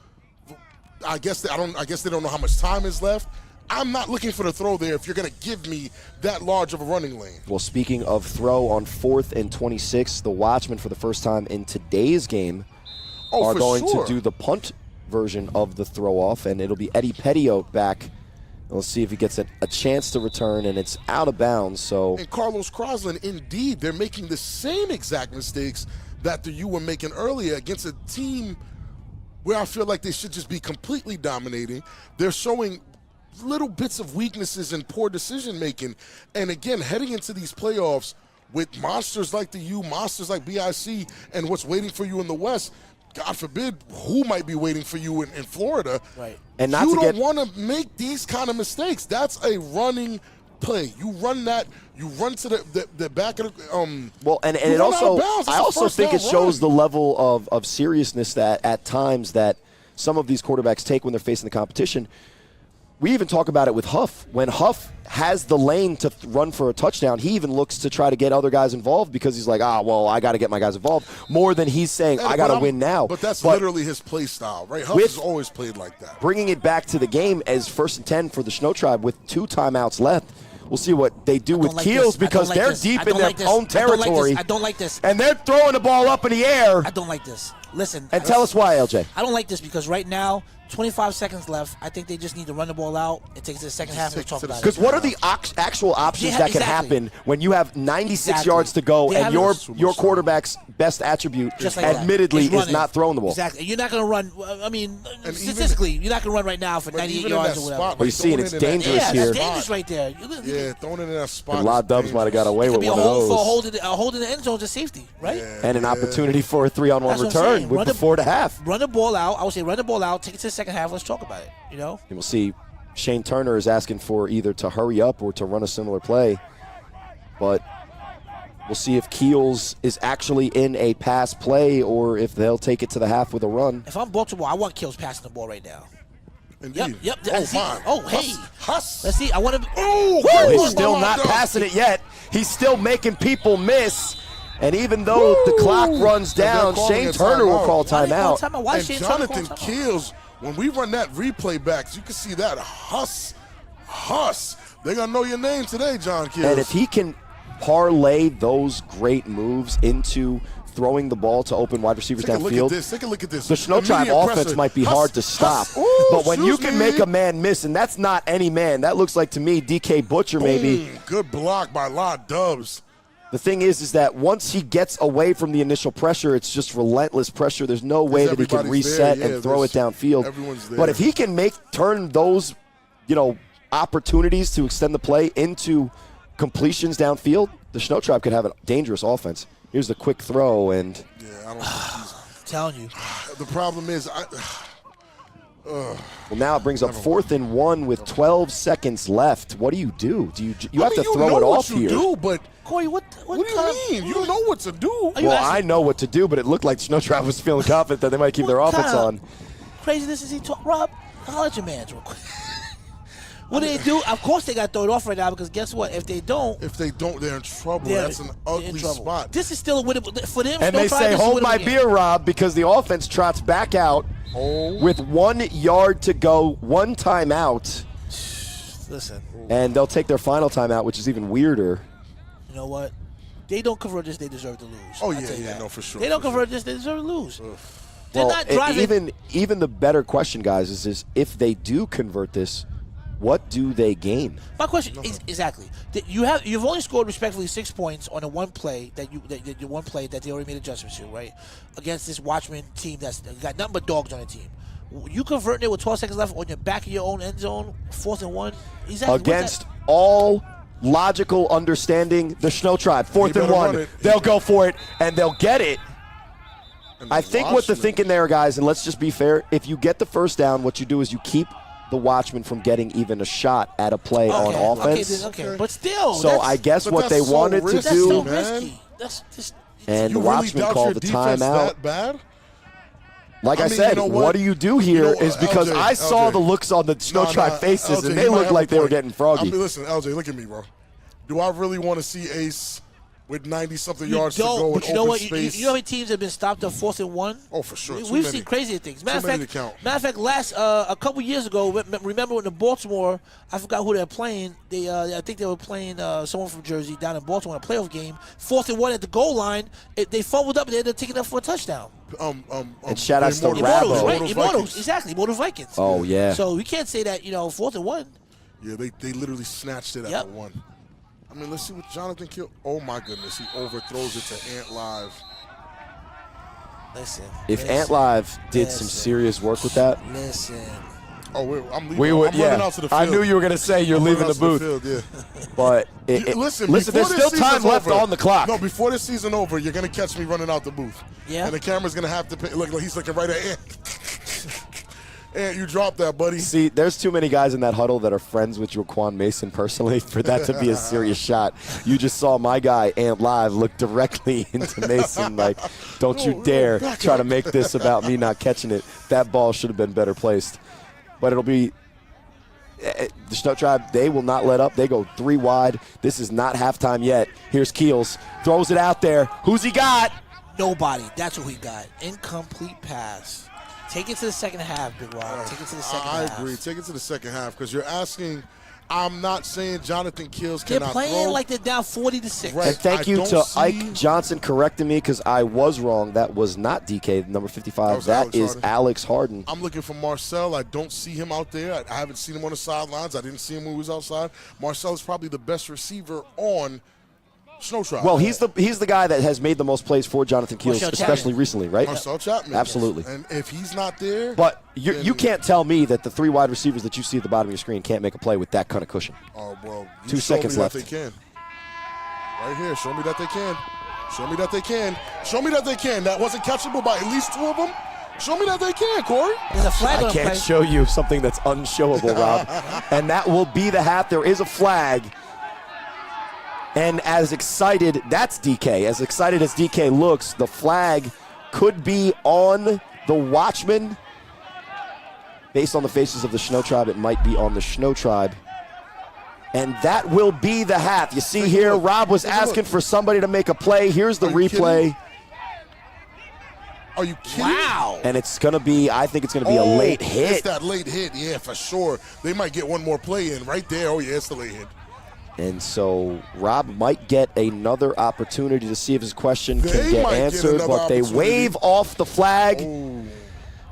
I guess they don't know how much time is left. I'm not looking for the throw there if you're going to give me that large of a running lane. Well, speaking of throw on 4th and 26, the Watchmen for the first time in today's game are going to do the punt version of the throw off, and it'll be Eddie Pettiot back. We'll see if he gets a chance to return, and it's out of bounds. So, and Carlos Croslin, indeed, they're making the same exact mistakes that the U were making earlier against a team where I feel like they should just be completely dominating. They're showing little bits of weaknesses and poor decision-making. And again, heading into these playoffs with monsters like the U, monsters like BIC, and what's waiting for you in the West, God forbid, who might be waiting for you in Florida. Right. And not you to don't want to make these kind of mistakes. That's a running play. You run that. You run to the back of the well, and it also I also think it shows the level of seriousness that at times that some of these quarterbacks take when they're facing the competition. We even talk about it with Huff. When Huff has the lane to run for a touchdown, he even looks to try to get other guys involved because he's like, I got to get my guys involved more than he's saying, I got to win now. But that's literally his play style, right? Huff has always played like that. Bringing it back to the game as 1st and 10 for the Shnow Tribe with 2 timeouts left. We'll see what they do with Keels because they're deep in their own territory. I don't like this. And they're throwing the ball up in the air. I don't like this. Listen. And tell us why, LJ. I don't like this because right now, 25 seconds left. I think they just need to run the ball out. It takes the second half to talk about it. Because what are the actual options that can happen when you have 96 yards to go and your quarterback's best attribute, admittedly, is not throwing the ball? Exactly. You're not going to run. I mean, statistically, you're not going to run right now for 98 yards or whatever. Well, you see, it's dangerous here. It's dangerous right there. Yeah, throwing it in that spot. A lot of Dubs might have got away with one of those. For holding the end zone to safety, right? And an opportunity for a 3-on-1 return. saying, before the half. Run the ball out. I would say run the ball out. Take it to the second half. Let's talk about it. You know. And we'll see. Shane Turner is asking for either to hurry up or to run a similar play, but we'll see if Keels is actually in a pass play or if they'll take it to the half with a run. If I'm Baltimore, I want Keels passing the ball right now. Indeed. Yep. Oh, fine. Oh, hey. Huss. Let's see. I want to. Oh, He's still not passing it yet. He's still making people miss. And even though the clock runs down, Shane Turner will call timeout. Why and Shane Turner Jonathan call timeout? Keels, when we run that replay back, you can see that Huss. They're going to know your name today, John Keels. And if he can parlay those great moves into throwing the ball to open wide receivers Take a look at downfield, this. Take a look at this. the Shnow Tribe Immediate offense pressure. might be Huss, hard to stop. Huss. Ooh, But when you excuse can me. make a man miss, and that's not any man, that looks like to me DK Butcher maybe. Good block by La Dubs. The thing is that once he gets away from the initial pressure, it's just relentless pressure. There's no way that he can everybody's reset there, yeah, and throw it there's- downfield. everyone's there. But if he can turn those, opportunities to extend the play into completions downfield, the Shnow Tribe could have a dangerous offense. Here's the quick throw, and Yeah, I don't think he's. Telling you. The problem is, well, now it brings up 4th and 1 with 12 seconds left. What do? You have to throw it off what you here. do, but Corey, what what do you mean? You know what to do. Are you Well, asking- I know what to do, but it looked like Shnow Tribe was feeling confident that they might keep their What offense kinda on. Craziness is he talk? Rob, holler at your man real quick. What do they do? Of course they got to throw it off right now because guess what? If they don't, They're in trouble. they're- That's an they're in ugly trouble. spot. This is still a winnable for them. And Shnow they Tribe, say, this is a hold winnable my game. beer, Rob, because the offense trots back out with 1 yard to go, 1 timeout, Listen, and they'll take their final timeout, which is even weirder. you know what? They don't convert this, they deserve to lose. Oh, I'll yeah, tell you yeah, that. no, for sure, They don't for convert this, they deserve to lose. They're Well, not driving. even the better question, guys, is if they do convert this, what do they gain? My question is exactly. You've only scored respectfully 6 points on a one play that they already made adjustments to, right? Against this Watchmen team that's got nothing but dogs on the team. You converting it with 12 seconds left on your back of your own end zone, 4th and 1. Exactly. Against all logical understanding, the Shnow Tribe, 4th and better 1, run it. they'll go for it and they'll get it. And I think what they're Watchmen- thinking there, guys, and let's just be fair, if you get the first down, what you do is you keep the Watchmen from getting even a shot at a play on offense. Okay. But still, So I guess but what they that's so wanted to risky, that's do, so man. risky. That's just. and You the really Watchmen doubt called your the defense timeout. that bad? Like I I mean, said, you know what what? do you do here You know, is because LJ, I saw LJ. the looks on the Shnow Tribe faces, LJ, and you they might looked have like a they were point. getting froggy. I mean, listen, LJ, look at me, bro. Do I really want to see Ace with 90-something You yards to go don't, in but you know open what? space? You know how many teams have been stopped at 4th and 1? Oh, for sure. Too We've many. seen crazier things. Matter many of to count. fact, last a couple years ago, remember when the Baltimore, I forgot who they're playing. I think they were playing someone from Jersey down in Baltimore in a playoff game. 4th and 1 at the goal line. They fumbled up and they ended up taking up for a touchdown. And shout outs to Immortals, Rabo. Immortals, right? Immortals Immortals, Vikings. exactly. Immortals Vikings. Oh, yeah. So we can't say that 4th and 1. Yeah, they literally snatched it at Yep. the 1. I mean, let's see what Jonathan Keel. Oh, my goodness. He overthrows it to Ant Live. Listen. If Ant Live did some serious work with that, Listen. Oh, I'm leaving. we would. I'm running out to the field. I knew you were going to say you're I'm leaving running the out to booth, field, yeah. but Listen, there's before still this time season's left over- on the clock. No, before this season over, you're gonna catch me running out the booth. Yeah. And the camera's gonna have to pay. Look, he's looking right at Ant. Ant, you dropped that, buddy. See, there's too many guys in that huddle that are friends with Jaquan Mason personally for that to be a serious shot. You just saw my guy, Ant Live, look directly into Mason like, don't you dare try to make this about me not catching it. That ball should have been better placed. But it'll be the Shnow Tribe, they will not let up. They go 3 wide. This is not halftime yet. Here's Keels. Throws it out there. Who's he got? Nobody. That's what he got. Incomplete pass. Take it to the second half, Big Rob. Take it to the second I half. agree. Take it to the second half because you're asking. I'm not saying Jonathan Keels They're cannot playing throw. like they're down 40-6. Right. And thank I you don't to see- Ike Johnson correcting me because I was wrong. That was not DK, number 55. That That was is Alex Alex Harden. I'm looking for Marcel. I don't see him out there. I haven't seen him on the sidelines. I didn't see him when he was outside. Marcel is probably the best receiver on Shnow Tribe. Well, he's the guy that has made the most plays for Jonathan Keel, Marcel especially Chapman. recently, right? Marcel Chapman. Absolutely. And if he's not there, But you can't tell me that the 3 wide receivers that you see at the bottom of your screen can't make a play with that kind of cushion. oh well, you 2 show seconds me left. that they can. Right here, show me that they can. Show me that they can. Show me that they can. That wasn't catchable by at least 2 of them. Show me that they can, Corey. There's a flag I on the can't play. show you something that's unshowable, Rob. And that will be the half. There is a flag. And as excited, that's DK. As excited as DK looks, the flag could be on the Watchmen. Based on the faces of the Shnow Tribe, it might be on the Shnow Tribe. And that will be the half. You see here, Rob was asking for somebody to make a play. Here's the replay. Are you kidding? Wow. And it's going to be, I think it's going to be a late hit. It's that late hit, yeah, for sure. They might get one more play in right there. Oh, yeah, it's the late hit. And so Rob might get another opportunity to see if his question can get answered, but they wave off the flag. Oh.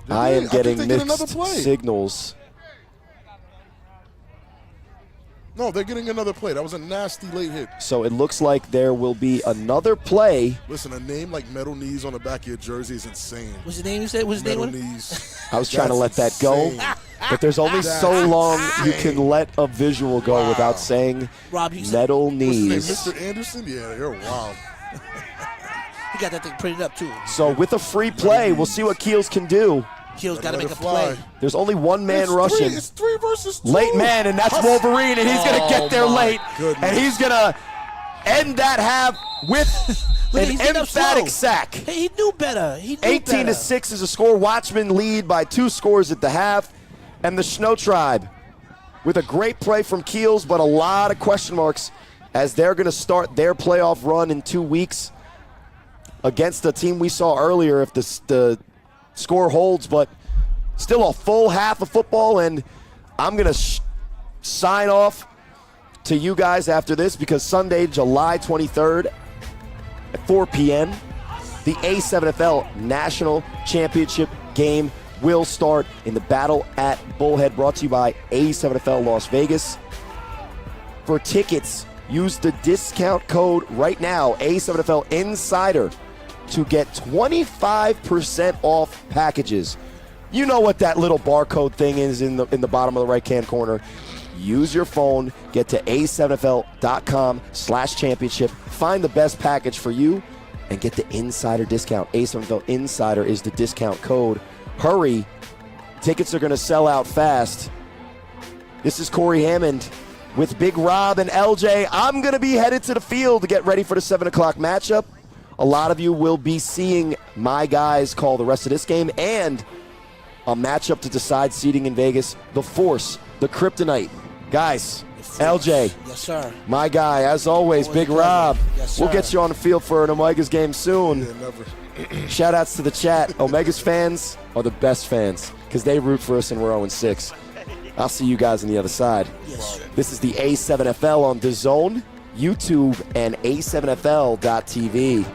I am getting get mixed signals. No, they're getting another play. That was a nasty late hit. So it looks like there will be another play. Listen, a name like Metal Knees on the back of your jersey is insane. What's the name you said? What's the Metal name? Knees. I was trying to let that go, insane. but there's only so long you can let a visual go without saying Rob, you said, Metal What's his name, Knees. Mr. Anderson? Yeah, you're wild. he got that thing printed up too. So with a free play, we'll see what Keels can do. Keel's got to Let make it a play. fly. There's only one man rushing. It's 3 versus 2. Late man, and that's Wolverine, and he's going to get there my late. goodness. And he's going to end that half with Look, an he's getting up emphatic slow. sack. Hey, he knew better. He knew 18 better. to 6 is a score. Watchmen lead by 2 scores at the half. And the Shnow Tribe with a great play from Keels, but a lot of question marks as they're going to start their playoff run in 2 weeks against the team we saw earlier if the score holds. But still a full half of football, and I'm going to sign off to you guys after this because Sunday, July 23rd at 4 p.m., the A7FL National Championship game will start in the Battle at Bullhead, brought to you by A7FL Las Vegas. For tickets, use the discount code right now, A7FL Insider, to get 25% off packages. You know what that little barcode thing is in the bottom of the right-hand corner. Use your phone, get to a7fl.com/championship, find the best package for you, and get the insider discount. A7FL Insider is the discount code. Hurry. Tickets are going to sell out fast. This is Corey Hammond with Big Rob and LJ. I'm going to be headed to the field to get ready for the 7 o'clock matchup. A lot of you will be seeing my guys call the rest of this game and a matchup to decide seeding in Vegas, the Force, the Kryptonite. Guys, LJ, Yes, sir. my guy, as always, Big Rob. Yes, We'll sir. get you on the field for an Omegas game soon. Yeah, never. Shout outs to the chat. Omegas fans are the best fans because they root for us and we're 0-6. I'll see you guys on the other side. Yes. This is the A7FL on DAZN, YouTube, and A7FL.tv.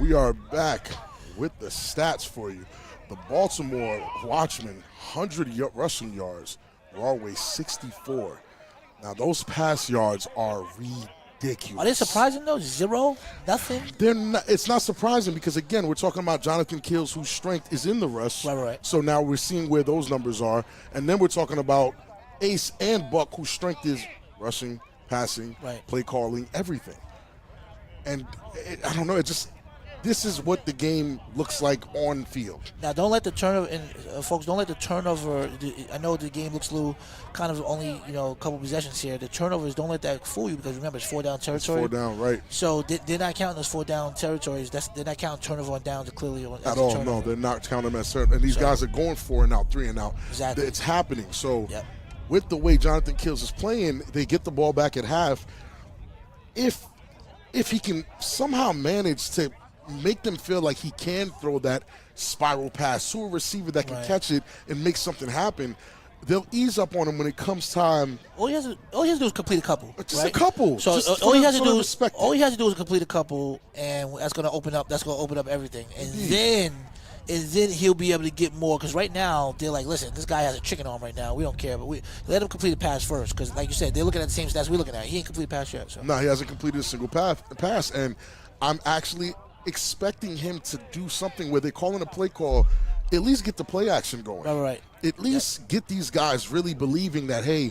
we are back with the stats for you. The Baltimore Watchmen, 100 rushing yards, raw weight 64. Now, those pass yards are ridiculous. Are they surprising though? 0? Nothing? They're not, it's not surprising because, again, we're talking about Jonathan Keel, whose strength is in the rush. Right. So now we're seeing where those numbers are. And then we're talking about Ace and Buck, whose strength is rushing, passing, play calling, everything. And I don't know, this is what the game looks like on field. Now, don't let the turnover, and folks, don't let the turnover. I know the game looks a little kind of only a couple possessions here. The turnovers, don't let that fool you because remember it's 4-down territory. It's 4 down, right? So they're not counting those 4-down territories. They're not counting turnover on downs clearly at all. No, they're not counting them as certain. And these guys are going 4 and out, 3 and out. Exactly, it's happening. So with the way Jonathan Keel is playing, they get the ball back at half. If he can somehow manage to make them feel like he can throw that spiral pass to a receiver that can catch it and make something happen, they'll ease up on him when it comes time. All he has to do is complete a couple. Just a couple. So just all he has to do is complete a couple, and that's going to open up everything. And then he'll be able to get more. Because right now they're like, listen, this guy has a chicken arm right now. We don't care, but we let him complete a pass first. Because like you said, they're looking at the same stats we're looking at. He ain't completed a pass yet. So. No, he hasn't completed a single pass, and I'm actually expecting him to do something where they call in a play call, at least get the play action going. Right. At least get these guys really believing that, hey,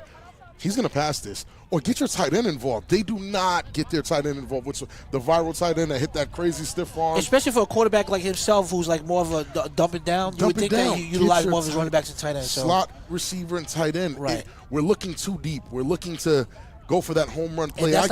he's going to pass this. Or get your tight end involved. They do not get their tight end involved. Which the viral tight end that hit that crazy stiff arm. Especially for a quarterback like himself who's like more of a dump it down. You would think that he utilize more of his running backs and tight ends. Slot receiver and tight end. Right. We're looking too deep. We're looking to go for that home run play. And that's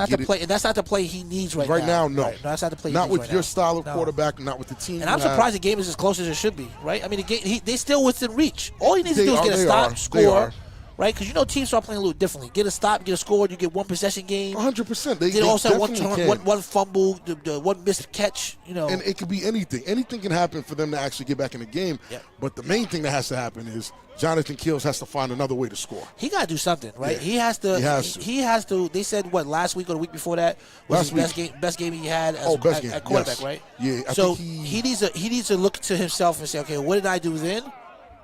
not the play he needs right now. Right now, no. Right. No, that's not the play. Not he needs with right your now. style of quarterback, not with the team. And I'm surprised the game is as close as it should be. Right? I mean, they still within reach. All he needs to do is get a stop, score. Right? Because teams start playing a little differently. Get a stop, get a score, you get one possession game. 100%. They also have one fumble, the one missed catch. And it could be anything. Anything can happen for them to actually get back in the game. Yep. But the main thing that has to happen is Jonathan Keel has to find another way to score. He got to do something, right? Yeah. He has to. They said last week or the week before that was his best game he had as at quarterback, yes. right? Yeah. So he needs to look to himself and say, okay, what did I do then?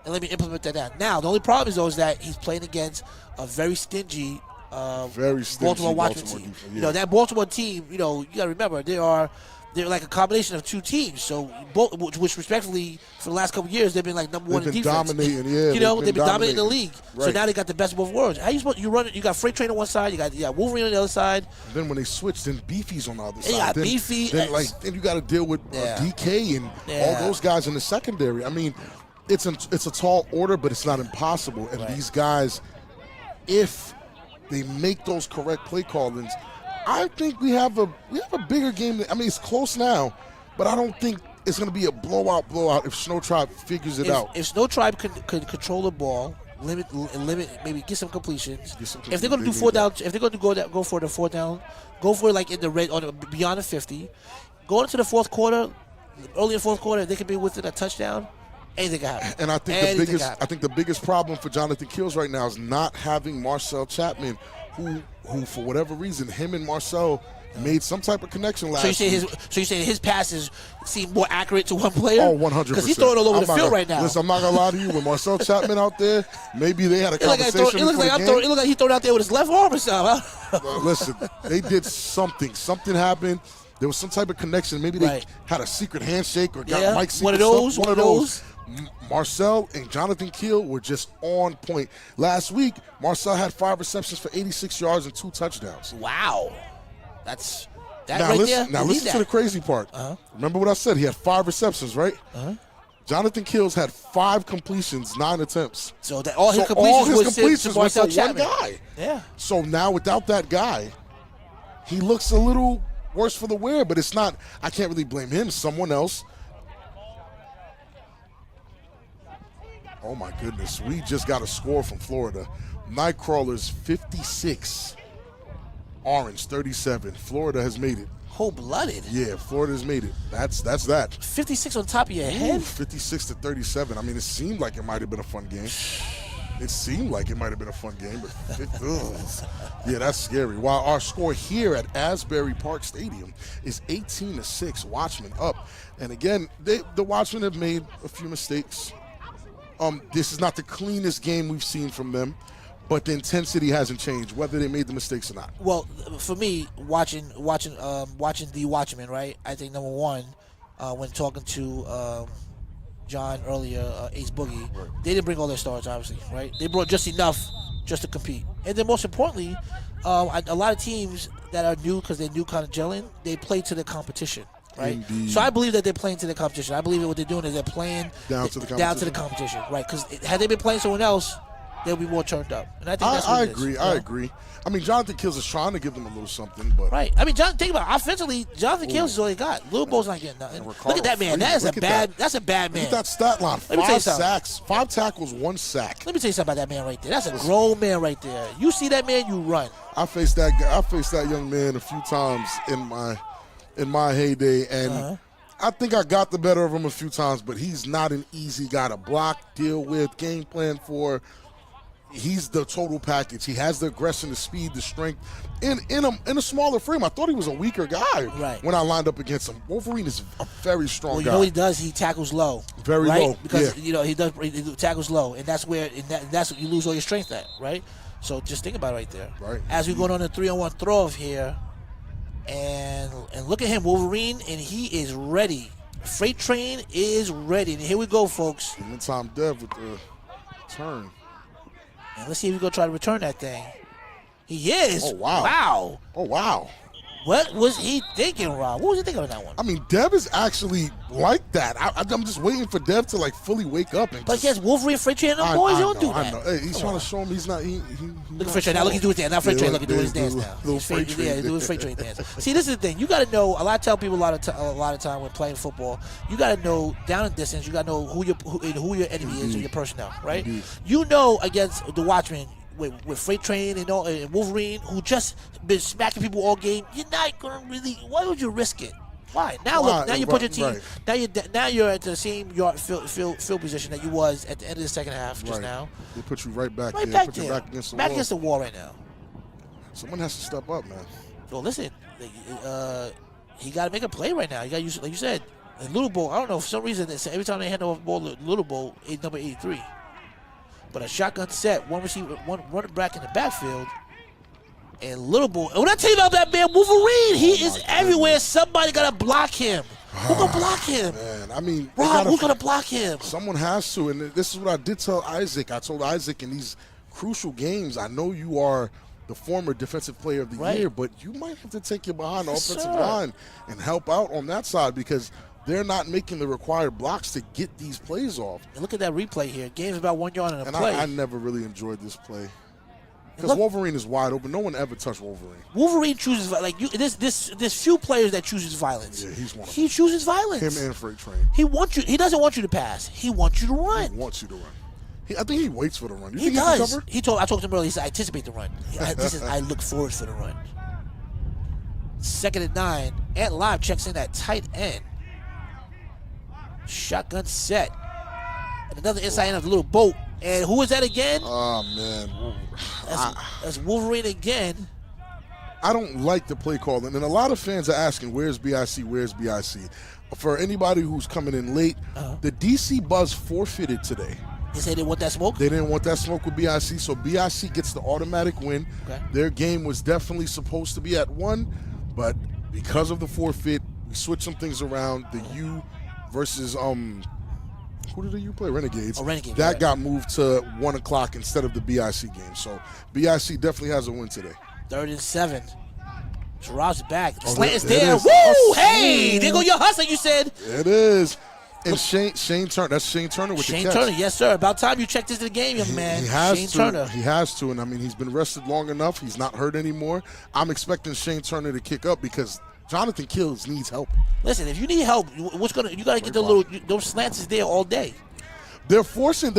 And let me implement that now. Now, the only problem is that he's playing against a very stingy Baltimore Watchmen team. Defense, yeah. That Baltimore team, you got to remember, they're like a combination of two teams. So, which respectfully, for the last couple of years, they've been like number one in defense. Dominating, they've been dominating the league. Right. So now they got the best of both worlds. How you got Freight Train on one side, you got Wolverine on the other side. And then when they switch, then Beefy's on the other side. You got Beefy. Then you got to deal with DK and all those guys in the secondary. I mean, it's a tall order, but it's not impossible. And these guys, if they make those correct play callings, I think we have a bigger game. I mean, it's close now, but I don't think it's going to be a blowout if Shnow Tribe figures it out. If Shnow Tribe could control the ball, limit, maybe get some completions. If they're going to do 4 down, if they're going to go for the 4 down, go for it like in the red beyond the 50. Go into the fourth quarter, early in the fourth quarter, they could be within a touchdown. Anything can happen. And I think the biggest problem for Jonathan Keel right now is not having Marcel Chapman, who for whatever reason, him and Marcel made some type of connection last week. So you say his passes seem more accurate to one player? Oh, 100%. Because he's throwing all over the field right now. Listen, I'm not going to lie to you. When Marcel Chapman out there, maybe they had a conversation. It looks like he threw it out there with his left arm or something. Listen, they did something. Something happened. There was some type of connection. Maybe they had a secret handshake or got Mike secret. One of those. Marcel and Jonathan Keel were just on point. Last week, Marcel had 5 receptions for 86 yards and 2 touchdowns. Wow. That's that now right listen, there. Now listen to the crazy part. Remember what I said? He had 5 receptions, right? Jonathan Keel's had 5 completions, 9 attempts. So that all his completions were to one guy. Yeah. So now without that guy, he looks a little worse for the wear, but it's not. I can't really blame him. Someone else. Oh, my goodness. We just got a score from Florida. Nightcrawlers 56. Orange 37. Florida has made it. Cold-blooded. Yeah, Florida has made it. That's that. 56 on top of your head? 56 to 37. I mean, it seemed like it might have been a fun game. It seemed like it might have been a fun game, but yeah, that's scary. While our score here at Asbury Park Stadium is 18-6, Watchmen up. And again, the Watchmen have made a few mistakes. This is not the cleanest game we've seen from them, but the intensity hasn't changed, whether they made the mistakes or not. Well, for me, watching the Watchmen, right? I think number one, when talking to John earlier, Ace Boogie, they didn't bring all their stars, obviously, right? They brought just enough just to compete. And then most importantly, a lot of teams that are new because they're new kind of gelling, they play to the competition, right? Indeed. So I believe that they're playing to the competition. I believe that what they're doing is they're playing Down to the competition, right? Because had they been playing someone else, they'll be more turned up. And I think that's what I it is, agree. you I know? agree. I mean, Jonathan Keels is trying to give them a little something, but Right. I mean, think about it. Offensively, Jonathan Keel is all he got. Little Bo's not getting nothing. Look at that man. That's a bad man. look at that stat line. Let me tell you 5 something. sacks, 5 tackles, 1 sack. Let me tell you something about that man right there. That's a grown man right there. You see that man, you run. I faced that young man a few times in my heyday, and I think I got the better of him a few times. But he's not an easy guy to block, deal with, game plan for. He's the total package. He has the aggression, the speed, the strength, in a smaller frame. I thought he was a weaker guy when I lined up against him. Wolverine is a very strong Well, you guy. know what he does? He tackles low. Very right? low, Because yeah. he tackles low, and that's where that's what you lose all your strength at, right? So just think about it right there. Right. As we go on a 3-on-1 throw off here, and look at him, Wolverine, and he is ready. Freight train is ready, and here we go, folks. And Tom Dev with the turn. And let's see if he's going to try to return that thing. He is. Oh, wow. Wow. Oh, wow. What was he thinking, Rob? What was he thinking on that one? I mean, Dev is actually like that. I'm just waiting for Dev to, like, fully wake up. And But yes, Wolverine, Freight train, them boys don't do that. I know. Hey, he's trying to show him he's not. Look at Freight train. Now look, he's doing his dance. Now Freight train, look, he's doing his dance now. Little Freight train. Yeah, he's doing his Freight train dance. See, this is the thing. You got to know. I tell people a lot of time when playing football, you got to know down and distance. You got to know who your enemy is or your personnel, right? Indeed. You know against the Watchmen. With Freight Train and Wolverine, who just been smacking people all game, you're not gonna really. Why would you risk it? Why? Now look. Now you put your team. Right. Now you're at the same yard field position that you was at the end of the second half just now. They put you right back Right there. back Put you there. back against the Back wall. against the wall right now. Someone has to step up, man. Well, listen, he got to make a play right now. You got to use, like you said, and Little Bo. I don't know for some reason every time they hand off the ball to Little Bo, number 83. But a shotgun set, one receiver, one running back in the backfield, and Little Bo. When I tell you about that man, Wolverine, he is everywhere. Somebody got to block him. Who gonna block him? Man, I mean, Rob, who's gonna block him? Someone has to, and this is what I did tell Isaac. I told Isaac in these crucial games, I know you are the former defensive player of the year, but you might have to take you behind the offensive line and help out on that side because they're not making the required blocks to get these plays off. And look at that replay here. Game's about 1 yard in a play. I never really enjoyed this play. Because Wolverine is wide open. No one ever touched Wolverine. Wolverine chooses there's few players that chooses violence. Yeah, he's one of them. He chooses violence. Him and Freight Train. He doesn't want you to pass. He wants you to run. He wants you to run. I think he waits for the run. You He think does. He can cover? I talked to him earlier. He said, I anticipate the run. I look forward for the run. 2nd and 9. Ant Live checks in at tight end. Shotgun set. And another inside end of the little boat. And who is that again? Oh, man. That's Wolverine again. I don't like the play calling. And a lot of fans are asking, where's BIC? Where's BIC? For anybody who's coming in late, the DC Buzz forfeited today. They say they want that smoke? They didn't want that smoke with BIC, so BIC gets the automatic win. Okay. Their game was definitely supposed to be at 1, but because of the forfeit, we switched some things around. The U versus who did the U play? Renegades. Oh, Renegades. That right. got moved to 1 o'clock instead of the BIC game. So BIC definitely has a win today. 3rd and 7. Gerard's back. The Oh, slant is there it there. is. Woo! Hey! There go your hustler, you said. It is. And Shane Turner. That's Shane Turner with Shane the catch. Turner, yes, sir. About time you checked into the game, young man. He has Shane to. Turner. He has to, and I mean, he's been rested long enough. He's not hurt anymore. I'm expecting Shane Turner to kick up because Jonathan Keel needs help. Listen, if you need help, you got to get those slants is there all day. They're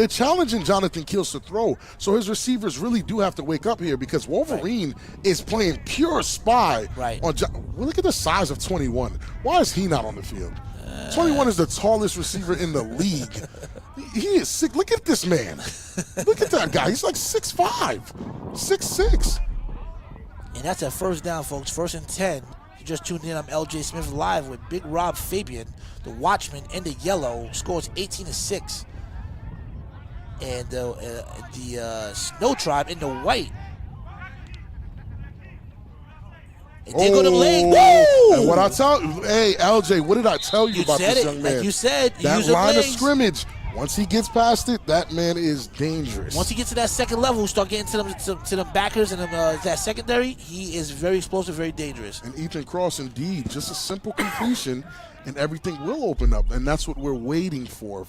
challenging Jonathan Keel to throw, so his receivers really do have to wake up here because Wolverine is playing pure spy. Right. Look at the size of 21. Why is he not on the field? 21 is the tallest receiver in the league. He is sick. Look at this man. Look at that guy. He's like 6'5", 6'6". And that's a first down, folks. 1st and 10. You just tuned in. I'm LJ Smith live with Big Rob Fabian, the Watchman in the yellow. Scores 18-6. And the Shnow Tribe in the white. And there go the leg. Woo! And what I tell you, hey, LJ, what did I tell you about this young man? Like you said, that use line of legs. scrimmage, once he gets past it, that man is dangerous. Once he gets to that second level, start getting to them backers and them, that secondary, he is very explosive, very dangerous. And Ethan Cross, indeed, just a simple completion, and everything will open up. And that's what we're waiting for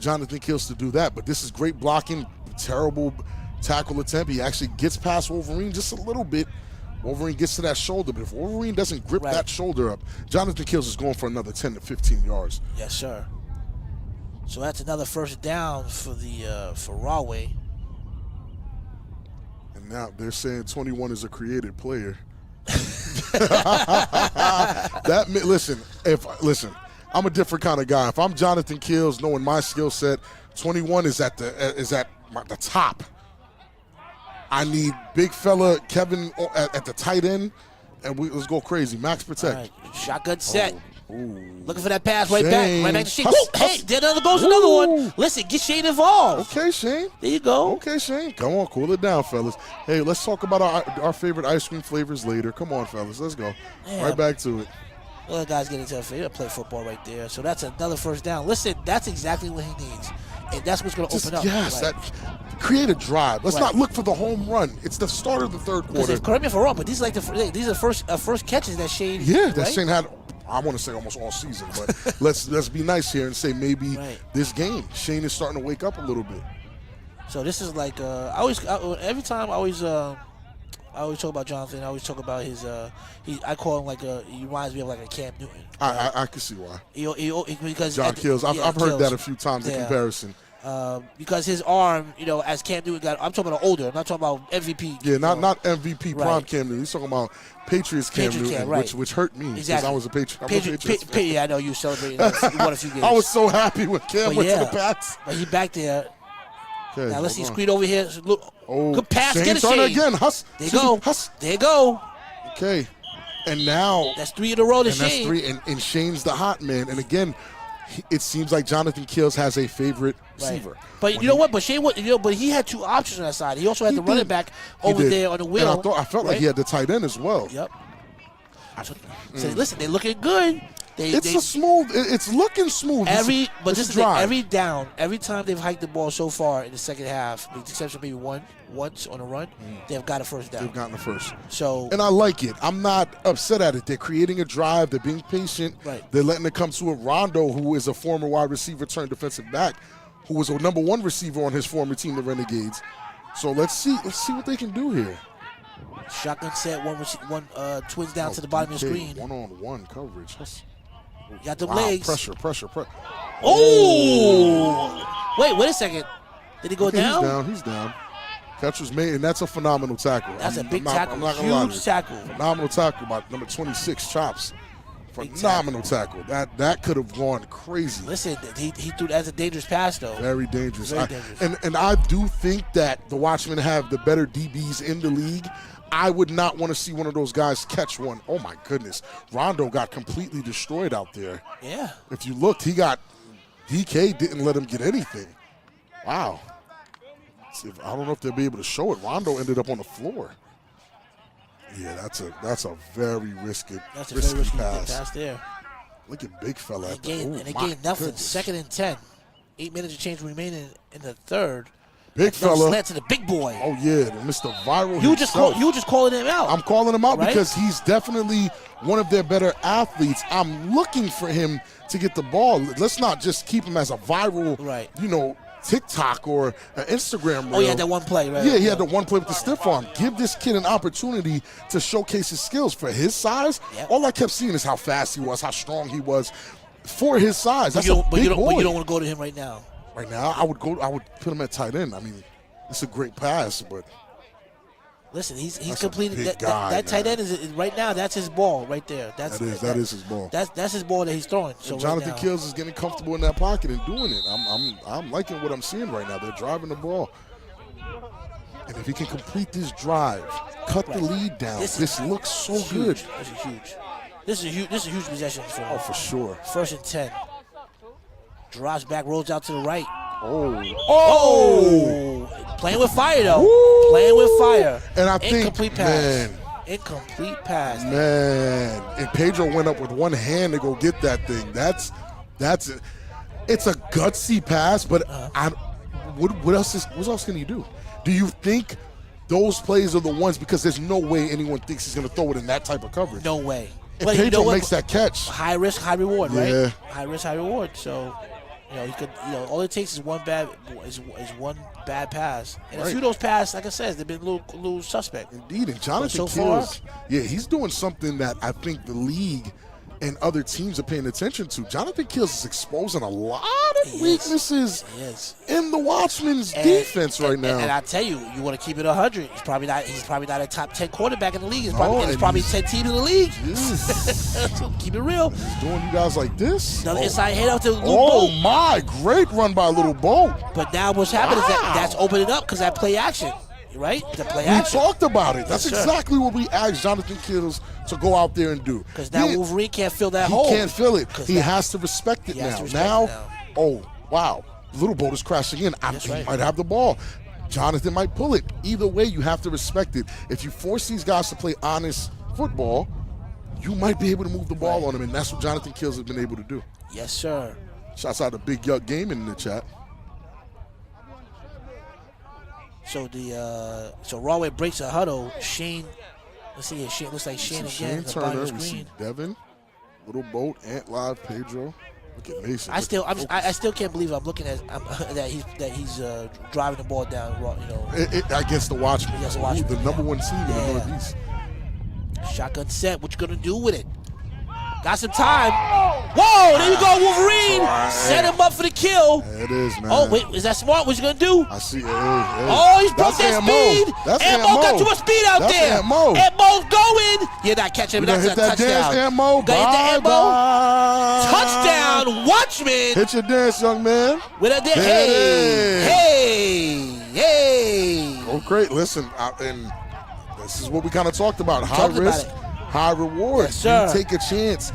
Jonathan Keel to do that. But this is great blocking, terrible tackle attempt. He actually gets past Wolverine just a little bit. Wolverine gets to that shoulder, but if Wolverine doesn't grip that shoulder up, Jonathan Keel is going for another 10 to 15 yards. Yes, sir. So that's another first down for Rahway. And now they're saying 21 is a created player. Listen, I'm a different kind of guy. If I'm Jonathan Keel, knowing my skill set, 21 is at the top. I need big fella Kevin at the tight end, and let's go crazy. Max protect. Right. Shotgun set. Ooh. Looking for that pass right Shane. back to Shane. Hey, there goes another one. Listen, get Shane involved. Okay, Shane. There you go. Okay, Shane. Come on, cool it down, fellas. Hey, let's talk about our favorite ice cream flavors later. Come on, fellas. Let's go. Yeah. Right back to it. Well, guys get into it. Play football right there. So that's another first down. Listen, that's exactly what he needs. And that's what's going to open up. Yes, right. that create a drive. Let's not look for the home run. It's the start of the third quarter. Correct me if I'm wrong, but these are first catches that Shane. Yeah, that right? Shane had. I want to say almost all season, but let's be nice here and say maybe this game Shane is starting to wake up a little bit. So this is like every time I always talk about Jonathan. I always talk about his. I call him he reminds me of like a Cam Newton. I can see why. Because John Keels. I've heard that a few times in comparison. Because his arm, as Cam Newton got, I'm talking about older. I'm not talking about MVP. Yeah, not MVP prime Cam Newton. He's talking about Patriots Cam Newton, which hurt me because I was a Patriots fan. Yeah, I know you celebrating. You won a few games. I was so happy when Cam went to the Pats. But he back there. Okay, now let's see screen over here. Look, good pass. Shane Get a Shane again. There you go. There you go. Okay, and now that's 3 in a row to and Shane. That's 3, and Shane's the hot man. And again, it seems like Jonathan Keel has a favorite receiver. But you know what? But Shane, but he had 2 options on that side. He also had the running back over there on the wheel. And I felt like he had the tight end as well. Yep. So listen, they're looking good. It's looking smooth. Every down, every time they've hiked the ball so far in the second half, with the exception of maybe once on a run, they've got a first down. They've gotten a first. And I like it. I'm not upset at it. They're creating a drive. They're being patient. Right. They're letting it come to a Rondo, who is a former wide receiver turned defensive back, who was a number 1 receiver on his former team, the Renegades. So let's see what they can do here. Shotgun set, one twins down to the bottom of the screen. 1-on-1 coverage. You got the legs. Pressure. Oh! Wait a second. Did he go down? He's down. Catch was made, and that's a phenomenal tackle. That's a big tackle. I'm not gonna lie to you. Huge tackle. Phenomenal tackle by number 26, Chops. Phenomenal tackle. That could have gone crazy. Listen, he threw that as a dangerous pass, though. Very dangerous. Very dangerous. And I do think that the Watchmen have the better DBs in the league. I would not want to see one of those guys catch one. Oh, my goodness. Rondo got completely destroyed out there. Yeah. If you looked, DK didn't let him get anything. Wow. I don't know if they'll be able to show it. Rondo ended up on the floor. Yeah, that's a very risky pass there. Look at big fella. And again, nothing. Goodness. 2nd and 10. 8 minutes of change remaining in the third. Big fella. Slant to the big boy. Oh, yeah, Mr. Viral You were just calling him out. I'm calling him out because he's definitely one of their better athletes. I'm looking for him to get the ball. Let's not just keep him as a viral, TikTok or an Instagram reel. Oh, he had that one play, right? Yeah, he had the one play with the stiff arm. Give this kid an opportunity to showcase his skills. For his size, all I kept seeing is how fast he was, how strong he was. For his size, that's a big boy. But you don't want to go to him right now. Right now, I would put him at tight end. I mean, it's a great pass, but Listen, he's That's a completed big that. guy, That tight man. end is right now. That's his ball right there. That is his ball. That's his ball that he's throwing. So And Jonathan right now, Keels is getting comfortable in that pocket and doing it. I'm liking what I'm seeing right now. They're driving the ball, and if he can complete this drive, cut the lead down, this looks so good. This is huge. This is a huge possession for him. Oh, for sure. 1st and 10. Drops back, rolls out to the right. Oh! Playing with fire though. Woo! Playing with fire. And I think, incomplete pass. man, Incomplete pass. Man, and Pedro went up with one hand to go get that thing. That's it's a gutsy pass, but what else can you do? Do you think those plays are the ones, because there's no way anyone thinks he's going to throw it in that type of coverage? No way. And But Pedro you know what? makes that catch. High risk, high reward, right? Yeah. High risk, high reward. So, he could. All it takes is one bad pass, and a few of those passes, like I said, they've been a little suspect. Indeed, and Jonathan so far, Keels, he's doing something that I think the league and other teams are paying attention to. Jonathan Keels is exposing a lot of weaknesses in the Watchmen's defense right now. And I tell you, you want to keep it 100. He's probably not a top 10 quarterback in the league. He's probably 10 teams in the league. So keep it real. He's doing you guys like this. Another inside head off to Little Oh Bo. my, great run by Little Bo. But now what's happening is that's opening up because that play action. Right? The play We action. talked about it. That's Yes, sir. exactly what we asked Jonathan Keels to go out there and do. Because now Wolverine can't fill that hole. He can't fill it. He has to respect it now. Oh, wow. Little Boat is crashing in. He might have the ball. Jonathan might pull it. Either way, you have to respect it. If you force these guys to play honest football, you might be able to move the ball on them, and that's what Jonathan Keels has been able to do. Yes, sir. Shouts out to Big Yuck Gaming in the chat. So so Rawway breaks a huddle. Shane, let's see here. Shane looks like Shane again. Shane Turner, we see Devin, Little Boat, Ant Live, Pedro. Look at Mason. I still can't believe I'm looking at that he's driving the ball down. Against the Watchmen. Against the Watchmen. The number one team in the Northeast. Shotgun set. What you gonna do with it? Got some time. Whoa, there you go, Wolverine. Right. Set him up for the kill. There it is, man. Oh, wait, is that smart? What you going to do? I see. Oh, he's broke that speed. Ammo got too much speed out there. Ammo's going. You're not catching him. That's a touchdown. Ammo. Got hit the Ammo. Touchdown, Watchmen. Hit your dance, young man. With a hey. Oh, great. Listen, and this is what we kind of talked about. High risk, high reward. Yes, sir. You take a chance,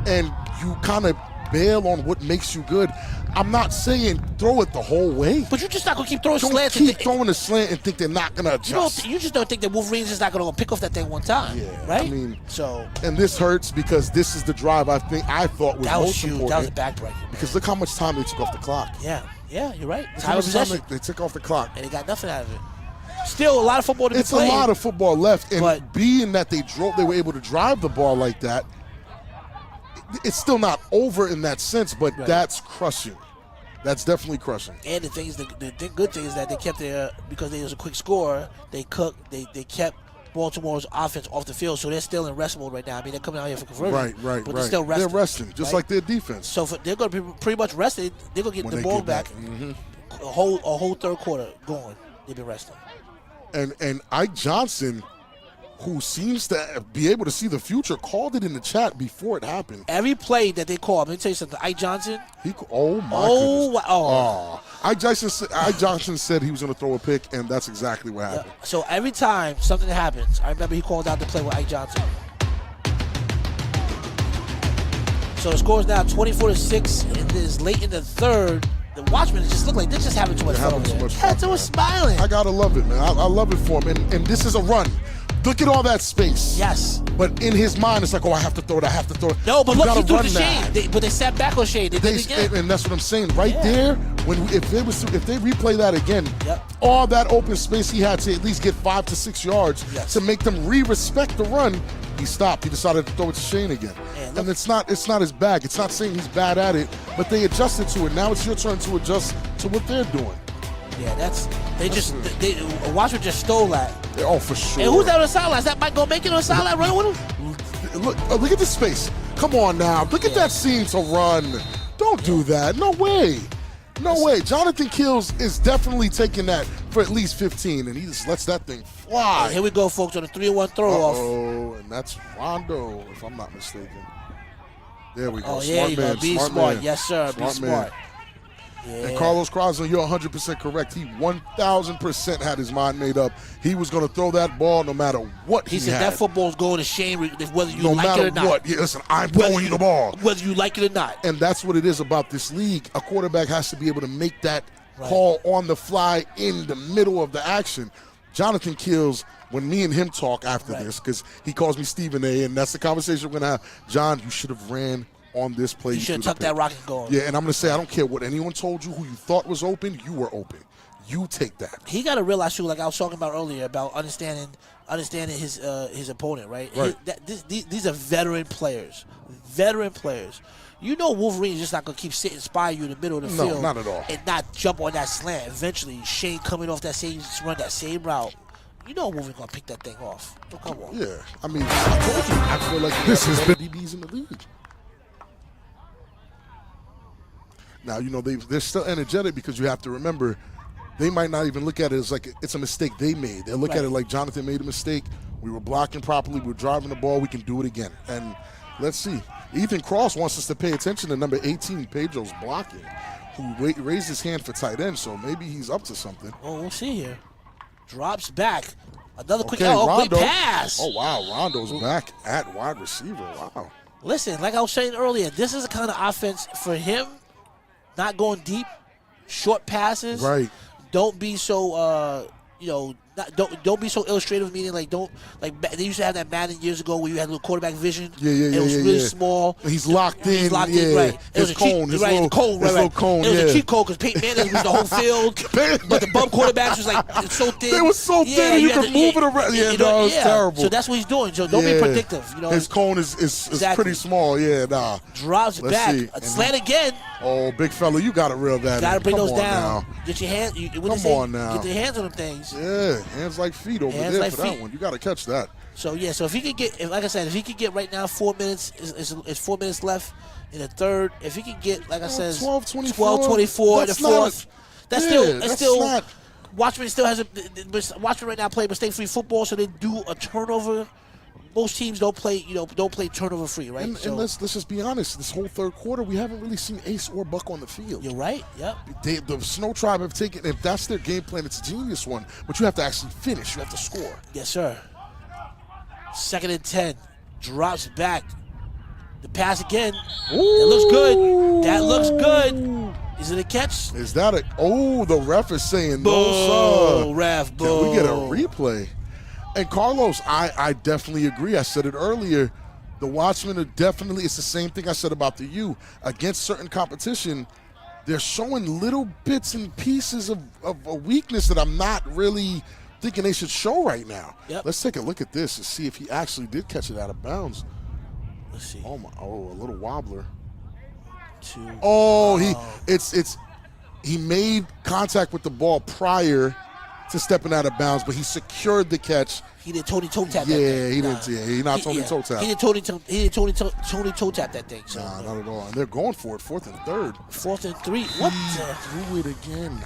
and you kind of bail on what makes you good. I'm not saying throw it the whole way. But you're just not going to keep throwing slants. Don't keep throwing the slant and think they're not going to adjust. You just don't think that Wolverine's just not going to pick off that thing one time. Yeah, right? I mean, so. And this hurts because this is the drive I thought was most important. That was a backbreaker. Because look how much time they took off the clock. Yeah, you're right. Time of possession. They took off the clock. And they got nothing out of it. Still a lot of football to be played. It's a lot of football left, and being that they were able to drive the ball like that, it's still not over in that sense, but that's crushing. That's definitely crushing. And the thing is, the good thing is that they kept because they was a quick score, they kept Baltimore's offense off the field, so they're still in rest mode right now. I mean, they're coming out here for conversion. Right. But they're still resting. They're resting, just like their defense. So they're going to be pretty much rested. They're going to get the ball back. Mm-hmm. A whole third quarter going. They've been resting. And Ike Johnson, who seems to be able to see the future, called it in the chat before it happened. Every play that they called, let me tell you something. Ike Johnson. Ike Johnson said he was going to throw a pick, and that's exactly what happened. So every time something happens, I remember he called out the play with Ike Johnson. So the score is now 24-6. It is late in the third. The Watchmen just look like they're just having too much fun. They were smiling. I gotta love it, man. I love it for him. And this is a run. Look at all that space. Yes. But in his mind, it's like, I have to throw it. No, but look, he threw to Shane. But they sat back on Shane. They did it again. And that's what I'm saying. Right there, if they replay that again, all that open space he had to at least get 5 to 6 yards to make them respect the run. He stopped. He decided to throw it to Shane again. And it's not his bag. It's not saying he's bad at it, but they adjusted to it. Now it's your turn to adjust to what they're doing. Yeah, Watchmen just stole that. Oh, for sure. And who's that on the sideline? Is that Mike gonna make it on the sideline running with him? Look at the space. Come on now. Look at that seam to run. Don't do that. No way. No way. Jonathan Keels is definitely taking that for at least 15, and he just lets that thing fly. And here we go, folks, on the 3-1 throw-off. Oh, and that's Rondo, if I'm not mistaken. There we go. Oh, yeah, you go. Be smart. Man. Yes, sir. Be smart. Yeah. And Carlos Croslin, you're 100% correct. He 1,000% had his mind made up. He was going to throw that ball no matter what he said had. That football's going to Shane whether you no like it or not. No matter what. Yeah, listen, I'm throwing you the ball. Whether you like it or not. And that's what it is about this league. A quarterback has to be able to make that call on the fly in the middle of the action. Jonathan Keels, when me and him talk after this, because he calls me Stephen A., and that's the conversation we're going to have. John, you should have ran on this play. You should have tucked that rock and gone. Yeah, and I'm going to say, I don't care what anyone told you, who you thought was open, you were open. You take that. He got to realize, too, like I was talking about earlier, about understanding his opponent, right? These are veteran players. Veteran players. You know Wolverine's just not going to keep sitting spy you in the middle of the field. No, not at all. And not jump on that slant. Eventually, Shane coming off that same run, that same route. You know Wolverine's going to pick that thing off. So come on. Yeah. I mean, I told you, I feel like this is the DBs in the league. Now, you know, they're still energetic because you have to remember, they might not even look at it as like it's a mistake they made. They'll look at it like Jonathan made a mistake. We were blocking properly. We were driving the ball. We can do it again. And let's see. Ethan Cross wants us to pay attention to number 18, Pedro's blocking, who raised his hand for tight end, so maybe he's up to something. Oh, we'll see here. Drops back. Another quick Rondo. pass. Oh, wow. Rondo's back at wide receiver. Wow. Listen, like I was saying earlier, this is the kind of offense for him, not going deep, short passes. Right. Don't be so, don't be so illustrative. Meaning, like they used to have that Madden years ago where you had a little quarterback vision. Yeah. It was really small. He's locked in. He's locked in, right? It was his cone, his little cone. It was a cheat code because Peyton Manning was the whole field, but the bum quarterbacks was like so thin. They were so thin, you could move it around. Yeah, no, it's terrible. So that's what he's doing. So don't be predictive. You know, his cone is pretty small. Yeah, nah. Drops back, slant again. Oh, big fella, you got to reel that in. Got to bring those down. Now. Get your hands. Come on now. Get your hands on them things. Yeah, hands like feet over there for that one. You got to catch that. So yeah, so if he could get, like I said, if he could get right now 4 minutes, it's 4 minutes left in the third. If he could get, like I said, 12-24 in the fourth, that's still. Not. Watchmen still has Watchmen right now play mistake-free football, so they do a turnover. Most teams don't play turnover free, right? And let's just be honest. This whole third quarter, we haven't really seen Ace or Buck on the field. You're right. Yep. The Shnow Tribe have taken. If that's their game plan, it's a genius one. But you have to actually finish. You have to score. Yes, sir. 2nd and 10. Drops back. The pass again. Ooh. That looks good. That looks good. Is it a catch? Is that a? Oh, the ref is saying no, sir. Ref, boo. Can we get a replay? And Carlos, I definitely agree. I said it earlier. The Watchmen are definitely, it's the same thing I said about the U. Against certain competition, they're showing little bits and pieces of a weakness that I'm not really thinking they should show right now. Yep. Let's take a look at this and see if he actually did catch it out of bounds. Let's see. Oh, a little wobbler. 2. Oh, he made contact with the ball prior to stepping out of bounds, but he secured the catch. He did Tony toe tap. Yeah, he didn't. Yeah, he not Tony toe tap. He did Tony toe tap that thing. So, nah, not at all. And they're going for it, 4th and 3rd. 4th and 3. What? Threw it again.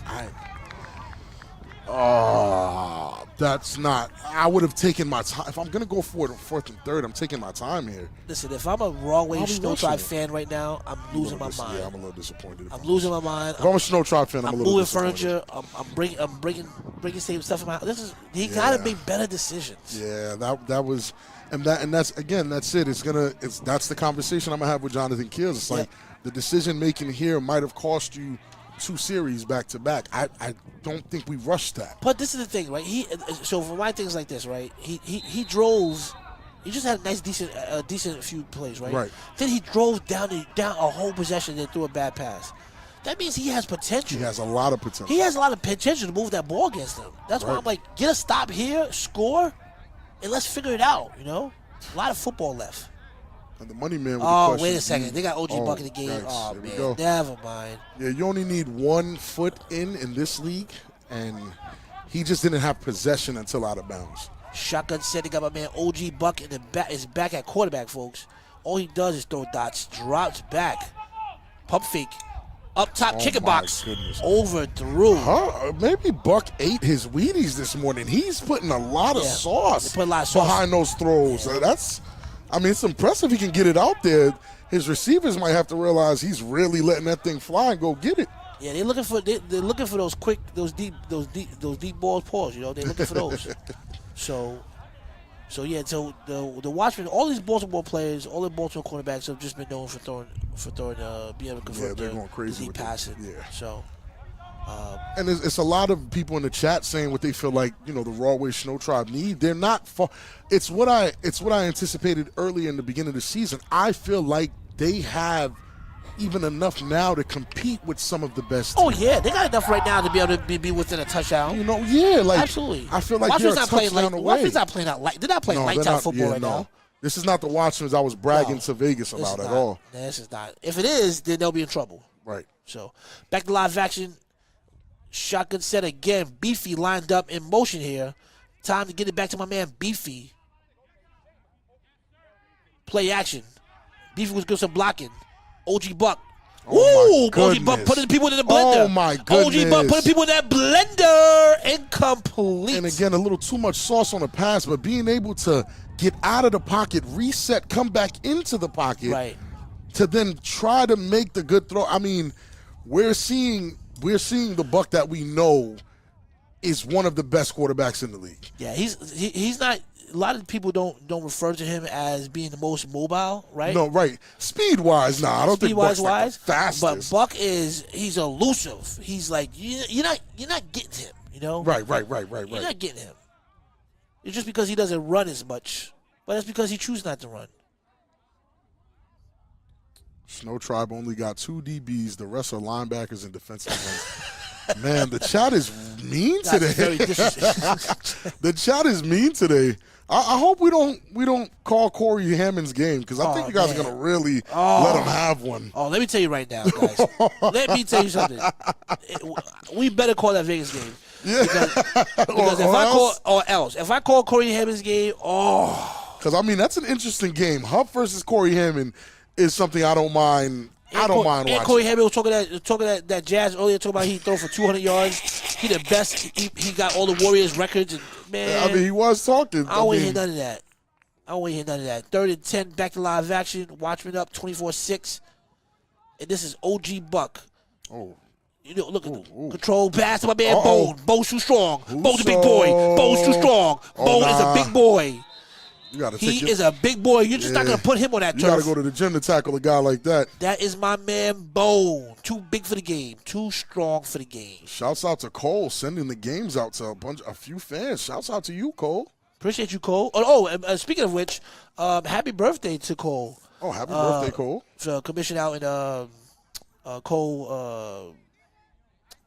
That's not. I would have taken my time. If I'm going to go for it on 4th and 3rd, I'm taking my time here. Listen, if I'm a Raw Wave Shnow Tribe fan right now, I'm losing my mind. Yeah, I'm a little disappointed. I'm losing my mind. If I'm a Shnow Tribe fan, I'm a little disappointed. Furniture. I'm bringing same stuff in my house. He got to make better decisions. Yeah, that was, and that's again, that's it. That's the conversation I'm gonna have with Jonathan Keel. It's like the decision making here might have cost you 2 series back to back. I don't think we rushed that. But this is the thing, right? So for my things like this, right? He drove. He just had a nice, decent few plays, right? Right. Then he drove down a whole possession and threw a bad pass. That means he has potential. He has a lot of potential. He has a lot of potential to move that ball against them. That's why I'm like, get a stop here, score, and let's figure it out. You know, a lot of football left. And the money man. With oh, the wait a second. They got OG Buck in the game. Nice. Oh, there man. We go. Never mind. Yeah, you only need 1 foot in this league, and he just didn't have possession until out of bounds. Shotgun setting up my man OG Buck in the back. Is back at quarterback, folks. All he does is throw dots. Drops back. Pump fake. Up top, chicken my box. goodness. Overthrew. Maybe Buck ate his Wheaties this morning. He's putting a lot of sauce They put a lot of sauce behind those throws. It's impressive he can get it out there. His receivers might have to realize he's really letting that thing fly and go get it. Yeah, they're looking for those quick, those deep balls. Pause. They're looking for those. So the Watchmen, all these Baltimore players, all the Baltimore quarterbacks have just been known for throwing, being able to convert they're going crazy deep with passing. Yeah. So. And it's a lot of people in the chat saying what they feel like, the raw way Shnow Tribe need. They're not far. It's what I anticipated early in the beginning of the season. I feel like they have even enough now to compete with some of the best teams. Oh yeah, they got enough right now to be able to be within a touchdown. Absolutely. I feel like Watchmen's they're a touchdown away. Watchmen's not playing out light. They're not playing lights out football right now. This is not the Watchmen I was bragging to Vegas about at all. This is not. If it is, then they'll be in trouble. Right. So back to live action. Shotgun set again. Beefy lined up in motion here. Time to get it back to my man Beefy. Play action. Beefy was good some blocking. OG Buck. Oh my OG Buck putting people in the blender. Oh my goodness. OG Buck putting people in that blender. Incomplete. And again, a little too much sauce on the pass, but being able to get out of the pocket, reset, come back into the pocket, right, to then try to make the good throw. I mean, we're seeing the Buck that we know is one of the best quarterbacks in the league. Yeah, he's not. A lot of people don't refer to him as being the most mobile, right? No, right. Speed-wise, I don't think Buck's like the fastest. But Buck he's elusive. He's like you're not getting him, Right. You're not getting him. It's just because he doesn't run as much, but that's because he chooses not to run. Shnow Tribe only got 2 DBs. The rest are linebackers and defensive ends. Man, the chat is mean today. The chat is mean today. I hope we don't call Corey Hammond's game, because I think you guys are going to really let him have one. Oh, let me tell you right now, guys. Let me tell you something. We better call that Vegas game. Yeah. Because if I call Corey Hammond's game, because that's an interesting game. Huff versus Corey Hammond is something I don't mind. Watching. And Corey Hammond was talking that jazz earlier, talking about he throw for 200 yards. He the best. He got all the Warriors records. And, man, he was talking. I don't want to hear none of that. 3rd and 10, back to live action. Watchmen up 24-6. And this is OG Buck. Oh. Look at the control pass to my man Bone. Bone's too strong. Bone's a big boy. Bone's too strong. Bone is a big boy. He is a big boy. You're just not going to put him on that turf. You got to go to the gym to tackle a guy like that. That is my man Bone. Too big for the game. Too strong for the game. Shouts out to Cole sending the games out to a few fans. Shouts out to you, Cole. Appreciate you, Cole. Speaking of which, happy birthday to Cole. Oh, happy birthday, Cole. So commissioned out in Cole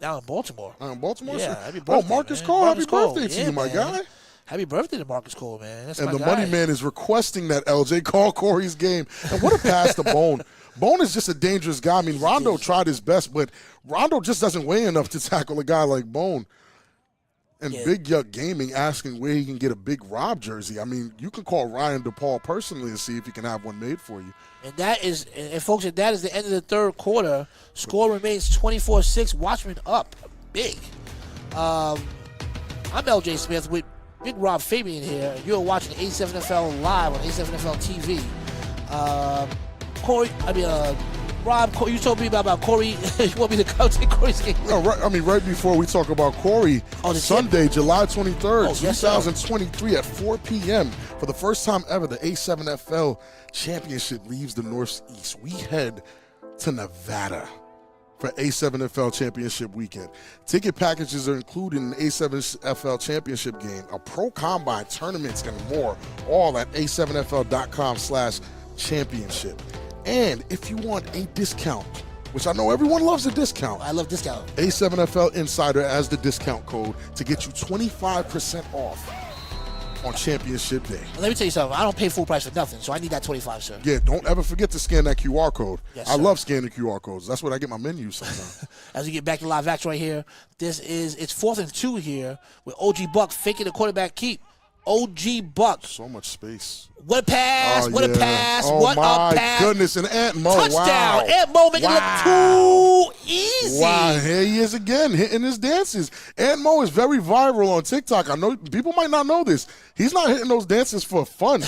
down in Baltimore. In Baltimore? Yeah, happy birthday, Marcus man. Cole, Marcus happy Cole. birthday to you, my guy. Happy birthday to Marcus Cole, man. That's and my the guy. money man is requesting that LJ call Corey's game. And what a pass to Bone. Bone is just a dangerous guy. Rondo tried his best, but Rondo just doesn't weigh enough to tackle a guy like Bone. And Big Yuck Gaming asking where he can get a Big Rob jersey. You can call Ryan DePaul personally and see if he can have one made for you. And folks, that is the end of the third quarter. Score remains 24-6. Watchmen up big. I'm LJ Smith with Big Rob Fabian here. You're watching A7FL live on A7FL TV. Rob, you told me about Corey. You want me to go take Corey's game? No, right. Right before we talk about Corey, Sunday, July 23rd, 2023 at 4 p.m. For the first time ever, the A7FL championship leaves the Northeast. We head to Nevada for A7FL Championship Weekend. Ticket packages are included in the A7FL Championship game, a pro combine, tournaments, and more, all at a7fl.com/championship. And if you want a discount, which I know everyone loves a discount. I love discount. A7FL Insider as the discount code to get you 25% off on Championship Day. Let me tell you something. I don't pay full price for nothing, so I need that 25, sir. Yeah, don't ever forget to scan that QR code. Yes, I love scanning QR codes. That's what I get my menus sometimes. As we get back to live action right here, it's 4th and 2 here with OG Buck faking the quarterback keep. OG Buck. So much space. What a pass. Oh, What a yeah. pass. Oh, What my a pass. goodness. And Ant Mo. Touchdown. Wow. Ant Mo making it look too easy. Wow, here he is again, hitting his dances. Ant Mo is very viral on TikTok. I know people might not know this. He's not hitting those dances for fun.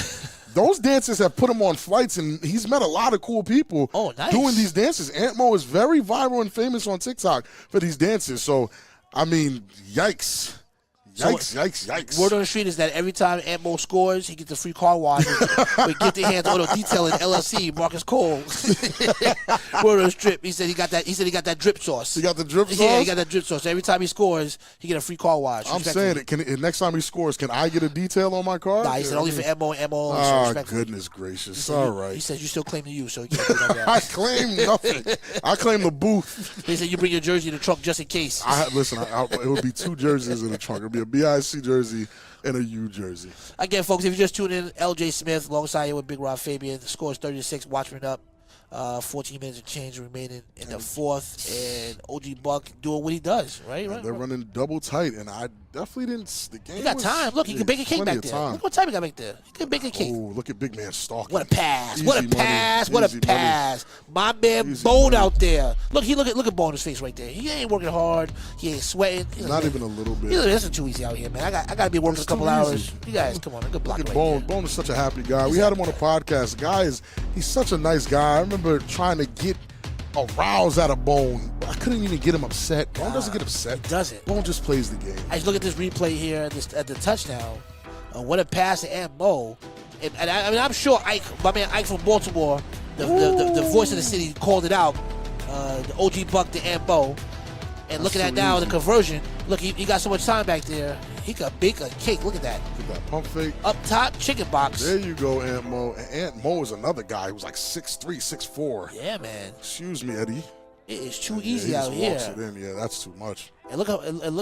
Those dances have put him on flights, and he's met a lot of cool people doing these dances. Ant Mo is very viral and famous on TikTok for these dances. So, I mean, yikes. Yikes. Word on the street is that every time Ant Mo scores, he gets a free car wash with Get Their Hands Auto Detailing LLC, Marcus Cole. Word on the strip. He said he got that drip sauce. He got the drip sauce? Yeah, he got that drip sauce. So every time he scores, he get a free car wash. I'm saying it. Next time he scores, can I get a detail on my car? Nah, he said only for Ant Mo. Oh, goodness gracious. All right. He said you still claim the U, so he can't do that. I claim nothing. I claim the booth. They said you bring your jersey in the trunk just in case. Listen, it would be 2 jerseys in the trunk. It would be a BIC jersey and a U jersey. Again, folks, if you just tuned in, LJ Smith alongside you with Big Rob Fabian. The score is 30-6. Watchmen up. 14 minutes of change remaining in the fourth, and OG Buck doing what he does, right? They're running double tight, and I definitely didn't. The game he got time. Look, he can bake a cake back there. Look what time he got back there. He can bake a cake. Oh, look at big man stalking. What a pass! Easy What a money. pass! What a Easy pass! My man Easy Bone money. out there. Look at Bone in his face right there. He ain't working hard. He ain't sweating. Not even a little bit. This is too easy out here, man. I got to be working a couple hours. You guys, come on, a good block Look at right Bone. there. Bone is such a happy guy. We had him on the podcast. The guy he's such a nice guy. I remember trying to get a rouse out of Bone. I couldn't even get him upset. Bone doesn't get upset. He doesn't. Bone just plays the game. I just look at this replay here at the touchdown. What a pass to Ant Mo. And I'm sure my man Ike from Baltimore, the voice of the city, called it out. The OG Buck to Ant Mo. And looking at now the conversion, look, he got so much time back there. He could bake a cake. Look at that. Look at that pump fake. Up top, chicken box. There you go, Ant Mo. And Ant Mo is another guy who's like 6'3", 6'4". Yeah, man. Excuse me, Eddie. It is too He easy just out walks here. it in. Yeah, that's too much. And look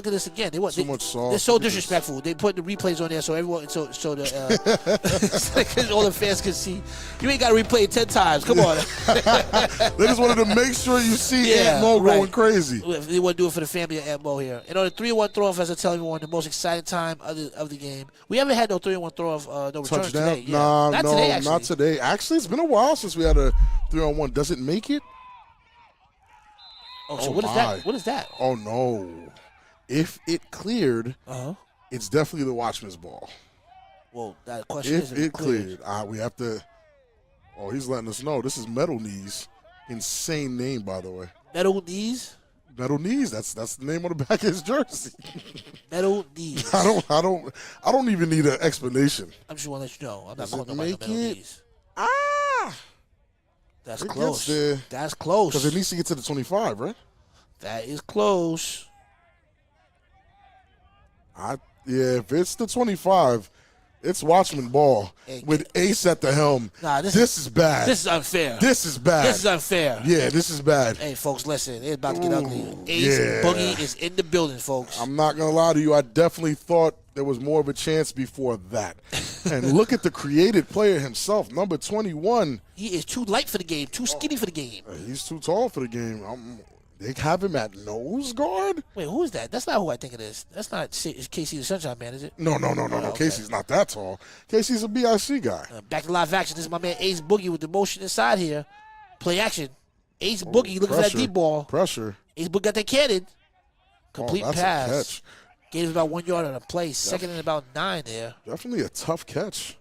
at this again. Too much sauce. They're so Look at this. disrespectful. They put the replays on there so everyone, so the all the fans can see. You ain't got to replay it 10 times. Come on. They just wanted to make sure you see Ant Mo going crazy. They want to do it for the family of Ant Mo here. And on the 3-1 throw-off, as I tell everyone, the most exciting time of the game. We haven't had no 3-1 throw-off, no returns Touchdown? today. Yeah. Nah, not no, today, actually. not today. Actually, it's been a while since we had a 3-on-1. Does it make it? Oh, so Oh, what is my. that? What is that? Oh, no. If it cleared, it's definitely the Watchman's ball. Well, that question If is it cleared, we have to. Oh, he's letting us know. This is Metal Knees. Insane name, by the way. Metal Knees? Metal Knees. That's the name on the back of his jersey. Metal Knees. I don't even need an explanation. I'm just want to let you know. I'm not Does calling it nobody make Metal it? Knees. That's It close. gets there. That's close. Because it needs to get to the 25, right? That is close. If it's the 25, it's Watchman ball with Ace at the helm. Nah, this is bad. This is unfair. This is bad. This is unfair. Yeah, this is bad. Hey, folks, listen. It's about to get ugly. Ace Boogie is in the building, folks. I'm not going to lie to you. I definitely thought there was more of a chance before that. And look at the created player himself, number 21. He is too light for the game, too skinny for the game. He's too tall for the game. They have him at nose guard? Wait, who is that? That's not who I think it is. That's not Casey the Sunshine Man, is it? No. Okay. Casey's not that tall. Casey's a BIC guy. Back to live action. This is my man Ace Boogie with the motion inside here. Play action. Ace Boogie looking for that deep ball. Pressure. Ace Boogie got that cannon. Complete that's pass. a catch. Gave him about 1 yard on a play. Second and about 9 there. Definitely a tough catch.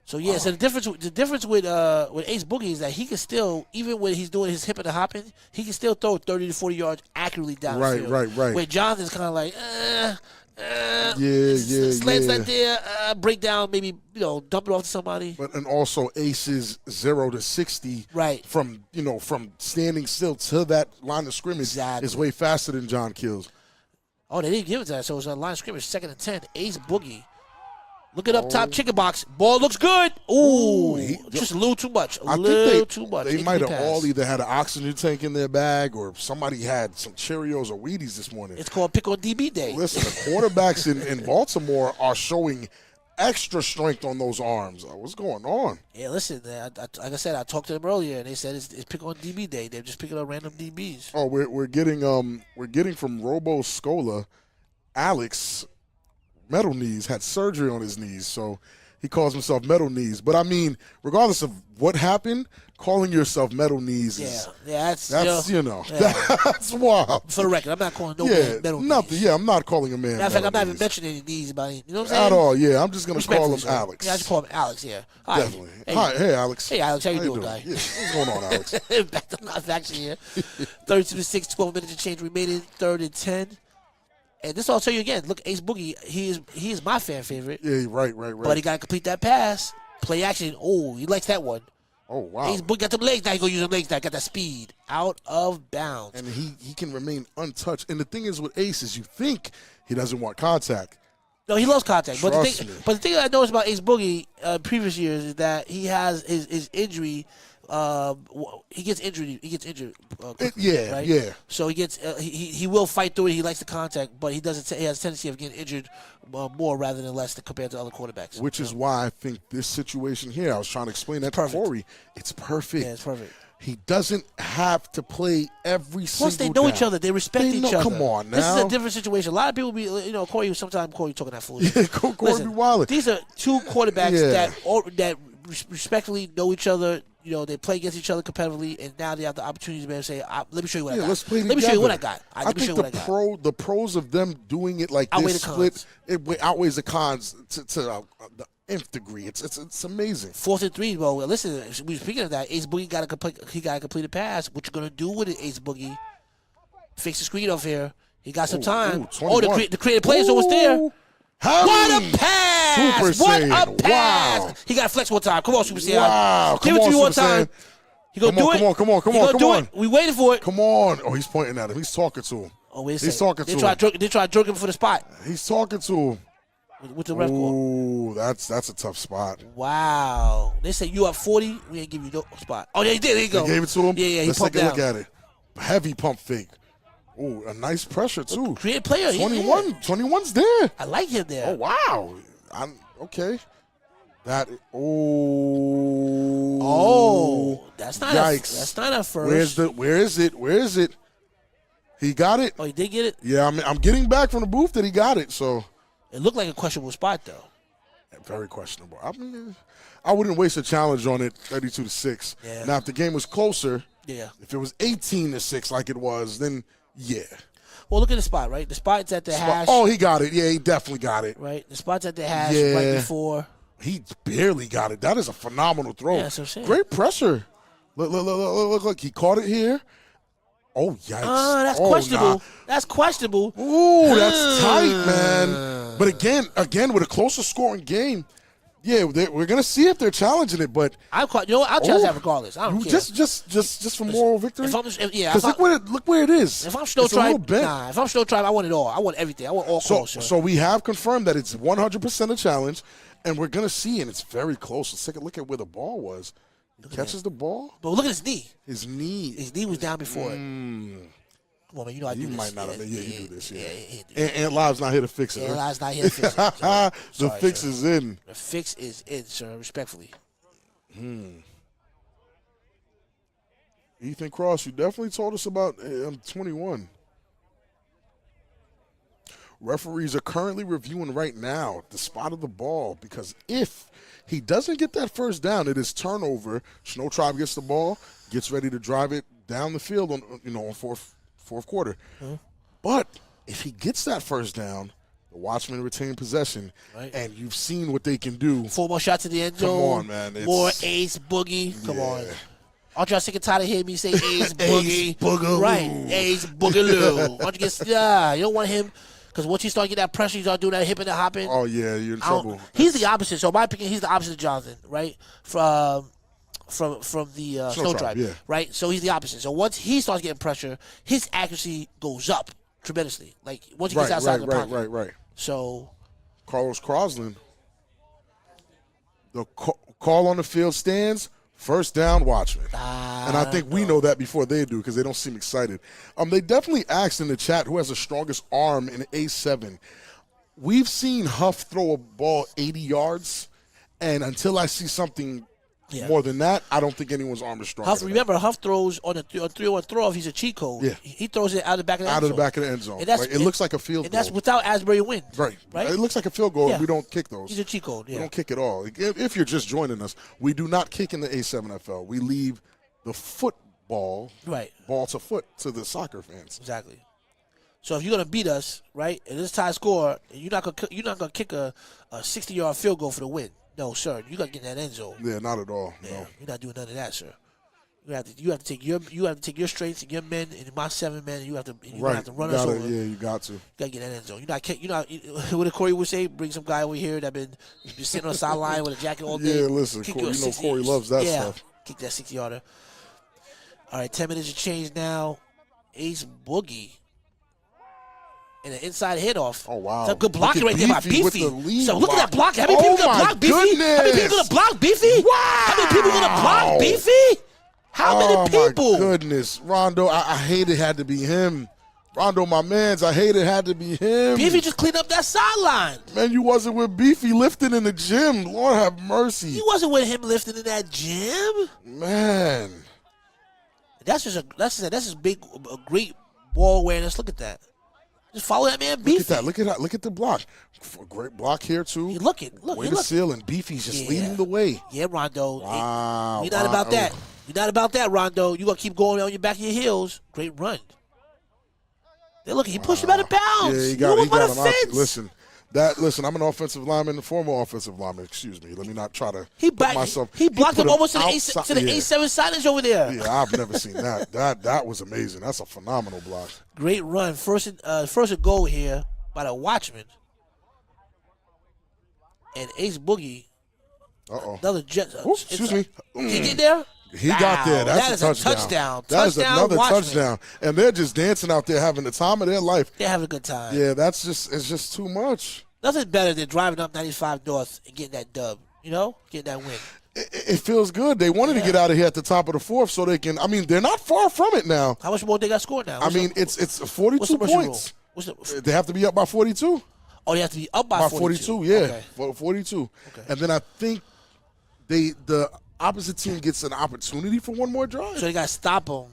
So so the difference with Ace Boogie is that he can still, even when he's doing his hip and hopping, he can still throw 30 to 40 yards accurately downfield. Right. Where Jonathan's kind of like, slants yeah. right there, break down, maybe dump it off to somebody. And also Ace's 0 to 60, right? From standing still to that line of scrimmage is way faster than Jon Keel's. Oh, they didn't give it to that, so it was a line of scrimmage, 2nd and 10. Ace Boogie. Look it up top, chicken box. Ball looks good. Ooh, just a little too much. A little too much. They might have all either had an oxygen tank in their bag or somebody had some Cheerios or Wheaties this morning. It's called Pick on DB Day. Listen, the quarterbacks in Baltimore are showing extra strength on those arms. What's going on? Yeah, listen, like I said, I talked to them earlier, and they said it's Pick on DB Day. They're just picking up random DBs. Oh, we're getting from Robo Scola, Alex. Metal Knees had surgery on his knees, so he calls himself Metal Knees. But I mean, regardless of what happened, calling yourself Metal Knees is that's that's wild. For the record, I'm not calling no man Metal nothing. Knees. Yeah, I'm not calling a man. Matter of fact, I'm not even knees. mentioning any knees by him. You know what I'm saying? At all. Yeah, I'm just gonna call him Sir. Alex. Yeah, I just call him Alex. Yeah. All right. Definitely. Hi, hey Alex. Hey Alex, how you doing, guy? Yeah. What's going on, Alex? Back to action here. 32-6, 12 minutes of change remaining. 3rd and 10. And this I'll tell you again. Look, Ace Boogie, he is my fan favorite. Yeah, right. But he got to complete that pass. Play action. Oh, he likes that one. Oh, wow. Ace Boogie got them legs. Now he going to use them legs. Now got that speed. Out of bounds. And he can remain untouched. And the thing is with Ace is you think he doesn't want contact. No, he loves contact. But Trust me. the thing I noticed about Ace Boogie previous years is that he has his injury. He gets injured. Quickly, right? Yeah. So he gets he will fight through it. He likes the contact, but he doesn't. He has a tendency of getting injured more rather than less compared to other quarterbacks. Which is why I think this situation here, I was trying to explain that to Corey. It's perfect. Yeah, it's perfect. He doesn't have to play every single Plus, they know each other. They respect each other. Come on now. This is a different situation. A lot of people be, Corey, sometimes Corey talking that foolish. Yeah, Corey be wilding. These are two quarterbacks that respectfully know each other. They play against each other competitively, and now they have the opportunity to be able to say, "Let me show you what I got. Let's play Let me show you what I together." got. I think the pros of them doing it like Outweigh this the split, it outweighs the cons to the nth degree. It's amazing. 4th and 3, bro. Listen, we speaking of that, Ace Boogie got to complete a pass. What you gonna do with it, Ace Boogie? Fix the screen off here. He got some time. The creative play is almost there. What a pass! What a pass! Wow. He got to flex one time. Come on, Super Saiyan. Wow. Give it to me one time. He gonna do it. Come on. We waiting for it. Come on. Oh, he's pointing at him. He's talking to him. Oh, wait a second. He's talking to him. They try to jerk him for the spot. He's talking to him. With the ref call. Ooh, that's a tough spot. Wow. They say you up 40. We ain't give you no spot. Oh, yeah, he did. There you go. They gave it to him. Yeah. Let's pumped take a down. look at it. Heavy pump fake. Ooh, a nice pressure too. Creative player. 21's there. I like him there. Oh wow. Okay. That's not yikes. That's not a first. Where is it? He got it. Oh, he did get it? Yeah, I'm getting back from the booth that he got it, so it looked like a questionable spot though. Very questionable. I mean, I wouldn't waste a challenge on it 32-6. Yeah. Now if the game was closer, if it was 18-6 like it was, then yeah. Well, look at the spot, right? The spot's at the hash. Oh, he got it. Yeah, he definitely got it. Right? The spot's at the hash right before. He barely got it. That is a phenomenal throw. Yeah, that's what I'm saying. Great pressure. Look. He caught it here. Oh, yikes. That's questionable. Nah. That's questionable. Ooh, that's tight, man. But again, with a closer scoring game, yeah, we're gonna see if they're challenging it. But I'll challenge that regardless. I don't care. Just for moral victory. Because look where it is. If I'm Shnow Tribe, if I'm Shnow Tribe, I want it all. I want everything. I want all calls. So we have confirmed that it's 100% a challenge, and we're gonna see, and it's very close. Let's take a look at where the ball was. He catches the ball. But look at his knee. His knee. His knee was down before it. Come on, man. I do this. You might not have. Yeah, you do this. Yeah. And Live's not here to fix it. And Live's not here to fix it. The fix is in. The fix is in, sir. Respectfully. Ethan Cross, you definitely told us about 21. Referees are currently reviewing right now the spot of the ball because if he doesn't get that first down, it is turnover. Shnow Tribe gets the ball, gets ready to drive it down the field on fourth quarter. But if he gets that first down, the Watchmen retain possession, and you've seen what they can do. 4 more shots in the end zone. Come on, man. More Ace Boogie. Come on. Aren't y'all sick and tired of hearing me say Ace Boogie? Ace Boogaloo. Right. Ace Boogaloo. Aren't you you don't want him. Because once you start getting that pressure, you start doing that hipping and hopping. Oh, yeah, you're in trouble. He's the opposite. So, in my opinion, he's the opposite of Jonathan, right? From the Shnow Tribe, right? So, he's the opposite. So, once he starts getting pressure, his accuracy goes up tremendously. Like, once he gets outside the pocket. Right. So, Carlos Croslin. The call on the field stands. First down, Watchmen. And I think we know that before they do because they don't seem excited. They definitely asked in the chat who has the strongest arm in A7. We've seen Huff throw a ball 80 yards, and until I see something Yeah. More than that, I don't think anyone's arm is strong. Remember, Huff throws on a 3-1 throw off. He's a cheat code. Yeah. He throws it out of the back of the end zone. Out of the back of the end zone. And that's, it looks like a field and goal. that's without Asbury win. Right. Right. It looks like a field goal. Yeah. And we don't kick those. He's a cheat code. Yeah. We don't kick at all. If you're just joining us, we do not kick in the A7FL. We leave the football, ball to foot, to the soccer fans. Exactly. So if you're gonna beat us, right, and it's tie score, and you're not gonna kick a 60-yard field goal for the win. No, sir. You gotta get in that end zone. Yeah, not at all. Yeah, No. you're not doing none of that, sir. You have to take your strengths and your men and my 7 men. And you have to run us over. Yeah, you got to. You gotta get in that end zone. You're not. What did Corey would say? Bring some guy over here that been sitting on the sideline with a jacket all day. Yeah, listen, Corey, Corey loves that stuff. Kick that 60-yarder. All right, 10 minutes of change now. Ace Boogie. And an inside hit off. Oh, wow. That's a good blocking right there by Beefy. So look at that block. How many Oh, people gonna my block Beefy? goodness. How many people gonna block Beefy? Wow. How many people gonna block Beefy? How many people? Oh, my goodness. Rondo, I hate it had to be him. Rondo, my mans, I hate it had to be him. Beefy just cleaned up that sideline. Man, you wasn't with Beefy lifting in the gym. Lord have mercy. You wasn't with him lifting in that gym. Man. That's just a great ball awareness. Look at that. Just follow that man, Beefy. Look at that. Look at the block. Great block here, too. Look. Way to seal, and Beefy's just leading the way. Yeah, Rondo. Wow. You're not about that. You're not about that, Rondo. You're going to keep going on your back of your heels. Great run. He pushed him out of bounds. Yeah, he got him out. Listen, I'm an offensive lineman, a former offensive lineman. Excuse me. Let me not try to put myself. He blocked him almost to the outside- A7 signage over there. Yeah, I've never seen that. That was amazing. That's a phenomenal block. Great run. First and goal here by the Watchmen. And Ace Boogie. Another jet. Excuse me. He get there? He got there. That's a touchdown. That is another touchdown. And they're just dancing out there having the time of their life. They're having a good time. Yeah, it's just too much. Nothing better than driving up 95 North and getting that dub, getting that win. It feels good. They wanted to get out of here at the top of the fourth so they can. I mean, they're not far from it now. How much more they got scored now? It's 42 points. They have to be up by 42. Oh, they have to be up by 42. Yeah, okay. 42. Okay. And then I think the opposite team gets an opportunity for one more drive. So they got to stop them,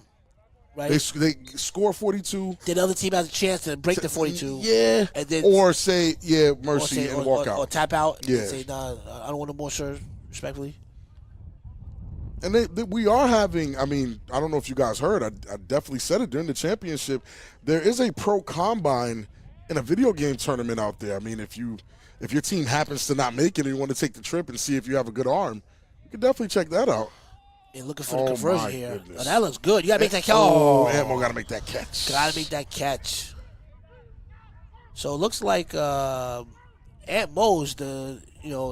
right? They score 42. Then the other team has a chance to break the 42. Yeah. And then, or say, mercy, and walk out. Or tap out and say, nah, I don't want no more, sir, respectfully. And we are having, I don't know if you guys heard, I definitely said it during the championship, there is a pro combine in a video game tournament out there. I mean, if your team happens to not make it and you want to take the trip and see if you have a good arm, you can definitely check that out. And looking for the conversion here. Oh, that looks good. You got to make that catch. Antmo got to make that catch. Got to make that catch. So it looks like Antmo's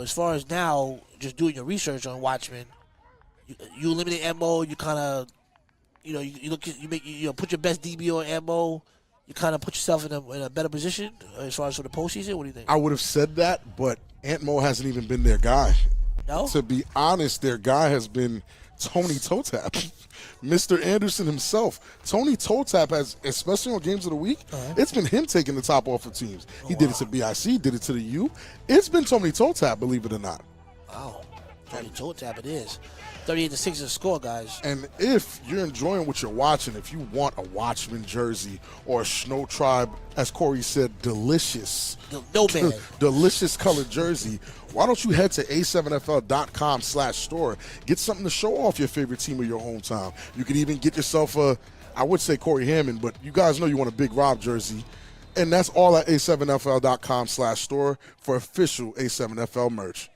as far as now, just doing your research on Watchmen, you eliminate Antmo, you kind of, you put your best DB on Antmo, you kind of put yourself in a better position as far as for the postseason. What do you think? I would have said that, but Antmo hasn't even been their guy. No? To be honest, their guy has been Tony Totap, Mr. Anderson himself. Tony Totap has, especially on Games of the Week, it's been him taking the top off of teams. He did it to BIC, did it to the U. It's been Tony Totap, believe it or not. Wow. Tony Totap it is. 38-6 is the score, guys. And if you're enjoying what you're watching, if you want a Watchman jersey or a Shnow Tribe, as Corey said, delicious colored jersey, why don't you head to a7fl.com/store, get something to show off your favorite team of your hometown. You can even get yourself I would say Corey Hammond, but you guys know you want a Big Rob jersey. And that's all at a7fl.com/store for official A7FL merch.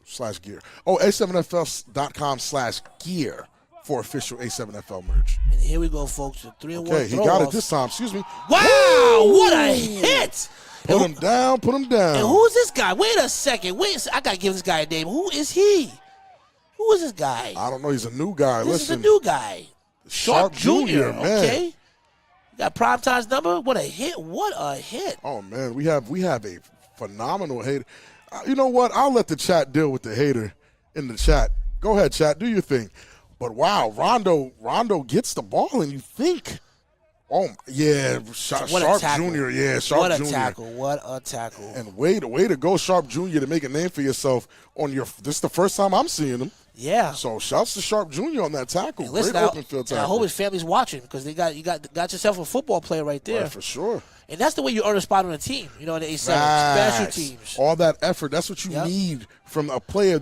/gear. A7fl.com/gear for official A7FL merch. And here we go, folks. The 3-1 Okay, he got it this time. Excuse me. Wow, what a hit! Put him down. And who's this guy? Wait a second. I got to give this guy a name. Who is he? Who is this guy? I don't know. He's a new guy. This is a new guy. Sharp Jr. Man. Okay. You got Primetime's number? What a hit. Oh, man. We have a phenomenal hater. You know what? I'll let the chat deal with the hater in the chat. Go ahead, chat. Do your thing. But, wow, Rondo gets the ball, and you think, Sharp Jr. Yeah, Sharp Jr. What a tackle. And way to go, Sharp Jr., to make a name for yourself on this is the first time I'm seeing him. Yeah. So shouts to Sharp Jr. on that tackle. And listen, Great open field and I tackle. hope his family's watching because you got yourself a football player right there. Right, for sure. And that's the way you earn a spot on a team. You know, in the A7 special teams. All that effort. That's what you need from a player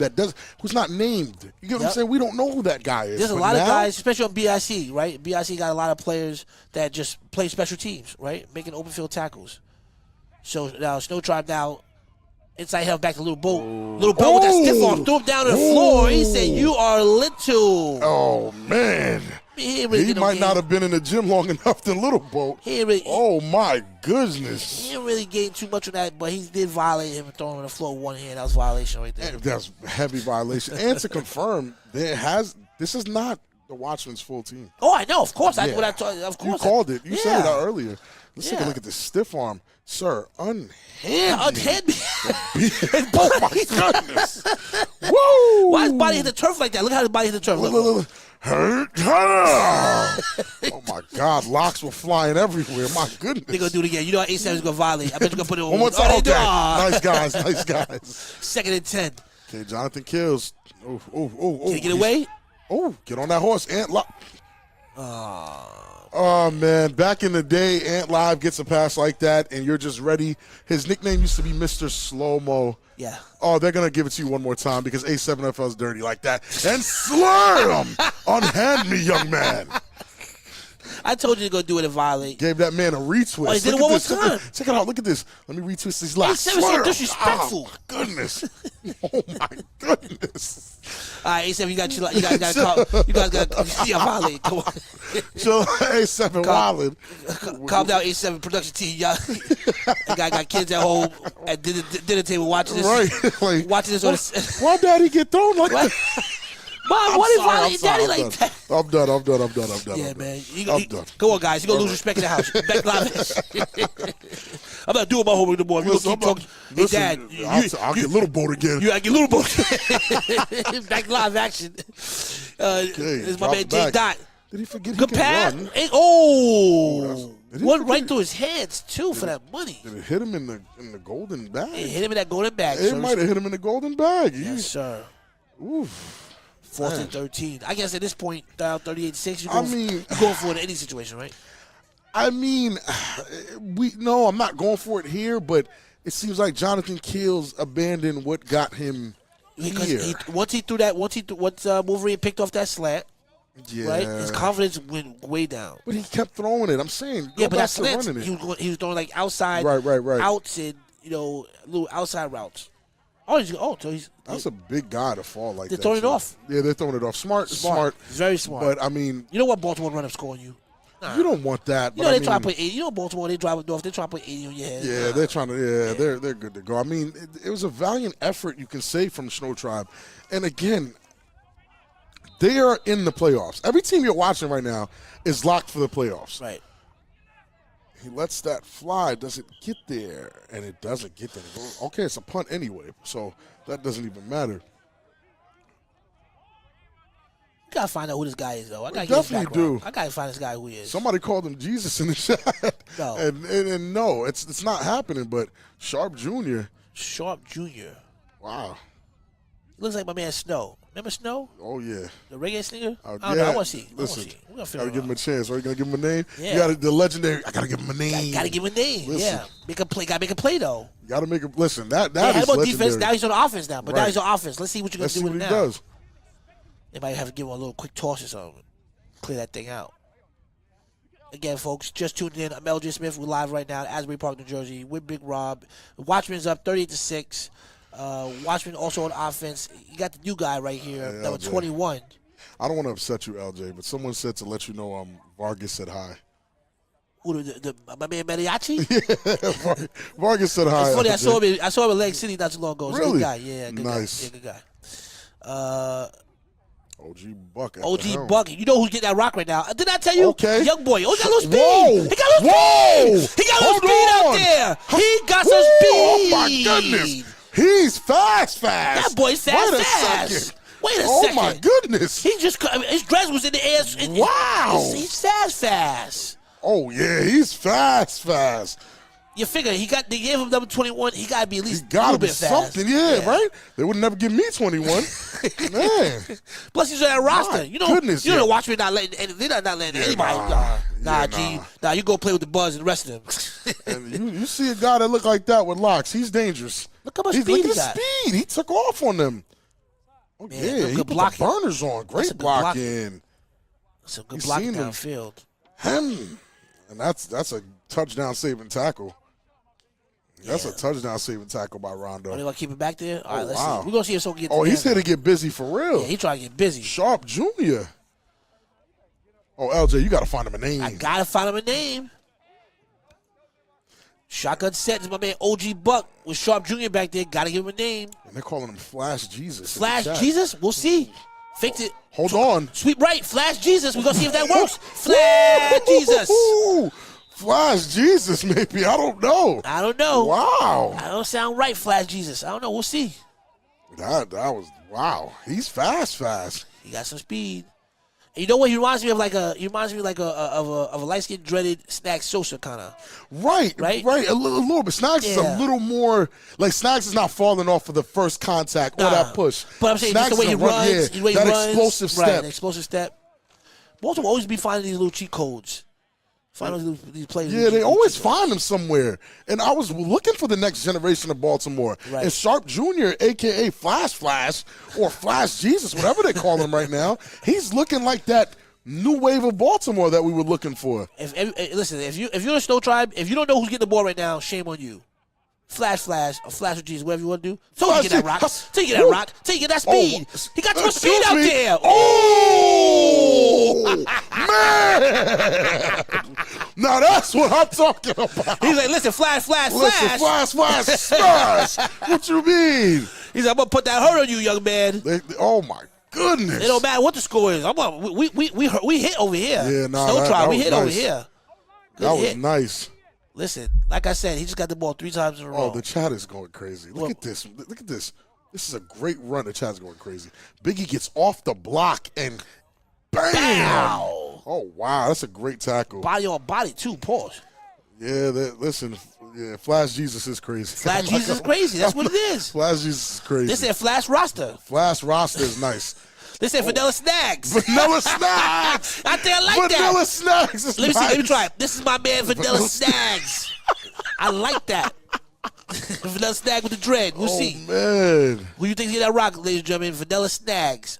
who's not named. You get what I'm saying? We don't know who that guy is. There's a lot of guys, especially on BIC, right? BIC got a lot of players that just play special teams, right? Making open field tackles. So now Shnow Tribe now inside help back to Little Boat. Little Boat with that stiff arm threw him down to the floor. He said, "You are little." Oh man. He might not have been in the gym long enough than Little Boat. Oh, my goodness. He didn't really gain too much on that, but he did violate him and throw him on the floor with one hand. That was a violation right there. That's heavy violation. And to confirm, this is not the Watchmen's full team. Oh, I know. Of course. Of course. You called it. You said it out earlier. Let's take a look at this stiff arm. Sir, unhand me. Oh, my goodness. Woo! Why his body hit the turf like that? Look how his body hit the turf. Look. Oh my God, locks were flying everywhere. My goodness. They're gonna do it again. You know how A7 is gonna violate. I bet you're gonna put it on one more time. Oh, Okay. Nice guys. 2nd and 10. Okay, Jonathan Keels. Oh. Can he get away? Oh, get on that horse, Ant Live. Oh man, back in the day, Ant Live gets a pass like that, and you're just ready. His nickname used to be Mr. Slow-Mo. Yeah. Oh, they're going to give it to you one more time because A7FL is dirty like that. And slam! Unhand me, young man. I told you to go do it and violate. Gave that man a retwist. Oh, he did it one more time. Check it out. Look at this. Let me retwist these locks. A7 so disrespectful. Oh, goodness. Oh, my goodness. All right, A7, you guys got to violate. Come on. So, A7 wildin'. Calm down, A7 production team. Y'all. got kids at home at dinner table watching this. Right. Like, watching this on the... Why daddy get thrown like that? Mom, what if violate daddy like that? I'm done. Yeah, man. I'm done. Go on, guys. You're going to lose respect in the house. Back live. I'm not doing my homework no more. You're going to keep talking. Hey, Dad. I'll get Little Boat again. I'll get Little Boat. Back live action. This is my man J. Dot. Did he forget he could run? Went right through his hands, too, for that money. Did it hit him in the golden bag? It hit him in that golden bag. It might have hit him in the golden bag. Yes, sir. Oof. 4th and 13. I guess at this point, down 38-6, you're going for it in any situation, right? I mean, I'm not going for it here, but it seems like Jonathan Keel's abandoned what got him here. Once Wolverine picked off that slant, right, his confidence went way down. But he kept throwing it. I'm saying, but that slant, he was throwing like outside outs and little outside routes. That's a big guy to fall like that. They're throwing it off. Yeah, they're throwing it off. Smart. Very smart. But, I mean... You know what Baltimore run up scoring you? You don't want that. You know, they try to put 80. You know Baltimore, they drive it off. They try to put 80 on your head. Yeah, they're trying to... Yeah, they're good to go. I mean, it was a valiant effort, you can say, from Shnow Tribe. And, again, they are in the playoffs. Every team you're watching right now is locked for the playoffs. Right. He lets that fly. Does it get there? And it doesn't get there. Okay, it's a punt anyway, so that doesn't even matter. You gotta find out who this guy is, though. I gotta find this guy who he is. Somebody called him Jesus in the chat. No. And no, it's not happening, but Sharp Jr. Wow. Looks like my man Snow. Remember Snow? Oh, yeah. The reggae singer? I don't know. I want to see. Listen, we're gonna gotta give him a chance. Are you going to give him a name? Yeah. You got the legendary. I got to give him a name. Gotta give him a name. Listen. Yeah. Gotta make a play, though. You got to make a – listen, that is legendary. defense. Now he's on offense now. But now he's on offense. Let's see what you're going to do with him now. Let's see what he does. They might have to give him a little quick toss or something. Clear that thing out. Again, folks, just tuned in. I'm LJ Smith. We're live right now at Asbury Park, New Jersey with Big Rob. The Watchmen's up 38-6. Watchmen also on offense. You got the new guy right here, number 21. I don't want to upset you, LJ, but someone said to let you know Vargas said hi. Who, my man Mariachi? Yeah, Vargas said hi. It's funny, I saw him in Lake City not too long ago. Really? Good guy. Yeah, good nice. guy. Yeah, good guy. OG Buck. OG Buck. You know who's getting that rock right now? Did I tell you? Okay. Young boy. Oh, he got a little speed. Whoa. He got a little speed. He got a little speed out there. He got some speed. Oh, my goodness. He's fast. That boy's fast. Wait a second. Oh, my goodness. He just, his dress was in the air. Wow. He's fast. Oh, yeah. He's fast. You figure they gave him number 21. He got to be at least He got a to little be bit fast. something, yeah, right? They would never give me 21. Man. Plus, he's on that roster. My You know, goodness, you know, yeah. the Watchmen not letting. They're not letting anybody. Nah, you go play with the Buzz and the rest of them. And you see a guy that look like that with locks, he's dangerous. Look how much Look speed at he his got. speed. He took off on them. Oh, Man, yeah, good he put blocking. the burners on. That's a Great good blocking. Some good He's blocking seen him. downfield. And that's a touchdown saving tackle. That's a touchdown saving tackle by Rondo. Oh, they want to keep it back there? All right, let's wow. see. We're going to see if someone gets Oh, he's here here to get busy for real. Yeah, he trying to get busy. Sharp Jr. Oh, LJ, you got to find him a name. I got to find him a name. Shotgun set is my man OG Buck with Sharp Jr. back there. Got to give him a name. And they're calling him Flash Jesus. in the Flash chat. Jesus? We'll see. Faked it. Hold on. Sweep right. Flash Jesus. We're going to see if that works. Flash Jesus. Ooh, Flash Jesus, maybe. I don't know. I don't know. Wow. I don't sound right, Flash Jesus. I don't know. We'll see. That was, wow. He's fast. He got some speed. And you know what? He reminds me of a light-skinned, dreaded Snack Sosa kind of. Right. A little bit. Snacks is a little more, like Snacks is not falling off of the first contact or that push. But I'm saying Snacks just the way is he a runs, the way he that runs. explosive Right, step. the explosive step. Baltimore always be finding these little cheat codes. Find these players. Yeah, they always find them somewhere. And I was looking for the next generation of Baltimore. Right. And Sharp Jr., a.k.a. Flash, or Flash Jesus, whatever they call him right now, he's looking like that new wave of Baltimore that we were looking for. Listen, if you're a Shnow Tribe, if you don't know who's getting the ball right now, shame on you. Flash, or Flash with Jesus, whatever you want to do. So you get that rock. So you get that rock. So you get that speed. He got too much speed out there. Oh, man. Now that's what I'm talking about. He's like, listen, Flash. Listen, Flash, smash. What you mean? He's like, I'm going to put that hurt on you, young man. Oh, my goodness. It don't matter what the score is. We hit over here. Yeah, nah, Snow Tribe, we was hit nice. over here. Good That was hit. nice. Listen, like I said, he just got the ball 3 times in a row. Oh, the chat is going crazy. Look at this. This is a great run. The chat's going crazy. Biggie gets off the block and bam! Bow. Oh, wow. That's a great tackle. Body on body, too. Pause. Yeah, listen. Yeah, Flash Jesus is crazy. Flash Jesus is crazy. That's what it is. Flash Jesus is crazy. They said Flash roster. Flash roster is nice. They said Vanilla Snags. Vanilla Snacks. I think I like that. Vanilla Snacks is Let me see. nice. Let me try it. This is my man Vanilla Snags. I like that. Vanilla Snag with the dread. We'll see. Man. Who you think's get that rock, ladies and gentlemen? Vanilla Snags.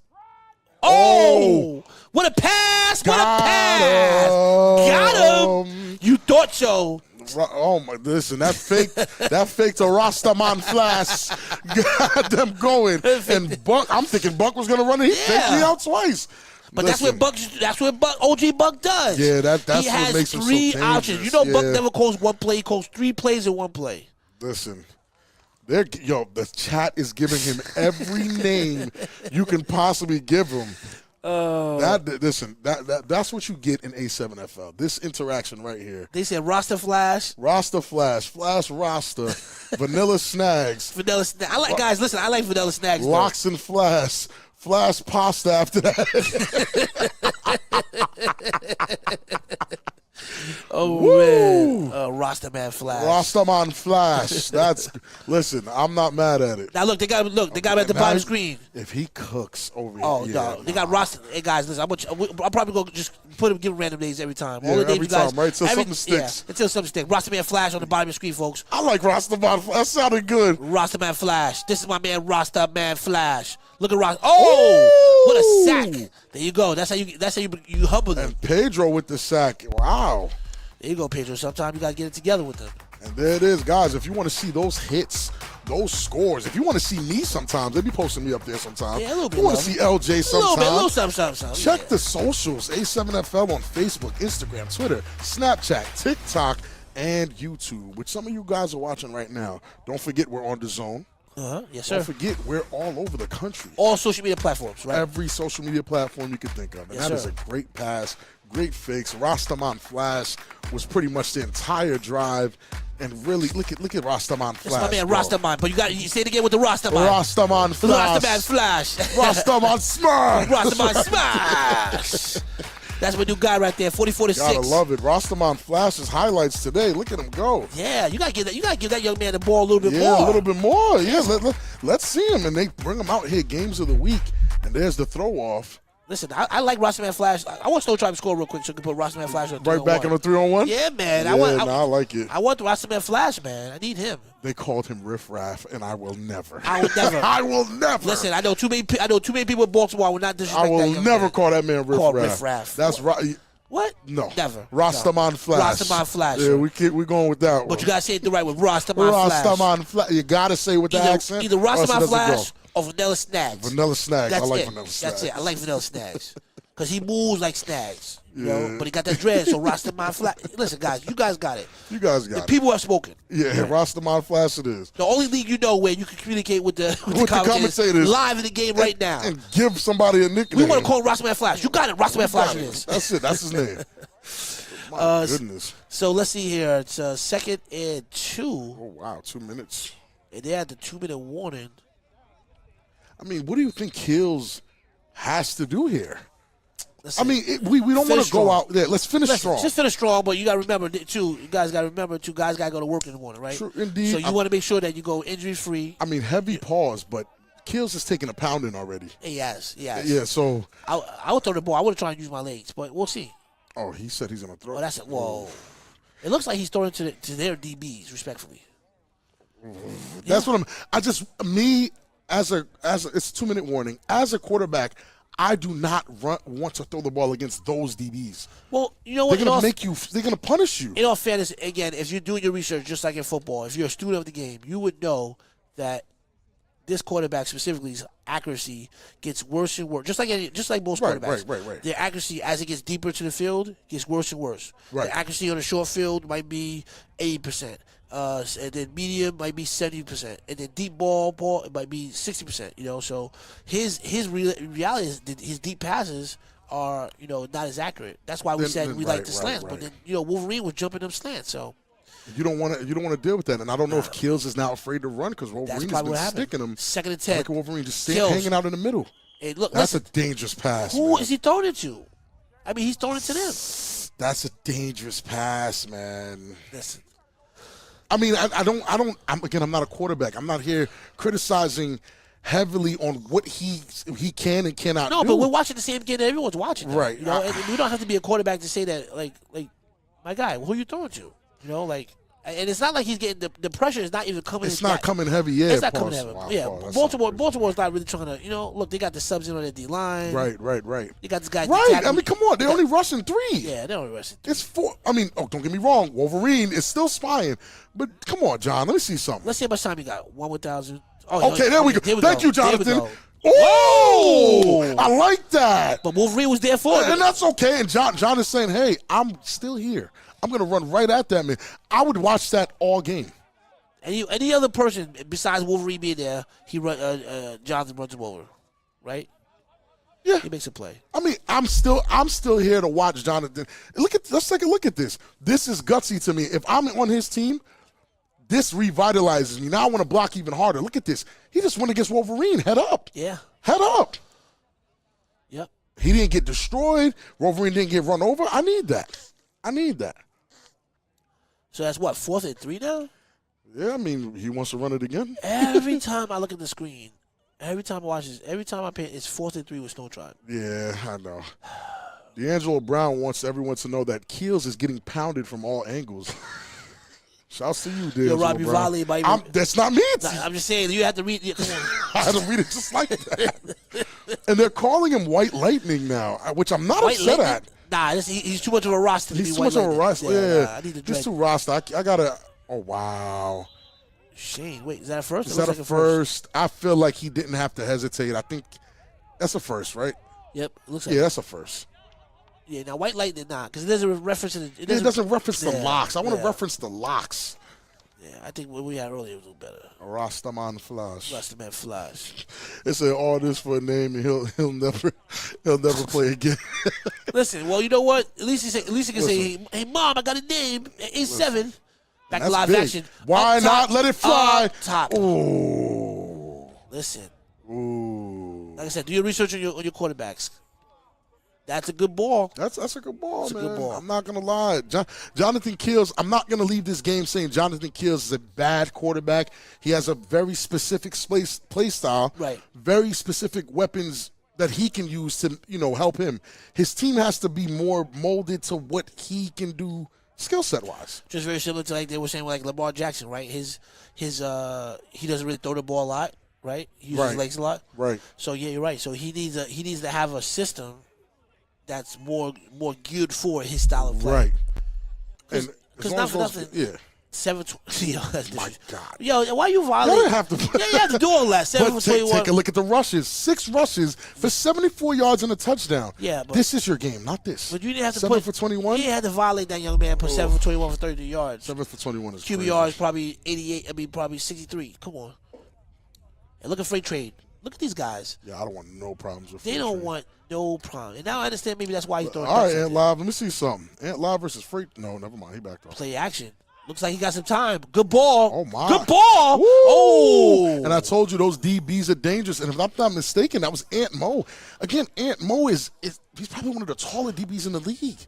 Oh! What a pass! What a pass! Got him! You thought so. Oh my! Listen, that faked a Rastaman Flash got them going. And Buck, I'm thinking Buck was gonna run it. He faked me out twice. But Listen, that's what OG Buck does. Yeah, that's he what has makes him so 3 dangerous. options. You know, Buck Yeah. never calls one play; he calls 3 plays in one play. Listen, the chat is giving him every name you can possibly give him. That's what you get in A7FL. This interaction right here. They said Rasta Flash, Flash Rasta, Vanilla Snags, Vanilla Snags. I like guys. Listen, I like Vanilla Snags. though. Locks and Flash Pasta after that. Oh Woo! man, Rasta Man Flash. Rastaman Flash. Listen, I'm not mad at it. Now look, they got him at the Now, bottom screen. If he cooks over Oh here, no, they got Rasta. Hey guys, listen, I'm probably gonna just give him random names every time. Yeah, All the names every you guys, time, right? Till something sticks. Yeah, until something sticks. Rasta Man Flash on the bottom of the screen, folks. I like Rastaman Flash. That sounded good. Rasta Man Flash. This is my man Rasta Man Flash. Look at Rasta. Oh, what a sack! There you go. That's how you humble them. And Pedro with the sack. Wow. There you go, Pedro. Sometimes you gotta get it together with them. And there it is, guys. If you want to see those hits, those scores, if you want to see me sometimes, they be posting me up there sometimes. Yeah, a little bit. If you want to see LJ sometimes, A little something. check the socials. A7FL on Facebook, Instagram, Twitter, Snapchat, TikTok, and YouTube, which some of you guys are watching right now. Don't forget we're on the zone. Yes, sir. Don't forget we're all over the country. All social media platforms, right? Every social media platform you can think of. And Yes, that is sir. a great pass, great fakes. Rastaman Flash was pretty much the entire drive. And really, look at Rastaman Flash. That's my man bro. Rastaman. But you say it again with the Rastaman. Rastaman Flash. Rastaman Flash. Rastaman Smash. Rastaman Smash. That's my new guy right there, 44 to 6. Gotta love it. Rastaman flashes highlights today. Look at him go. Yeah, you gotta give that. You gotta give that young man the ball a little bit more. Yeah, a little bit more. Yeah, let's see him. And they bring him out here games of the week. And there's the throw off. Listen, I like Rastaman Flash. I want Shnow Tribe to score real quick so we can put Rastaman Flash on 3-on-1. Right back on the 3-on-1? Yeah, man. Yeah, I like it. I want the Rastaman Flash, man. I need him. They called him Riff Raff, and I will never. I would never. I will never. Listen, I know too many people in Baltimore. I will not disrespect I will that young never man. call that man Riff Raff. Riff Raff. That's right. What? No. Never. Rastaman No. Flash. Rastaman Flash. Yeah, we're going with that one. But you gotta say it the right way. Rastaman Flash. Rastaman Flash. You gotta say with the accent. Either or else it Rastaman doesn't Flash go. or Vanilla Snags. Vanilla Snags. That's I like it. Vanilla Snags. That's it. I like Vanilla Snags. Because he moves like Snags. You know? But he got that dread, so Rastaman Flash. Listen, guys, you guys got it. You guys got it. People have spoken. Yeah, Rastaman Flash it is. The only league you know where you can communicate with the commentators live in the game right now. And give somebody a nickname. We want to call him Rastaman Flash. You got it. Rastaman Flash it is. That's it. That's his name. My goodness. So let's see here. It's 2nd and 2. Oh, wow. 2 minutes. And they had the 2-minute warning. I mean, what do you think Keels has to do here? Listen, I mean, we don't want to go out there. Let's finish strong. Just finish strong, but you got to remember, too, you guys got to remember, too, guys got to go to work in the morning, right? True, indeed. So you want to make sure that you go injury-free. I mean, heavy pause, but Keels has taken a pounding already. Yes. Yeah, so. I would throw the ball. I would try and use my legs, but we'll see. Oh, he said he's going to throw. Well, that's it. Whoa. It looks like he's throwing to their DBs, respectfully. That's what it's a 2-minute warning. As a quarterback, I do not want to throw the ball against those DBs. Well, you know what? They're going to they're going to punish you. In all fairness, again, if you're doing your research just like in football, if you're a student of the game, you would know that this quarterback specifically's accuracy gets worse and worse. Just like most quarterbacks. Right. Their accuracy, as it gets deeper to the field, gets worse and worse. Right. The accuracy on the short field might be 80%. And then medium might be 70%, and then deep ball it might be 60%. You know, so his reality is that his deep passes are not as accurate. That's why we said we like the slants. But then Wolverine was jumping them slants. So you don't want to deal with that. And I don't know if Keels is now afraid to run because Wolverine has been sticking him. 2nd and 10. Like Wolverine just hanging out in the middle. Hey, look, that's a dangerous pass. Who is he throwing it to? I mean, he's throwing it to them. That's a dangerous pass, man. Listen. I mean, I'm not a quarterback. I'm not here criticizing heavily on what he can and cannot do. No, but we're watching the same game that everyone's watching. Though. Right. And we don't have to be a quarterback to say that, like, my guy, who are you throwing to? And it's not like he's getting the pressure is not even coming. It's not coming heavy. Yeah, it's not coming heavy. Wow, yeah, Baltimore's not really trying to. Look, they got the subs in on their D line. Right. They got this guy. Right. I mean, come on. They're only rushing 3. Yeah, they're only rushing 3. It's 4. I mean, don't get me wrong. Wolverine is still spying, but come on, John. Let me see something. Let's see how much time you got. 1,000. Okay, there we go. Thank you, Jonathan. Oh, I like that. But Wolverine was there for it, and that's okay. And John is saying, "Hey, I'm still here. I'm going to run right at that man." I would watch that all game. Any other person besides Wolverine being there, Jonathan runs him over, right? Yeah, he makes a play. I mean, I'm still here to watch Jonathan. Let's take a look at this. This is gutsy to me. If I'm on his team, this revitalizes me. Now I want to block even harder. Look at this. He just went against Wolverine. Head up. Yeah. Head up. Yep. He didn't get destroyed. Wolverine didn't get run over. I need that. So that's what, 4th and 3 now? Yeah, I mean, he wants to run it again. Every time I look at the screen, every time I watch this, every time I pay, it's 4th and 3 with Shnow Tribe. Yeah, I know. D'Angelo Brown wants everyone to know that Keels is getting pounded from all angles. Shouts to you, D'Angelo Robbie Brown. Volley, that's not me. I'm just saying, you have to read. Come on. I had to read it just like that. And they're calling him White Lightning now, which I'm not upset at. Nah, he's too much of a roster to be He's too White much of a Lightning. roster. Yeah, I need to he's too roster. I gotta. Oh wow. Shane, wait, is that a first? Is that a first? I feel like he didn't have to hesitate. I think that's a first, right? Yep, it looks like. Yeah, that's a first. Yeah, now White Lightning, because it doesn't reference it doesn't reference the locks. I want to reference the locks. Yeah, I think what we had earlier was a little better. Rastaman Flash. Rastaman Flash. They said all this for a name, and he'll never play again. Listen, well, you know what? At least he can say, "Hey, Mom, I got a name, A7." Back to live action. Why not let it fly? Top. Ooh. Listen. Ooh. Like I said, do your research on your quarterbacks. That's a good ball. That's a good ball, That's a man. good ball. I'm not gonna lie. Jonathan Keels. I'm not gonna leave this game saying Jonathan Keels is a bad quarterback. He has a very specific play style. Right. Very specific weapons that he can use to help him. His team has to be more molded to what he can do skill set wise. Just very similar to like they were saying with like Lamar Jackson, right? He doesn't really throw the ball a lot, right? He uses his legs a lot. Right. So yeah, you're right. So he needs to have a system that's more geared for his style of play. Right. Because not for nothing. Yeah. 720. Yo, that's My God. Yo, why you violating? You don't have to. Yeah, you have to do all that. 7 But for 21. take a look at the rushes. 6 rushes for 74 yards and a touchdown. Yeah, but this is your game, not this. But you didn't have to 7 for 21. You didn't have to violate that young man. Put 7 for 21 for 33 yards. 7 for 21 is QB crazy. yards probably 88. I mean probably 63. Come on. And look at freight trade. Look at these guys. Yeah, I don't want no problems with. They don't want no problem. And now I understand maybe that's why he's throwing. All right, ducks Ant Live. Let me see something. Ant Live versus Freight. No, never mind. He backed off. Play action. Looks like he got some time. Good ball. Oh, my. Good ball. Woo! Oh. And I told you those DBs are dangerous. And if I'm not mistaken, that was Ant Mo. Again, Ant Mo is he's probably one of the taller DBs in the league.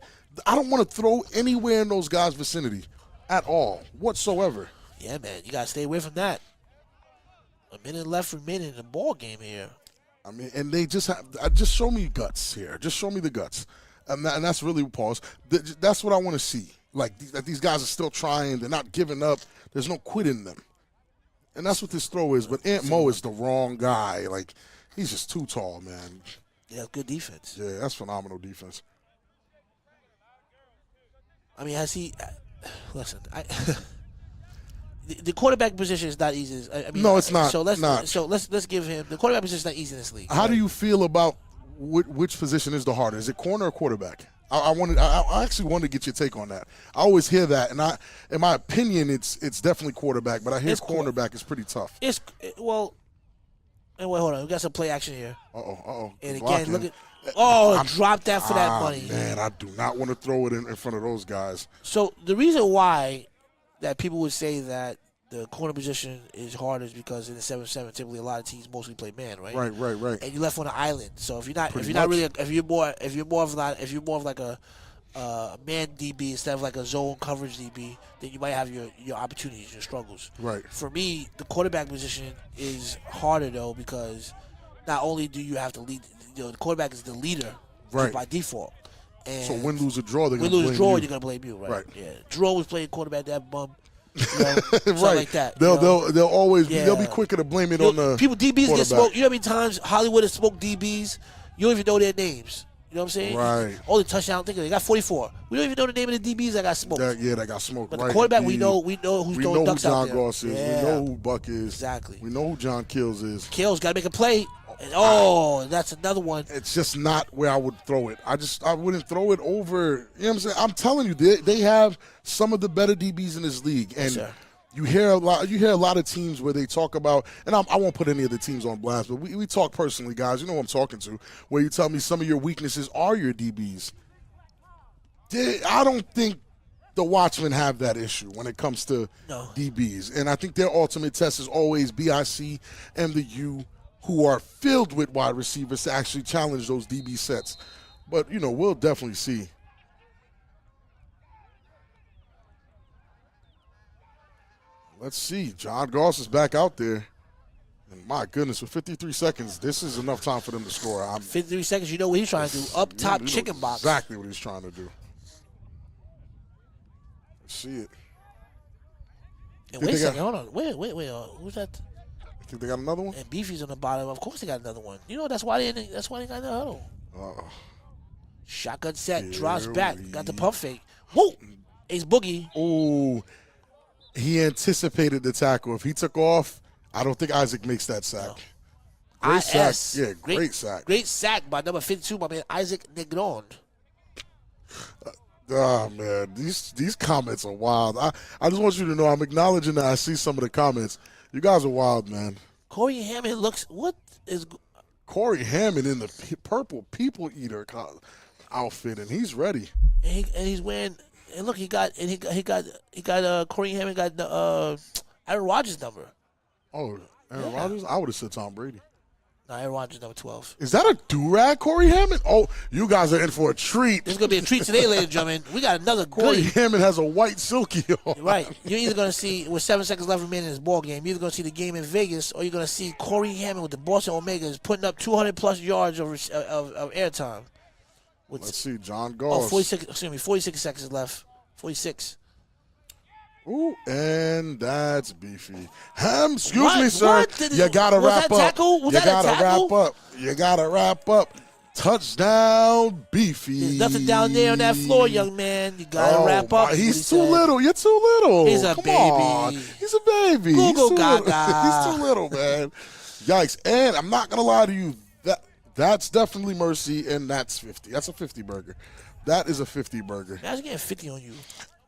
I don't want to throw anywhere in those guys' vicinity at all, whatsoever. Yeah, man. You got to stay away from that. A minute left remaining in the ball game here. I mean, and they just show me guts here. Just show me the guts. And that's really, pause. That's what I want to see. Like, that these guys are still trying. They're not giving up. There's no quit in them. And that's what this throw is. But Ant Mo is the wrong guy. Like, he's just too tall, man. Yeah, good defense. Yeah, that's phenomenal defense. I mean, listen, the quarterback position is not easy. I mean, No, it's not. So let's give him the quarterback position is not easy in this league. How do you feel about which position is the harder? Is it corner or quarterback? I actually wanted to get your take on that. I always hear that, and in my opinion, it's definitely quarterback. But I hear cornerback is pretty tough. And hold on, we got some play action here. Uh-oh. And again, Blocking. look at drop that for that money. Man, I do not want to throw it in front of those guys. So the reason why that people would say that the corner position is hard is because in the 7-7 typically a lot of teams mostly play man, right? Right. And you're left on an island. So if you're more of like a man DB instead of like a zone coverage DB, then you might have your opportunities, your struggles. Right. For me, the quarterback position is harder though because not only do you have to lead, the quarterback is the leader by default. And so win, lose, or draw, you're going to blame you, right? Yeah. Drew was playing quarterback, that bum. Something like that. They'll always they'll be quicker to blame it on the people. DBs get smoked. You know how many times Hollywood has smoked DBs? You don't even know their names. You know what I'm saying? Right. Only touchdown. Think of it. They got 44. We don't even know the name of the DBs that got smoked. That got smoked. But right. the quarterback, we know who's throwing ducks out there. We know who Jon Gause is. Yeah. We know who Buck is. Exactly. We know who John Keels is. Keels got to make a play. That's another one. It's just not where I would throw it. I wouldn't throw it over. You know what I'm saying? I'm telling you, they have some of the better DBs in this league, and yes, you hear a lot of teams where they talk about, and I won't put any of the teams on blast, but we talk personally, guys. You know who I'm talking to, where you tell me some of your weaknesses are your DBs. I don't think the Watchmen have that issue when it comes to DBs, and I think their ultimate test is always BIC and the U, who are filled with wide receivers to actually challenge those DB sets. But, we'll definitely see. Let's see. Jon Gause is back out there. And my goodness, with 53 seconds, this is enough time for them to score. 53 seconds, you know what he's trying to do. Up top chicken box. Exactly what he's trying to do. Let's see it. And wait a second, hold on. Wait. Who's that? Think they got another one? And Beefy's on the bottom. Of course they got another one. That's why they got in the huddle. Shotgun set, drops back, got the pump fake. Whoa! Ace Boogie. Ooh. He anticipated the tackle. If he took off, I don't think Isaac makes that sack. No. Great sack. Yeah, great sack. Great sack by number 52, my man Isaac Negron. Man, these comments are wild. I just want you to know I'm acknowledging that I see some of the comments. You guys are wild, man. Corey Hammond looks. What is Corey Hammond in the purple people eater outfit, and he's ready. And he's wearing. And look, he got Corey Hammond got the Aaron Rodgers number. Oh, Aaron Rodgers? I would have said Tom Brady. No, Aaron Rodgers number 12. Is that a do-rag, Corey Hammond? Oh, you guys are in for a treat. It's going to be a treat today, ladies and gentlemen. We got another Corey goodie. Hammond has a white silky on. Right. You're either going to see, with 7 seconds left remaining in this ball game, you're either going to see the game in Vegas or you're going to see Corey Hammond with the Boston Omegas putting up 200-plus yards of airtime. Let's see, Jon Gause. 46 seconds left. 46. Ooh, and that's beefy. Excuse What? me, sir. What? You gotta Was wrap that up. tackle? Was You that a gotta tackle? wrap up. You gotta wrap up. Touchdown, beefy. There's nothing down there on that floor, young man. You gotta wrap up. He's too little. You're too little. He's a Come baby. On. He's a baby. Goo He's goo too little. gaga. He's too little, man. Yikes. And I'm not gonna lie to you. That's definitely mercy, and that's 50. That's a 50 burger. That is a 50 burger. Imagine getting 50 on you.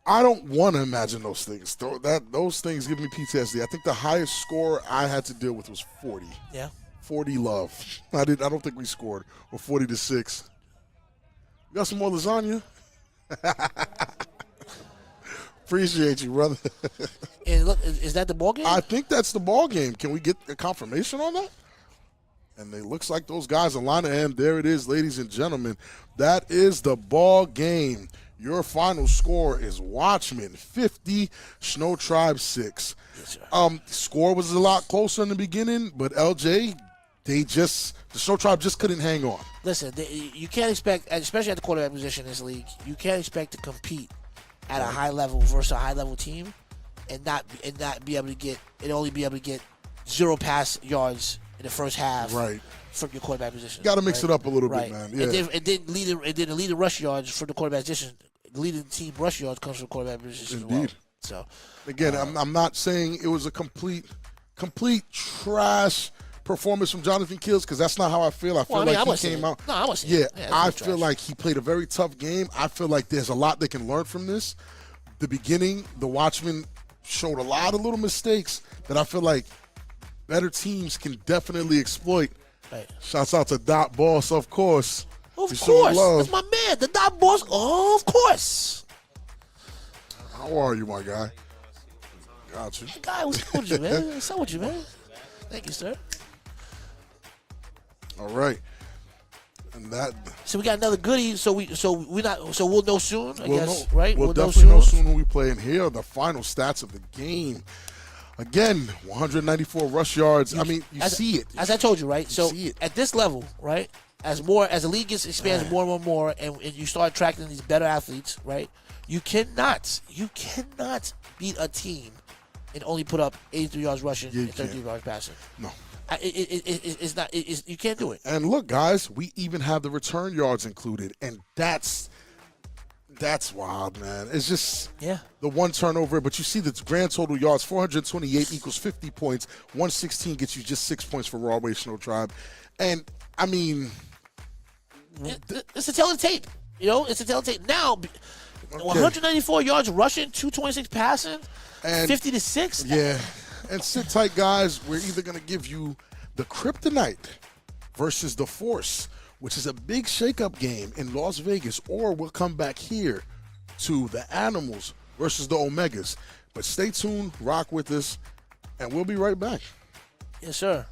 I don't want to imagine those things. Those things give me PTSD. I think the highest score I had to deal with was 40. Yeah. 40 love. I don't think we scored. Or 40-6. You got some more lasagna? Appreciate you, brother. And look, is that the ball game? I think that's the ball game. Can we get a confirmation on that? And it looks like those guys are lining, and there it is, ladies and gentlemen. That is the ball game. Your final score is Watchmen 50, Shnow Tribe 6. Yes, sir. Score was a lot closer in the beginning, but LJ, the Shnow Tribe just couldn't hang on. Listen, you can't expect, especially at the quarterback position in this league, you can't expect to compete at a high level versus a high level team and not be able to get and only be able to get 0 pass yards in the first half. Right. From your quarterback position. Got to mix it up a little right. bit, man. Yeah. It didn't lead the rush yards from the quarterback position. Leading team rush yards comes from the quarterback position. Indeed. As well. So again, I'm not saying it was a complete trash performance from Jonathan Keel, because that's not how I feel. I feel like he came out. No, I wasn't. Yeah, I feel feel like he played a very tough game. I feel like there's a lot they can learn from this. The beginning, the Watchmen showed a lot of little mistakes that I feel like better teams can definitely exploit. Right. Shouts out to Dot Boss, of course. Of course. That's my man. The Dot Boss. Oh, of course. How are you, my guy? Got you. Hey, guy, what's up with you, man? What's up with you, man? Thank you, sir. All right. And that. So we got another goodie. So we'll know soon. I guess, know, right? We'll definitely know soon when we play. And here are the final stats of the game. Again, 194 rush yards. I mean, you see it. As I told you, right? So see it. at this level, right? As the league expands more and more, and you start attracting these better athletes, right? You cannot beat a team and only put up 83 yards rushing and 33 yards passing. No. It's not. You can't do it. And look, guys, we even have the return yards included, and that's wild, man. It's just the one turnover, but you see the grand total yards, 428 equals 50 points. 116 gets you just 6 points for Raw Shnow Tribe. And, I mean... It's a telling tape. It's a telling tape. Now, 194 yards rushing, 226 passing, and 50-6. Yeah. And sit tight, guys. We're either going to give you the Kryptonite versus the Force, which is a big shakeup game in Las Vegas, or we'll come back here to the Animals versus the Omegas. But stay tuned, rock with us, and we'll be right back. Yes, sir.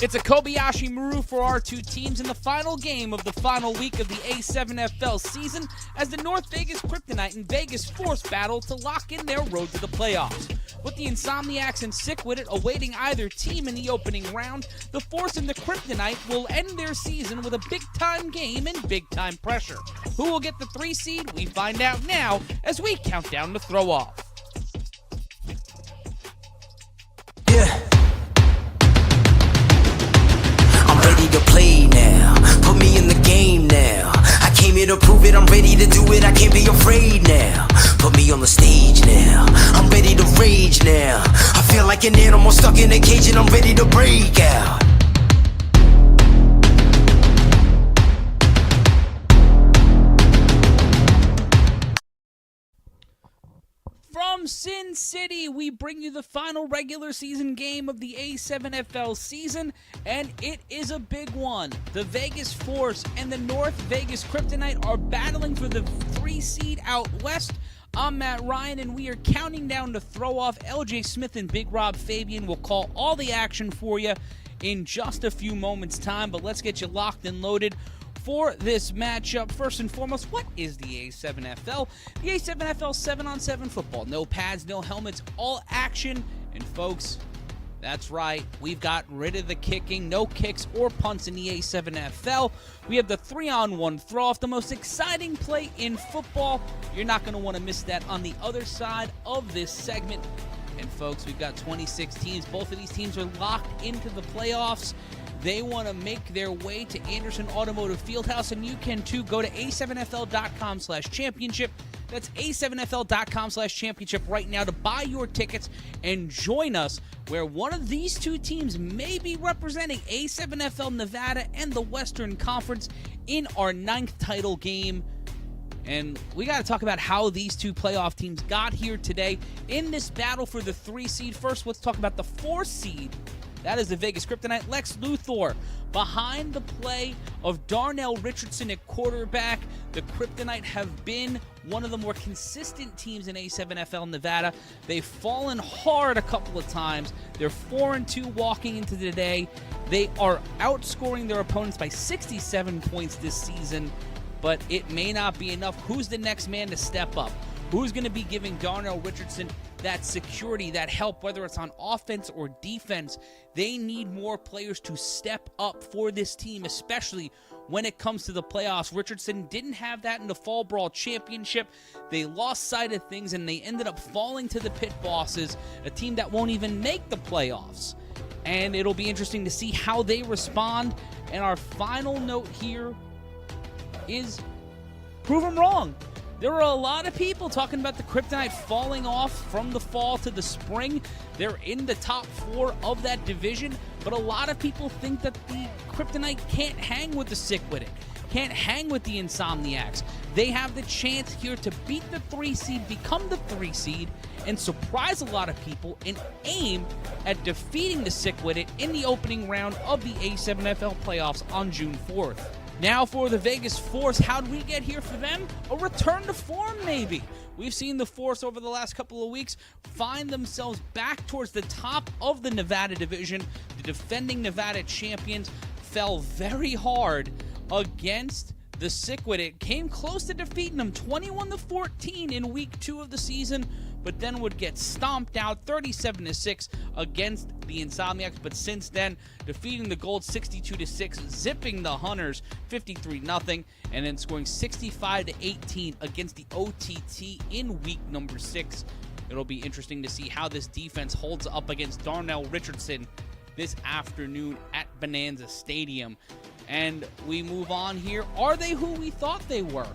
It's a Kobayashi Maru for our two teams in the final game of the final week of the A7FL season as the North Vegas Kryptonite and Vegas Force battle to lock in their road to the playoffs. With the Insomniacs and Sick With It awaiting either team in the opening round, the Force and the Kryptonite will end their season with a big-time game and big-time pressure. Who will get the 3 seed? We find out now as we count down the throw-off. Yeah. I'm ready to play now. Put me in the game now. I came here to prove it. I'm ready to do it. I can't be afraid now. Put me on the stage now. I'm ready to rage now. I feel like an animal stuck in a cage and I'm ready to break out. From Sin City, we bring you the final regular season game of the A7FL season, and it is a big one. The Vegas Force and the North Vegas Kryptonite are battling for the 3 seed out west. I'm Matt Ryan, and we are counting down to throw off. LJ Smith and Big Rob Fabian will call all the action for you in just a few moments' time, but let's get you locked and loaded for this matchup. First and foremost, what is the A7FL? The A7FL 7-on-7 football. No pads, no helmets, all action. And folks, that's right, we've got rid of the kicking. No kicks or punts in the A7FL. We have the 3-on-1 throw-off, the most exciting play in football. You're not going to want to miss that on the other side of this segment. And folks, we've got 26 teams. Both of these teams are locked into the playoffs. They want to make their way to Anderson Automotive Fieldhouse, and you can too. Go to a7fl.com/championship. That's a7fl.com/championship right now to buy your tickets and join us where one of these two teams may be representing A7FL Nevada and the Western Conference in our 9th title game. And we got to talk about how these two playoff teams got here today in this battle for the 3 seed. First, let's talk about the 4 seed. That is the Vegas Kryptonite. Lex Luthor behind the play of Darnell Richardson at quarterback. The Kryptonite have been one of the more consistent teams in A7FL Nevada. They've fallen hard a couple of times. They're 4-2 walking into today. They are outscoring their opponents by 67 points this season, but it may not be enough. Who's the next man to step up? Who's going to be giving Darnell Richardson that security, that help, whether it's on offense or defense? They need more players to step up for this team, especially when it comes to the playoffs. Richardson didn't have that in the Fall Brawl Championship. They lost sight of things, and they ended up falling to the Pit Bosses, a team that won't even make the playoffs. And it'll be interesting to see how they respond. And our final note here is prove them wrong. There are a lot of people talking about the Kryptonite falling off from the fall to the spring. They're in the top 4 of that division, but a lot of people think that the Kryptonite can't hang with the Sick With It, can't hang with the Insomniacs. They have the chance here to beat the 3 seed, become the 3 seed, and surprise a lot of people and aim at defeating the Sick With It in the opening round of the A7FL playoffs on June 4th. Now for the Vegas Force, how did we get here for them? A return to form, maybe. We've seen the Force over the last couple of weeks find themselves back towards the top of the Nevada division. The defending Nevada champions fell very hard against the Sick With It. Came close to defeating them 21-14 in week 2 of the season, but then would get stomped out 37-6 against the Insomniacs. But since then, defeating the Gold 62-6, zipping the Hunters 53-0, and then scoring 65-18 against the OTT in week number 6. It'll be interesting to see how this defense holds up against Darnell Richardson this afternoon at Bonanza Stadium. And we move on here. Are they who we thought they were?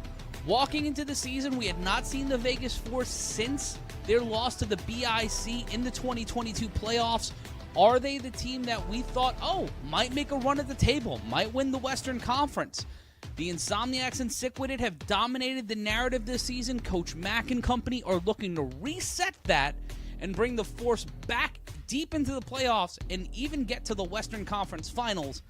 Walking into the season, we had not seen the Vegas Force since their loss to the BIC in the 2022 playoffs. Are they the team that we thought, might make a run at the table, might win the Western Conference? The Insomniacs and Sick With It have dominated the narrative this season. Coach Mack and company are looking to reset that and bring the Force back deep into the playoffs and even get to the Western Conference Finals.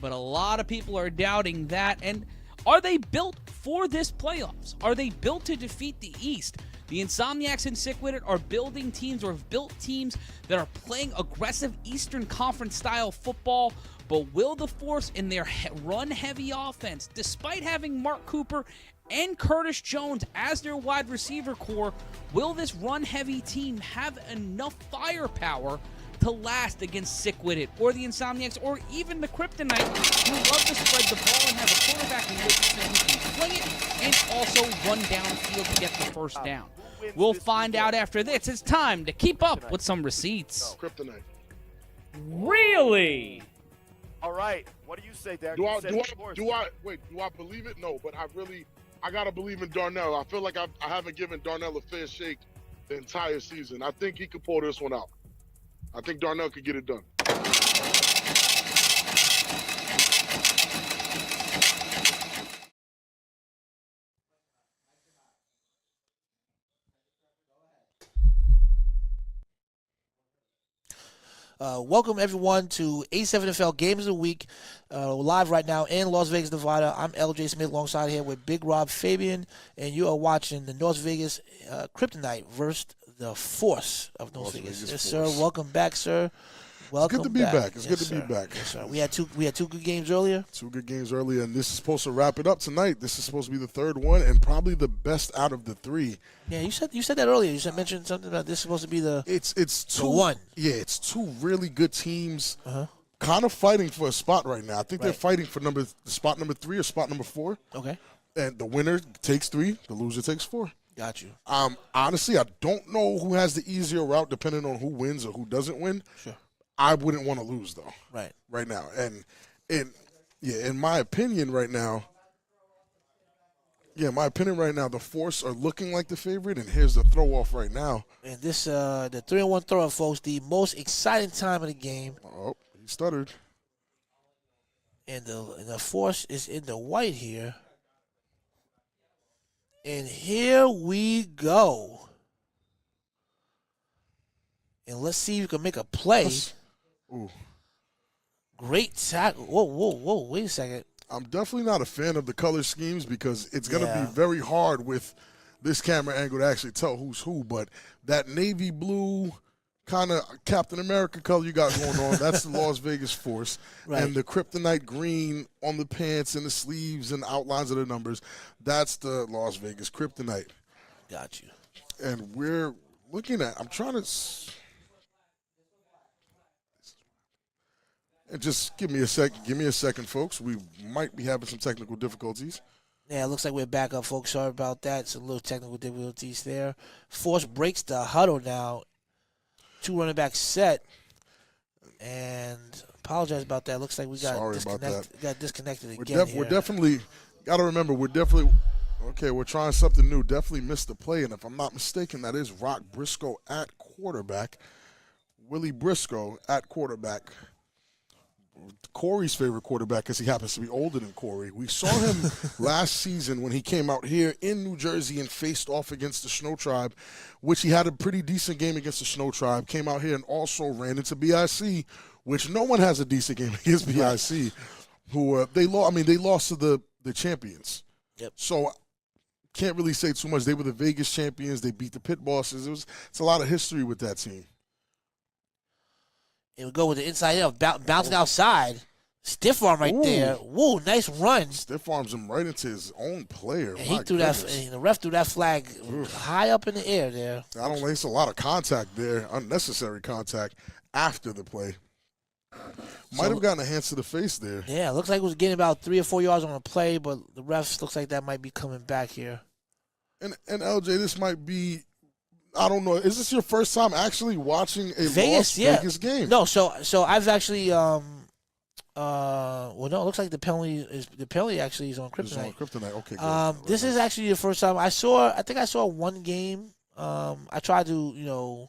But a lot of people are doubting that. And are they built for this playoffs? Are they built to defeat the East? The Insomniacs and Sickwit are building teams or have built teams that are playing aggressive Eastern Conference style football, but will the Force in their run-heavy offense, despite having Mark Cooper and Curtis Jones as their wide receiver core, will this run-heavy team have enough firepower to last against Sickwit or the Insomniacs or even the Kryptonite, who love to spread the ball and have a quarterback in Richardson who can fling it and also run downfield to get the first down? We'll find out after this. It's time to keep up with some receipts. Kryptonite. Really? All right. What do you say, Derek? Do I believe it? No, but I gotta believe in Darnell. I feel like I haven't given Darnell a fair shake the entire season. I think he could pull this one out. I think Darnell could get it done. Welcome everyone to A7FL Games of the Week. We're live right now in Las Vegas, Nevada. I'm LJ Smith alongside here with Big Rob Fabian, and you are watching the North Vegas Kryptonite versus the Force of North Vegas. Yes, sir. Welcome back, sir. Welcome. It's good to be back. It's good to be back. Yes, sir. We had two good games earlier. Two good games earlier, and this is supposed to wrap it up tonight. This is supposed to be the third one, and probably the best out of the three. Yeah, you said that earlier. You mentioned something about this is supposed to be the two one. Yeah, it's two really good teams, kind of fighting for a spot right now. I think they're fighting for spot number 3 or spot number 4. Okay. And the winner takes 3, the loser takes 4. Got you. Honestly, I don't know who has the easier route, depending on who wins or who doesn't win. Sure. I wouldn't want to lose though. Right now, and in my opinion, right now, the Force are looking like the favorite, and here's the throw off right now. And this the 3-1 throw off, folks, the most exciting time of the game. Oh, he stuttered. And the Force is in the white here. And here we go. And let's see if you can make a play. Ooh. Great tackle. Whoa, wait a second. I'm definitely not a fan of the color schemes because it's going to be very hard with this camera angle to actually tell who's who. But that navy blue kind of Captain America color you got going on, that's the Las Vegas Force. Right. And the Kryptonite green on the pants and the sleeves and outlines of the numbers, that's the Las Vegas Kryptonite. Got you. And we're looking at, I'm trying to... And just give me a second, folks. We might be having some technical difficulties. Yeah, it looks like we're back up, folks. Sorry about that. Some little technical difficulties there. Force breaks the huddle now. 2 running back set. And apologize about that. Looks like we got disconnected again. We're definitely got to remember. We're trying something new. Definitely missed the play, and if I'm not mistaken, that is Rock Briscoe at quarterback. Willie Briscoe at quarterback. Corey's favorite quarterback because he happens to be older than Corey. We saw him last season when he came out here in New Jersey and faced off against the Shnow Tribe, which he had a pretty decent game against the Shnow Tribe. Came out here and also ran into BIC, which no one has a decent game against BIC. Who they lost to the champions. Yep. So can't really say too much. They were the Vegas champions. They beat the pit bosses. It's a lot of history with that team. And we go with the inside out, bouncing outside. Stiff arm right there. Whoa, nice run. Stiff arms him right into his own player. And he threw that. And the ref threw that flag high up in the air there. I don't know. It's a lot of contact there, unnecessary contact after the play. Might have gotten a hands to the face there. Yeah, looks like it was getting about 3 or 4 yards on the play, but the refs looks like that might be coming back here. And LJ, this might be. I don't know. Is this your first time actually watching a Las Vegas game? No, so I've actually no, it looks like the penalty actually is on Kryptonite. It's on Kryptonite. Okay, good. This is actually the first time I think I saw one game. I tried to,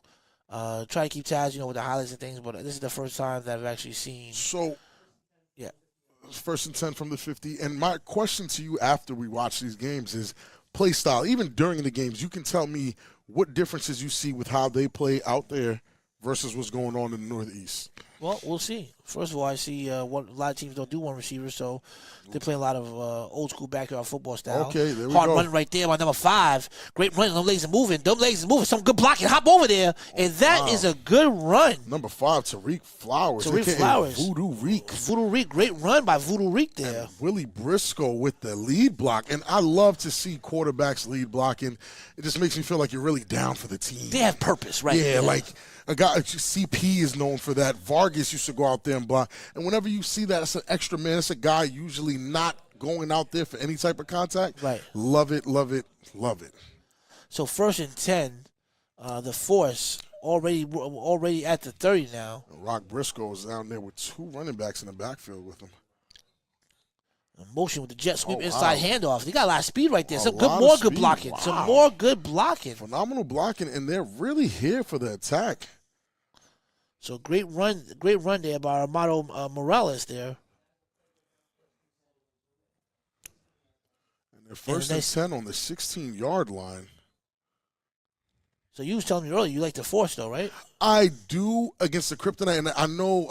try to keep tabs, with the highlights and things, but this is the first time that I've actually seen. So, yeah. First and 10 from the 50. And my question to you after we watch these games is play style. Even during the games, you can tell me what differences you see with how they play out there versus what's going on in the Northeast. Well, we'll see. First of all, I see a lot of teams don't do one receiver, so they're playing a lot of old school backyard football style. Okay, there we Hard go. run right there by number 5. Great run. Them legs are moving. Some good blocking. Hop over there, and that is a good run. Number 5, Tariq Flowers. Tariq aka Flowers. Voodoo Reek. Voodoo Reek. Great run by Voodoo Reek there. And Willie Briscoe with the lead block. And I love to see quarterbacks lead blocking. It just makes me feel like you're really down for the team. They have purpose, right? Yeah, like a guy, CP is known for that. Vargas used to go out there and block. And whenever you see that, it's an extra man. It's a guy usually not going out there for any type of contact. Right. Love it, love it, love it. So 1st and 10, the force already at the 30 now. Rock Briscoe is down there with 2 running backs in the backfield with him. Motion with the jet sweep Oh, inside wow. handoff. They got a lot of speed right there. A Some lot more of good speed. blocking. Wow. Some more good blocking. Phenomenal blocking, and they're really here for the attack. So great run there by Armando Morales there. And they're first and 10 on the 16-yard line. So you was telling me earlier you like the force though, right? I do against the Kryptonite, and I know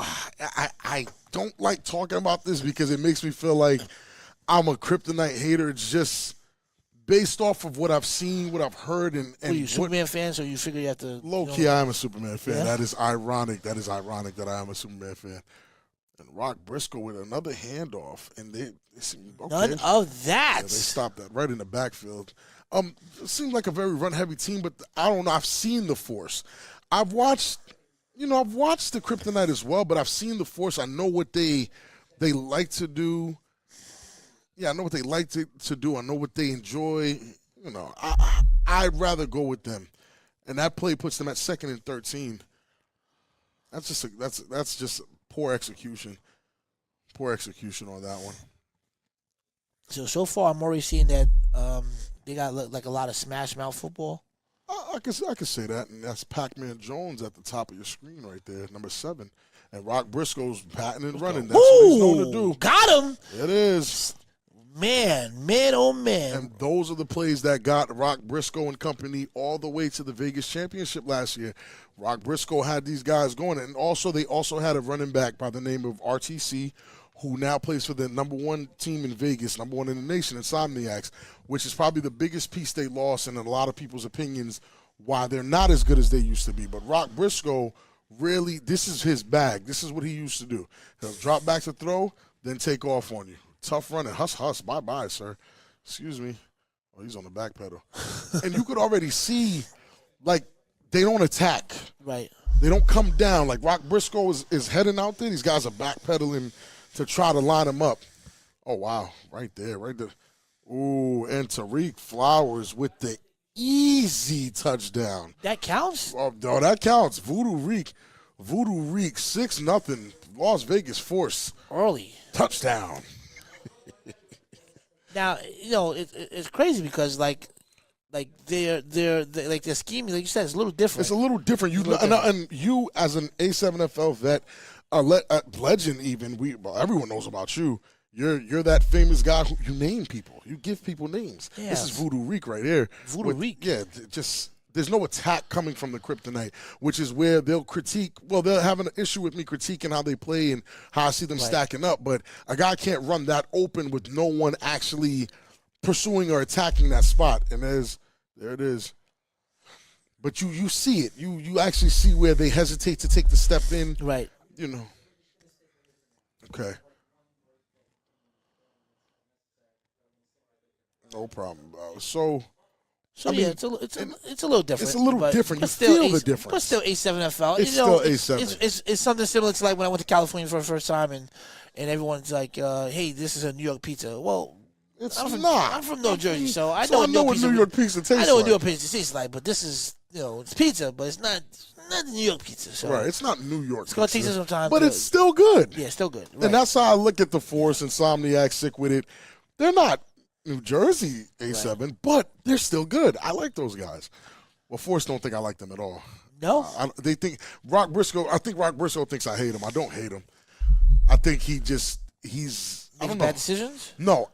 I don't like talking about this because it makes me feel like I'm a Kryptonite hater. It's just based off of what I've seen, what I've heard, and Are you Superman fan? So you figure you have to low key, I am a Superman fan. Yeah? That is ironic. That I am a Superman fan. And Rock Briscoe with another handoff, and they seem okay. None of that. Yeah, they stopped that right in the backfield. It seems like a very run-heavy team, but I don't know. I've seen the force. I've watched the Kryptonite as well, but I've seen the force. I know what they like to do. Yeah, I know what they like to do. I know what they enjoy. You know, I'd rather go with them, and that play puts them at 2nd and 13. That's just poor execution. Poor execution on that one. So far, I'm already seeing that they got like a lot of smash mouth football. I could say that, and that's Pac-Man Jones at the top of your screen right there, number 7. And Rock Briscoe's patting and running. That's what he's known to do. Got him. It is. Man, oh man. And those are the plays that got Rock Briscoe and company all the way to the Vegas championship last year. Rock Briscoe had these guys going, and they also had a running back by the name of RTC, who now plays for the number 1 team in Vegas, number 1 in the nation, Insomniacs, which is probably the biggest piece they lost, and in a lot of people's opinions, why they're not as good as they used to be. But Rock Briscoe, really, this is his bag. This is what he used to do. He'll drop back to throw, then take off on you. Tough running. Huss. Bye-bye, sir. Excuse me. Oh, he's on the back pedal. And you could already see, like, they don't attack. Right. They don't come down. Like, Rock Briscoe is heading out there. These guys are backpedaling to try to line him up. Oh, wow. Right there. Ooh, and Tariq Flowers with the easy touchdown. That counts? Oh, no, that counts. Voodoo Reek, 6-0. Las Vegas Force. Early. Touchdown. Now, it's crazy because like they're like their scheme, like you said, it's a little different. It's a little different. And you as an A7FL vet, a legend even, everyone knows about you. You're that famous guy who you name people. You give people names. Yeah. This is Voodoo Reek right here. Voodoo Reek. Yeah, just there's no attack coming from the Kryptonite, which is where they'll critique. Well, they'll have an issue with me critiquing how they play and how I see them stacking up. But a guy can't run that open with no one actually pursuing or attacking that spot. And there it is. But you see it. You actually see where they hesitate to take the step in. Right. Okay. No problem, bro. So I mean, it's a little different. It's a little different. You still feel the difference. But still A7FL. It's still A7. It's something similar to like when I went to California for the first time and everyone's like, hey, this is a New York pizza. Well, I'm from North Jersey, so I know what New York pizza tastes like. I know what New York pizza tastes like, but this is, it's pizza, but it's not the New York pizza. So right, it's not New York pizza. It's going to teach us sometimes. But it's still good. Yeah, still good. Right. And that's how I look at the Force, Insomniac, Sick With It. They're not New Jersey A7, but they're still good. I like those guys. Well, Force don't think I like them at all. No? They think Rock Briscoe, I think Rock Briscoe thinks I hate him. I don't hate him. I think he's making bad decisions? No,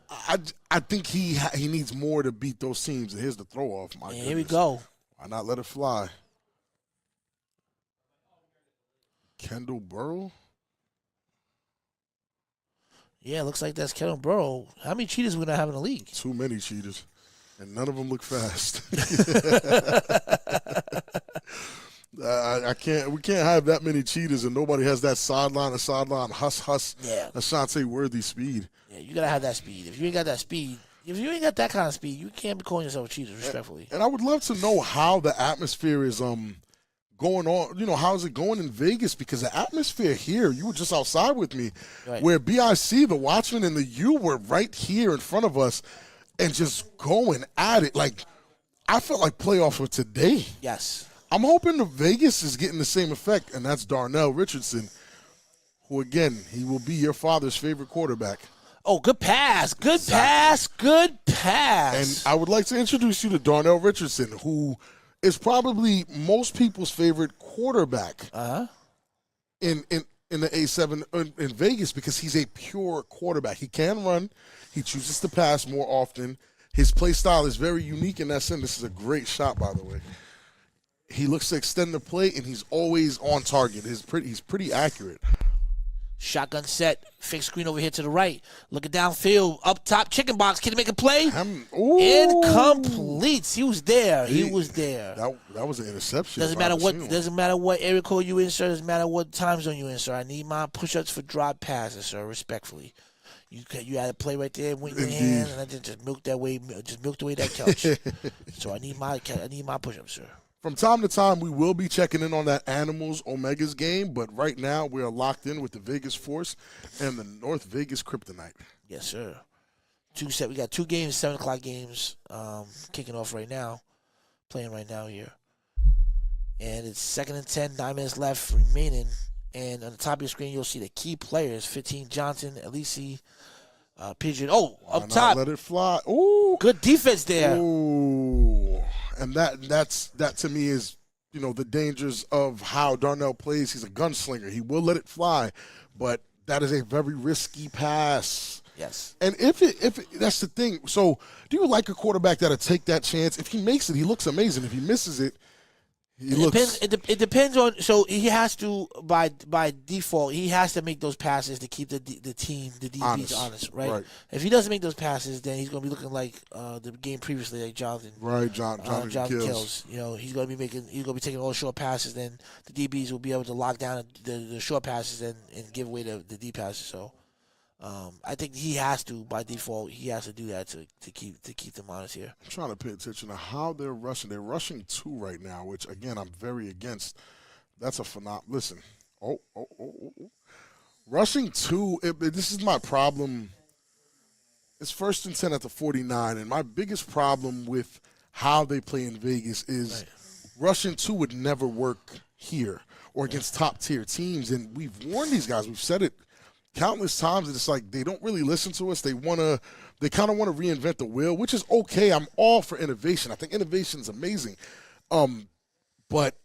I think he needs more to beat those teams. And here's the throw off. Here we go. Why not let it fly? Kendall Burrow. Yeah, looks like that's Kevin Burrow. How many cheaters we gonna have in the league? Too many cheaters, and none of them look fast. I can't. We can't have that many cheaters, and nobody has that sideline huss. Yeah. Asante Worthy speed. Yeah, you gotta have that speed. If you ain't got that speed, if you ain't got that kind of speed, you can't be calling yourself a cheater, respectfully. And I would love to know how the atmosphere is going on. You know, how's it going in Vegas? Because the atmosphere here, you were just outside with me, Right. where BIC, the Watchmen, and the U were right here in front of us, and just going at it. Like, I felt like playoffs were today. Yes. I'm hoping the Vegas is getting the same effect, and that's Darnell Richardson, who, again, he will be your father's favorite quarterback. Oh, good pass. Good pass. Good pass. And I would like to introduce you to Darnell Richardson, who is probably most people's favorite quarterback in the A7 in Vegas, because he's a pure quarterback. He can run. He chooses to pass more often. His play style is very unique in that sense. This is a great shot, by the way. He looks to extend the play, and he's always on target. He's pretty accurate. Shotgun set, fake screen over here to the right. Looking downfield, up top, chicken box. Can he make a play? Incomplete. He was there. He was there. That was an interception. Doesn't matter what area code you insert. Doesn't matter what time zone you insert. I need my push-ups for drop passes, sir. Respectfully, you had a play right there with your hand, and I just milked away that couch. So I need my push-ups, sir. From time to time, we will be checking in on that Animals Omegas game, but right now we are locked in with the Vegas Force and the North Vegas Kryptonite. Yes, sir. We got 2 games, 7 o'clock games, kicking off right now, playing right now here. And it's 2nd and 10, 9 minutes left remaining. And on the top of your screen, you'll see the key players: 15 Johnson, Elise, Pigeon. Oh, up top. Let it fly. Ooh. Good defense there. Ooh. And that to me is, you know, the dangers of how Darnell plays. He's a gunslinger. He will let it fly, but that is a very risky pass. Yes. And if that's the thing. So, do you like a quarterback that'll take that chance? If he makes it, he looks amazing. If he misses it, It depends on. So he has to, by default, he has to make those passes to keep the team, the DBs honest, right? If he doesn't make those passes, then he's going to be looking like the game previously, like Jonathan. Right, Jonathan Kills. You know, he's going to be taking all the short passes. Then the DBs will be able to lock down the short passes and give away the deep passes. So. I think he has to, by default, he has to do that to keep them honest here. I'm trying to pay attention to how they're rushing. They're rushing 2 right now, which, again, I'm very against. That's a phenomenon. Listen. Oh. Rushing 2, this is my problem. It's 1st and 10 at the 49, and my biggest problem with how they play in Vegas is rushing 2 would never work here or against top-tier teams, and we've warned these guys. We've said it countless times, and it's like they don't really listen to us. They kind of want to reinvent the wheel, which is okay. I'm all for innovation. I think innovation is amazing. But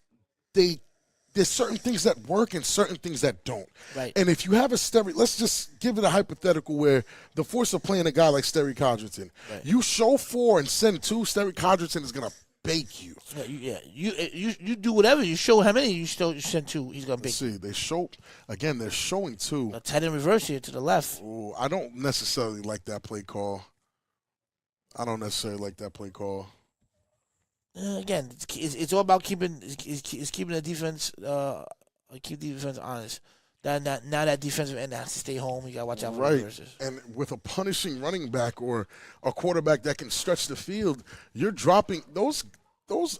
there's certain things that work and certain things that don't. Right. And if you have let's just give it a hypothetical where the Force are playing a guy like Sterry Codrington. Right. You show 4 and send 2, Sterry Codrington is going to bake you. You do whatever. You show how many you send 2. He's gonna bake. See, they're showing 2. A tight end reverse here to the left. Ooh, I don't necessarily like that play call. Again, it's all about keeping the defense keep the defense honest. Now that defensive end has to stay home. You got to watch out for the reverses. And with a punishing running back or a quarterback that can stretch the field, you're dropping those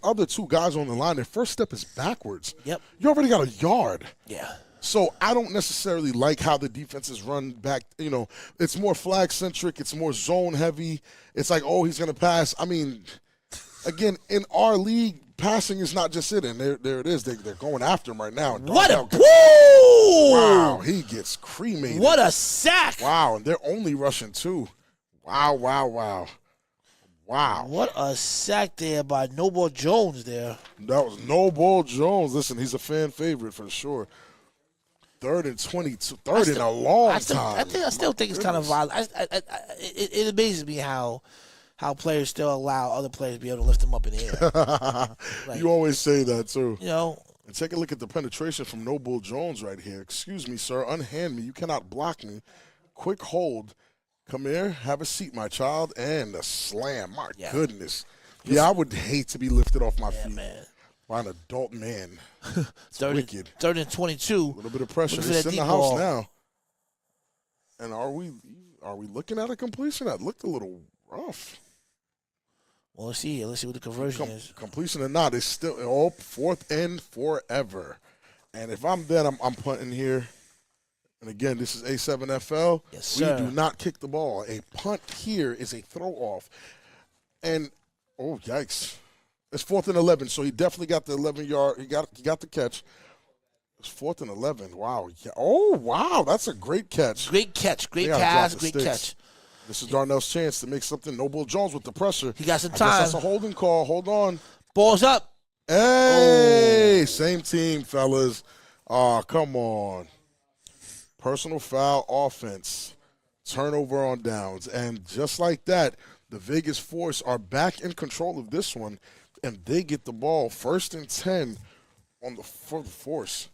other 2 guys on the line. Their first step is backwards. Yep. You already got a yard. Yeah. So I don't necessarily like how the defense is run back. You know, it's more flag-centric. It's more zone-heavy. It's like, oh, he's going to pass. I mean, again, in our league, passing is not just it, and there it is. They're going after him right now. What a woo! Wow, he gets cremated. What a sack! Wow, and they're only rushing 2. Wow. What a sack there by No Ball Jones there. That was No Ball Jones. Listen, he's a fan favorite for sure. 3rd and 22. Third in a long time. I still think it's kind of violent. It amazes me how players still allow other players to be able to lift them up in the air. You always say that, too. You know. And take a look at the penetration from No Bull Jones right here. Excuse me, sir. Unhand me. You cannot block me. quick hold. Come here, have a seat, my child, and a slam. My goodness. Yeah, I would hate to be lifted off my feet by an adult man. It's wicked. 3rd and 22. A little bit of pressure. It's in the house now. And are we looking at a completion? That looked a little rough. Well, let's see here. Let's see what the conversion is. Completion or not, it's still 4th and forever. And if I'm dead, I'm punting here. And again, this is A7FL. Yes, sir. We do not kick the ball. A punt here is a throw off. And oh yikes! It's 4th and 11, so he definitely got the 11-yard. He got the catch. It's 4th and 11. Wow. Oh wow, that's a great catch. Great catch. Great pass. Great catch. This is Darnell's chance to make something. Noble Jones with the pressure. He got some I guess time. that's a holding call. Hold on. Ball's up. Hey, same team, fellas. Come on. Personal foul offense. Turnover on downs. And just like that, the Vegas Force are back in control of this one, and they get the ball 1st and 10 for the Force.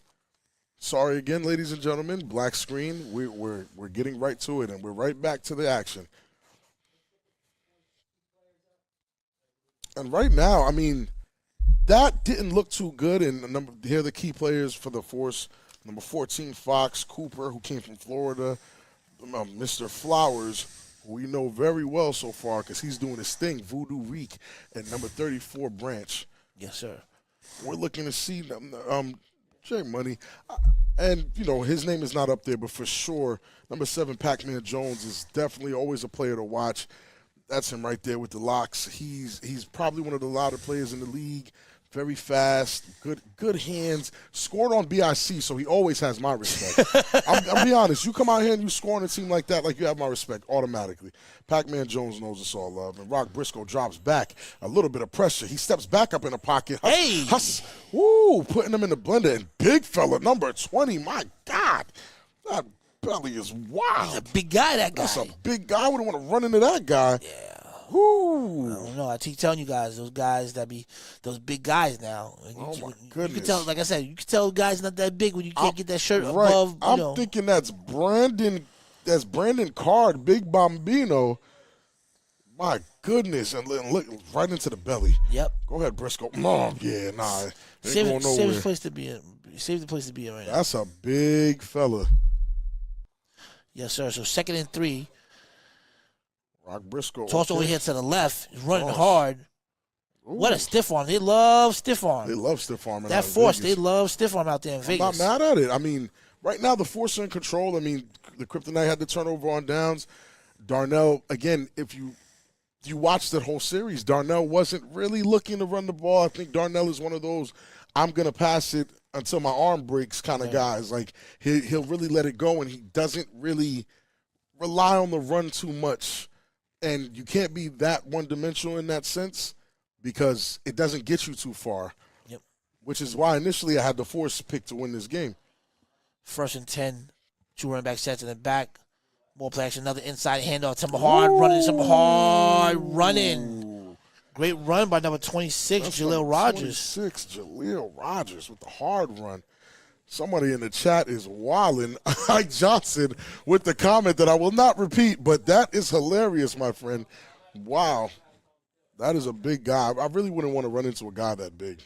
Sorry again, ladies and gentlemen. Black screen. We're getting right to it, and we're right back to the action. And right now, I mean, that didn't look too good. And here are the key players for the Force. Number 14, Fox Cooper, who came from Florida. Mr. Flowers, who we know very well so far because he's doing his thing. Voodoo Reek. And number 34, Branch. Yes, sir. We're looking to see Jay Money. And, you know, his name is not up there, but for sure, number 7, Pac-Man Jones, is definitely always a player to watch. That's him right there with the locks. He's probably one of the louder players in the league. Very fast, good hands. Scored on BIC, so he always has my respect. I'll be honest. You come out here and you score on a team like that, like you have my respect automatically. Pac-Man Jones knows us all love. And Rock Briscoe drops back. A little bit of pressure. He steps back up in the pocket. Putting him in the blender. And big fella, number 20. My God. That belly is wild. He's a big guy, that guy. That's a big guy. I wouldn't want to run into that guy. Yeah. Woo. I don't know. I keep telling you guys, those guys that be those big guys now. Oh my goodness! You can tell, like I said, you can tell guys not that big when you can't get that shirt right. above. I'm thinking that's Brandon. That's Brandon Card, Big Bambino. My goodness, and look right into the belly. Yep. Go ahead, Briscoe. No, yeah, nah. Save the place to be in. Save the place to be in right now. That's a big fella. Yes, sir. So 2nd and 3. Rock Briscoe. Toss over here to the left. He's running hard. Ooh. What a stiff arm. They love stiff arm. They love stiff arm. That Force, they love stiff arm out there in Vegas. I'm not mad at it. I mean, right now the Force are in control. I mean, the Kryptonite had the turnover on downs. Darnell, again, if you watch that whole series, Darnell wasn't really looking to run the ball. I think Darnell is one of those, I'm going to pass it until my arm breaks kind of guys. Like, he'll really let it go, and he doesn't really rely on the run too much. And you can't be that one-dimensional in that sense because it doesn't get you too far. Yep. Which is why initially I had the Force pick to win this game. 1st and 10. 2 running back sets in the back. More play action. Another inside handoff. Some hard running. Great run by number 26, Jaleel Rogers. 26, Jaleel Rogers with the hard run. Somebody in the chat is wilding. Ike Johnson with the comment that I will not repeat, but that is hilarious, my friend. Wow. That is a big guy. I really wouldn't want to run into a guy that big.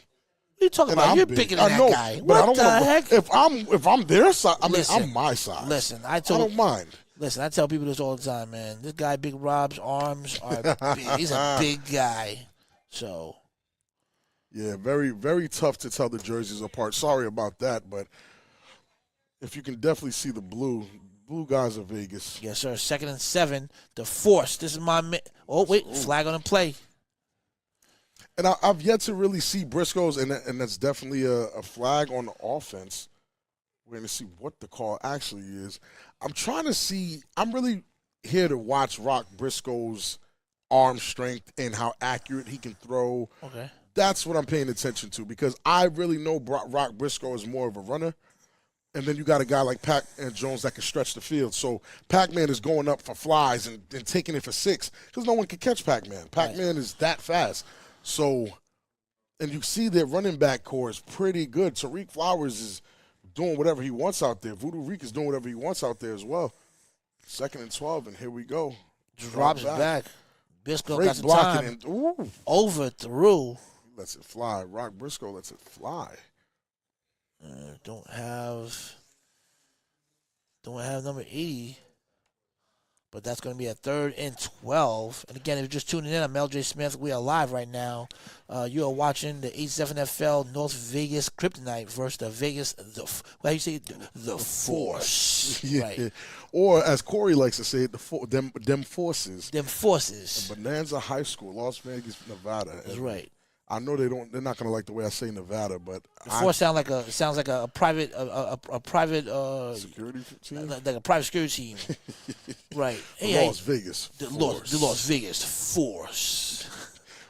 What are you talking about? You're bigger than that guy. What the heck? If I'm their size, I'm my size. Listen, I don't mind. Listen, I tell people this all the time, man. This guy, Big Rob's arms are big. He's a big guy. So. Yeah, very, very tough to tell the jerseys apart. Sorry about that, but if you can definitely see the blue guys of Vegas. Yes, sir. 2nd and 7. The Force. This is my man. Oh, wait. Flag on the play. And I've yet to really see Briscoe's, and that's definitely a flag on the offense. We're going to see what the call actually is. I'm really here to watch Rock Briscoe's arm strength and how accurate he can throw. Okay. That's what I'm paying attention to because I really know Rock Briscoe is more of a runner. And then you got a guy like Pac-Man Jones that can stretch the field. So Pac-Man is going up for flies and taking it for 6 because no one can catch Pac-Man. Pac-Man is that fast. So, and you see their running back core is pretty good. Tariq Flowers is doing whatever he wants out there. Voodoo Reek is doing whatever he wants out there as well. 2nd and 12, and here we go. Drops back. Biscoe Great got some blocking time. and ooh, Overthrew. lets it fly. Rock Briscoe lets it fly. Don't have number 80. But that's going to be a 3rd and 12. And again, if you're just tuning in, I'm LJ Smith. We are live right now. You are watching the A7FL North Vegas Kryptonite versus the Vegas, how you say it? The Force. Yeah. Right. Or as Corey likes to say it, them forces. Them Forces. Bonanza High School, Las Vegas, Nevada. That's right. I know they're not gonna like the way I say Nevada, but The Force sounds like a private security team, like a private security team. Right. Las Vegas, the Las Vegas Force.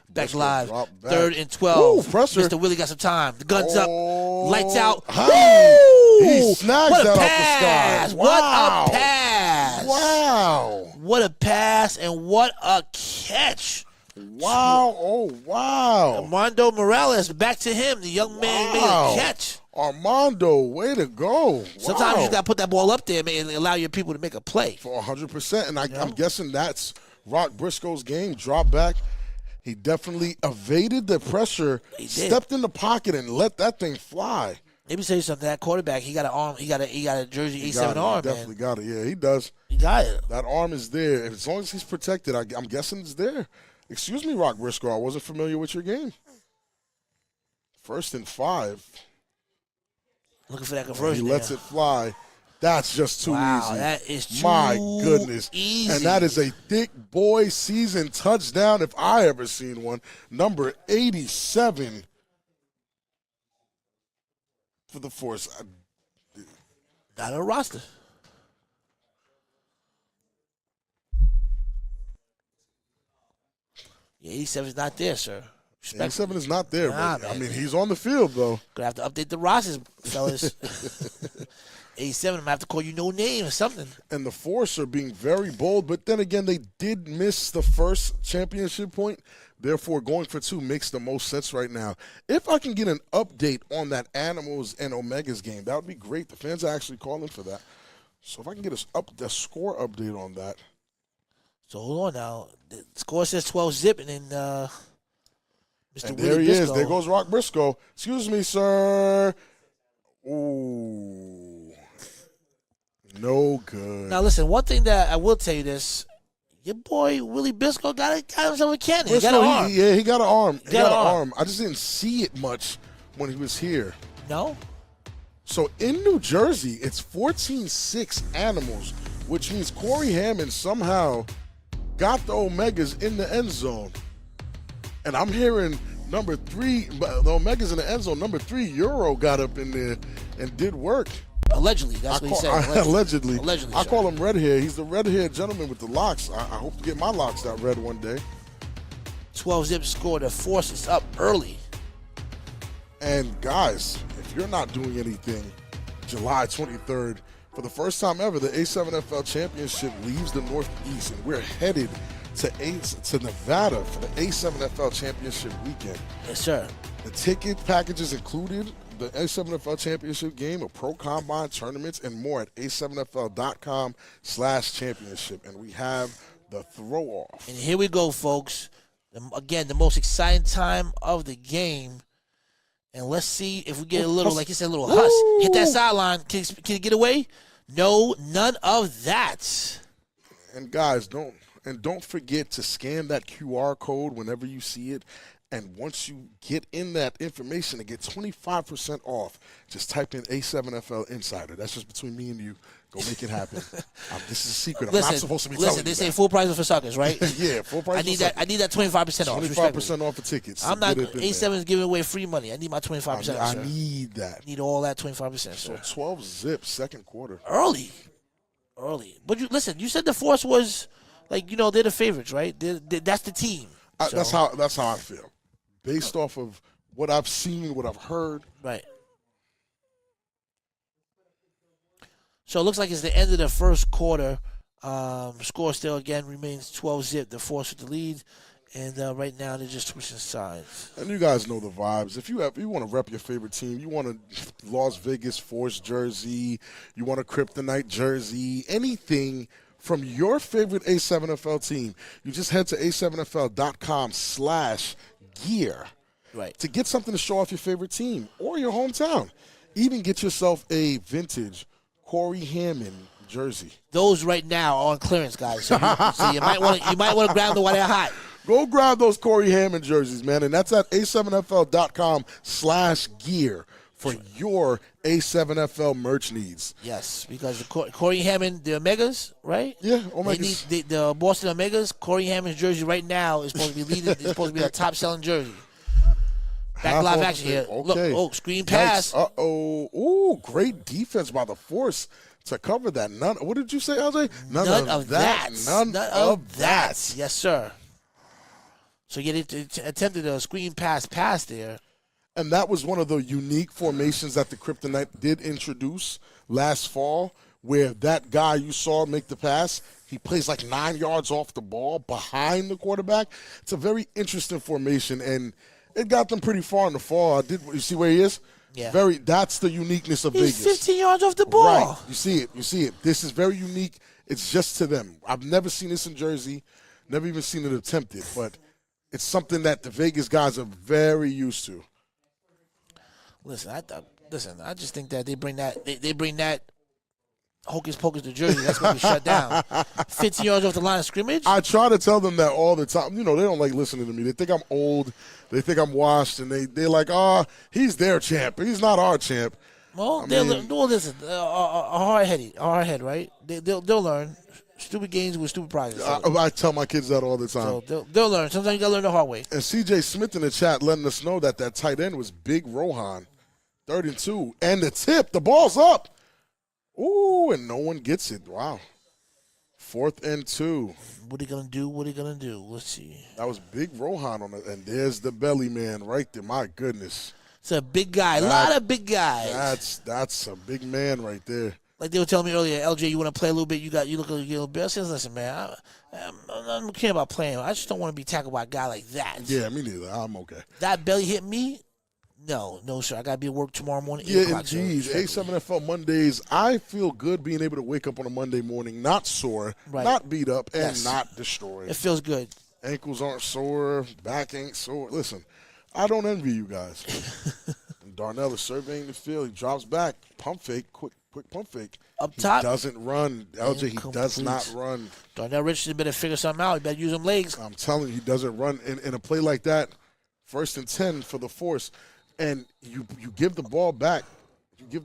Back Briscoe live, dropped back. 3rd and 12. Ooh, pressure. Mr. Willie got some time. The gun's up, lights out. He snags What a that pass! off the sky. Wow. What a pass! Wow! What a pass and what a catch! Wow! Oh wow! Armando Morales, back to him. The young man made a catch. Armando, way to go! Sometimes you got to put that ball up there and allow your people to make a play. For 100%, and I'm guessing that's Rock Briscoe's game. Drop back. He definitely evaded the pressure, stepped in the pocket, and let that thing fly. Let me tell you something. That quarterback, he got an arm. He got a jersey A7 arm. He definitely got it. Yeah, he does. He got it. That arm is there. As long as he's protected, I'm guessing it's there. Excuse me, Rock Briscoe. I wasn't familiar with your game. 1st and 5. Looking for that conversion. He lets it fly. That's just too easy. That is too My goodness. easy. And that is a thick boy season touchdown if I ever seen one. Number 87 for the Force. Not a roster. Yeah, 87 is not there, sir. 87 is not there, but man. I mean, he's on the field, though. Gonna have to update the rosters, fellas. 87, I'm gonna have to call you no name or something. And the Force are being very bold, but then again, they did miss the first championship point. Therefore, going for 2 makes the most sense right now. If I can get an update on that Animals and Omegas game, that would be great. The fans are actually calling for that. So if I can get a score update on that. So hold on now. The score says 12-zip, and then Mr. And Willie there he Biscoe. is. There goes Rock Briscoe. Excuse me, sir. Ooh. No good. Now, listen, one thing that I will tell you this. Your boy, Willie Biscoe, got himself a cannon. He got an arm. He got an arm. He got an arm. arm. I just didn't see it much when he was here. No? So in New Jersey, it's 14-6 Animals, which means Corey Hammond somehow got the Omegas in the end zone. And I'm hearing number 3, the Omegas in the end zone, number 3, Euro got up in there and did work. Allegedly, that's what he said. Allegedly. I sir. call him red hair. He's the red haired gentleman with the locks. I hope to get my locks that red one day. 12-zip score. The Force is up early. And guys, if you're not doing anything, July 23rd, for the first time ever, the A7FL Championship leaves the Northeast, and we're headed to Nevada for the A7FL Championship weekend. Yes, sir. The ticket packages included the A7FL Championship game, a pro combine, tournaments, and more at a7fl.com/championship. And we have the throw-off. And here we go, folks. Again, the most exciting time of the game. And let's see if we get a little, like you said, a little huss. Hit that sideline. Can it get away? No, none of that. And guys, don't forget to scan that QR code whenever you see it. And once you get in that information and get 25% off, just type in A7FL Insider. That's just between me and you. Go make it happen. This is a secret. I'm not supposed to be telling you they say that. full price for suckers, right? Yeah, full price. I need that 25% off. 25% off the tickets. I'm not A7 is giving away free money. I need my 25%. I need that. I need all that 25%. So Sir. 12-zip second quarter. Early. But you said the Force was they're the favorites, right? That's the team. That's how I feel. Based off of what I've seen, what I've heard. Right. So it looks like it's the end of the first quarter. Score still, again, remains 12-zip. The Force with the lead. And right now they're just switching sides. And you guys know the vibes. If you want to rep your favorite team, you want a Las Vegas Force jersey, you want a Kryptonite jersey, anything from your favorite A7FL team. You just head to a7fl.com/gear to get something to show off your favorite team or your hometown. Even get yourself a vintage Corey Hammond jersey. Those right now are on clearance, guys. So you might want to grab them while they're hot. Go grab those Corey Hammond jerseys, man, and that's at a7fl.com/gear for your A7FL merch needs. Yes, because the Corey Hammond, the Omegas, right? Yeah, Omegas. The Boston Omegas, Corey Hammond's jersey right now is supposed to be leading. It's supposed to be a top-selling jersey. Back live action here. Okay. Look, screen pass. Nice. Ooh, great defense by the Force to cover that. What did you say, LJ? None of that. None of that. Yes, sir. So you attempted a screen pass there. And that was one of the unique formations that the Kryptonite did introduce last fall, where that guy you saw make the pass, he plays like 9 yards off the ball behind the quarterback. It's a very interesting formation, and it got them pretty far in the fall. You see where he is? Yeah. That's the uniqueness of He's Vegas. 15 yards off the ball. Right. You see it. This is very unique. It's just to them. I've never seen this in Jersey, never even seen it attempted, but it's something that the Vegas guys are very used to. Listen, I just think that they bring that hocus pocus to Jersey. That's going to be shut down. 15 yards off the line of scrimmage. I try to tell them that all the time. You know, they don't like listening to me. They think I'm old. They think I'm washed, and they're like, he's their champ. He's not our champ. Well, listen, hard head, right? They'll learn. Stupid games with stupid prizes. I tell my kids that all the time. So they'll learn. Sometimes you got to learn the hard way. And C.J. Smith in the chat letting us know that tight end was Big Rohan. 3rd and 2. And the tip. The ball's up. Ooh, and no one gets it. Wow. 4th and 2. What are you going to do? Let's see. That was Big Rohan on it. And there's the belly man right there. My goodness. It's a big guy. A lot of big guys. That's a big man right there. Like they were telling me earlier, LJ, you want to play a little bit? You look a little bit. I said, listen, man, I don't care about playing. I just don't want to be tackled by a guy like that. Yeah, me neither. I'm okay. That belly hit me? No, sir. I got to be at work tomorrow morning. Yeah, indeed. A7FL Mondays, I feel good being able to wake up on a Monday morning, not sore, not beat up, and not destroyed. It feels good. Ankles aren't sore, back ain't sore. Listen, I don't envy you guys. Darnell is surveying the field. He drops back, pump fake, quick pump fake. Up top. He doesn't run. LJ, he does not run. Darnell Richardson better figure something out. He better use them legs. I'm telling you, he doesn't run. In a play like that, 1st and 10 for the Force, and you give the ball back. You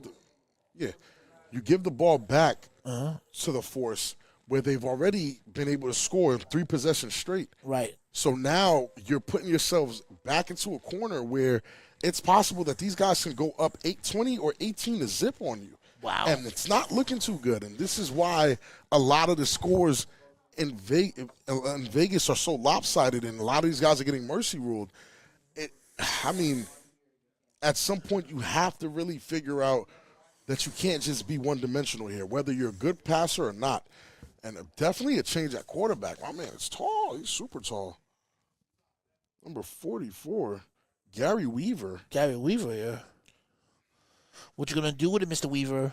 give the ball back to the Force, where they've already been able to score in 3 possessions straight. Right. So now you're putting yourselves back into a corner where it's possible that these guys can go up 20 or 18 to zip on you. Wow. And it's not looking too good. And this is why a lot of the scores in Vegas are so lopsided, and a lot of these guys are getting mercy ruled. At some point you have to really figure out that you can't just be one-dimensional here, whether you're a good passer or not. And definitely a change at quarterback. My man is tall. He's super tall. Number 44, Gary Weaver. Yeah. What you going to do with it, Mr. Weaver?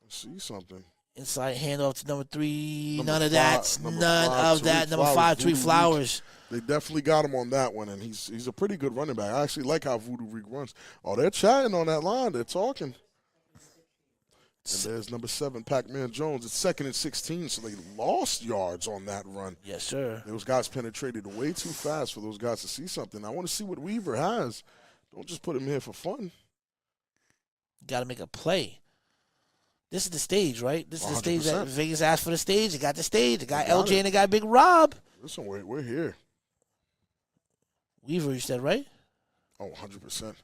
Let's see something. Inside handoff to number 3. Number None of five, that. Number 5, Tariq Flowers. They definitely got him on that one, and he's a pretty good running back. I actually like how Voodoo Reek runs. Oh, they're chatting on that line. They're talking. And there's number 7, Pac-Man Jones. It's 2nd and 16, so they lost yards on that run. Yes, sir. Those guys penetrated way too fast for those guys to see something. I want to see what Weaver has. Don't just put him here for fun. Got to make a play. This is the stage, right? This is the 100%. stage that Vegas asked for the stage. They got the stage. They got LJ and they got Big Rob. Listen, we're here. Weaver, you said, right? Oh, 100%.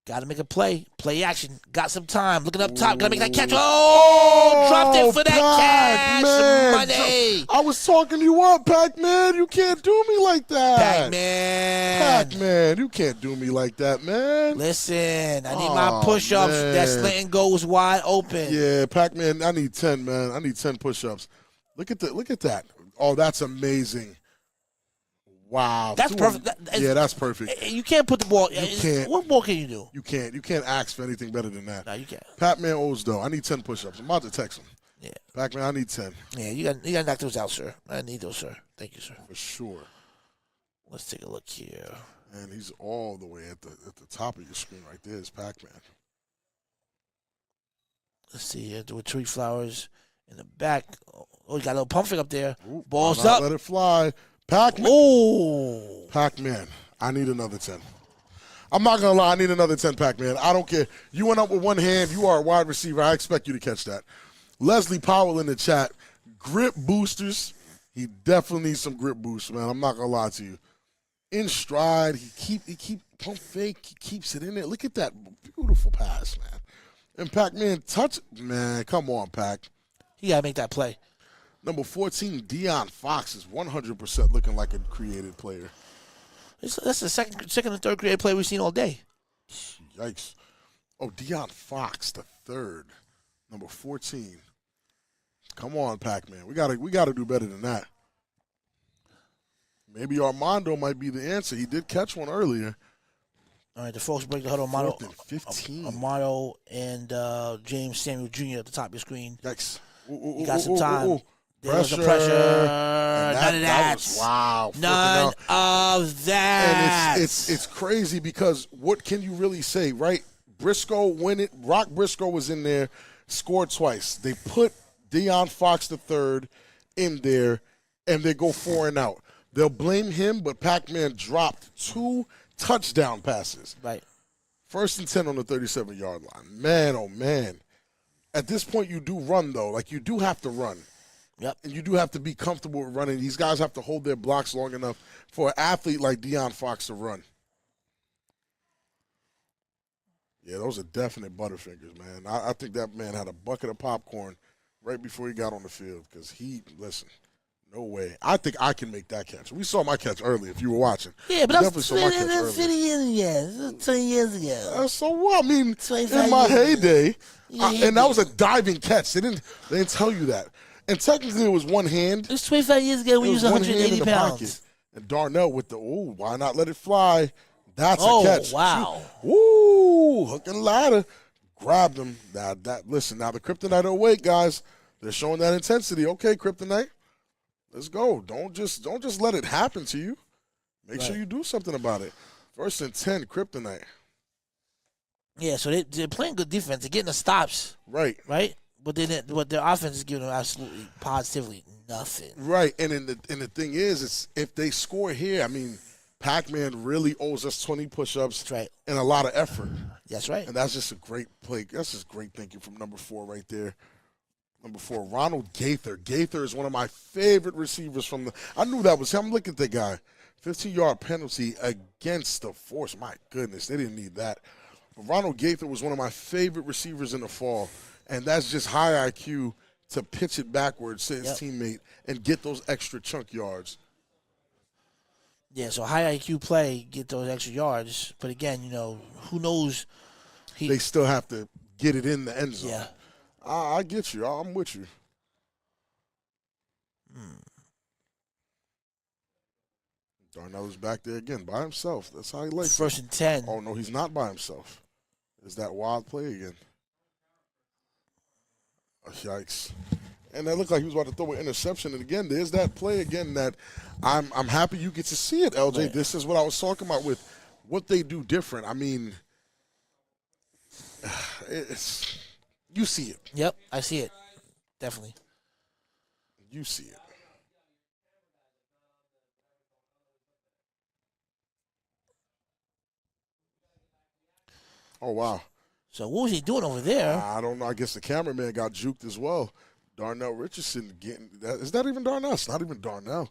Got to make a play. Play action. Got some time. Looking up top. Got to make that catch. Oh, dropped it for that cash money. I was talking you up, Pac-Man. You can't do me like that. Pac-Man, you can't do me like that, man. Listen, I need my push-ups. Man. That slant goes wide open. Yeah, Pac-Man, I need 10, man. I need 10 push-ups. Look at that. Oh, that's amazing. Wow. That's perfect. That's perfect. You can't put the ball. You can't. What more can you do? You can't. You can't ask for anything better than that. No, you can't. Pat-Man Osdo, I need 10 push-ups. I'm about to text him. Yeah. Pac-Man, I need 10. Yeah, you got to knock those out, sir. I need those, sir. Thank you, sir. For sure. Let's take a look here. And he's all the way at the top of your screen right there is Pac-Man. Let's see here. With tree flowers in the back. Oh, you got a little pump fake up there. Ooh, Balls why not up. Let it fly. Pac-Man. Oh. Pac-Man, I need another 10. I'm not going to lie. I need another 10, Pac-Man. I don't care. You went up with one hand. You are a wide receiver. I expect you to catch that. Leslie Powell in the chat. Grip boosters. He definitely needs some grip boosts, man. I'm not going to lie to you. In stride. He keep pump fake. He keeps it in there. Look at that beautiful pass, man. And Pac-Man, touch. Man, come on, Pac. He got to make that play. Number 14, De'Aaron Fox is 100% looking like a creative player. That's the second and third grade play we've seen all day. Yikes. Oh, De'Aaron Fox, the third. Number 14. Come on, Pac-Man. We gotta do better than that. Maybe Armando might be the answer. He did catch one earlier. All right, the folks break the huddle. Armando, 4th and 15. Armando and James Samuel Jr. at the top of your screen. Yikes. You got some time. There's Pressure. the pressure. None of that. Wow. None of that. And it's crazy because what can you really say, right? Rock Briscoe was in there, scored twice. They put De'Aaron Fox the third in there, and they go 4 and out. They'll blame him, but Pac-Man dropped 2 touchdown passes. Right. 1st and 10 on the 37-yard line. Man, oh, man. At this point, you do run, though. Like, you do have to run. Yep. And you do have to be comfortable with running. These guys have to hold their blocks long enough for an athlete like De'Aaron Fox to run. Yeah, those are definite Butterfingers, man. I think that man had a bucket of popcorn right before he got on the field because listen, no way. I think I can make that catch. We saw my catch earlier if you were watching. Yeah, but definitely saw my catch earlier. 20 years ago. 20 years ago. So what? I mean, 25 in my years ago. heyday, and that was a diving catch. They didn't tell you that. And technically, it was one hand. It was 25 years ago when he was 180 pounds. And Darnell with the, why not let it fly? That's a Oh, catch. wow. Hook and ladder. Grabbed him. Now, the Kryptonite will wait, guys. They're showing that intensity. Okay, Kryptonite, let's go. Don't just let it happen to you. Make sure you do something about it. 1st and 10, Kryptonite. Yeah, so they're playing good defense. They're getting the stops. Right. But their offense is giving them absolutely, positively nothing. Right, and the thing is, if they score here, I mean, Pac-Man really owes us 20 push-ups. That's right. And a lot of effort. That's right. And that's just a great play. That's just great thinking from number 4 right there. Number 4, Ronald Gaither. Gaither is one of my favorite receivers I knew that was him. Look at the guy. 15-yard penalty against the Force. My goodness, they didn't need that. But Ronald Gaither was one of my favorite receivers in the fall. And that's just high IQ to pitch it backwards to his teammate and get those extra chunk yards. Yeah, so high IQ play, get those extra yards. But again, who knows? They still have to get it in the end zone. Yeah. I get you. I'm with you. Darnell's back there again by himself. That's how he likes it. 1st and 10. Oh, no, he's not by himself. It's that wild play again. Oh, yikes. And that looked like he was about to throw an interception. And again, there's that play again that I'm happy you get to see it, LJ. Right. This is what I was talking about with what they do different. I mean, you see it. Yep, I see it. Definitely. You see it. Oh, wow. So what was he doing over there? I don't know. I guess the cameraman got juked as well. Darnell Richardson getting that. Is that even Darnell? It's not even Darnell.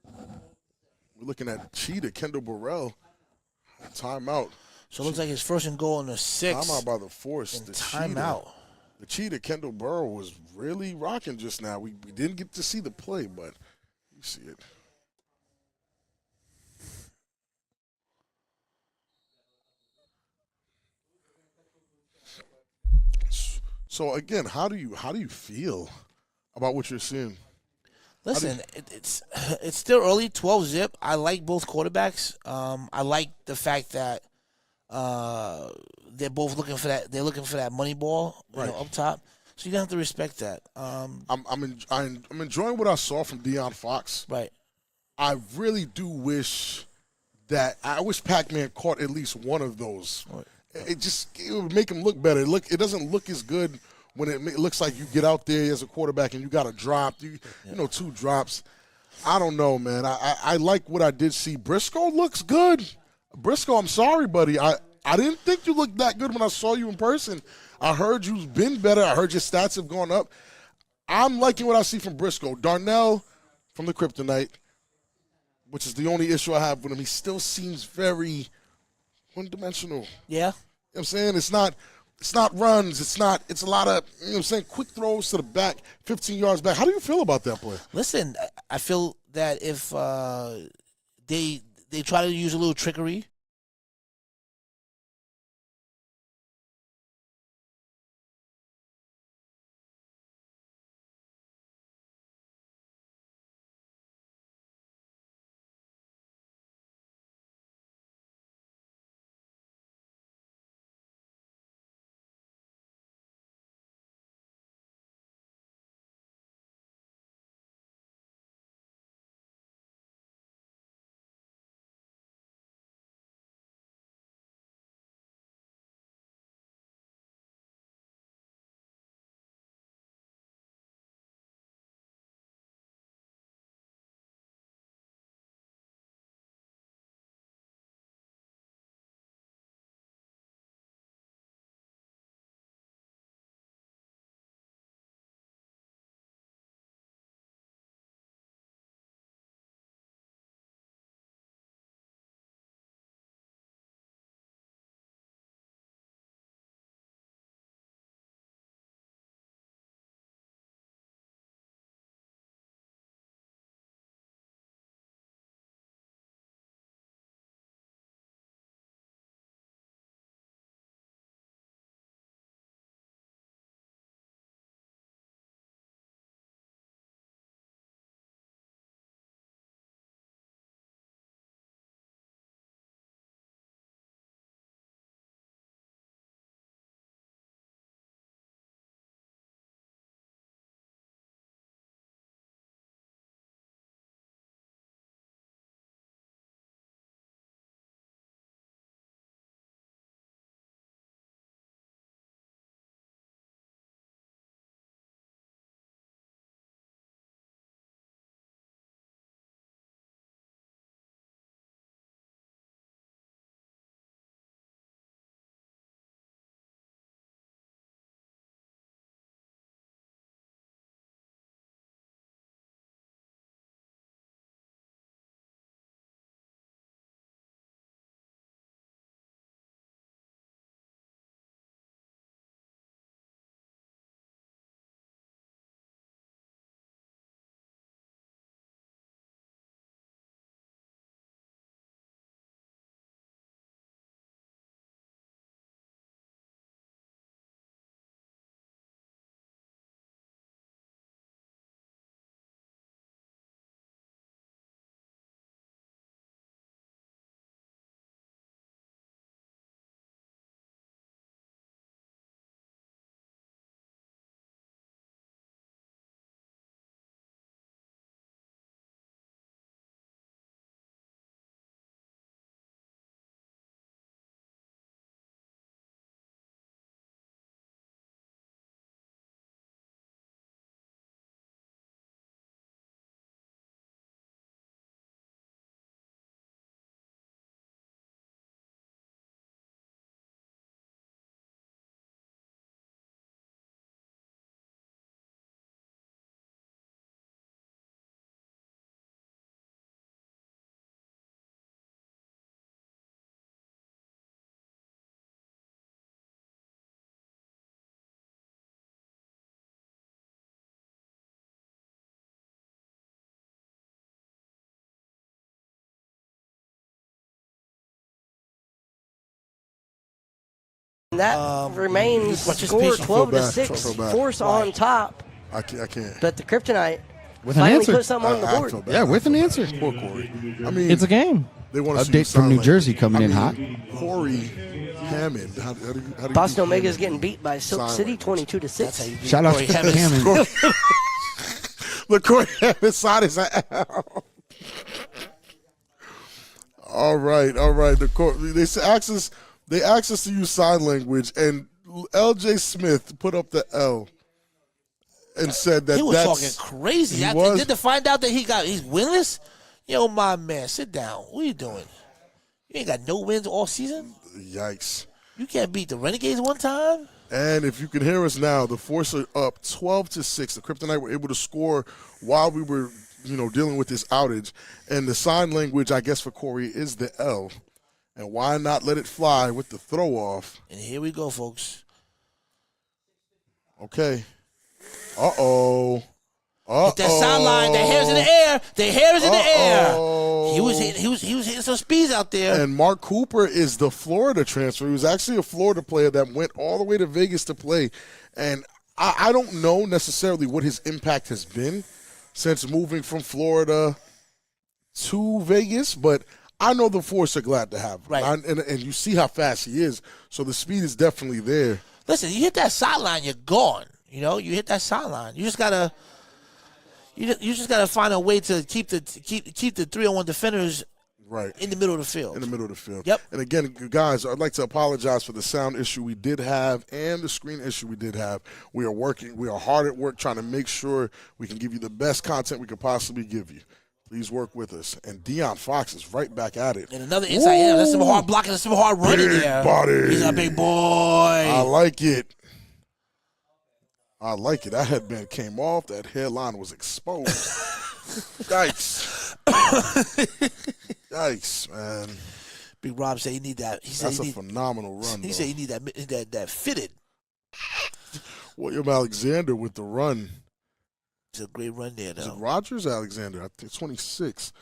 We're looking at Cheetah, Kendall Burrell. Timeout. So it looks like his 1st and goal in the 6. Timeout by the Force. And The timeout. Cheetah, the Cheetah, Kendall Burrow was really rocking just now. We didn't get to see the play, but you see it. So again, how do you feel about what you're seeing? Listen, it's still early, 12 zip. I like both quarterbacks. I like the fact that They're both looking for that. They're looking for that money ball up top. So you have to respect that. I'm enjoying what I saw from De'Aaron Fox. Right. I really do wish that Pac-Man caught at least one of those. Right. It would make him look better. It doesn't look as good when it looks like you get out there as a quarterback and you got a drop. You know, 2 drops. I don't know, man. I like what I did see. Briscoe looks good. Briscoe, I'm sorry, buddy. I didn't think you looked that good when I saw you in person. I heard you've been better. I heard your stats have gone up. I'm liking what I see from Briscoe. Darnell from the Kryptonite, which is the only issue I have with him. He still seems very one-dimensional. Yeah. You know what I'm saying? It's not runs. It's a lot of, you know what I'm saying, quick throws to the back, 15 yards back. How do you feel about that play? Listen, I feel that if they try to use a little trickery, That remains participation. score I feel bad. 12-6, Force on top. I can't. But the Kryptonite With an finally answer. put something on the I board. feel bad. Yeah, with an answer. Poor Corey. I mean, It's a game. they want to see you Update from sound New like- Jersey coming in hot. Corey Hammond. How do you Boston beat Omega's Hammond? getting beat by Silk Sign City language. 22-6. That's how you beat Shout out Corey to Hammond. Hammond. Look, Corey Hammond's side is out. All right. They asked us to use sign language, and L.J. Smith put up the L and said that He was that's talking crazy. He Then was. to find out that he's winless. Yo, my man, sit down. What are you doing? You ain't got no wins all season. Yikes. You can't beat the Renegades one time. And if you can hear us now, the Force are up 12-6. The Kryptonite were able to score while we were, dealing with this outage. And the sign language, I guess, for Corey is the L. And why not let it fly with the throw off? And here we go, folks. Okay. Uh-oh. Hit that sideline. The hair's in the air. The hair is in the air. He was hitting some speeds out there. And Mark Cooper is the Florida transfer. He was actually a Florida player that went all the way to Vegas to play. And I don't know necessarily what his impact has been since moving from Florida to Vegas, but I know the Force are glad to have him. Right. And you see how fast he is. So the speed is definitely there. Listen, you hit that sideline, you're gone. You hit that sideline. You just gotta find a way to keep the 3-on-1 defenders Right. in the middle of the field. In the middle of the field. Yep. And again, guys, I'd like to apologize for the sound issue we did have and the screen issue we did have. We are hard at work trying to make sure we can give you the best content we could possibly give you. Please work with us. And De'Aaron Fox is right back at it. And another inside hand. That's some hard blocking. That's some hard running Big there. body. He's a big boy. I like it. That headband came off. That hairline was exposed. Yikes. Yikes, man. Big Rob said he need that. He said That's a phenomenal run. He said he need that fitted. William Alexander with the run. It's a great run there, Is it though. Rogers Alexander? I think 26.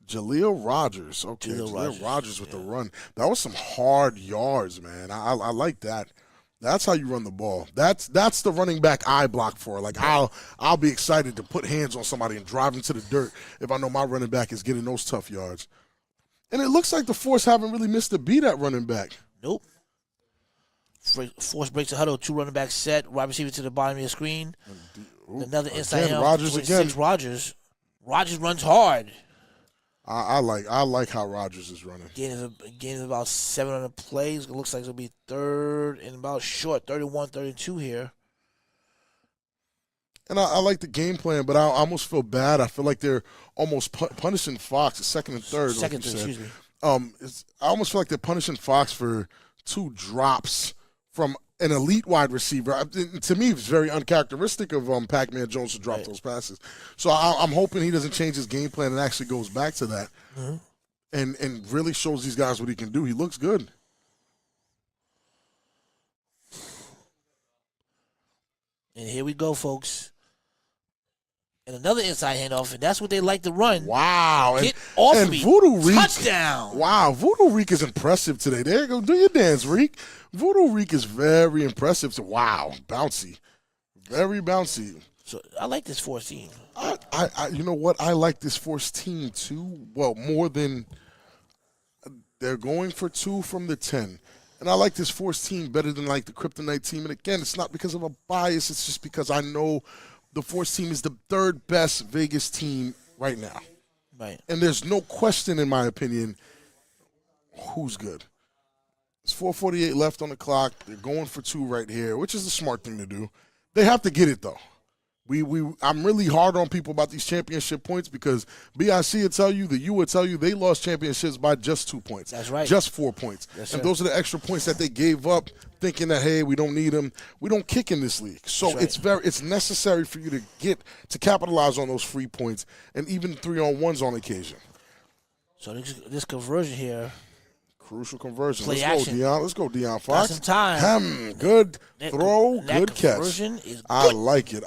Jaleel Rogers. Okay, Jaleel Rogers with the run. That was some hard yards, man. I like that. That's how you run the ball. That's the running back I block for. Like I'll be excited to put hands on somebody and drive into the dirt if I know my running back is getting those tough yards. And it looks like the Force haven't really missed a beat at running back. Nope. Force breaks the huddle. 2 running back set. Wide receiver to the bottom of your screen. Another inside again, help. Rogers again. Rogers runs hard. I like how Rogers is running. Gaining about 700 plays. It looks like it'll be third and about short, 31, 32 here. And I like the game plan, but I almost feel bad. I feel like they're almost punishing Fox at second and third. Excuse me. I almost feel like they're punishing Fox for 2 drops from an elite wide receiver. To me, it's very uncharacteristic of Pac-Man Jones to drop those passes. So I'm hoping he doesn't change his game plan and actually goes back to that and really shows these guys what he can do. He looks good. And here we go, folks. And another inside handoff, and that's what they like to run. Wow. Get off and me. Voodoo Reek. Touchdown. Wow. Voodoo Reek is impressive today. There you go. Do your dance, Reek. Voodoo Reek is very impressive. Wow. Bouncy. Very bouncy. So I like this Force team. I you know what? I like this Force team, too. Well, more than they're going for 2 from the 10. And I like this Force team better than like the Kryptonite team. And again, it's not because of a bias. It's just because I know the Force team is the 3rd best Vegas team right now. Right. And there's no question, in my opinion, who's good. It's 4:48 left on the clock. They're going for 2 right here, which is the smart thing to do. They have to get it, though. I'm really hard on people about these championship points because BIC will tell you, the U will tell you they lost championships by just 2 points. That's right. Just 4 points. Yes, and sir. those are the extra points that they gave up thinking that, hey, we don't need them. We don't kick in this league. So That's right. it's necessary for you to capitalize on those free points and even 3-on-1s on occasion. So this conversion here. Crucial conversion. Play Let's action. go, Deion. Let's go, Deion Fox. Got some time. Good throw, That good catch. conversion is I good. like it.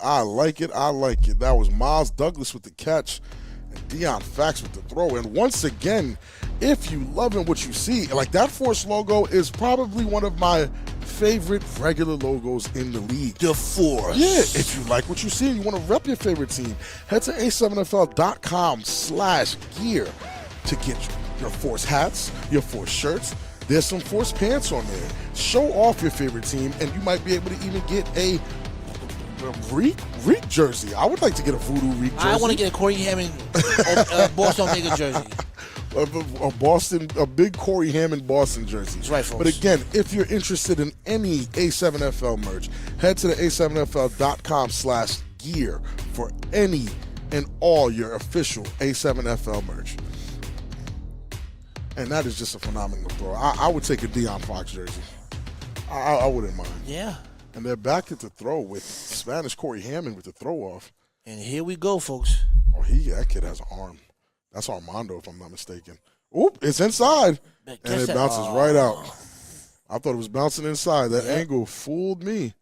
That was Miles Douglas with the catch and Deion Fox with the throw. And once again, if you loving what you see, like that Force logo is probably one of my favorite regular logos in the league. The Force. Yeah, if you like what you see and you want to rep your favorite team, head to A7FL.com/gear to get your Force hats, your Force shirts, There's some Force pants on there. Show off your favorite team, and you might be able to even get a Reek jersey. I would like to get a Voodoo Reek jersey. I want to get a Corey Hammond Boston Omega jersey. A big Corey Hammond Boston jersey. That's right, folks. But again, if you're interested in any A7FL merch, head to the A7FL.com/gear for any and all your official A7FL merch. And that is just a phenomenal throw. I would take a Deion Fox jersey. I wouldn't mind. Yeah. And they're back at the throw with Spanish Corey Hammond with the throw off. And here we go, folks. Oh, that kid has an arm. That's Armando, if I'm not mistaken. Oop, it's inside. And it bounces right out. I thought it was bouncing inside. That angle fooled me.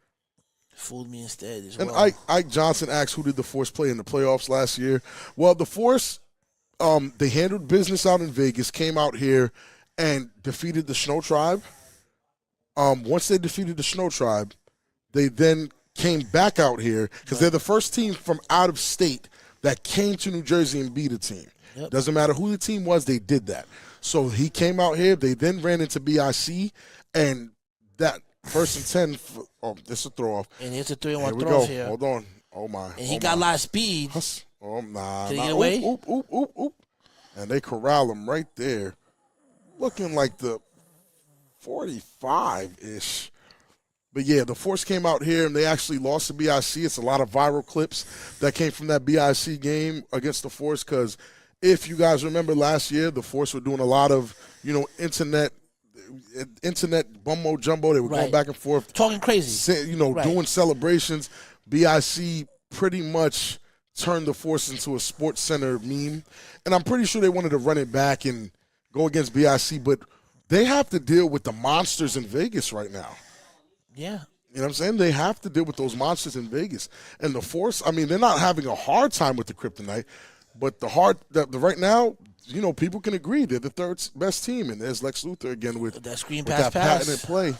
Fooled me instead as and well. Ike Johnson asked who did the Force play in the playoffs last year. Well, the Force, they handled business out in Vegas, came out here and defeated the Shnow Tribe. Once they defeated the Shnow Tribe, they then came back out here because they're the first team from out of state that came to New Jersey and beat a team. Yep. Doesn't matter who the team was, they did that. So he came out here. They then ran into BIC, and that first and 10. This is a throw off. And it's a 3-1 Here throw we go. here. Hold on. Oh my. And he got a lot of speed. Oh nah. Can he get away? Oop. And they corral him right there, looking like the 45-ish. But yeah, the Force came out here and they actually lost to BIC. It's a lot of viral clips that came from that BIC game against the Force because if you guys remember last year, the Force were doing a lot of, internet bumbo jumbo. They were going back and forth. Talking crazy. Doing celebrations. BIC pretty much turned the Force into a Sports Center meme. And I'm pretty sure they wanted to run it back and go against BIC, but they have to deal with the monsters in Vegas right now. Yeah. You know what I'm saying? They have to deal with those monsters in Vegas. And the Force, they're not having a hard time with the Kryptonite, but right now, people can agree they're the third best team. And there's Lex Luthor again with that screen that patented play.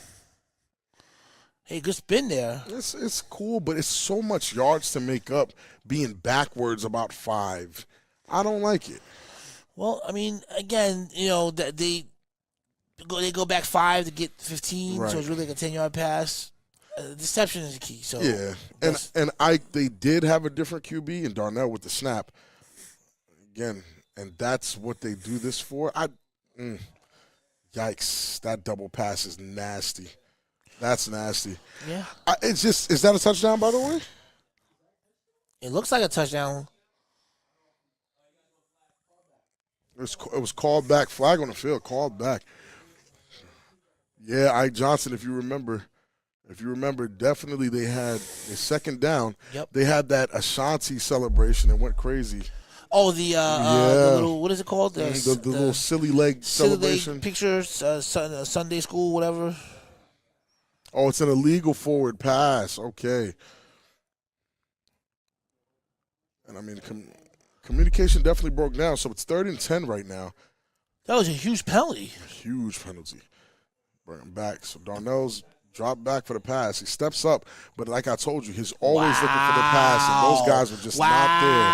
Hey, good spin there. It's cool, but it's so much yards to make up being backwards about 5. I don't like it. Well, again, they go back 5 to get 15, right. So it's really like a 10-yard pass. Deception is the key. So yeah, and they did have a different QB and Darnell with the snap again, and that's what they do this for. Yikes! That double pass is nasty. That's nasty. Yeah. Is that a touchdown, by the way? It looks like a touchdown. It was called back. Flag on the field. Called back. Yeah, Ike Johnson, if you remember, definitely they had a second down. Yep. They had that Ashanti celebration and went crazy. Oh, the little, what is it called? The little silly leg celebration. Leg pictures, Sunday school, whatever. Oh, it's an illegal forward pass. Okay. And communication definitely broke down, so it's 3rd and 10 right now. That was a huge penalty. Huge penalty. Bring him back. So Darnell's dropped back for the pass. He steps up, but like I told you, he's always looking for the pass, and those guys were just not there.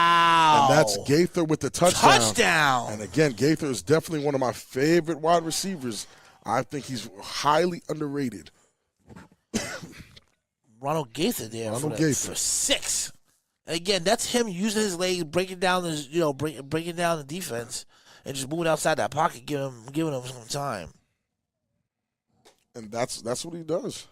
And that's Gaither with the touchdown. And again, Gaither is definitely one of my favorite wide receivers. I think he's highly underrated. Ronald Gaither there for 6. And again, that's him using his legs, breaking down breaking down the defense, and just moving outside that pocket, giving him some time. And that's what he does.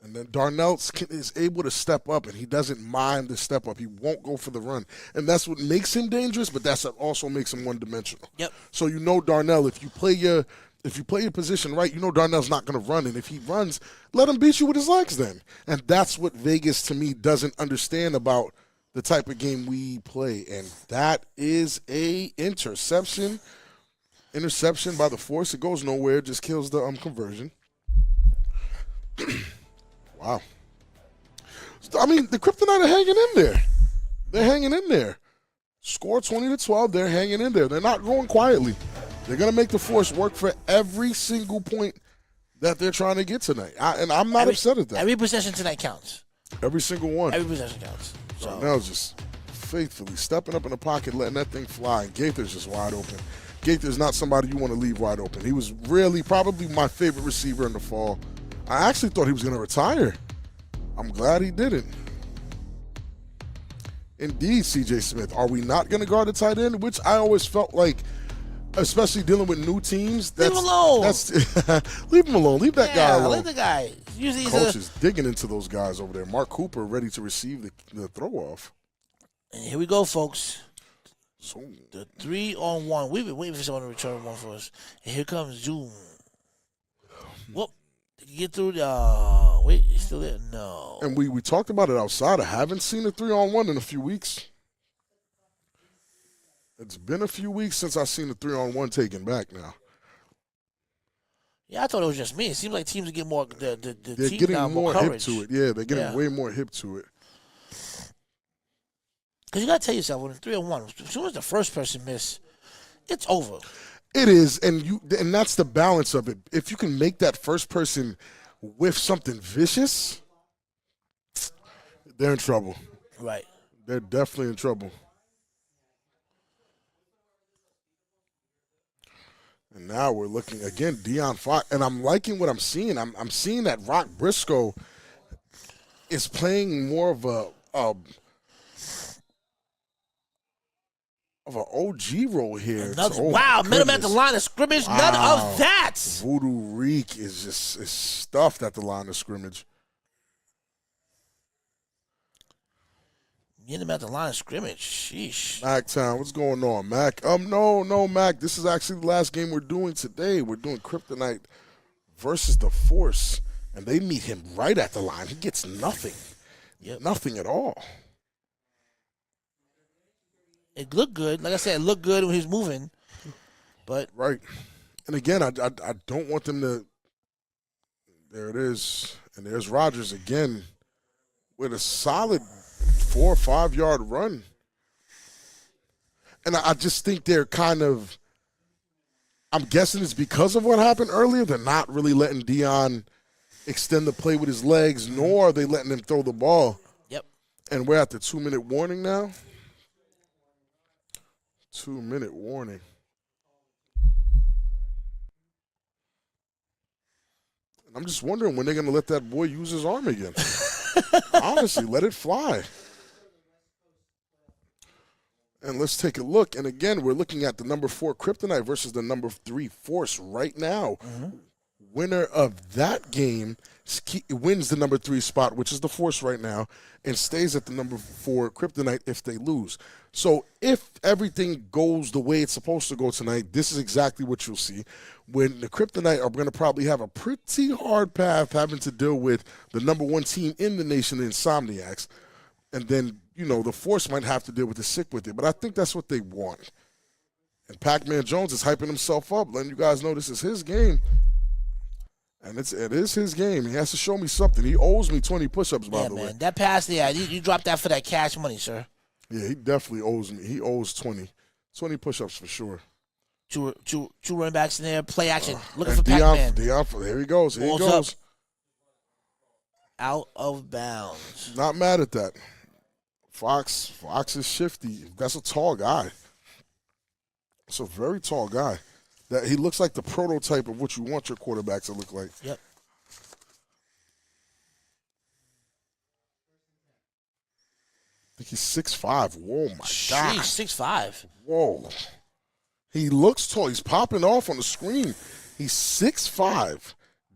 And then Darnell is able to step up, and he doesn't mind the step up. He won't go for the run. And that's what makes him dangerous, but that's what also makes him one-dimensional. Yep. So Darnell, if you play your position right, Darnell's not going to run. And if he runs, let him beat you with his legs then. And that's what Vegas, to me, doesn't understand about the type of game we play. And that is a interception. Interception by the Force. It goes nowhere. Just kills the conversion. Wow. The Kryptonite are hanging in there. They're hanging in there. Score 20-12. They're hanging in there. They're not going quietly. They're going to make the Force work for every single point that they're trying to get tonight. And I'm not upset at that. Every possession tonight counts. Every single one. Every possession counts. So now just faithfully stepping up in the pocket, letting that thing fly. And Gaither's just wide open. Gaither's not somebody you want to leave wide open. He was really probably my favorite receiver in the fall. I actually thought he was going to retire. I'm glad he didn't. Indeed, CJ Smith. Are we not going to guard the tight end? Which I always felt like, especially dealing with new teams. Leave him alone. Leave him alone. Leave that guy alone. Leave the guy. Usually Coach is digging into those guys over there. Mark Cooper ready to receive the throw off. And here we go, folks. So, The 3-on-1. We've been waiting for someone to return one for us. And here comes Zoom. Whoop. Did you get through the... wait, he's still there? No. and we talked about it outside. I haven't seen a 3-on-1 in a few weeks. It's been a few weeks since I've seen the 3-on-1 taken back now. Yeah, I thought it was just me. It seems like teams get more... They're teams getting now more hip coverage. to it. Yeah, they're getting way more hip to it. Because you got to tell yourself, when it's 3-on-1, as soon as the first person miss, it's over. It is, and that's the balance of it. If you can make that first person whiff something vicious, they're in trouble. Right. They're definitely in trouble. And now we're looking again, De'Aaron Fox, and I'm liking what I'm seeing. I'm seeing that Rock Briscoe is playing more of an OG role here. Wow, met him at the line of scrimmage. Wow. None of that. Voodoo Reek is just stuffed at the line of scrimmage. Met him at the line of scrimmage. Sheesh. Mactown, what's going on, Mac? No, Mac. This is actually the last game we're doing today. We're doing Kryptonite versus the Force, and they meet him right at the line. He gets nothing. Yep. Nothing at all. It looked good. Like I said, it looked good when he was moving. But right. And again, I don't want them to. There it is. And there's Rodgers again with a solid 4 or 5 yard run. And I just think they're kind of. I'm guessing it's because of what happened earlier. They're not really letting Dion extend the play with his legs, nor are they letting him throw the ball. Yep. And we're at the 2-minute warning now. 2-minute warning. And I'm just wondering when they're going to let that boy use his arm again. Honestly, let it fly. And let's take a look. And again, we're looking at the number 4 Kryptonite versus the number 3 Force right now. Mm-hmm. Winner of that game wins the number 3 spot, which is the Force right now, and stays at the number 4 Kryptonite if they lose. So if everything goes the way it's supposed to go tonight, this is exactly what you'll see. When the Kryptonite are going to probably have a pretty hard path having to deal with the number 1 team in the nation, the Insomniacs. And then, the Force might have to deal with the sick with it. But I think that's what they want. And Pac-Man Jones is hyping himself up, letting you guys know this is his game. And it is his game. He has to show me something. He owes me 20 push-ups, by the way. That pass, you dropped that for that cash money, sir. Yeah, he definitely owes me. He owes 20 push-ups for sure. Two running backs in there, play action. Looking for Pac-Man. There he goes. Here he goes. Up. Out of bounds. Not mad at that. Fox is shifty. That's a tall guy. That's a very tall guy. That he looks like the prototype of what you want your quarterback to look like. Yep. I think he's 6'5". Whoa, my God. Sheesh, 6'5". Whoa. He looks tall. He's popping off on the screen. He's 6'5".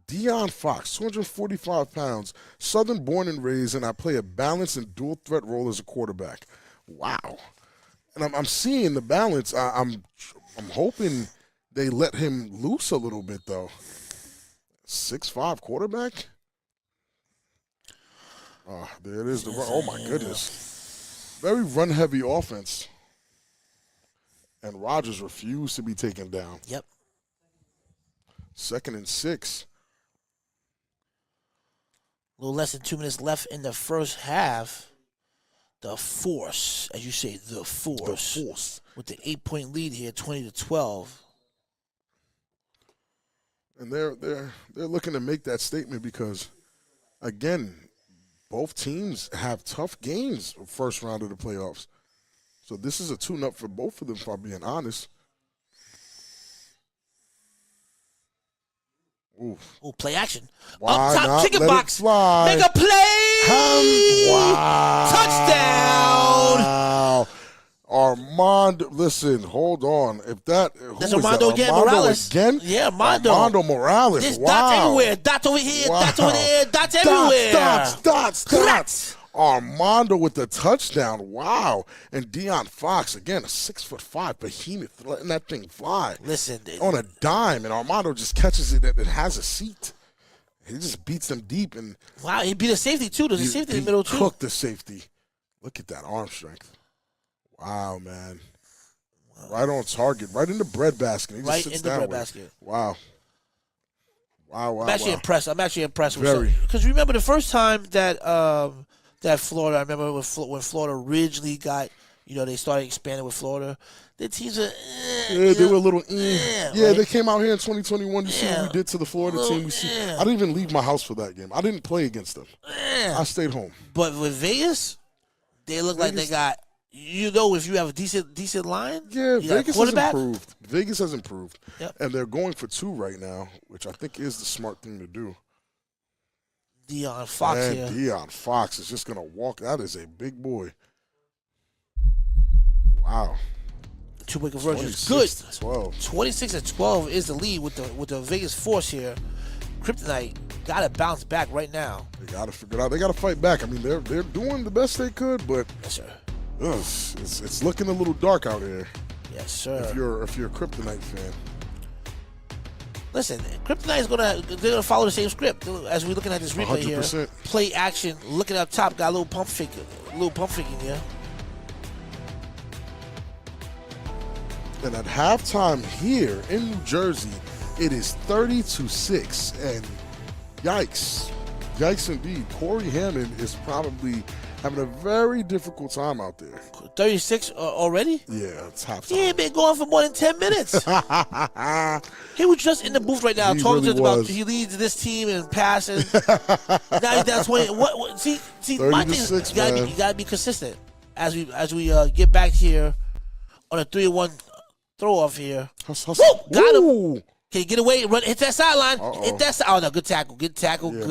De'Aaron Fox, 245 pounds, Southern born and raised, and I play a balanced and dual threat role as a quarterback. Wow. And I'm seeing the balance. I'm hoping they let him loose a little bit, though. 6'5" quarterback? Oh, there it is. Oh, my goodness. Very run-heavy offense. And Rodgers refused to be taken down. Yep. 2nd and 6. A little less than 2 minutes left in the first half. The Force, as you say, the Force. The Force. With the 8-point lead here, 20-12. And they're looking to make that statement because, again, both teams have tough games first round of the playoffs. So this is a tune-up for both of them, if I'm being honest. Oof. Ooh, play action. Why Up top, not chicken let it box. fly? Make a play. Wow. Touchdown. Wow. Armando, listen, hold on. If that, That's who is Armando that? again, Armando Morales. again? Yeah, Armando. Armando Morales. There's wow. dots everywhere. Dots over here. Wow. Dots over there. Dots everywhere. Dots. Armando with the touchdown. Wow. And De'Aaron Fox, again, a 6'5" behemoth, letting that thing fly. Listen. On a dime, and Armando just catches it. It has a seat. He just beats them deep. And Wow, he beat a safety, too. There's a safety in the middle, too. Cooked the safety. Look at that arm strength. Wow, man. Right on target. Right in the bread basket. He just Right sits in the down bread with it. basket. Wow. I'm actually impressed. I'm actually impressed with Very. Because remember the first time that that Florida, I remember when Florida originally got, they started expanding with Florida, the teams were, they were a little, Yeah, right? they came out here in 2021. You see what we did to the Florida team. I didn't even leave my house for that game. I didn't play against them. I stayed home. But with Vegas, they look like they got, if you have a decent line, Yeah, you got a Vegas has quarterback. improved. Vegas has improved. Yep. And they're going for 2 right now, which I think is the smart thing to do. De'Aaron Fox And here. De'Aaron Fox is just going to walk. That is a big boy. Wow. Two-point conversion is good. 26-12. 26-12 is the lead with the Vegas Force here. Kryptonite got to bounce back right now. They got to figure it out. They got to fight back. I mean, they're doing the best they could, but Yes, sir. it's looking a little dark out here. Yes, sir. If you're a Kryptonite fan. Listen, Kryptonite is gonna follow the same script as we're looking at this replay 100%. here. Play action, looking up top, got a little pump fake in here. And at halftime here in New Jersey, it is 30-6. And yikes. Yikes indeed. Corey Hammond is probably having a very difficult time out there. 36 already? Yeah, it's halftime. He ain't been going for more than 10 minutes. He was just in the booth right now He talking really to us about was. he leads this team in passing. Now he's down 20. What? See, my thing is 30-6, you gotta be consistent as we get back here on a 3-1 throw off here. Hustle. Woo! Got him. Ooh. Can you get away? Run, hit that sideline. Uh-oh. Hit that side. Oh no, good tackle. Good tackle. Yeah,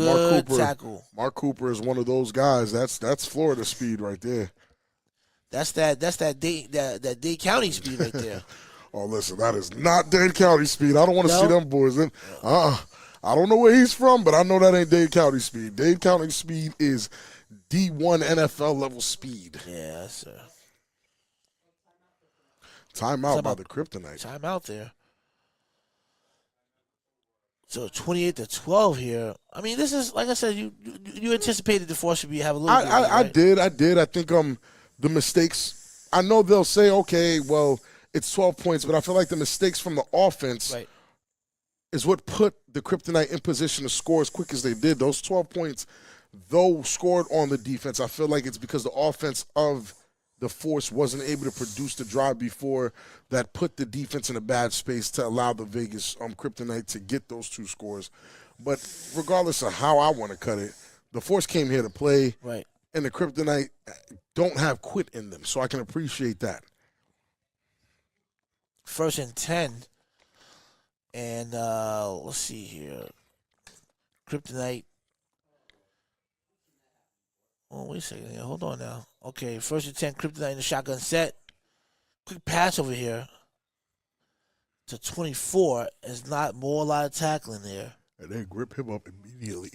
Good tackle. Mark Cooper is one of those guys. That's Florida speed right there. That's that Dade County speed right there. Oh, listen, that is not Dade County speed. I don't want to No? see them boys. I don't know where he's from, but I know that ain't Dade County speed. Dade County speed is D1 NFL level speed. Yeah, sir. Timeout by the Kryptonite. Time out there. So 28-12 here. I mean, this is like I said. You anticipated the Force should have a little. bit, I right? did. I think the mistakes. I know they'll say, okay, well, it's 12 points, but I feel like the mistakes from the offense Right. is what put the Kryptonite in position to score as quick as they did. Those 12 points, though scored on the defense, I feel like it's because the offense of the Force wasn't able to produce the drive before that put the defense in a bad space to allow the Vegas Kryptonite to get those 2 scores. But regardless of how I want to cut it, the Force came here to play, Right. and the Kryptonite don't have quit in them, so I can appreciate that. 1st and 10. And let's see here. Kryptonite. Oh, wait a second here. Hold on now. Okay, 1st and 10, Kryptonite in the shotgun set. Quick pass over here to 24. Is not a lot of tackling there. And they grip him up immediately.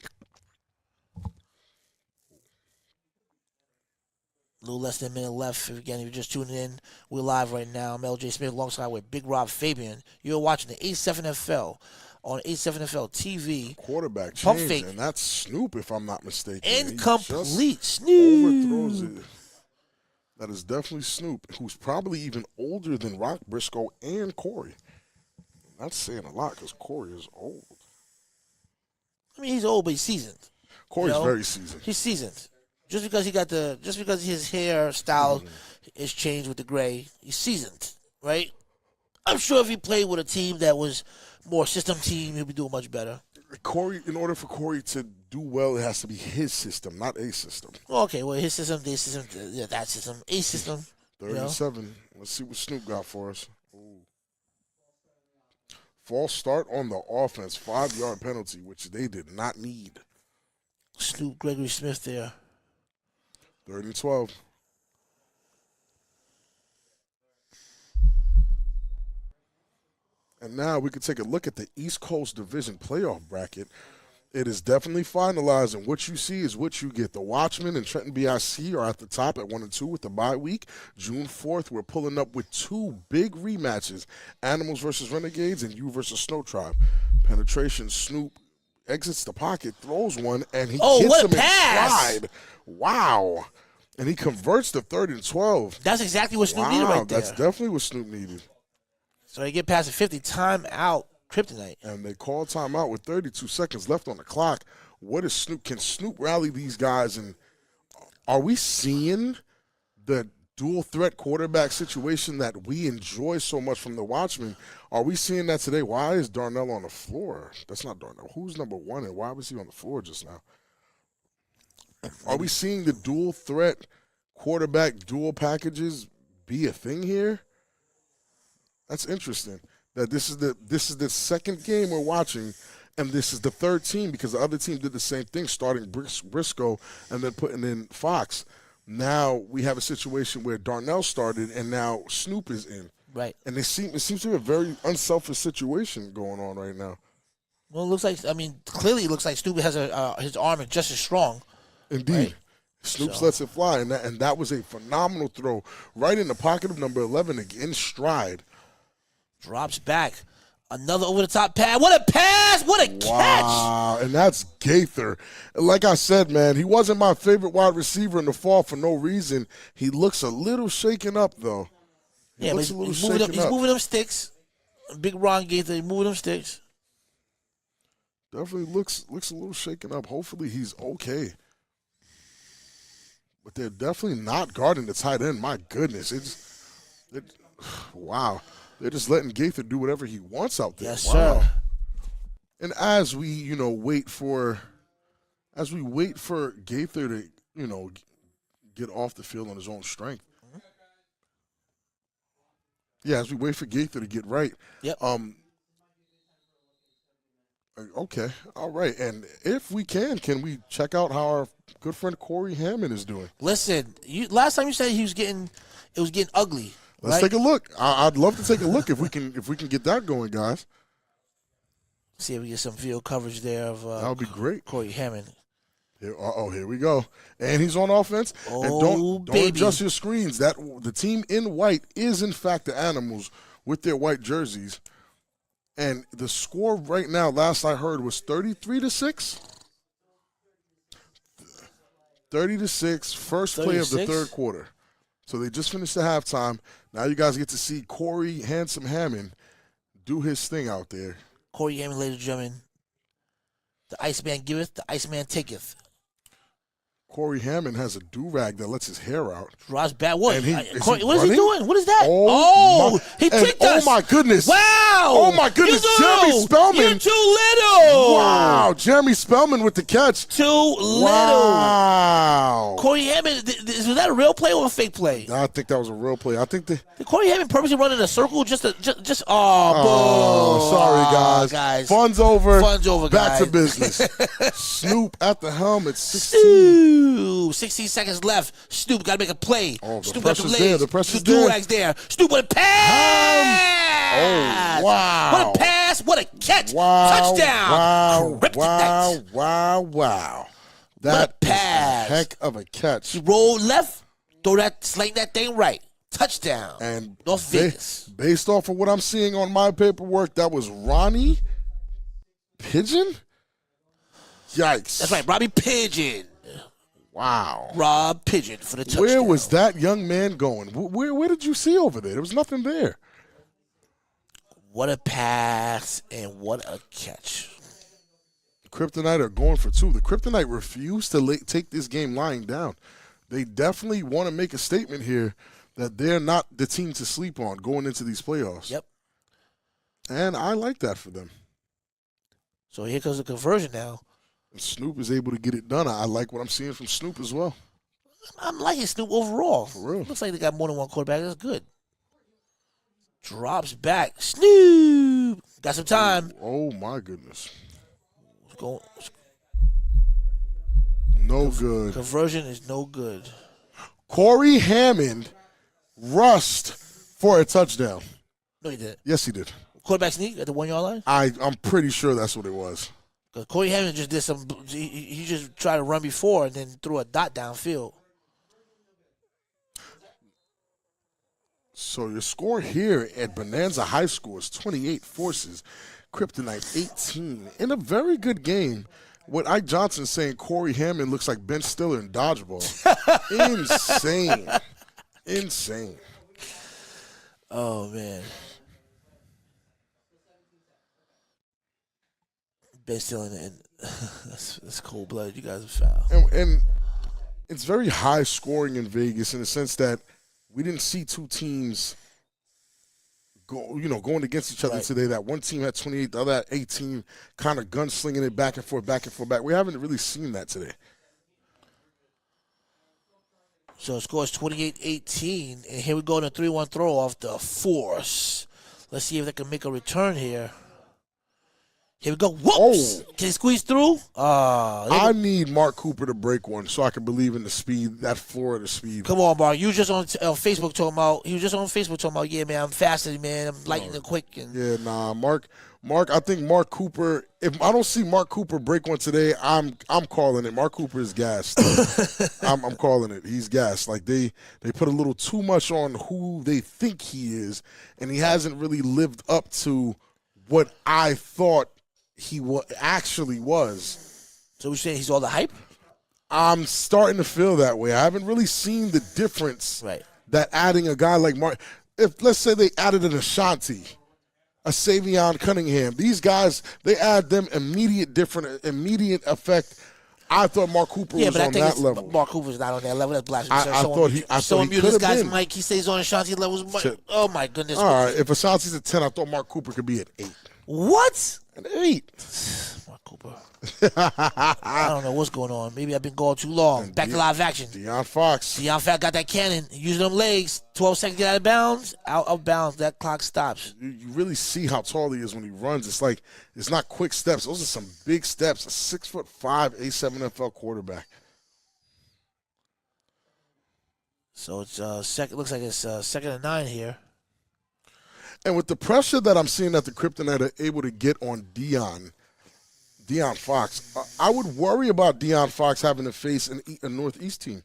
A little less than a minute left. Again, if you're just tuning in, we're live right now. I'm LJ Smith alongside with Big Rob Fabian. You're watching the A7FL on A7FL TV. Quarterback Pump change, fake. and that's Snoop, if I'm not mistaken. He Incomplete. just Snoop. overthrows it. That is definitely Snoop, who's probably even older than Rock Briscoe and Corey. That's saying a lot because Corey is old. I mean, he's old, but he's seasoned. Corey's very seasoned. He's seasoned. Just because his hairstyle is changed with the gray, he's seasoned, right? I'm sure if he played with a team that was more system team, he'll be doing much better. Corey, in order for Corey to do well, it has to be his system, not a system. Okay, well, his system, this system, yeah, that system, a system. 37. Let's see what Snoop got for us. Ooh. False start on the offense, 5-yard penalty, which they did not need. Snoop Gregory Smith there. 3rd and 12. And now we can take a look at the East Coast Division playoff bracket. It is definitely finalized, and what you see is what you get. The Watchmen and Trenton BIC are at the top at 1-2 with the bye week. June 4th, we're pulling up with 2 big rematches, Animals versus Renegades and U versus Shnow Tribe. Penetration, Snoop exits the pocket, throws one, and he gets him in stride. Wow. And he converts to 3rd and 12. That's exactly what Snoop needed right there. That's definitely what Snoop needed. So they get past the 50, timeout, Kryptonite. And they call timeout with 32 seconds left on the clock. What is Snoop? Can Snoop rally these guys? And are we seeing the dual threat quarterback situation that we enjoy so much from the Watchmen? Are we seeing that today? Why is Darnell on the floor? That's not Darnell. Who's number 1 and why was he on the floor just now? Are we seeing the dual threat quarterback dual packages be a thing here? That's interesting. That this is the second game we're watching, and this is the 3rd team because the other team did the same thing, starting Briscoe and then putting in Fox. Now we have a situation where Darnell started, and now Snoop is in. Right. And it seems to be a very unselfish situation going on right now. Well, it looks like, clearly it looks like Snoop has his arm is just as strong. Indeed. Right. Snoop lets it fly, and that was a phenomenal throw right in the pocket of number 11 in stride. Drops back. Another over-the-top pass. What a pass! What a catch! Wow, and that's Gaither. Like I said, man, he wasn't my favorite wide receiver in the fall for no reason. He looks a little shaken up, though. He's moving them sticks. Big Ron Gaither, he's moving them sticks. Definitely looks a little shaken up. Hopefully he's okay. But they're definitely not guarding the tight end. My goodness. Wow. They're just letting Gaither do whatever he wants out there. Yes, wow. sir. And as we, wait for Gaither to, get off the field on his own strength. Mm-hmm. Yeah, as we wait for Gaither to get right. Yep. Okay. All right. And if we can we check out how our good friend Corey Hammond is doing? Listen, last time you said it was getting ugly. Let's take a look. I'd love to take a look if we can get that going, guys. See if we get some field coverage there of that would be great. Corey Hammond. Here we go. And he's on offense. And don't adjust your screens. That the team in white is in fact the Animals with their white jerseys. And the score right now, last I heard, was 33-6. 30-6, first play of the 3rd quarter. So they just finished the halftime. Now you guys get to see Corey Handsome Hammond do his thing out there. Corey Hammond, ladies and gentlemen. The Iceman giveth, the Iceman taketh. Corey Hammond has a do-rag that lets his hair out. Ross bad. What? What is he doing? What is that? He tricked us. Oh, my goodness. Wow. Oh, my goodness. Jeremy Spellman. You're too little. Wow. Jeremy Spellman with the catch. Too little. Wow. Corey Hammond, was that a real play or a fake play? I think that was a real play. I think Did Corey Hammond purposely run in a circle just sorry, guys. Fun's over. Guys. Back to business. Snoop at the helm at 16. 16 seconds left. Snoop got to make a play. Snoop got the legs. The pressure's there. Do-rags there. Snoop with a pass. Oh, wow. What a pass. What a catch. Wow. Touchdown. Wow. That pass. is a heck of a catch. He rolled left. Slang that thing right. Touchdown. And North Vegas. Based off of what I'm seeing on my paperwork, that was Ronnie Pigeon? Yikes. That's right. Robbie Pigeon. Wow. Rob Pigeon for the touchdown. Where was that young man going? Where did you see over there? There was nothing there. What a pass and what a catch. Kryptonite are going for 2. The Kryptonite refused to take this game lying down. They definitely want to make a statement here that they're not the team to sleep on going into these playoffs. Yep. And I like that for them. So here comes the conversion now. Snoop is able to get it done. I like what I'm seeing from Snoop as well. I'm liking Snoop overall. For real. Looks like they got more than one quarterback. That's good. Drops back. Snoop. Got some time. Oh, my goodness. Go. No good. Conversion is no good. Corey Hammond rushed for a touchdown. No, he didn't. Yes, he did. Quarterback sneak at the 1 yard line? I'm pretty sure that's what it was. Because Corey Hammond just did some. He just tried to run before and then threw a dot downfield. So your score here at Bonanza High School is 28 forces, Kryptonite 18. In a very good game. What Ike Johnson saying, Corey Hammond looks like Ben Stiller in dodgeball. Insane. Insane. Oh, man. Ben Stiller, and that's cold blooded. You guys are foul. And it's very high scoring in Vegas in the sense that we didn't see two teams going against each other today. That one team had 28, the other had 18, kind of gunslinging it back and forth, back. We haven't really seen that today. So the score is 28-18, and here we go in a 3-1 throw off the force. Let's see if they can make a return here. Here we go. Whoops! Oh. Can he squeeze through? I need Mark Cooper to break one so I can believe in the speed, that Florida speed. Come on, Mark. You was just on Facebook talking about. He was just on Facebook talking about. Yeah, man, I'm faster, man. I'm lightning and quick. And Yeah, nah, Mark. I think Mark Cooper. If I don't see Mark Cooper break one today, I'm calling it. Mark Cooper is gassed. I'm calling it. He's gassed. Like they put a little too much on who they think he is, and he hasn't really lived up to what I thought he actually was. So we're saying he's all the hype? I'm starting to feel that way. I haven't really seen the difference that adding a guy like Mark. If let's say they added an Ashanti, a Savion Cunningham, these guys, they add them immediate effect. I thought Mark Cooper was on that level. Mark Cooper's not on that level. That's blasphemy. I thought he could this have guy's been. Mike. He stays on Ashanti levels. Oh my goodness. All right, if Ashanti's at 10, I thought Mark Cooper could be at 8. What? An 8. Mark Cooper. I don't know what's going on. Maybe I've been going too long. Back to live action. Deion Fox. Deion Fox got that cannon. Using them legs. 12 seconds to get out of bounds. Out of bounds. That clock stops. You really see how tall he is when he runs. It's like it's not quick steps. Those are some big steps. A 6'5" A7FL quarterback. So it's second. Looks like it's 2nd and 9 here. And with the pressure that I'm seeing that the Kryptonite are able to get on Deion Fox, I would worry about Deion Fox having to face a Northeast team.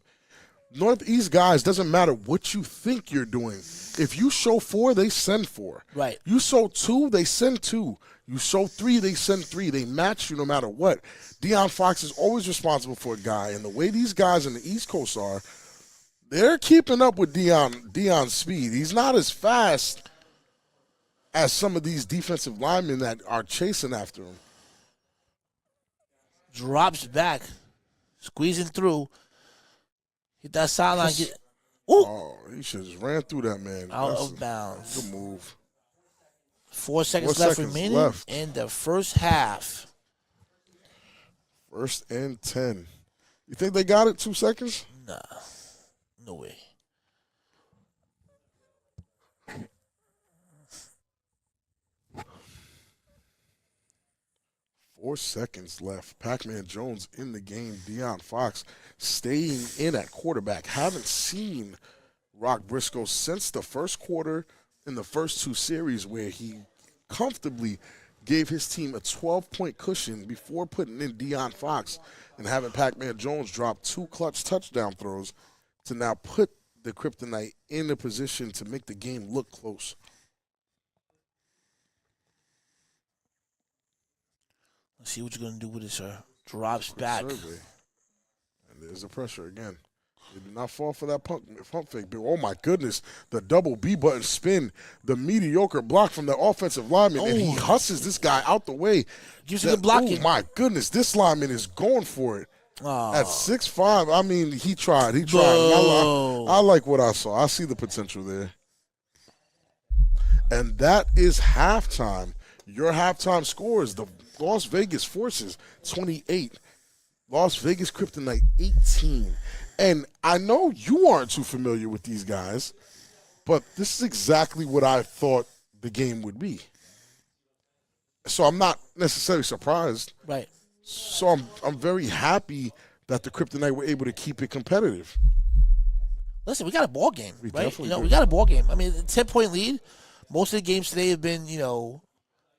Northeast guys, doesn't matter what you think you're doing. If you show 4, they send 4. Right. You show 2, they send 2. You show 3, they send 3. They match you no matter what. Deion Fox is always responsible for a guy. And the way these guys in the East Coast are, they're keeping up with Deion's speed. He's not as fast as some of these defensive linemen that are chasing after him. Drops back. Squeezing through. Hit that sideline. Oh, he should have just ran through that, man. Out of bounds. Good move. 4 seconds left remaining in the first half. 1st and 10. You think they got it 2 seconds? Nah. No way. Four seconds left. Pac-Man Jones in the game. Deion Fox staying in at quarterback. Haven't seen Rock Briscoe since the first quarter in the first 2 series where he comfortably gave his team a 12-point cushion before putting in Deion Fox and having Pac-Man Jones drop 2 clutch touchdown throws to now put the Kryptonite in a position to make the game look close. Let's see what you're going to do with it, sir. Drops back. Survey. And there's the pressure again. They did not fall for that pump fake. Oh, my goodness. The double B button spin. The mediocre block from the offensive lineman. And he hustles this guy out the way. Gives you the blocking. Oh, my goodness. This lineman is going for it. At 6'5", I mean, he tried. I like what I saw. I see the potential there. And that is halftime. Your halftime score is the Las Vegas Forces 28, Las Vegas Kryptonite 18. And I know you aren't too familiar with these guys, but this is exactly what I thought the game would be. So I'm not necessarily surprised. Right. So I'm very happy that the Kryptonite were able to keep it competitive. Listen, we got a ball game, We right? definitely do. We got a ball game. I mean, 10-point lead. Most of the games today have been,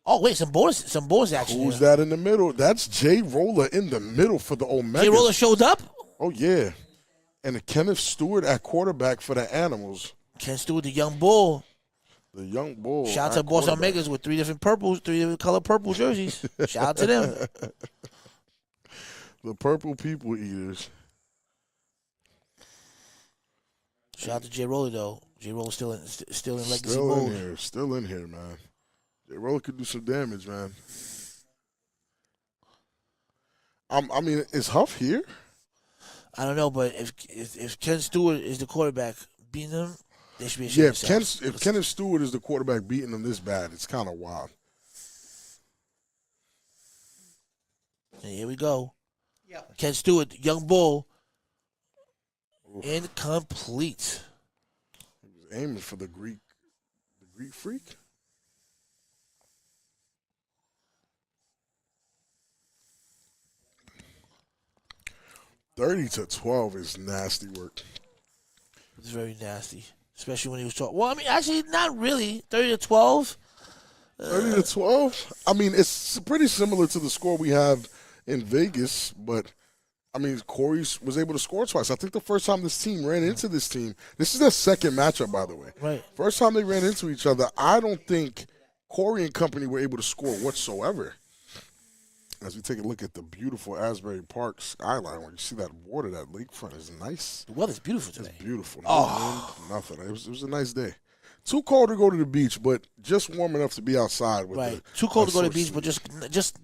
Oh wait, some bonus action. Who's here. that in the middle? That's Jay Roller in the middle for the Omegas. Jay Roller showed up. Oh yeah, and Kenneth Stewart at quarterback for the Animals. Ken Stewart, the young bull. The young bull. Shout out to Boston Omegas with 3 different color purple jerseys. Shout out to them. The purple people eaters. Shout out to Jay Roller though. Jay Roller still in legacy Still mode. in here. Still in here, man. Jay Roller could do some damage, man. I mean, is Huff here? I don't know, but if Ken Stewart is the quarterback beating them, they should be Yeah, ashamed if Kenneth Stewart is the quarterback beating them this bad, it's kind of wild. And here we go. Yep. Ken Stewart, young bull, incomplete. He was aiming for the Greek freak. $30-12 is nasty work. It's very nasty, especially when he was talking. Well, I mean, actually, not really. 30-12. 30-12. I mean, it's pretty similar to the score we have in Vegas, but I mean, Corey was able to score twice. I think the first time this team ran into this team, this is their second matchup, by the way. Right. First time they ran into each other, I don't think Corey and company were able to score whatsoever. As we take a look at the beautiful Asbury Park skyline, where you see that water, that lakefront is nice. The weather's beautiful today. It's beautiful. No wind, nothing. It was a nice day. Too cold to go to the beach, but just warm enough to be outside. With Right. Too cold to go to the beach, but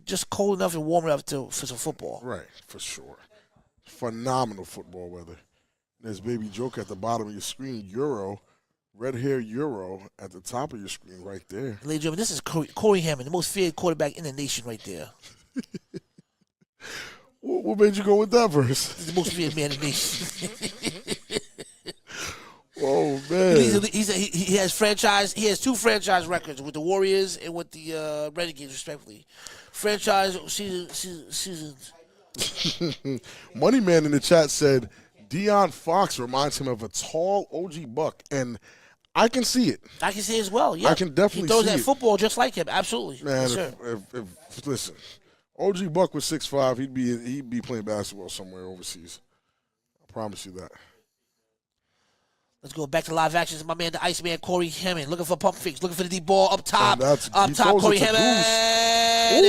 just cold enough and warm enough for some football. Right, for sure. Phenomenal football weather. There's Baby Joke at the bottom of your screen, Euro. Red hair Euro at the top of your screen right there. Ladies and gentlemen, this is Corey Hammond, the most feared quarterback in the nation right there. What made you go with that verse? He's the most feared man in the nation. Oh man, he has 2 franchise records with the Warriors and with the Renegades, respectively. Franchise seasons. Money Man in the chat said Deion Fox reminds him of a tall OG Buck, and I can see it. I can see it as well. Yeah, I can definitely he throws see that it. football just like him. Absolutely, Man, yes, sir. if listen, OG Buck was 6'5", he'd be playing basketball somewhere overseas. I promise you that. Let's go back to live actions. My man, the Iceman, Corey Hammond, looking for pump fakes, looking for the deep ball up top. He throws Corey it to Hammond.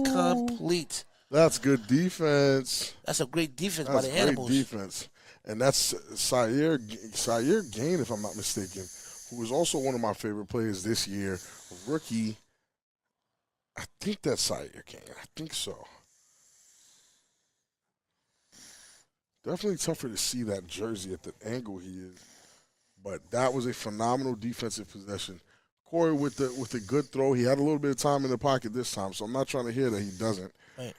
Incomplete. That's good defense. That's a great defense by That's the great Animals. defense. And that's Syer Gain, if I'm not mistaken, who is also one of my favorite players this year. Rookie. I think that's Syer Gain. I think so. Definitely tougher to see that jersey at the angle he is. But that was a phenomenal defensive possession. Corey with a good throw. He had a little bit of time in the pocket this time, so I'm not trying to hear that he doesn't. Right.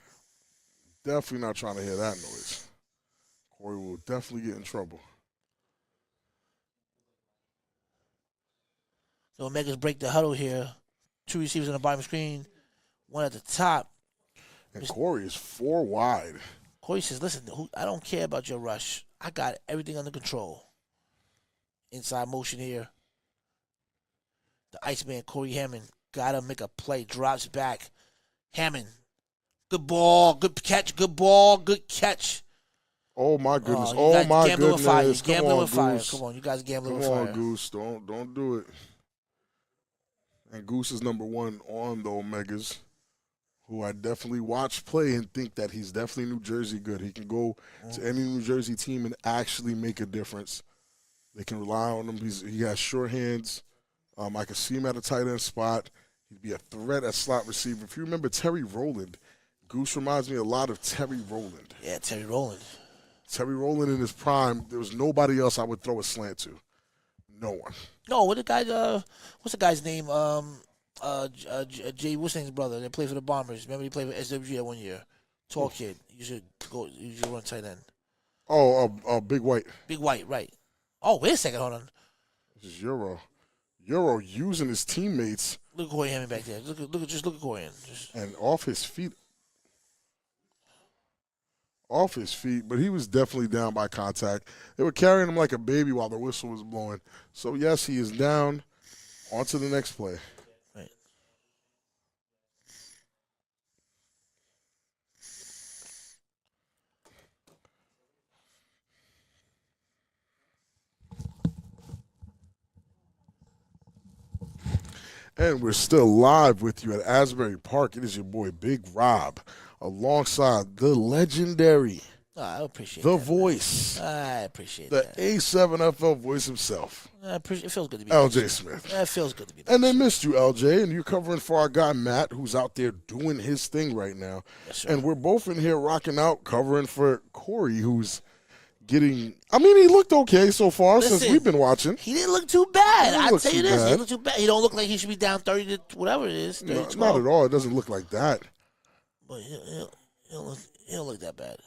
Definitely not trying to hear that noise. Corey will definitely get in trouble. So Omegas break the huddle here. 2 receivers on the bottom screen, 1 at the top. And Corey is 4 wide. Corey says, listen, I don't care about your rush. I got everything under control. Inside motion here. The Iceman, Corey Hammond, got to make a play. Drops back. Hammond. Good ball. Good catch. Good ball. Good catch. Oh, my goodness. Oh, my goodness. With fire. Come Gambling on, with fire. Goose. Come on, you guys gambling Come with fire. on, Goose. Don't do it. And Goose is number 1 on the Omegas, who I definitely watch play and think that he's definitely New Jersey good. He can go to any New Jersey team and actually make a difference. They can rely on him. He has sure hands. I can see him at a tight end spot. He'd be a threat at slot receiver. If you remember Terry Rowland, Goose reminds me a lot of Terry Rowland. Yeah, Terry Rowland. Terry Rowland in his prime, there was nobody else I would throw a slant to. No one. No, what's the guy's name? Jay Wissing's brother. They played for the Bombers. Remember he played for SWG that 1 year. Tall kid. You should run tight end. Oh, Big White. Big White, right. Oh, wait a second, hold on. This is Euro. Euro using his teammates. Look at Corey Hammond back there. Look at Corey. And off his feet. But he was definitely down by contact. They were carrying him like a baby while the whistle was blowing. So, yes, he is down. On to the next play. Right. And we're still live with you at Asbury Park. It is your boy, Big Rob, alongside the legendary, I appreciate the that, voice, I appreciate the that. A7FL voice himself, It feels good to be LJ back. Smith. It feels good to be back. And they missed you, LJ, and you're covering for our guy, Matt, who's out there doing his thing right now. Yes, sir. And we're both in here rocking out, covering for Corey, who's getting, I mean, he looked okay so far since Listen, we've been watching. He didn't look too bad. He I'll didn't tell look you too this. He bad. didn't look too bad. He don't look like he should be down 30 to whatever it is. 30, No, 12. not at all. It doesn't look like that. But he don't look that bad.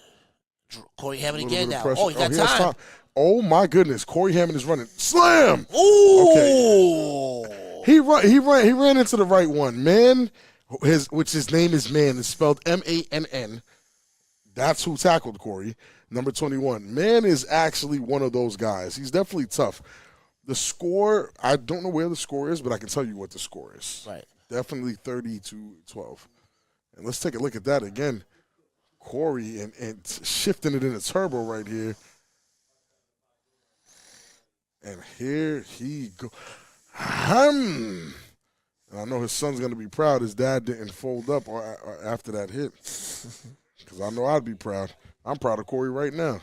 Corey Hammond A little again bit now. of pressure. Oh, he got has time. Oh, my goodness. Corey Hammond is running. Slam! Ooh. He ran into the right one. Man, his name is Man. It's spelled MANN. That's who tackled Corey. Number 21. Man is actually one of those guys. He's definitely tough. The score, I don't know where the score is, but I can tell you what the score is. Right. Definitely 30-12. And let's take a look at that again. Corey and shifting it in a turbo right here. And here he goes. And I know his son's going to be proud his dad didn't fold up or after that hit. Because I know I'd be proud. I'm proud of Corey right now.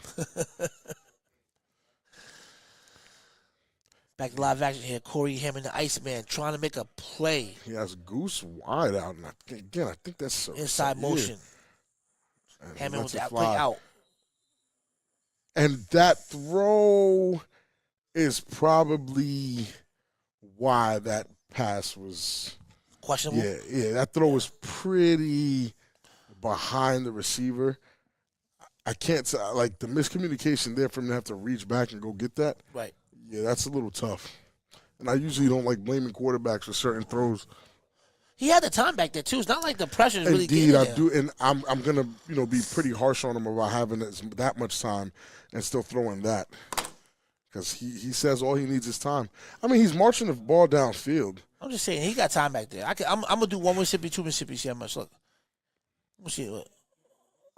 Back to live action here. Corey Hammond, the Iceman, trying to make a play. He has Goose wide out. And I think that's Inside motion. And Hammond with lets it that fly. play out. And that throw is probably why that pass was Questionable. Yeah, that throw was pretty behind the receiver. I can't say, like, the miscommunication there for him to have to reach back and go get that. Right. Yeah, that's a little tough. And I usually don't like blaming quarterbacks for certain throws. He had the time back there too. It's not like the pressure is really Indeed, getting I there. do, and I'm gonna be pretty harsh on him about having that much time and still throwing that, because he says all he needs is time. I mean, he's marching the ball downfield. I'm just saying he got time back there. I'm gonna do one Mississippi, two Mississippi. See how much. Look. Let me see what.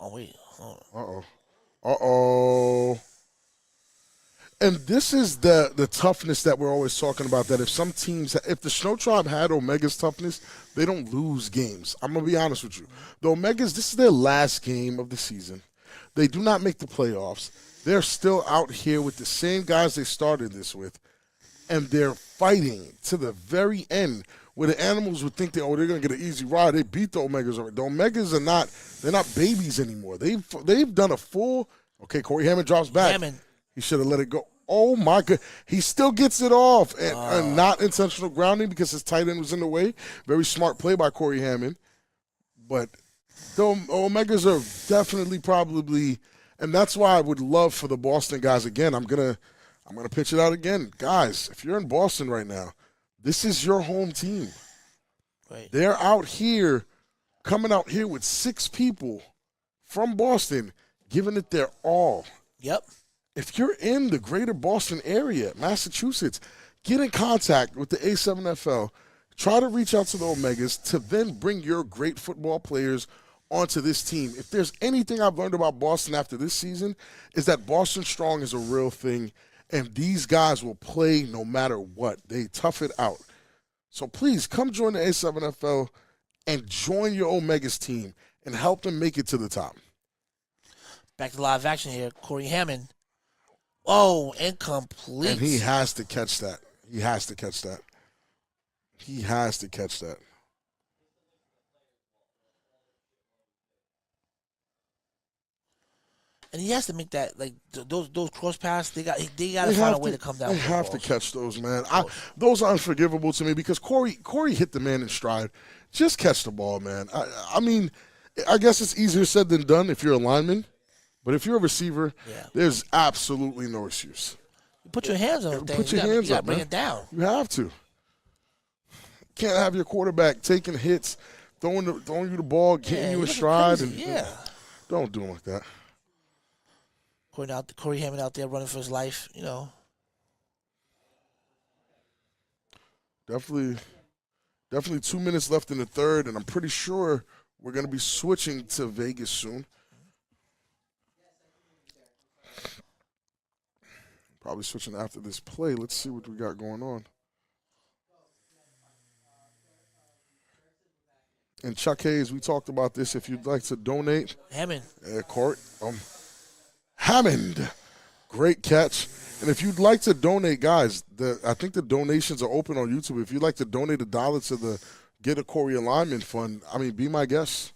Oh wait. Hold on. And this is the toughness that we're always talking about, that if some teams, if the Shnow Tribe had Omega's toughness, they don't lose games. I'm going to be honest with you. The Omegas, this is their last game of the season. They do not make the playoffs. They're still out here with the same guys they started this with, and they're fighting to the very end, where the Animals would think they're going to get an easy ride. They beat the Omegas already. The Omegas they're not babies anymore. They've done a full, okay, Corey Hammond drops back. Hammond. He should have let it go. Oh, my God. He still gets it off. And not intentional grounding because his tight end was in the way. Very smart play by Corey Hammond. But the Omegas are definitely probably, and that's why I would love for the Boston guys, again, I'm gonna pitch it out again. Guys, if you're in Boston right now, this is your home team. Right. They're out here, coming out here with 6 people from Boston, giving it their all. Yep. If you're in the greater Boston area, Massachusetts, get in contact with the A7FL. Try to reach out to the Omegas to then bring your great football players onto this team. If there's anything I've learned about Boston after this season, is that Boston Strong is a real thing, and these guys will play no matter what. They tough it out. So please come join the A7FL and join your Omegas team and help them make it to the top. Back to live action here. Corey Hammond. Oh, incomplete. And he has to catch that. He has to catch that. And he has to make that, like, those cross pass. They got to find a way to come down. They have to catch those, man. Those are unforgivable to me because Corey hit the man in stride. Just catch the ball, man. I mean, I guess it's easier said than done if you're a lineman, but if you're a receiver, there's absolutely no excuse. You put your hands on it. Put your hands you up, bring man. it down. You have to. can't have your quarterback taking hits, throwing you the ball, getting you a stride. And don't do him like that. Corey Hammond out there running for his life, you know. Definitely 2 minutes left in the third, and I'm pretty sure we're going to be switching to Vegas soon. Probably switching after this play. Let's see what we got going on. And Chuck Hayes, we talked about this. If you'd like to donate, Hammond. Hammond, great catch. And if you'd like to donate, guys, I think the donations are open on YouTube. If you'd like to donate $1 to the Get a Corey Alignment Fund, I mean, be my guest.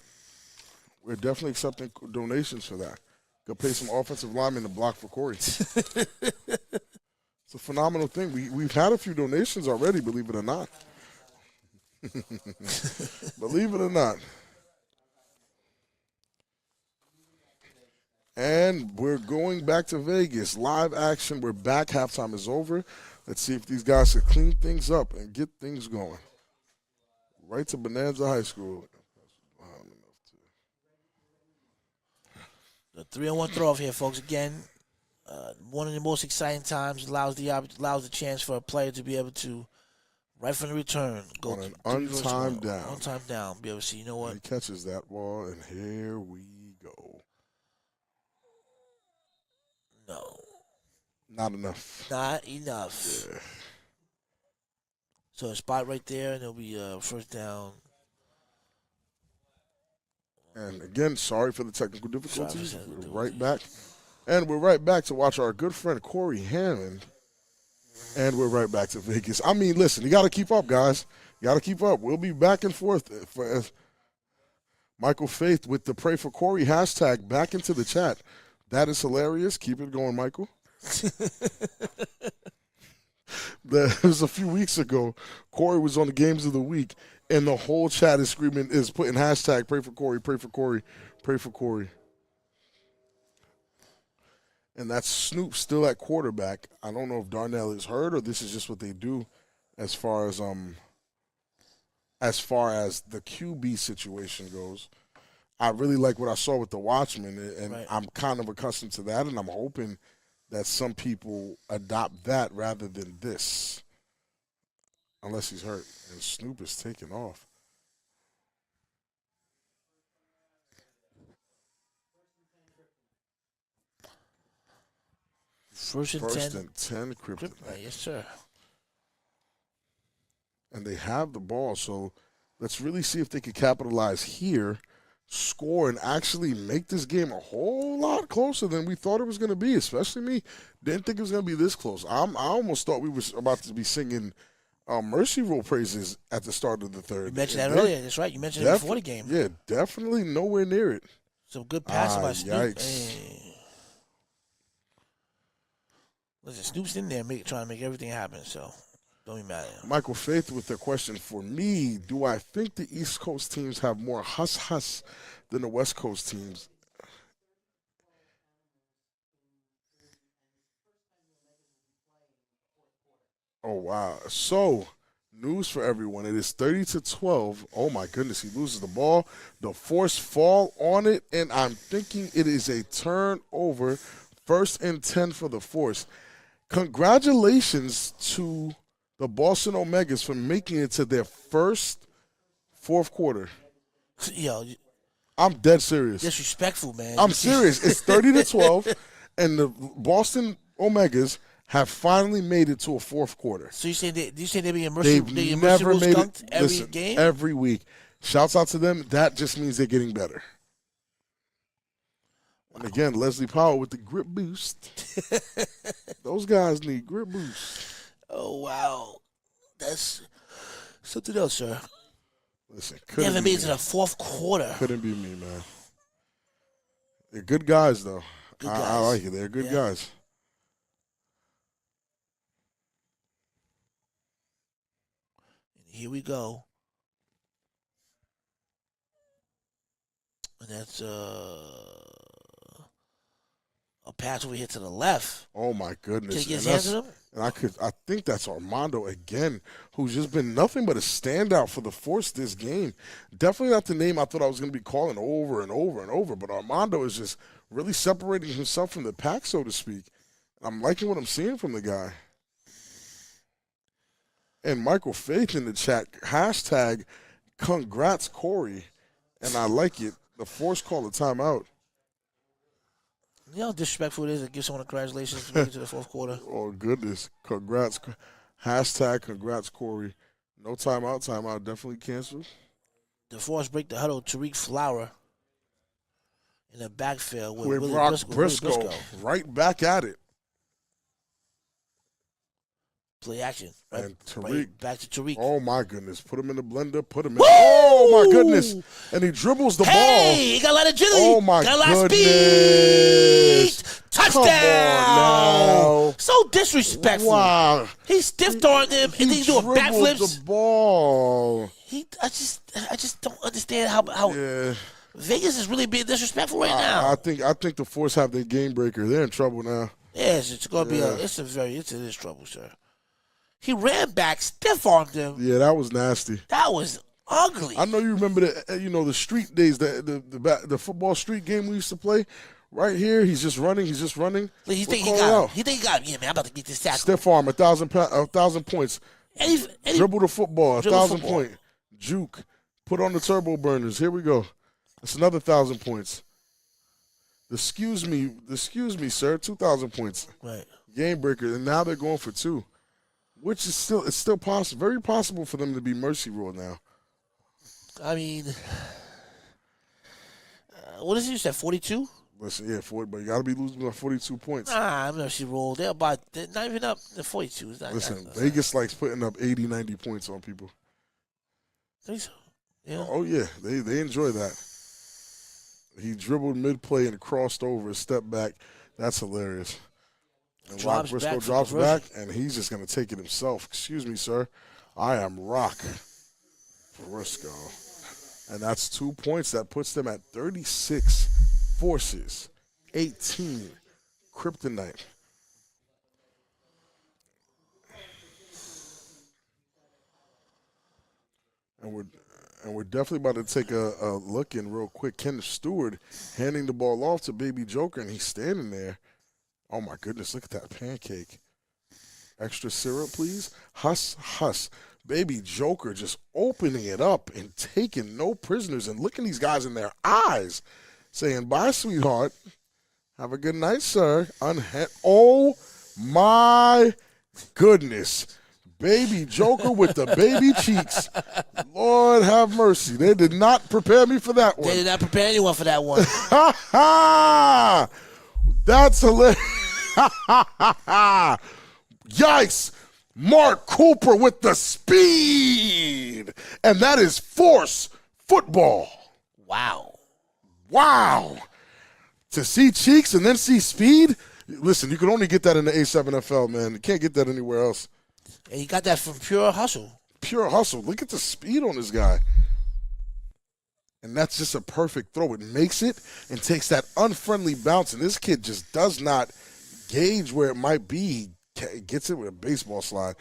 We're definitely accepting donations for that. Go pay some offensive linemen to block for Corey. It's a phenomenal thing. We've had a few donations already, believe it or not. Believe it or not. And we're going back to Vegas. Live action. We're back. Halftime is over. Let's see if these guys can clean things up and get things going. Right to Bonanza High School. The 3-on-1 throw off here, folks. Again, one of the most exciting times. Allows the chance for a player to be able to, right from the return, go on an untimed down. Untimed down. Be able to see, you know what? He catches that ball, and here we go. No. Not enough. Not enough. Yeah. So a spot right there, and it'll be first down. And again, sorry for the technical difficulties. We're right back. And we're right back to watch our good friend Corey Hammond. And we're right back to Vegas. I mean, listen, you got to keep up, guys. You got to keep up. We'll be back and forth. Michael Faith with the Pray for Corey hashtag back into the chat. That is hilarious. Keep it going, Michael. It was a few weeks ago. Corey was on the Games of the Week, and the whole chat is screaming, is putting hashtag pray for Corey, pray for Corey, pray for Corey. And that's Snoop still at quarterback. I don't know if Darnell is hurt or this is just what they do as far as the QB situation goes. I really like what I saw with the Watchmen, and right. I'm kind of accustomed to that, and I'm hoping that some people adopt that rather than this, unless he's hurt. And Snoop is taking off. First and 10, Kryptonite. Yes, sir. And they have the ball, so let's really see if they can capitalize here, score, and actually make this game a whole lot closer than we thought it was going to be, especially me. Didn't think it was going to be this close. I almost thought we were about to be singing Mercy Rule praises at the start of the third. You mentioned that earlier. That's right. You mentioned it before the game. Yeah, definitely nowhere near it. Some good passing by Snoop. Yikes. Listen, Snoop's in there trying to make everything happen, so don't be mad at him. Michael Faith with the question for me, do I think the East Coast teams have more hus than the West Coast teams? Oh, wow. So, news for everyone. It is 30-12. Oh, my goodness. He loses the ball. The forced fall on it, and I'm thinking it is a turnover. 1st and 10 for the force. Congratulations to the Boston Omegas for making it to their first fourth quarter. Yo, I'm dead serious. Disrespectful, man. I'm serious. It's 30-12, and the Boston Omegas have finally made it to a fourth quarter. So you say they're being They've never made it every game? Every week. Shouts out to them. That just means they're getting better. And again, Leslie Powell with the grip boost. Those guys need grip boost. Oh, wow. That's something else, sir. Listen, never made it to the fourth quarter. Couldn't be me, man. They're good guys, though. Good guys. I like it. They're good guys. Here we go. And that's a pass over here to the left. Oh my goodness! Can he get his And hands on him? And I think that's Armando again, who's just been nothing but a standout for the Force this game. Definitely not the name I thought I was going to be calling over and over and over, but Armando is just really separating himself from the pack, so to speak. I'm liking what I'm seeing from the guy. And Michael Faith in the chat, hashtag congrats Corey, and I like it. The Force called a timeout. You know how disrespectful it is to give someone a congratulations to make it to the fourth quarter. Oh, goodness. Congrats. Hashtag congrats, Corey. No timeout. Timeout definitely canceled. The Force break the huddle. Tariq Flower in the backfield with Willie Brock Briscoe. Right back at it. Play action. Right, And Tariq. right back to Tariq. Oh, my goodness. Put him in the blender. Put him in. Oh, my goodness. And he dribbles the ball. Hey, he got a lot of agility. Oh, my got a lot of goodness. speed. Touchdown. Come on now. So disrespectful. Wow. He stiff-armed him and then he do a dribbled backflips. the ball. I just don't understand how Yeah. Vegas is really being disrespectful right now. I think the Force have their game breaker. They're in trouble now. Yes, it's gonna be it's in this trouble, sir. He ran back, stiff-armed him. Yeah, that was nasty. That was ugly. I know you remember the street days, the football street game we used to play. Right here, he's just running. You think We'll he call it got out. him? You think he got him? Yeah, man, I'm about to get this tackle. Stiff arm, 1,000 points. And he- Dribble the football, Dribble 1,000 football. point. Juke, put on the turbo burners. Here we go. That's another 1,000 points. Excuse me, sir. 2,000 points. Right. Game breaker, and now they're going for 2, which is still possible. Very possible for them to be mercy ruled now. I mean, what is it? You said 42? Listen, yeah, 40, but you got to be losing by 42 points. I don't know if she rolled. They're not even up to 42. It's not, Listen, Vegas likes putting up 80, 90 points on people. Think so? Yeah. Oh, yeah, they enjoy that. He dribbled mid-play and crossed over, stepped back. That's hilarious. And Rock Drops Briscoe back for drops conversion. back, and he's just going to take it himself. Excuse me, sir. I am Rock Briscoe. And that's 2 points. That puts them at 36 Forces, 18 Kryptonite. And we're definitely about to take a look in real quick. Kenneth Stewart handing the ball off to Baby Joker, and he's standing there. Oh, my goodness, look at that pancake. Extra syrup, please. Huss. Baby Joker just opening it up and taking no prisoners and looking these guys in their eyes, saying, bye, sweetheart. Have a good night, sir. Oh, my goodness. Baby Joker with the baby cheeks. Lord have mercy. They did not prepare me for that one. They did not prepare anyone for that one. Ha ha! That's hilarious. Yikes! Mark Cooper with the speed. And that is Force football. Wow. Wow. To see cheeks and then see speed? Listen, you can only get that in the A7FL, man. You can't get that anywhere else. And he got that from pure hustle. Pure hustle. Look at the speed on this guy. And that's just a perfect throw. It makes it and takes that unfriendly bounce. And this kid just does not gauge where it might be. He gets it with a baseball slide.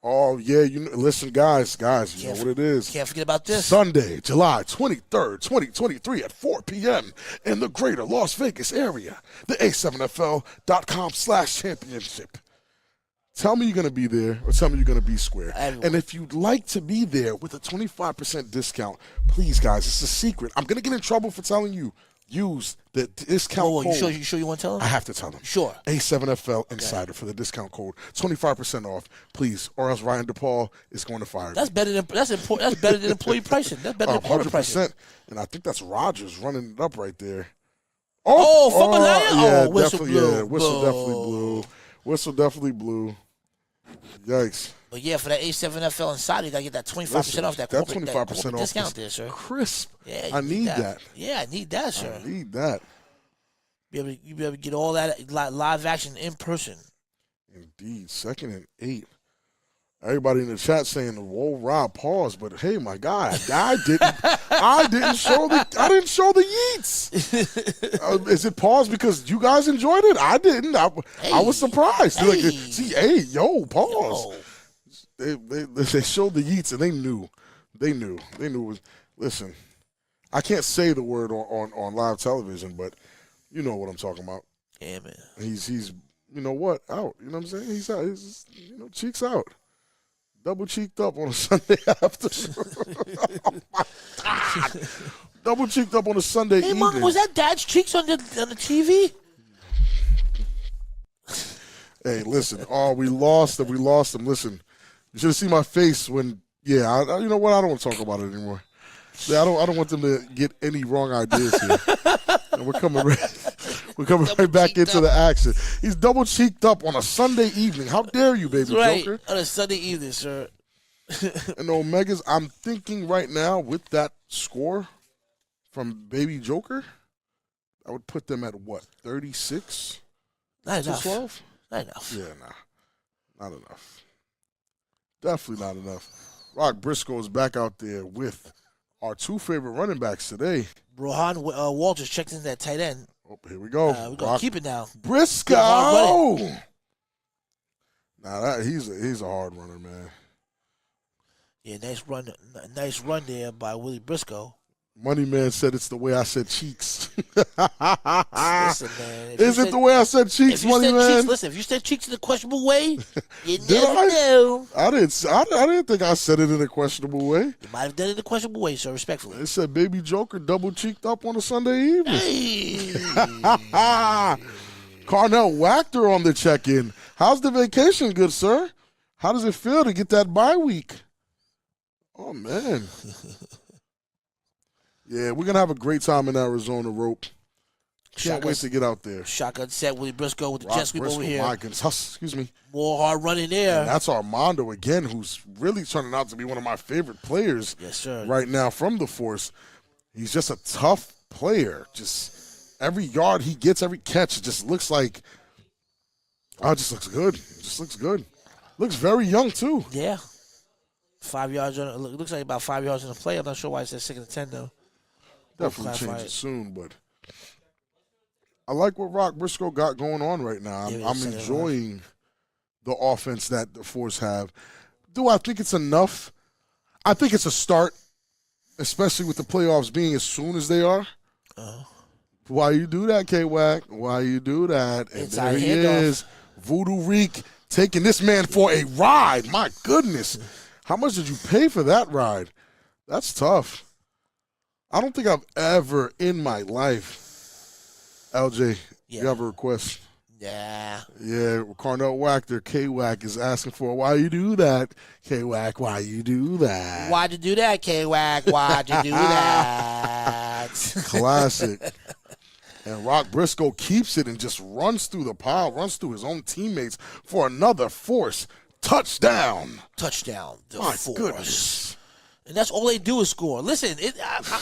Oh, yeah. Listen, guys, you know what it is. Can't forget about this. Sunday, July 23rd, 2023 at 4 p.m. in the greater Las Vegas area. The A7FL.com/championship. Tell me you're going to be there or tell me you're going to be square. And if you'd like to be there with a 25% discount, please, guys, it's a secret. I'm going to get in trouble for telling you. Use the discount code. You sure you want to tell him? I have to tell them. Sure. A7FL Insider for the discount code. 25% off, please, or else Ryan DePaul is going to fire That's me. better than employee pricing. That's better than employee pricing. 100%. And I think that's Rogers running it up right there. Fumbleaya? Yeah, Whistle definitely, blew. yeah, whistle definitely blew. Whistle definitely blew. Yikes. But yeah, for that A7FL Insider, you got to get that 25% off that corporate, 25% corporate off discount is there, sir. Crisp. Yeah, I need that. Yeah, I need that, sir. I need that. You be able to get all that live action in person. Indeed. 2nd and 8. Everybody in the chat saying, "Whoa, Rob, pause." But hey, my God, I didn't show the yeets. Is it pause because you guys enjoyed it? I didn't. I was surprised. Like, see, hey, yo, pause. They showed the yeets and they knew. They knew it was. Listen, I can't say the word on live television, but you know what I'm talking about. Yeah, man. He's you know what, out. You know what I'm saying? He's out. He's, cheeks out. Double cheeked up on a Sunday afternoon. Oh my God. Double cheeked up on a Sunday evening. Mom, was that Dad's cheeks on the TV? Hey, listen. Oh, we lost him. Listen, you should have seen my face when. Yeah, you know what? I don't want to talk about it anymore. Yeah, I don't want them to get any wrong ideas here. And we're coming right back into the action. He's double cheeked up on a Sunday evening. How dare you, baby Joker? On a Sunday evening, sir. And the Omegas, I'm thinking right now with that score from Baby Joker, I would put them at what, 36? Not enough. 12? Not enough. Yeah, not enough. Definitely not enough. Rock Briscoe is back out there with our two favorite running backs today. Rohan Walters checked in that tight end. Oh, here we go. We're going to keep it now. Briscoe! Nah, he's a hard runner, man. Yeah, nice run there by Willie Briscoe. Money Man said it's the way I said cheeks. Listen, man. Is it the way I said cheeks, Money Man? Listen, if you said cheeks in a questionable way, you never know. I didn't think I said it in a questionable way. You might have done it in a questionable way, so respectfully. It said Baby Joker double cheeked up on a Sunday evening. Hey. Carnell Wachter on the check-in. How's the vacation, good sir? How does it feel to get that bye week? Oh, man. Yeah, we're going to have a great time in Arizona, Rope. Can't wait to get out there. Shotgun set, Willie Briscoe with the jet sweep over here. Excuse me. More hard running there. And that's Armando again, who's really turning out to be one of my favorite players right now from the Force. He's just a tough player. Just every yard he gets, every catch, it just looks like, it just looks good. It just looks good. Looks very young, too. Yeah. 5 yards. It looks like about 5 yards in the play. I'm not sure why it says 2nd and 10, though. Definitely change it soon, but I like what Rock Briscoe got going on right now. I'm enjoying the offense that the Force have. Do I think it's enough? I think it's a start, especially with the playoffs being as soon as they are. Why you do that, K-Wack? Why you do that? And there he is, Voodoo Reek, taking this man for a ride. My goodness. How much did you pay for that ride? That's tough. I don't think I've ever in my life, LJ, you have a request? Yeah. Yeah, Carnell Wachter, K-Wack is asking for, why you do that? K-Wack, why you do that? Why'd you do that, K-Wack? Why'd you do that? Classic. And Rock Briscoe keeps it and just runs through the pile, runs through his own teammates for another Force touchdown. Touchdown. My Force. goodness. And that's all they do is score. Listen,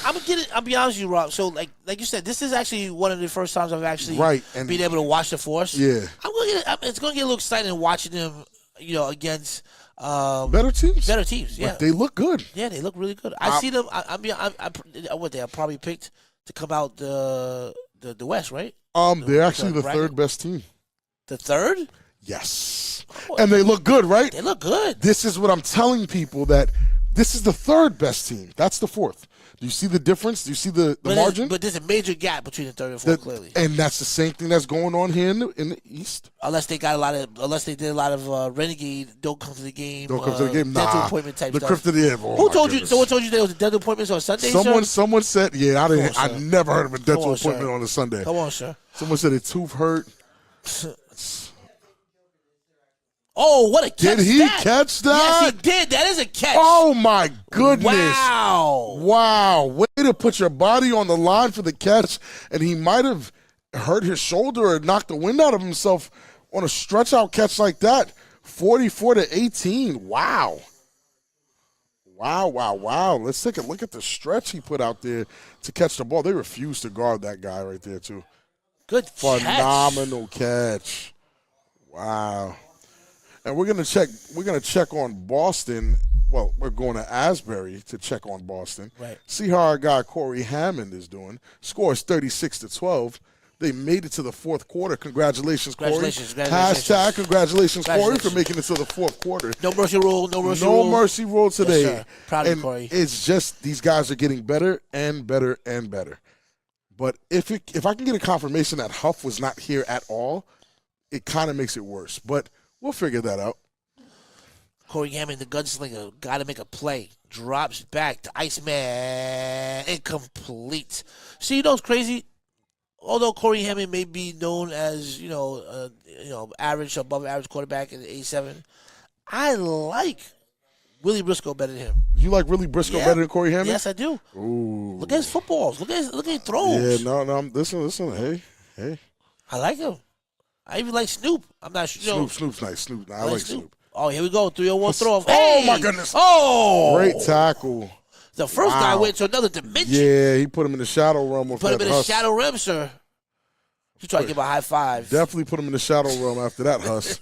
I'll be honest with you, Rob. So, like you said, this is actually one of the first times I've actually been able to watch the Force. Yeah, it's going to get a little exciting watching them, against better teams. Better teams, yeah. But they look good. Yeah, they look really good. I see them. They probably picked to come out the West, right? They're actually the third best team. The third? Yes. And they look good, right? They look good. This is what I'm telling people, that this is the third best team. That's the fourth. Do you see the difference? Do you see the margin? But there's a major gap between the third and fourth, clearly. And that's the same thing that's going on here in the East. Unless they did a lot of Renegade don't come to the game. Don't come to the game. Dental appointment type the stuff. Kryptonite. Who told you? Someone told you there was a dental appointment on Sunday? Someone said, yeah, I didn't. I never heard of a dental appointment on a Sunday. Come on, sir. Someone said a tooth hurt. Oh, what a catch! Did he catch that? Yes, he did. That is a catch. Oh, my goodness. Wow. Way to put your body on the line for the catch. And he might have hurt his shoulder or knocked the wind out of himself on a stretch-out catch like that. 44-18. Wow. Wow. Let's take a look at the stretch he put out there to catch the ball. They refused to guard that guy right there, too. Good catch. Phenomenal catch. Wow. And we're gonna check on Boston. Well, we're going to Asbury to check on Boston. Right. See how our guy Corey Hammond is doing. Score is 36-12. They made it to the fourth quarter. Congratulations, Corey. Hashtag congratulations, Corey, for making it to the fourth quarter. No mercy rule. No mercy no rule. No mercy rule today. Yes, sir. Proud of you, Corey. It's just these guys are getting better and better and better. But if I can get a confirmation that Huff was not here at all, it kind of makes it worse. But we'll figure that out. Corey Hammond, the gunslinger, got to make a play. Drops back to Iceman. Incomplete. See, you know what's crazy? Although Corey Hammond may be known as, average, above average quarterback in the A7, I like Willie Briscoe better than him. You like Willie Briscoe better than Corey Hammond? Yes, I do. Ooh. Look at his footballs. Look at his throws. Yeah, no. Listen. Hey. I like him. I even like Snoop. I'm not sure. Snoop's nice. Snoop. I like Snoop. Oh, here we go. 301 throw off. Oh, my goodness. Oh. Great tackle. The first guy went to another dimension. Yeah, he put him in the shadow realm. Put him in the shadow realm, sir. You try to give him a high five. Definitely put him in the shadow realm after that, Huss.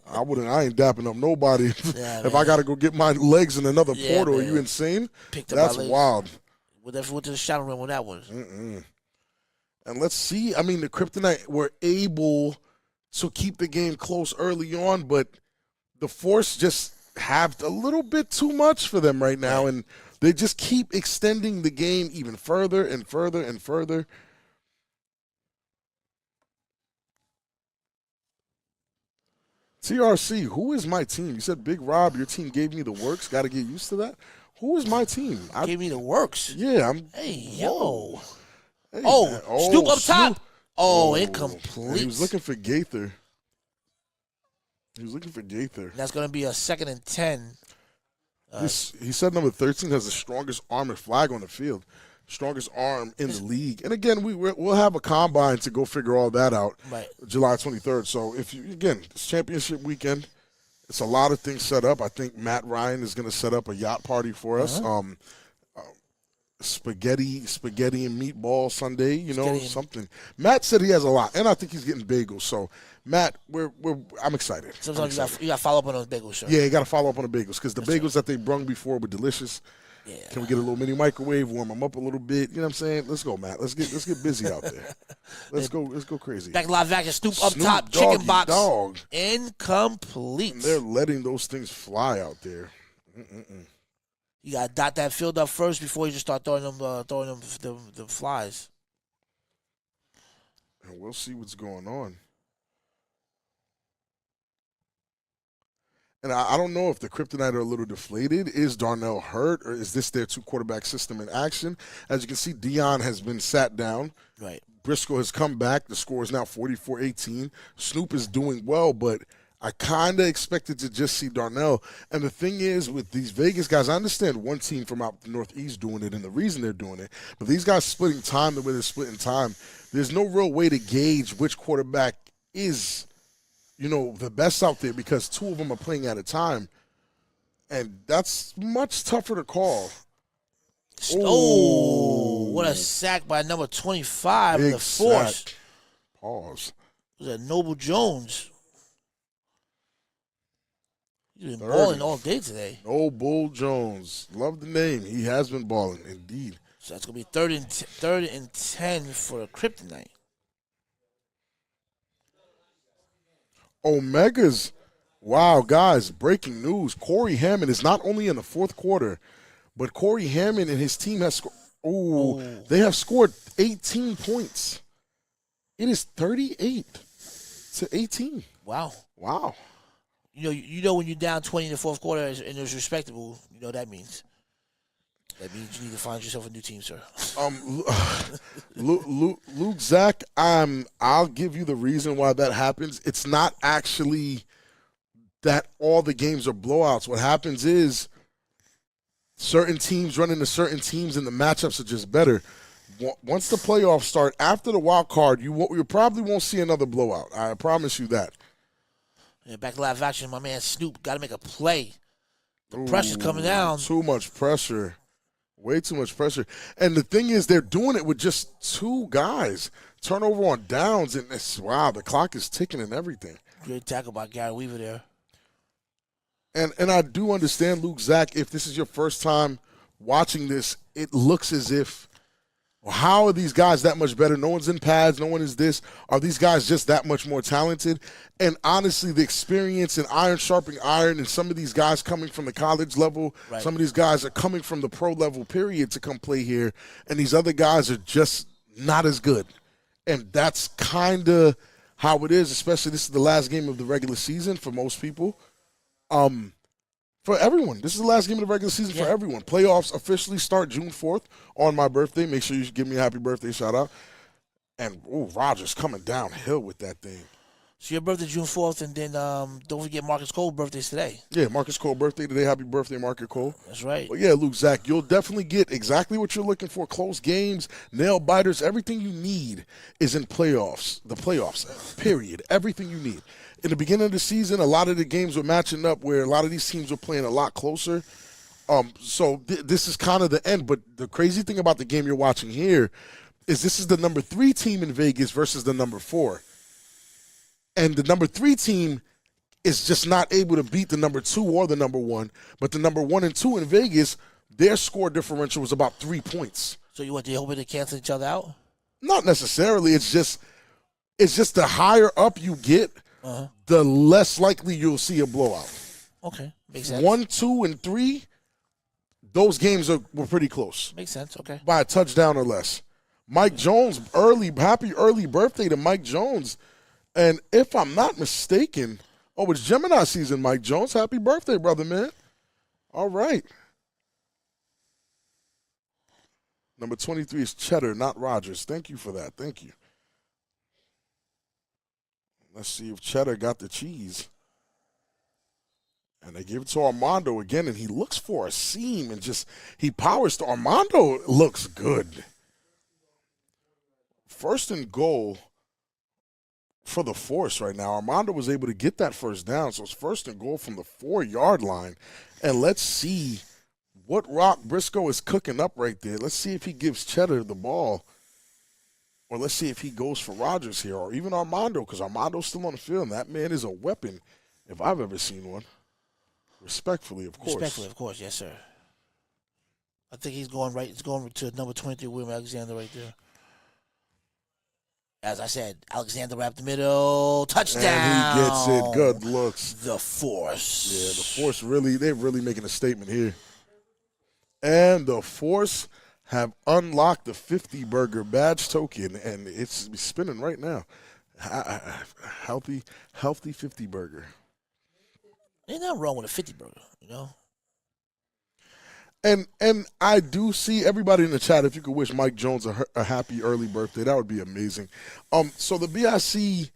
I ain't dapping up nobody. If I got to go get my legs in another portal, are you insane? That's wild. Well, definitely went to the shadow realm on that one. And let's see. I mean, the Kryptonite were able to keep the game close early on, but the Force just have a little bit too much for them right now, and they just keep extending the game even further and further and further. TRC, who is my team? You said, Big Rob, your team gave me the works. Got to get used to that. Who is my team? Gave me the works? Yeah. Hey, yo. Hey, Snoop up top. Oh, incomplete. He was looking for Gaither. That's going to be a 2nd and 10. He said number 13 has the strongest armored flag on the field. Strongest arm in the league. And again, we'll have a combine to go figure all that out. Right. July 23rd. So it's championship weekend. It's a lot of things set up. I think Matt Ryan is going to set up a yacht party for us. Spaghetti and meatball Sunday, something. Matt said he has a lot, and I think he's getting bagels. So, Matt, I'm excited. Sometimes you got to follow up on those bagels, sir. Yeah, you got to follow up on the bagels because the bagels that they brung before were delicious. Yeah. Can we get a little mini microwave, warm them up a little bit? You know what I'm saying? Let's go, Matt. Let's get busy out there. Let's go crazy. Back live action, Snoop up top, chicken box. Dog. Incomplete. And they're letting those things fly out there. You got to dot that field up first before you just start throwing them the flies. And we'll see what's going on. And I don't know if the Kryptonite are a little deflated. Is Darnell hurt, or is this their two-quarterback system in action? As you can see, Dion has been sat down. Right. Briscoe has come back. The score is now 44-18. Snoop is doing well, but I kind of expected to just see Darnell. And the thing is, with these Vegas guys, I understand one team from out the Northeast doing it and the reason they're doing it, but these guys splitting time the way they're splitting time, there's no real way to gauge which quarterback is – the best out there because two of them are playing at a time. And that's much tougher to call. Oh, what a sack by number 25 of the Force. Sack. Pause. Was that Noble Jones? He's been balling all day today. Noble Jones. Love the name. He has been balling, indeed. So that's going to be third and 10 for the Kryptonite. Omegas. Wow, guys, breaking news. Corey Hammond is not only in the fourth quarter, but Corey Hammond and his team has scored. They have scored 18 points. It is 38-18. Wow. You know when you're down 20 in the fourth quarter and it's respectable, you know what that means. That means you need to find yourself a new team, sir. Luke, Zach, I'll give you the reason why that happens. It's not actually that all the games are blowouts. What happens is certain teams run into certain teams and the matchups are just better. Once the playoffs start, after the wild card, you probably won't see another blowout. I promise you that. Yeah, back to live action, my man Snoop got to make a play. The pressure's coming down. Too much pressure. Way too much pressure. And the thing is, they're doing it with just two guys. Turnover on downs, and the clock is ticking and everything. Great tackle by Gary Weaver there. And I do understand, Luke, Zach, if this is your first time watching this, it looks as if, well, how are these guys that much better? No one's in pads. No one is this. Are these guys just that much more talented? And honestly, the experience and iron sharpening iron, and some of these guys coming from the college level, some of these guys are coming from the pro level period to come play here, and these other guys are just not as good. And that's kind of how it is, especially this is the last game of the regular season for most people. For everyone. This is the last game of the regular season for everyone. Playoffs officially start June 4th on my birthday. Make sure you give me a happy birthday shout out. And Rogers coming downhill with that thing. So your birthday June 4th, and then don't forget Marcus Cole's birthday's today. Yeah, Marcus Cole birthday today. Happy birthday, Marcus Cole. That's right. But yeah, Luke, Zach, you'll definitely get exactly what you're looking for. Close games, nail biters, everything you need is in playoffs. The playoffs, period. Everything you need. In the beginning of the season, a lot of the games were matching up where a lot of these teams were playing a lot closer. So this is kind of the end. But the crazy thing about the game you're watching here is this is the number 3 team in Vegas versus the number 4. And the number 3 team is just not able to beat the number 2 or the number 1. But the number 1 and 2 in Vegas, their score differential was about 3 points. So they hoping to cancel each other out? Not necessarily. It's just the higher up you get, the less likely you'll see a blowout. Okay, makes sense. 1, 2, and 3, those games were pretty close. Makes sense, okay. By a touchdown or less. Mike Jones, happy early birthday to Mike Jones. And if I'm not mistaken, it's Gemini season, Mike Jones. Happy birthday, brother, man. All right. Number 23 is Cheddar, not Rogers. Thank you for that. Thank you. Let's see if Cheddar got the cheese. And they give it to Armando again, and he looks for a seam and he powers to Armando. Looks good. First and goal for the Force right now. Armando was able to get that first down, so it's first and goal from the 4-yard line. And let's see what Rock Briscoe is cooking up right there. Let's see if he gives Cheddar the ball. Or let's see if he goes for Rogers here, or even Armando, because Armando's still on the field, and that man is a weapon if I've ever seen one. Respectfully, of course. Respectfully, of course, yes, sir. I think he's going right. He's going to number 23, William Alexander, right there. As I said, Alexander wrapped the middle, touchdown. And he gets it. Good looks. The Force. Yeah, the Force they're really making a statement here. And the Force have unlocked the 50 burger badge token, and it's spinning right now. Healthy 50 burger. Ain't nothing wrong with a 50 burger, you know? And I do see everybody in the chat, if you could wish Mike Jones a happy early birthday, that would be amazing. So the BIC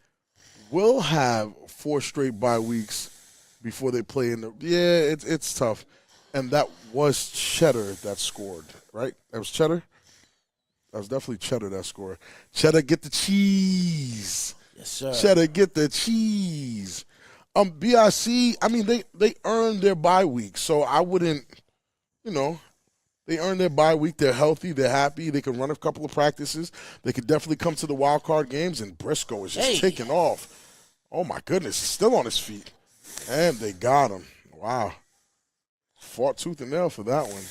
will have 4 straight bye weeks before they play in the – yeah, it's tough. And that was Cheddar that scored, right? That was Cheddar? That was definitely Cheddar that scored. Cheddar, get the cheese. Yes, sir. Cheddar, get the cheese. BIC, I mean, they earned their bye week, so I wouldn't – they earned their bye week. They're healthy. They're happy. They can run a couple of practices. They could definitely come to the wild card games, and Briscoe is just taking off. Oh, my goodness. He's still on his feet. And they got him. Wow. Fought tooth and nail for that one.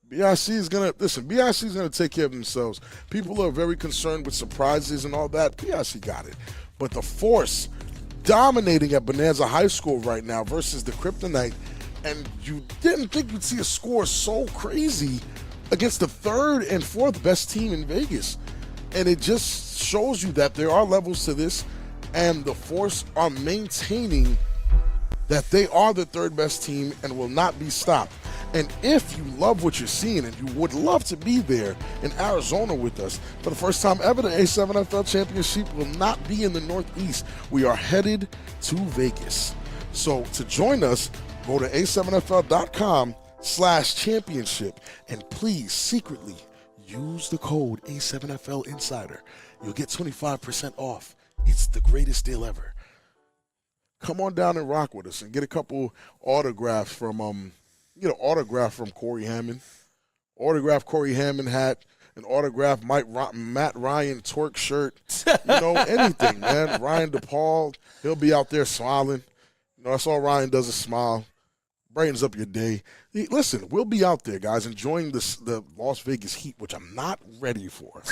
BIC is going to take care of themselves. People are very concerned with surprises and all that. BIC got it. But the Force dominating at Bonanza High School right now versus the Kryptonite. And you didn't think you'd see a score so crazy against the 3rd and 4th best team in Vegas. And it just shows you that there are levels to this, and the Force are maintaining that they are the 3rd best team and will not be stopped. And if you love what you're seeing and you would love to be there in Arizona with us, for the first time ever, the A7FL Championship will not be in the Northeast. We are headed to Vegas. So to join us, go to a7fl.com/championship and please secretly use the code A7FL Insider. You'll get 25% off. It's the greatest deal ever. Come on down and rock with us and get a couple autographs from autograph from Corey Hammond. Autograph Corey Hammond hat, an autograph Matt Ryan twerk shirt, anything, man. Ryan DePaul, he'll be out there smiling. That's all Ryan does is smile, brightens up your day. Listen, we'll be out there, guys, enjoying the Las Vegas heat, which I'm not ready for.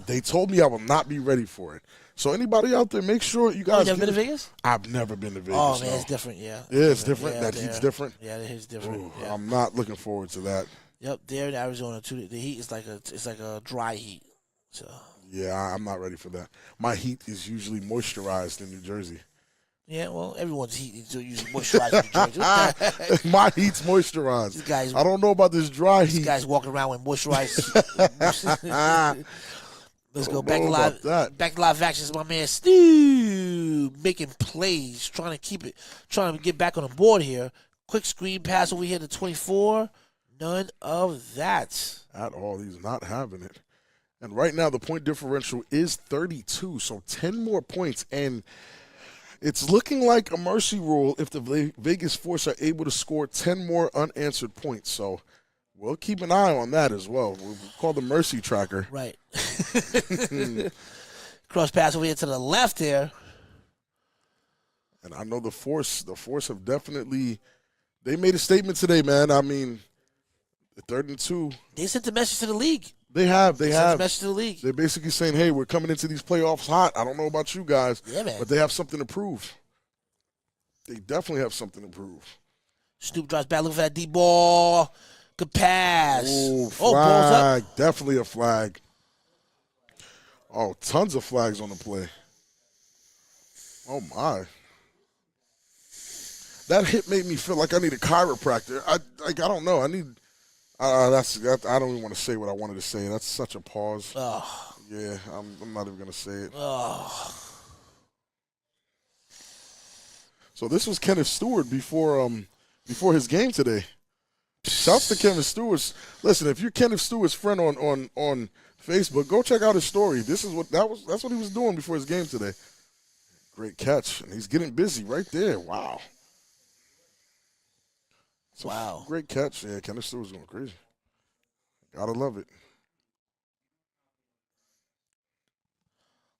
They told me I will not be ready for it. So anybody out there, make sure you guys. You never been to Vegas? I've never been to Vegas. Oh man, no. it's different. Yeah. Yeah, it's different. Yeah, that heat's different. Yeah, the heat's different. Ooh, Yeah. I'm not looking forward to that. Yep, there in Arizona too. The heat is like a dry heat. So. Yeah, I'm not ready for that. My heat is usually moisturized in New Jersey. Yeah, well, everyone's heat is usually moisturized. My heat's moisturized. This guy's, I don't know about this dry heat. This guy's walking around with moisturized. Let's go back to live actions. My man Stu making plays, trying to get back on the board here. Quick screen pass over here to 24. None of that at all. He's not having it. And right now the point differential is 32, so 10 more points, and it's looking like a mercy rule if the Vegas Force are able to score 10 more unanswered points. So we'll keep an eye on that as well. We'll call the mercy tracker. Right. Cross pass over here to the left here. And I know the Force have definitely – they made a statement today, man. I mean, the 3rd and 2. They sent a message to the league. They have. Sent a message to the league. They're basically saying, hey, we're coming into these playoffs hot. I don't know about you guys, man. But they have something to prove. They definitely have something to prove. Snoop drops back, looking for that deep ball. Good pass. Ooh, ball's up. flag. Definitely a flag. Oh, tons of flags on the play. Oh, my. That hit made me feel like I need a chiropractor. I don't know. I need I don't even want to say what I wanted to say. That's such a pause. Oh. Yeah, I'm not even going to say it. Oh. So this was Kenneth Stewart before his game today. Shouts to Kenneth Stewart. Listen, if you're Kenneth Stewart's friend on Facebook, go check out his story. That's what he was doing before his game today. Great catch, and he's getting busy right there. Wow. Wow. Great catch. Yeah, Kenneth Stewart's going crazy. Gotta love it.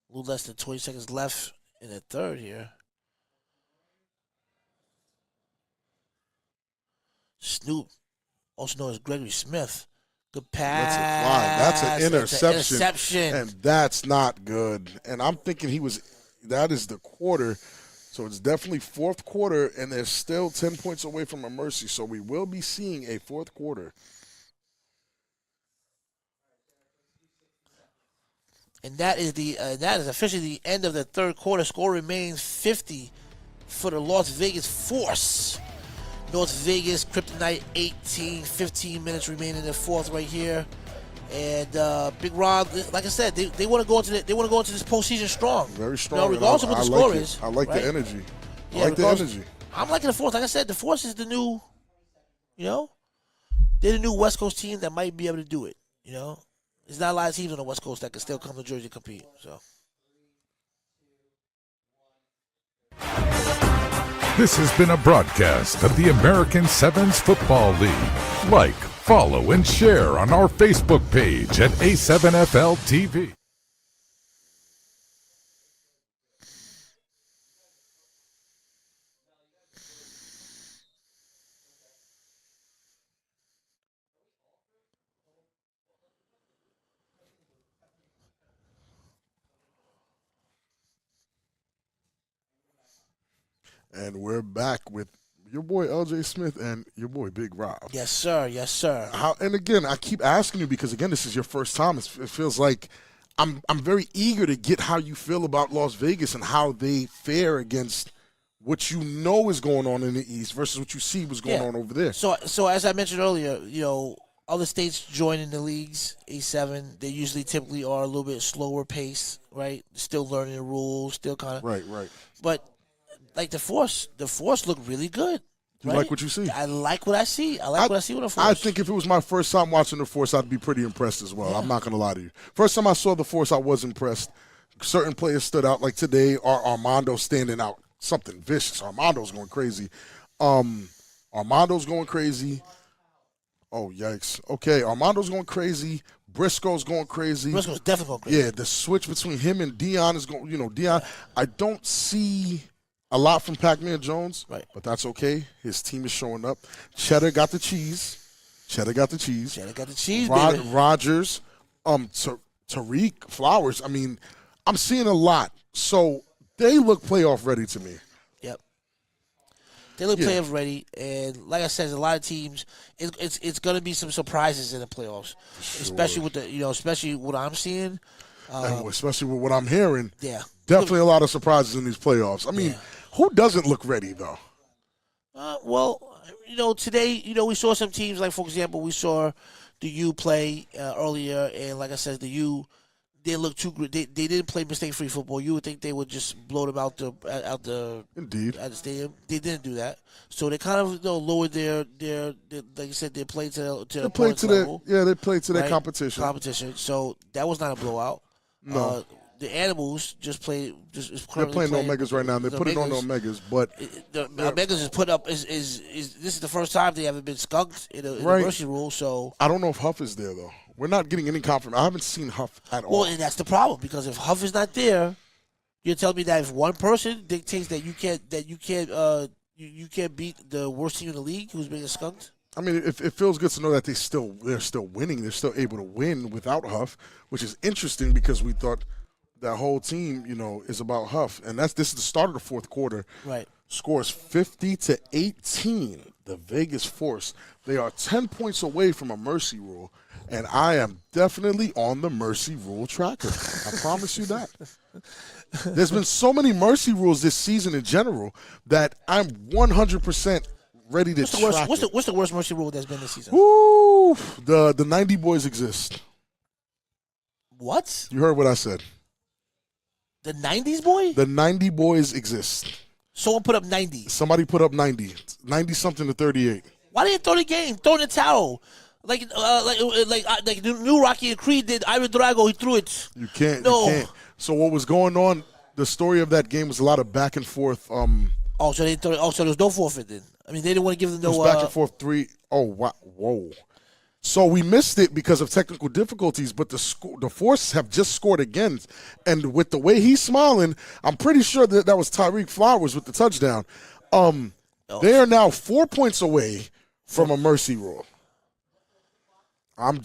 A little less than 20 seconds left in the third here. Snoop, also known as Gregory Smith. Good pass. That's an interception. Interception. And that's not good. And I'm thinking that is the quarter. So it's definitely fourth quarter, and they're still 10 points away from a mercy. So we will be seeing a fourth quarter. And that is officially the end of the third quarter. Score remains 50 for the Las Vegas Force. North Vegas Kryptonite 18, 15 minutes remaining in the fourth right here. And Big Rob, like I said, they want to go into this postseason strong. Very strong. Regardless of what the score is. I like right? the energy. Yeah, I like the energy. I'm liking the Force. Like I said, the Force is the new, they're the new West Coast team that might be able to do it. There's not a lot of teams on the West Coast that can still come to Jersey and compete. So. This has been a broadcast of the American Sevens Football League. Like, follow, and share on our Facebook page at A7FL TV. And we're back with your boy LJ Smith and your boy Big Rob. Yes, sir. Yes, sir. And again, I keep asking you because again, this is your first time. It feels like I'm very eager to get how you feel about Las Vegas and how they fare against what you know is going on in the East versus what you see was going on over there. So as I mentioned earlier, other states joining the leagues, A7, they usually typically are a little bit slower pace, right? Still learning the rules, still kind of right. But like the Force looked really good. You like what you see? I like what I see. I like what I see with the Force. I think if it was my first time watching the Force, I'd be pretty impressed as well. Yeah. I'm not going to lie to you. First time I saw the Force, I was impressed. Certain players stood out. Like today, Armando standing out. Something vicious. Armando's going crazy. Armando's going crazy. Oh, yikes. Okay, Armando's going crazy. Briscoe's going crazy. Briscoe's definitely going crazy. Yeah, the switch between him and Dion is going, Dion, I don't see A lot from Pac-Man Jones, Right. but that's okay. His team is showing up. Cheddar got the cheese. Cheddar got the cheese, baby. Rogers, Tariq, Flowers. I mean, I'm seeing a lot. So they look playoff ready to me. Yep. They look playoff ready, and like I said, there's a lot of teams. It's going to be some surprises in the playoffs, especially with especially what I'm seeing. And especially with what I'm hearing. Yeah. Definitely a lot of surprises in these playoffs. I mean, who doesn't look ready, though? Today, we saw some teams, like, for example, we saw the U play earlier, and like I said, the U, they look too good. They didn't play mistake-free football. You would think they would just blow them out the stadium. They didn't do that. So they kind of lowered their like you said, they played to they played to level. they played to their competition. So that was not a blowout. No. The Animals just played. They're playing the Omegas right now. They put it on the Omegas, but the Omegas is put up. Is this is the first time they haven't been skunked in the mercy rule? So I don't know if Huff is there though. We're not getting any confirmation. I haven't seen Huff at all. Well, and that's the problem, because if Huff is not there, you're telling me that if one person dictates that you can't beat the worst team in the league who's being skunked. I mean, it feels good to know that they're still winning. They're still able to win without Huff, which is interesting because we thought that whole team, is about Huff, and this is the start of the fourth quarter. Right. Scores 50-18. The Vegas Force. They are 10 points away from a mercy rule, and I am definitely on the mercy rule tracker. I promise you that. There's been so many mercy rules this season in general that I'm 100% ready to track it. What's the worst mercy rule that's been this season? Woo! The 90 boys exist. What? You heard what I said. The 90s boy? The 90 boys exist. Someone put up 90. Somebody put up 90. 90-something to 38. Why didn't throw the game? Throw in the towel. Like the new Rocky and Creed did. Iron Drago, he threw it. You can't. No. You can't. So what was going on, the story of that game was a lot of back and forth. So they threw it. So there was no forfeit then. I mean, they didn't want to give them no. It was back and forth 3. Oh, wow. Whoa. So we missed it because of technical difficulties, but the Force have just scored again. And with the way he's smiling, I'm pretty sure that was Tyreek Flowers with the touchdown. They are now 4 points away from a mercy rule. I'm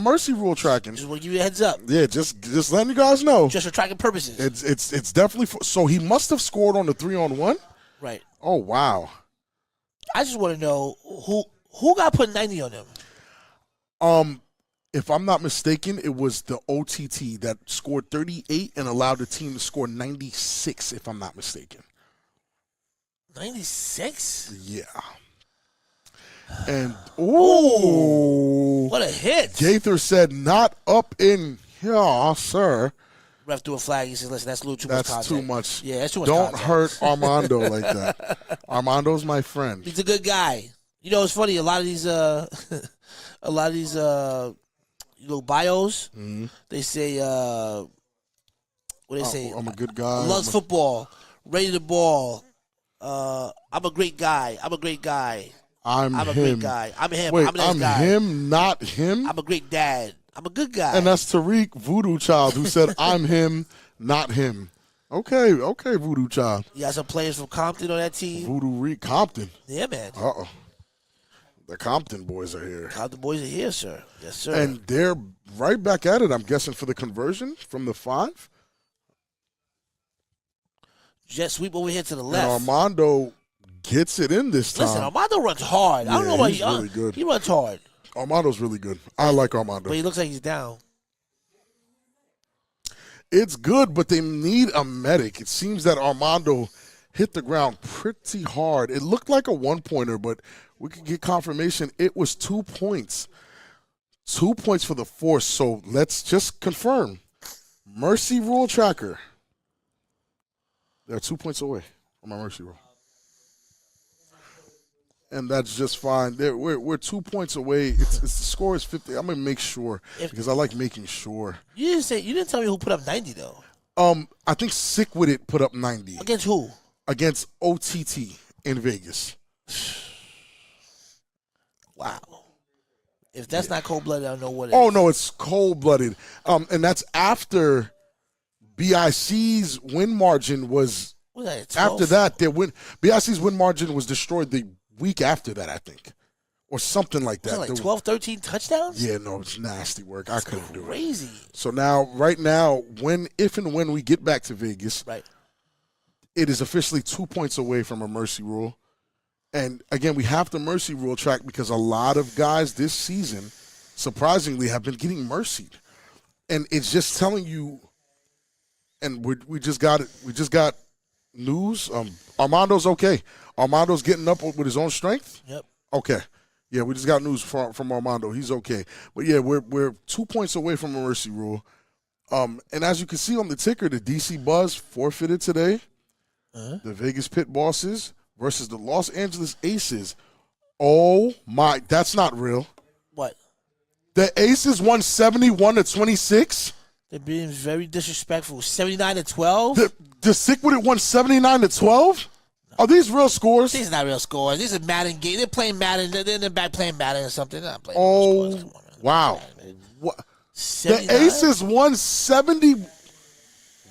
mercy rule tracking. Just want to give you a heads up. Yeah, just letting you guys know. Just for tracking purposes. It's definitely so he must have scored on the 3-on-1. Right. Oh wow. I just want to know who got put 90 on them. If I'm not mistaken, it was the OTT that scored 38 and allowed the team to score 96. If I'm not mistaken. 96? Yeah. And what a hit! Gaither said, "Not up in here, sir." Ref threw a flag. He said, "Listen, that's a little too much contact." That's too much. Yeah, that's too much. Don't contact. hurt Armando like that. Armando's my friend. He's a good guy. It's funny. A lot of these, bios. Mm-hmm. They say, what they say? I'm a good guy. Loves football. Ready to ball. I'm a great guy. I'm a great guy. I'm a great guy. I'm him. Wait, I'm a nice guy. him, not him? I'm a great dad. I'm a good guy. And that's Tariq Voodoo Child who said, I'm him, not him. Okay, Voodoo Child. You got some players from Compton on that team. Voodoo Reed Compton. Yeah, man. Uh-oh. The Compton boys are here. Compton boys are here, sir. Yes, sir. And they're right back at it, I'm guessing, for the conversion from the 5. Jet sweep over here to the left. And Armando gets it in this time. Listen, Armando runs hard. I don't know why he's really good. He runs hard. Armando's really good. I like Armando. But he looks like he's down. It's good, but they need a medic. It seems that Armando hit the ground pretty hard. It looked like a 1-pointer, but we could get confirmation. It was 2 points. 2 points for the Force. So let's just confirm. Mercy rule tracker. They're 2 points away on my mercy rule. And that's just fine. We're 2 points away. It's the score is 50. I'm gonna make sure because I like making sure. You didn't tell me who put up 90 though. I think Sick With It put up 90. Against who? Against OTT in Vegas. Wow. If that's not cold-blooded, I don't know what it is. Oh no, it's cold-blooded. And that's after BIC's win margin was What was that, 12? After that, BIC's win margin was destroyed the week after that, I think. Or something like that. Was it like 12, 13 touchdowns? Yeah, no, it's nasty work. I couldn't do it. Crazy. So right now, if and when we get back to Vegas, right, it is officially 2 points away from a mercy rule. And again, we have the mercy rule track because a lot of guys this season, surprisingly, have been getting mercied. And it's just telling you, and we just got it. We just got news. Armando's okay. Armando's getting up with his own strength. Yep. Okay. Yeah, we just got news from Armando. He's okay. But yeah, we're 2 points away from a mercy rule. And as you can see on the ticker, the DC Buzz forfeited today. The Vegas Pit Bosses versus the Los Angeles Aces. Oh my, that's not real. What? The Aces won 71-26. They're being very disrespectful. 79-12. The Sick with it won 79-12. Are these real scores? These are not real scores. These are Madden games. They're playing Madden. They're in the back playing Madden or something. They're not playing real scores. Come on, man. Wow. What? 79? The Aces won 70.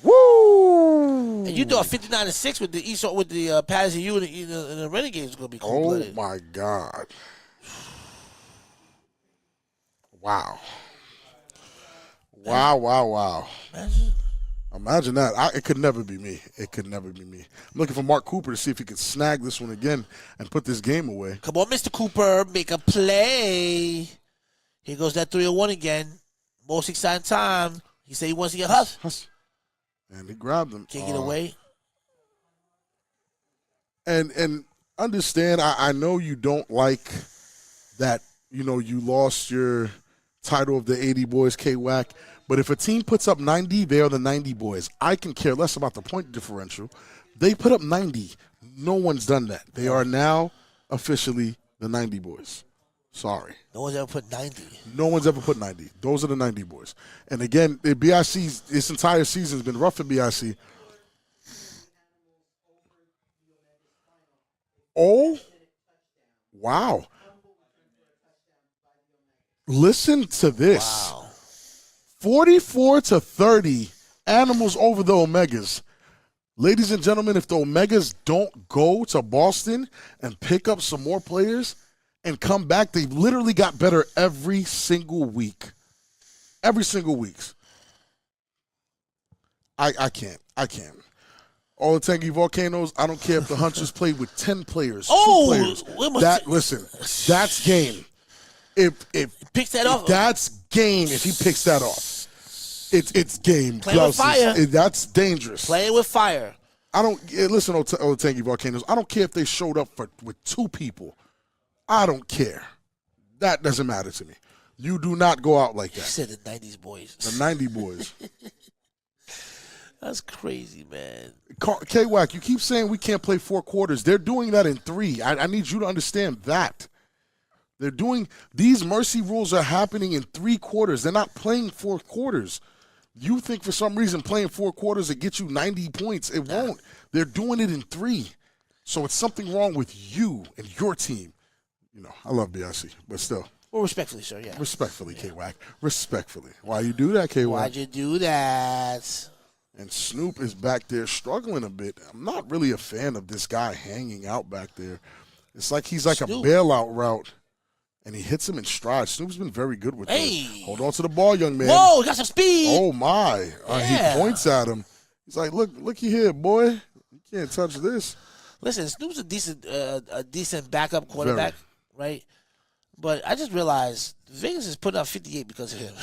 Woo! And you do a 59-6 with the Paterson U and the Renegades is going to be cold-blooded. Oh my God! Wow! Wow! Imagine that. It could never be me. It could never be me. I'm looking for Mark Cooper to see if he could snag this one again and put this game away. Come on, Mr. Cooper, make a play. Here goes that 301 again. Most exciting time. He said he wants to get Huss. And he grabbed him. Can't get away. And understand, I know you don't like that, you lost your title of the 80 boys, K-WAC. But if a team puts up 90, they are the 90 boys. I can care less about the point differential. They put up 90. No one's done that. They are now officially the 90 boys. Sorry. No one's ever put 90. No one's ever put 90. Those are the 90 boys. And again, BIC's this entire season has been rough for BIC. Oh, wow. Listen to this. Wow. 44-30, Animals over the Omegas. Ladies and gentlemen, if the Omegas don't go to Boston and pick up some more players and come back, they've literally got better every single week. Every single week. I can't. All the Tangy Volcanoes, I don't care if the Hunters played with 10 players, 2 players. Listen, that's game. If picks that off. That's game if he picks that off. It's game. Playing with fire. That's dangerous. Playing with fire. Listen, all the Tangy Volcanoes, I don't care if they showed up with 2 people. I don't care. That doesn't matter to me. You do not go out like that. You said the 90s boys. The 90 boys. That's crazy, man. K-WAC, you keep saying we can't play 4 quarters. They're doing that in 3. I need you to understand that. They're doing – these mercy rules are happening in 3 quarters. They're not playing 4 quarters. You think for some reason playing 4 quarters will get you 90 points. It won't. They're doing it in 3. So it's something wrong with you and your team. I love BIC, but still. Well, respectfully, sir, yeah. Respectfully, K-WAC. Respectfully. Why you do that, K-WAC? Why'd you do that? And Snoop is back there struggling a bit. I'm not really a fan of this guy hanging out back there. It's like he's like Snoop. A bailout route, and he hits him in stride. Snoop's been very good with this. Hold on to the ball, young man. Whoa, got some speed. Oh, my. Yeah. He points at him. He's like, looky here, boy. You can't touch this. Listen, Snoop's a decent backup quarterback, right? But I just realized Vegas is putting up 58 because of him.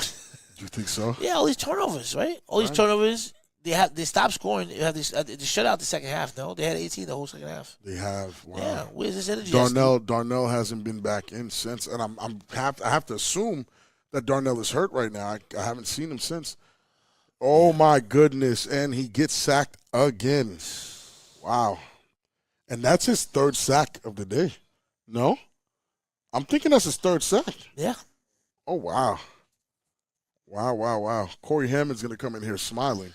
You think so? Yeah, all these turnovers, right? All these turnovers. They stopped scoring. They shut out the second half. No, they had 18 the whole second half. They have. Wow. Yeah, where's this energy? Darnell hasn't been back in since, and I have to assume that Darnell is hurt right now. I haven't seen him since. Oh my goodness! And he gets sacked again. Wow, and that's his 3rd sack of the day. No, I'm thinking that's his 3rd sack. Yeah. Oh wow. Wow. Corey Hammond's gonna come in here smiling.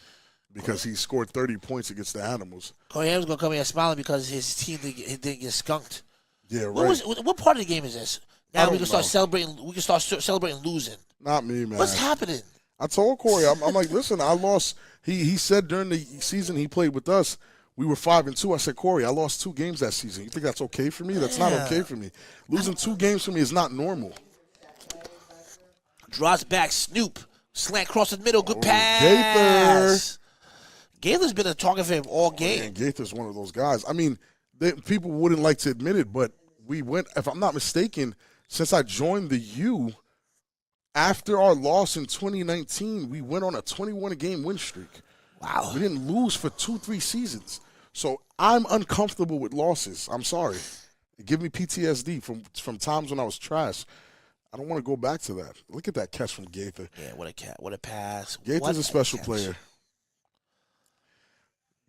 Because he scored 30 points against the Animals. Corey Hammond's going to come here smiling because his team didn't get skunked. Yeah, right. What part of the game is this? Now we can start celebrating. We can start celebrating losing. Not me, man. What's happening? I told Corey, I'm like, listen, I lost. He said during the season he played with us, we were 5-2. I said, Corey, I lost 2 games that season. You think that's okay for me? That's not okay for me. Losing 2 games for me is not normal. Draws back, Snoop. Slant cross the middle. Good pass. Gaither's been a target for him all game. And Gaither's one of those guys. I mean, people wouldn't like to admit it, but we went, if I'm not mistaken, since I joined the U, after our loss in 2019, we went on a 21-game win streak. Wow. We didn't lose for 2-3 seasons. So I'm uncomfortable with losses. I'm sorry. It give me PTSD from times when I was trash. I don't want to go back to that. Look at that catch from Gaither. Yeah, what a pass. Gaither's a special player.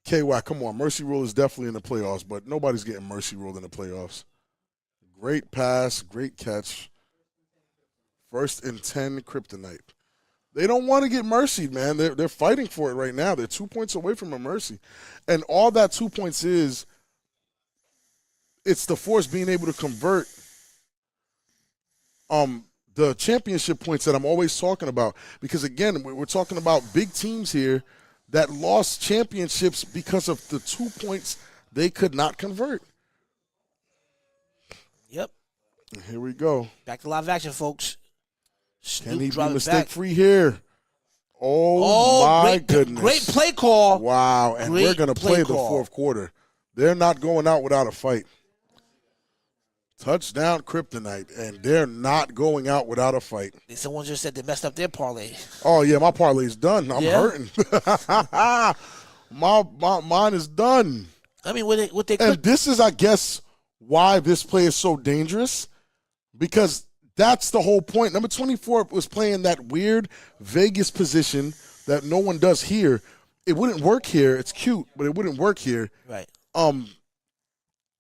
KY, come on. Mercy rule is definitely in the playoffs, but nobody's getting mercy ruled in the playoffs. Great pass, great catch. 1st and 10, Kryptonite. They don't want to get mercied, man. They're fighting for it right now. They're 2 points away from a mercy. And all that 2 points is, it's the Force being able to convert the championship points that I'm always talking about. Because, again, we're talking about big teams here that lost championships because of the 2 points they could not convert. Yep. And here we go. Back to live action, folks. Can he be back. mistake-free here? Oh, my goodness. Great play call. Wow, and we're going to play the call. 4th quarter. They're not going out without a fight. Touchdown Kryptonite, and they're not going out without a fight. Someone just said they messed up their parlay. Oh, yeah, my parlay's done. I'm hurting. Mine is done. I mean, what they And this is, I guess, why this play is so dangerous, because that's the whole point. Number 24 was playing that weird Vegas position that no one does here. It wouldn't work here. It's cute, but it wouldn't work here. Right.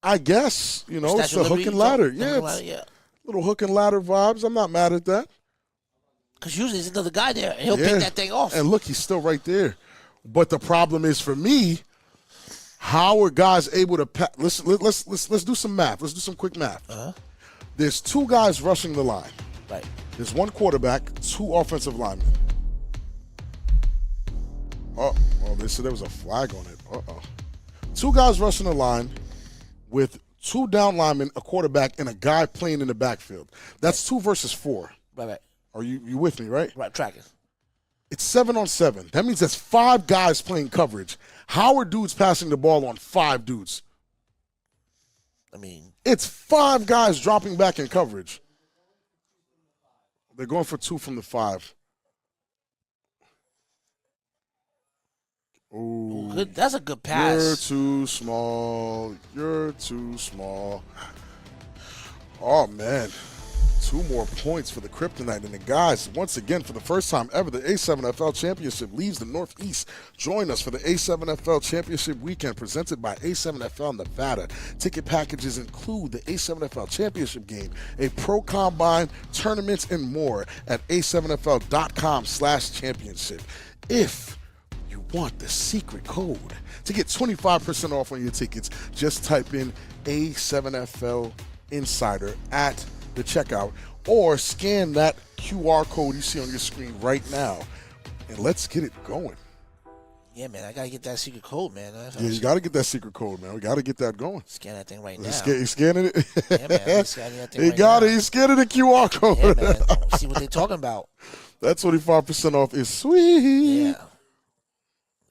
I guess, it's a hook and ladder. Little hook and ladder vibes. I'm not mad at that. Because usually there's another guy there, and he'll pick that thing off. And look, he's still right there. But the problem is, for me, how are guys able to let's do some math. Let's do some quick math. Uh-huh. There's 2 guys rushing the line. Right. There's 1 quarterback, 2 offensive linemen. They said there was a flag on it. 2 guys rushing the line with 2 down linemen, a quarterback, and a guy playing in the backfield. That's 2 versus 4. Right. Are you with me, right? Right, tracking. It's 7 on 7. That means that's 5 guys playing coverage. How are dudes passing the ball on 5 dudes? I mean, it's 5 guys dropping back in coverage. They're going for 2 from the 5. Ooh, good. That's a good pass. You're too small. You're too small. Oh, man. 2 more points for the Kryptonite. And the guys, once again, for the first time ever, the A7FL Championship leaves the Northeast. Join us for the A7FL Championship Weekend presented by A7FL Nevada. Ticket packages include the A7FL Championship game, a pro combine, tournaments, and more at a7fl.com/championship. If you want the secret code to get 25% off on your tickets, just type in A7FL Insider at the checkout or scan that QR code you see on your screen right now, and let's get it going. Yeah, man, I got to get that secret code, man. Yeah, you got to get that secret code, man. We got to get that going. Scan that thing right now. You scanning it? Yeah, man, I'm scanning that thing He right got now. it. He's scanning the QR code. Yeah, man. See what they're talking about. That 25% off is sweet. Yeah.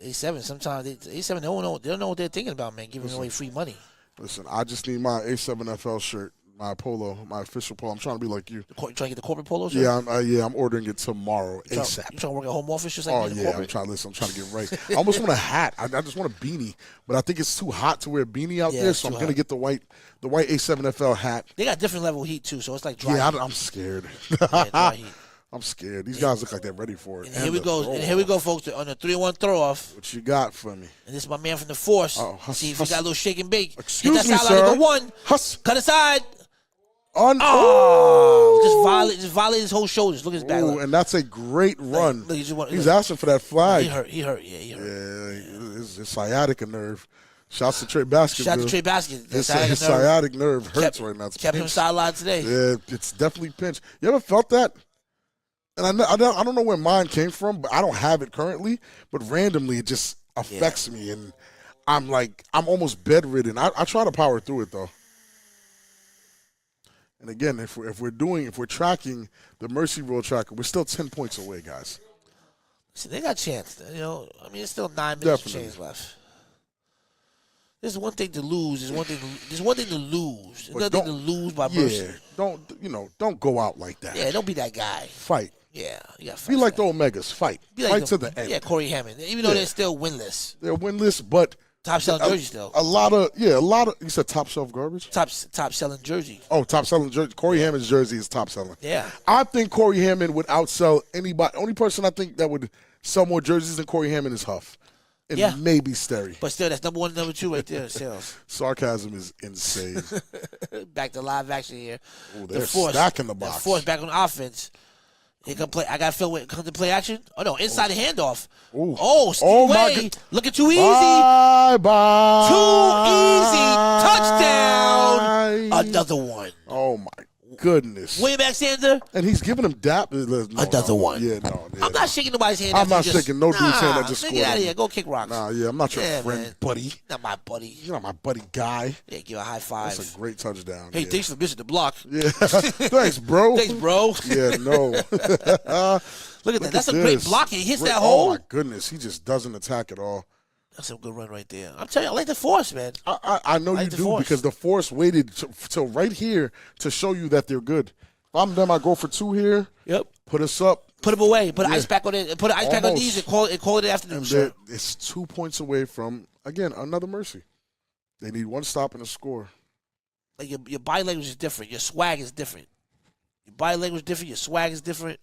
A7, sometimes A7 they don't know what they're thinking about, man, giving away free money. Listen, I just need my A7FL shirt, my polo, my official polo. I'm trying to be like you. You trying to get the corporate polo shirt? Yeah, I'm ordering it tomorrow ASAP. You trying to work at home office just like yeah, I'm trying to get right. I almost want a hat. I just want a beanie, but I think it's too hot to wear a beanie out there, so I'm gonna get the white A7FL hat. They got different level heat too, so it's like dry heat. I'm scared. Dry heat. I'm scared. These guys look like they're ready for it. And here we go. And here we go, folks, on the 3-1 throw off. What you got for me? And this is my man from the Force. See if he got a little shake and bake. Excuse Get that me, sideline sir. to go 1. Cut aside. Just violate his whole shoulders. Look at his back. Ooh, and that's a great run. Look, he's asking for that flag. He hurt. Yeah, he hurt. Yeah, his sciatica nerve. Shouts to Trey Baskerville. Shout to Trey Baskerville. His sciatic nerve hurts right now. It's kept him sidelined today. Yeah, it's definitely pinched. You ever felt that? And I don't know where mine came from, but I don't have it currently. But randomly, it just affects me, and I'm almost bedridden. I try to power through it though. And again, if we're tracking the Mercy Rule tracker, we're still 10 points away, guys. See, they got a chance. It's still 9 minutes of change left. There's one thing to lose. There's one thing to lose. There's nothing to lose by Mercy. Yeah, don't go out like that. Yeah, don't be that guy. Fight. Yeah, you got to fight. Be like the Omegas. Fight. Fight to the end. Yeah, Corey Hammond. Even though they're still winless. They're winless, but top selling jersey still. A lot of. You said top shelf garbage. Top selling jersey. Oh, top selling jersey. Corey Hammond's jersey is top selling. Yeah. I think Corey Hammond would outsell anybody. Only person I think that would sell more jerseys than Corey Hammond is Huff. And maybe Sterry. But still, that's number 1 and number 2 right there in sales. Sarcasm is insane. Back to live action here. Ooh, they're stacking the box. The Force back on offense. He can play. I got to feel when it comes to play action. Oh, no, inside the handoff. Ooh. Oh, Steve Way. Looking too easy. Bye. Too easy. Touchdown. Another one. Oh, my goodness. William Alexander. And he's giving him dap. Another one. Yeah, I'm not shaking nobody's hand. I'm not shaking no dude's hand that just scored. Get out of here. Go kick rocks. Nah, yeah, I'm not your friend, buddy. Not my buddy. You're not my buddy guy. Yeah, give a high five. That's a great touchdown. Hey, thanks for missing the block. Yeah. Thanks, bro. Thanks, bro. Yeah, no. Look at that. That's a great block. He hits that hole. hole. Oh, my goodness. He just doesn't attack at all. That's a good run right there. I'm telling you, I like the Force, man. I know you do because the Force waited till right here to show you that they're good. If I'm them, I go for 2 here. Yep. Put us up. Put them away. Put ice pack on it. Put an ice pack on these and call it an afternoon. Sir. It's 2 points away from, again, another Mercy. They need 1 stop and a score. Like your body language is different. Your swag is different. Your body language is different. Your swag is different.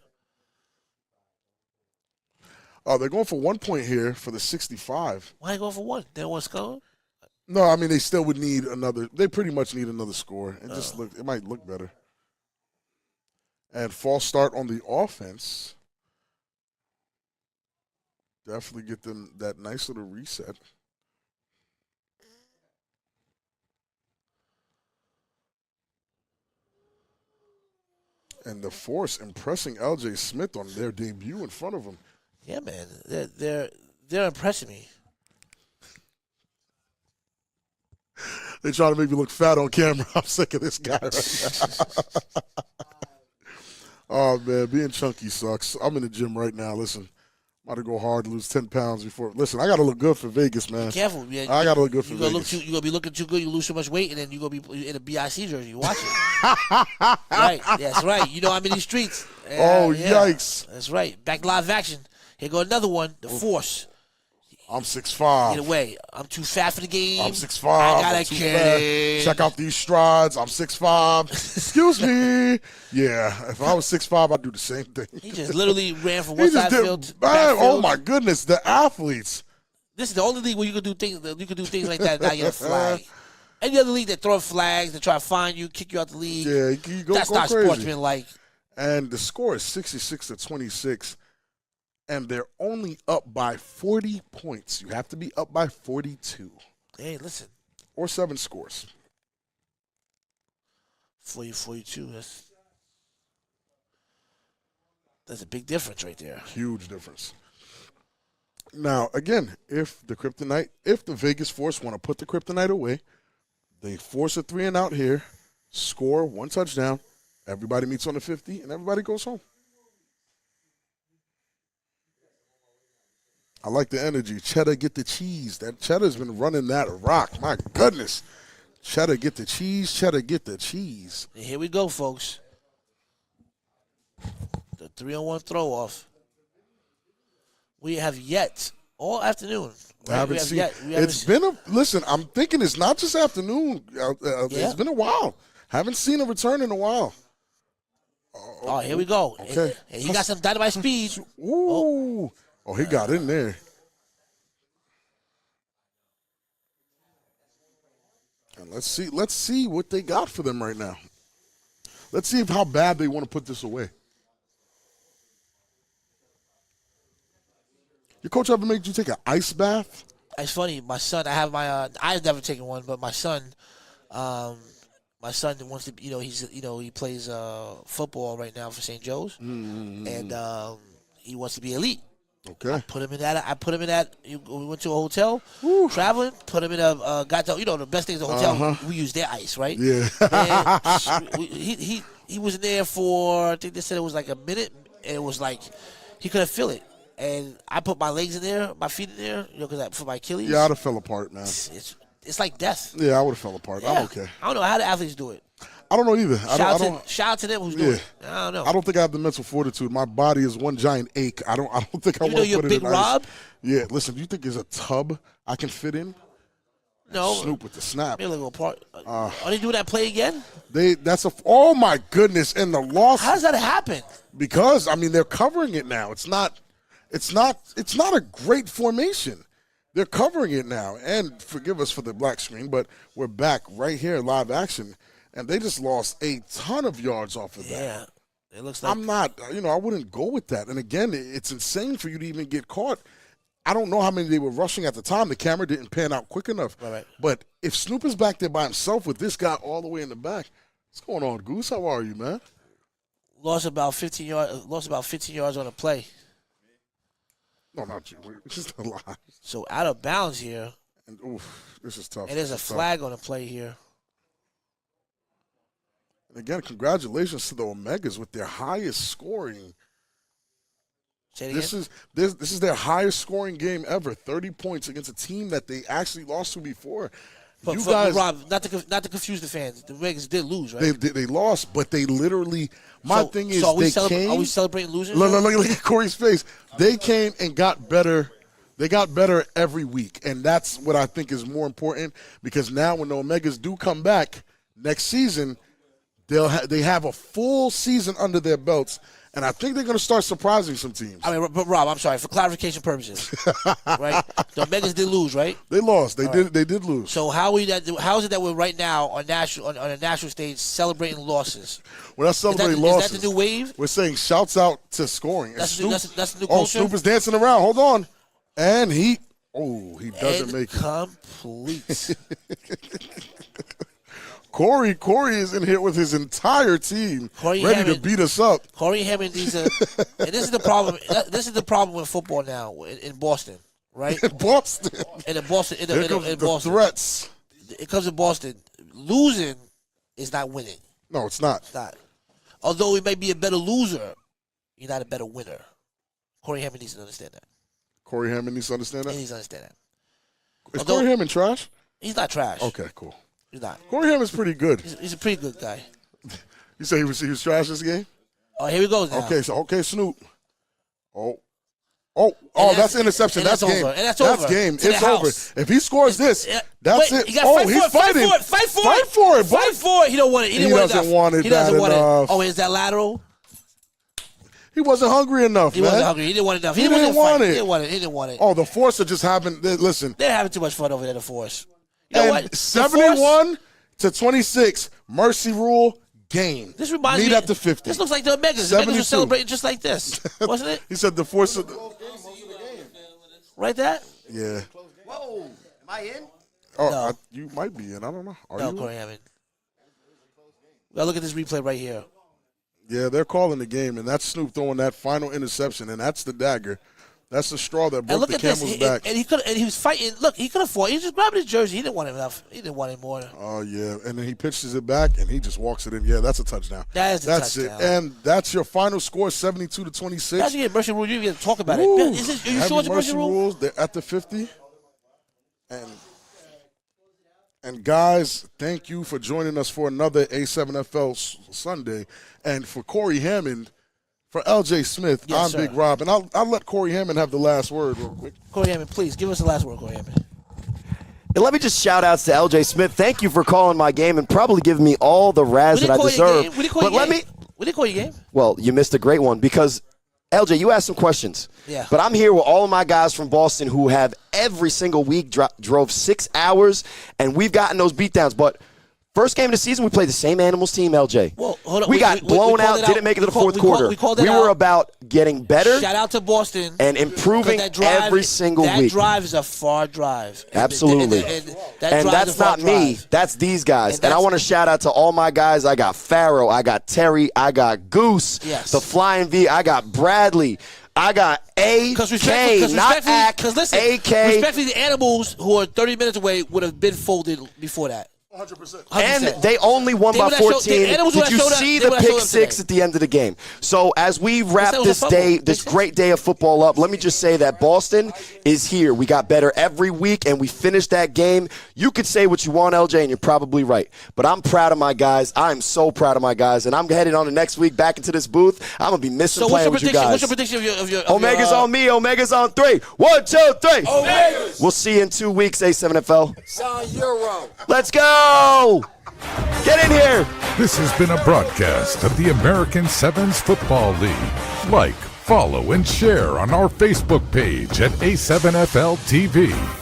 Oh, they're going for 1 point here for the 65. Why they going for 1? They don't want to score? No, I mean, they still would need another. They pretty much need another score. And it might look better. And false start on the offense. Definitely get them that nice little reset. And the Force impressing LJ Smith on their debut in front of him. Yeah, man. They're impressing me. They try to make me look fat on camera. I'm sick of this guy right now. Oh, man, being chunky sucks. I'm in the gym right now. Listen, I'm about to go hard, lose 10 pounds before. Listen, I got to look good for Vegas, man. Be careful, man. I got to look good for Vegas. You're going to be looking too good. You lose too much weight, and then you're going to be in a BIC jersey. Watch it. Right. That's right. You know I'm in these streets. Yikes. That's right. Back live action. Here go another one. The Force. I'm 6'5". Get away. I'm too fat for the game. I'm 6'5". I got a kid. Check out these strides. I'm 6'5". Excuse me. Yeah, if I was 6'5", I'd do the same thing. He just literally ran from one side field to back field. Oh my goodness, the athletes. This is the only league where you can do things like that and not get a flag. Any other league that throw flags, that try to find you, kick you out the league. Yeah, that's not sportsmanlike. And the score is 66-26. And they're only up by 40 points. You have to be up by 42. Hey, listen. Or 7 scores. 42. That's a big difference right there. Huge difference. Now, again, if the Vegas Force want to put the Kryptonite away, they force a 3 and out here, score 1 touchdown, everybody meets on the 50, and everybody goes home. I like the energy. Cheddar, get the cheese. That Cheddar's been running that rock. My goodness. Cheddar, get the cheese. Cheddar, get the cheese. And here we go, folks. The 3-on-1 throw-off. We have yet, all afternoon. I haven't seen it. Listen, I'm thinking it's not just afternoon. It's been a while. Haven't seen a return in a while. Oh, here we go. Okay. And he got some dynamite speed. Ooh. Oh, he got in there. And let's see what they got for them right now. Let's see how bad they want to put this away. Your coach ever made you take an ice bath? It's funny. My son, I've never taken one, but my son wants to. He plays football right now for St. Joe's, and he wants to be elite. Okay. I put him in that. We went to a hotel, traveling. Put him in a the best thing is the hotel. We use their ice, right? Yeah. And he was in there for, I think they said it was like a minute, and it was like he couldn't feel it. And I put my legs in there, my feet in there, because for my Achilles. Yeah, I'd have fell apart, man. It's like death. Yeah, I would have fell apart. Yeah. I'm okay. I don't know how the athletes do it. I don't know either. Shout out to them who's doing it. I don't know. I don't think I have the mental fortitude. My body is one giant ache. I don't think I want to put it in you're Big Rob? ice. Yeah, listen, do you think there's a tub I can fit in? No. Snoop with the snap. Maybe a little apart. Are they doing that play again? Oh my goodness, and the loss. How does that happen? Because they're covering it now. It's not a great formation. They're covering it now. And forgive us for the black screen, but we're back right here, live action. And they just lost a ton of yards off of that. Yeah. It looks like I'm not, I wouldn't go with that. And again, it's insane for you to even get caught. I don't know how many they were rushing at the time. The camera didn't pan out quick enough. Right. But if Snoop is back there by himself with this guy all the way in the back, what's going on, Goose? How are you, man? Lost about 15 yards on a play. No, not you. It's just a lie. So out of bounds here. And this is tough. And there's a flag on the play here. And again, congratulations to the Omegas with their highest scoring. This is their highest scoring game ever. 30 points against a team that they actually lost to before. But Rob, not to confuse the fans, the Renegades did lose, right? They lost, but they literally. Are we celebrating losing? Look at Corey's face. They came and got better. They got better every week, and that's what I think is more important, because now when the Omegas do come back next season, they have a full season under their belts, and I think they're going to start surprising some teams. But Rob, I'm sorry, for clarification purposes, right? The Omegas did lose, right? They lost. They did lose. So how is it that we're right now on a national stage celebrating losses? We're not celebrating losses. Is that the new wave? We're saying shouts out to scoring. That's the new culture? Snoop is dancing around. Hold on. And he doesn't make it. Complete. Corey is in here with his entire team, ready to beat us up. Corey Hammond needs and this is the problem. This is the problem with football now in Boston, right? In Boston. In Boston. In Boston. Threats. It comes to Boston. Losing is not winning. No, it's not. It's not. Although he may be a better loser, you're not a better winner. Corey Hammond needs to understand that. Corey Hammond needs to understand that? He needs to understand that. Is Corey Hammond trash? He's not trash. Okay, cool. He's not. Corey Hammond's pretty good. He's a pretty good guy. You say he was trash this game? Oh, here we go now. Okay, Snoop. That's interception. That's game. Over. And that's over. That's game. It's over. If he scores this, that's it. He's fighting. Fight for it. He don't want it. He doesn't want it. He doesn't want it. Oh, is that lateral? He wasn't hungry enough, He wasn't hungry. He didn't want enough. He didn't want it. He didn't want it. Oh, the Force are just having. Listen, they're having too much fun over there. The Force. You know what? 71-26. Mercy rule game. This reminds me. Meet at the 50. This looks like the Omegas. The Omegas were celebrating just like this, wasn't it? He said the Force. Right there. Yeah. Whoa! Am I in? Oh, No. You might be in. I don't know. Are No, you? Corey Hammond. Well, look at this replay right here. Yeah, they're calling the game, and that's Snoop throwing that final interception, and that's the dagger. That's the straw that broke the camel's back. And he was fighting. Look, he could have fought. He just grabbed his jersey. He didn't want enough. He didn't want any more. Oh, yeah. And then he pitches it back, and he just walks it in. Yeah, that's a touchdown. That's touchdown. It. And that's your final score, 72-26. That's your mercy rule. You didn't talk about it. Are you sure it's a mercy rule? Rules, they're at the 50. And guys, thank you for joining us for another A7FL Sunday. And for Corey Hammond, for LJ Smith, I'm Big Rob. And I'll let Corey Hammond have the last word real quick. Corey Hammond, please, give us the last word, Corey Hammond. And let me just shout outs to LJ Smith. Thank you for calling my game and probably giving me all the razz that I deserve. We didn't call your game. Well, you missed a great one because LJ, you asked some questions. Yeah. But I'm here with all of my guys from Boston who have every single week drove 6 hours, and we've gotten those beatdowns. But first game of the season, we played the same Animals team, LJ. Well, hold on. We got blown out, didn't make it to the fourth quarter. We were about getting better. Shout out to Boston. And improving every single week. That drive is a far drive. Absolutely. And that's not me. That's these guys. And I want to shout out to all my guys. I got Farrow. I got Terry. I got Goose. Yes. The Flying V. I got Bradley. I got AK, not AK. Because listen, AK. respectfully, the animals who are 30 minutes away would have been folded before that. 100%. And they only won by 14. Did you see the pick six at the end of the game? So as we wrap this great day of football up, let me just say that Boston is here. We got better every week, and we finished that game. You could say what you want, LJ, and you're probably right. But I'm proud of my guys. I'm so proud of my guys, and I'm headed on to next week back into this booth. I'm going to be missing playing with you guys. What's your prediction of your Omega's on me. Omega's on 3. 1, 2, 3. Omegas. We'll see you in 2 weeks, A7FL. Sean Euro. Let's go. Get in here! This has been a broadcast of the American Sevens Football League. Like, follow, and share on our Facebook page at A7FL TV.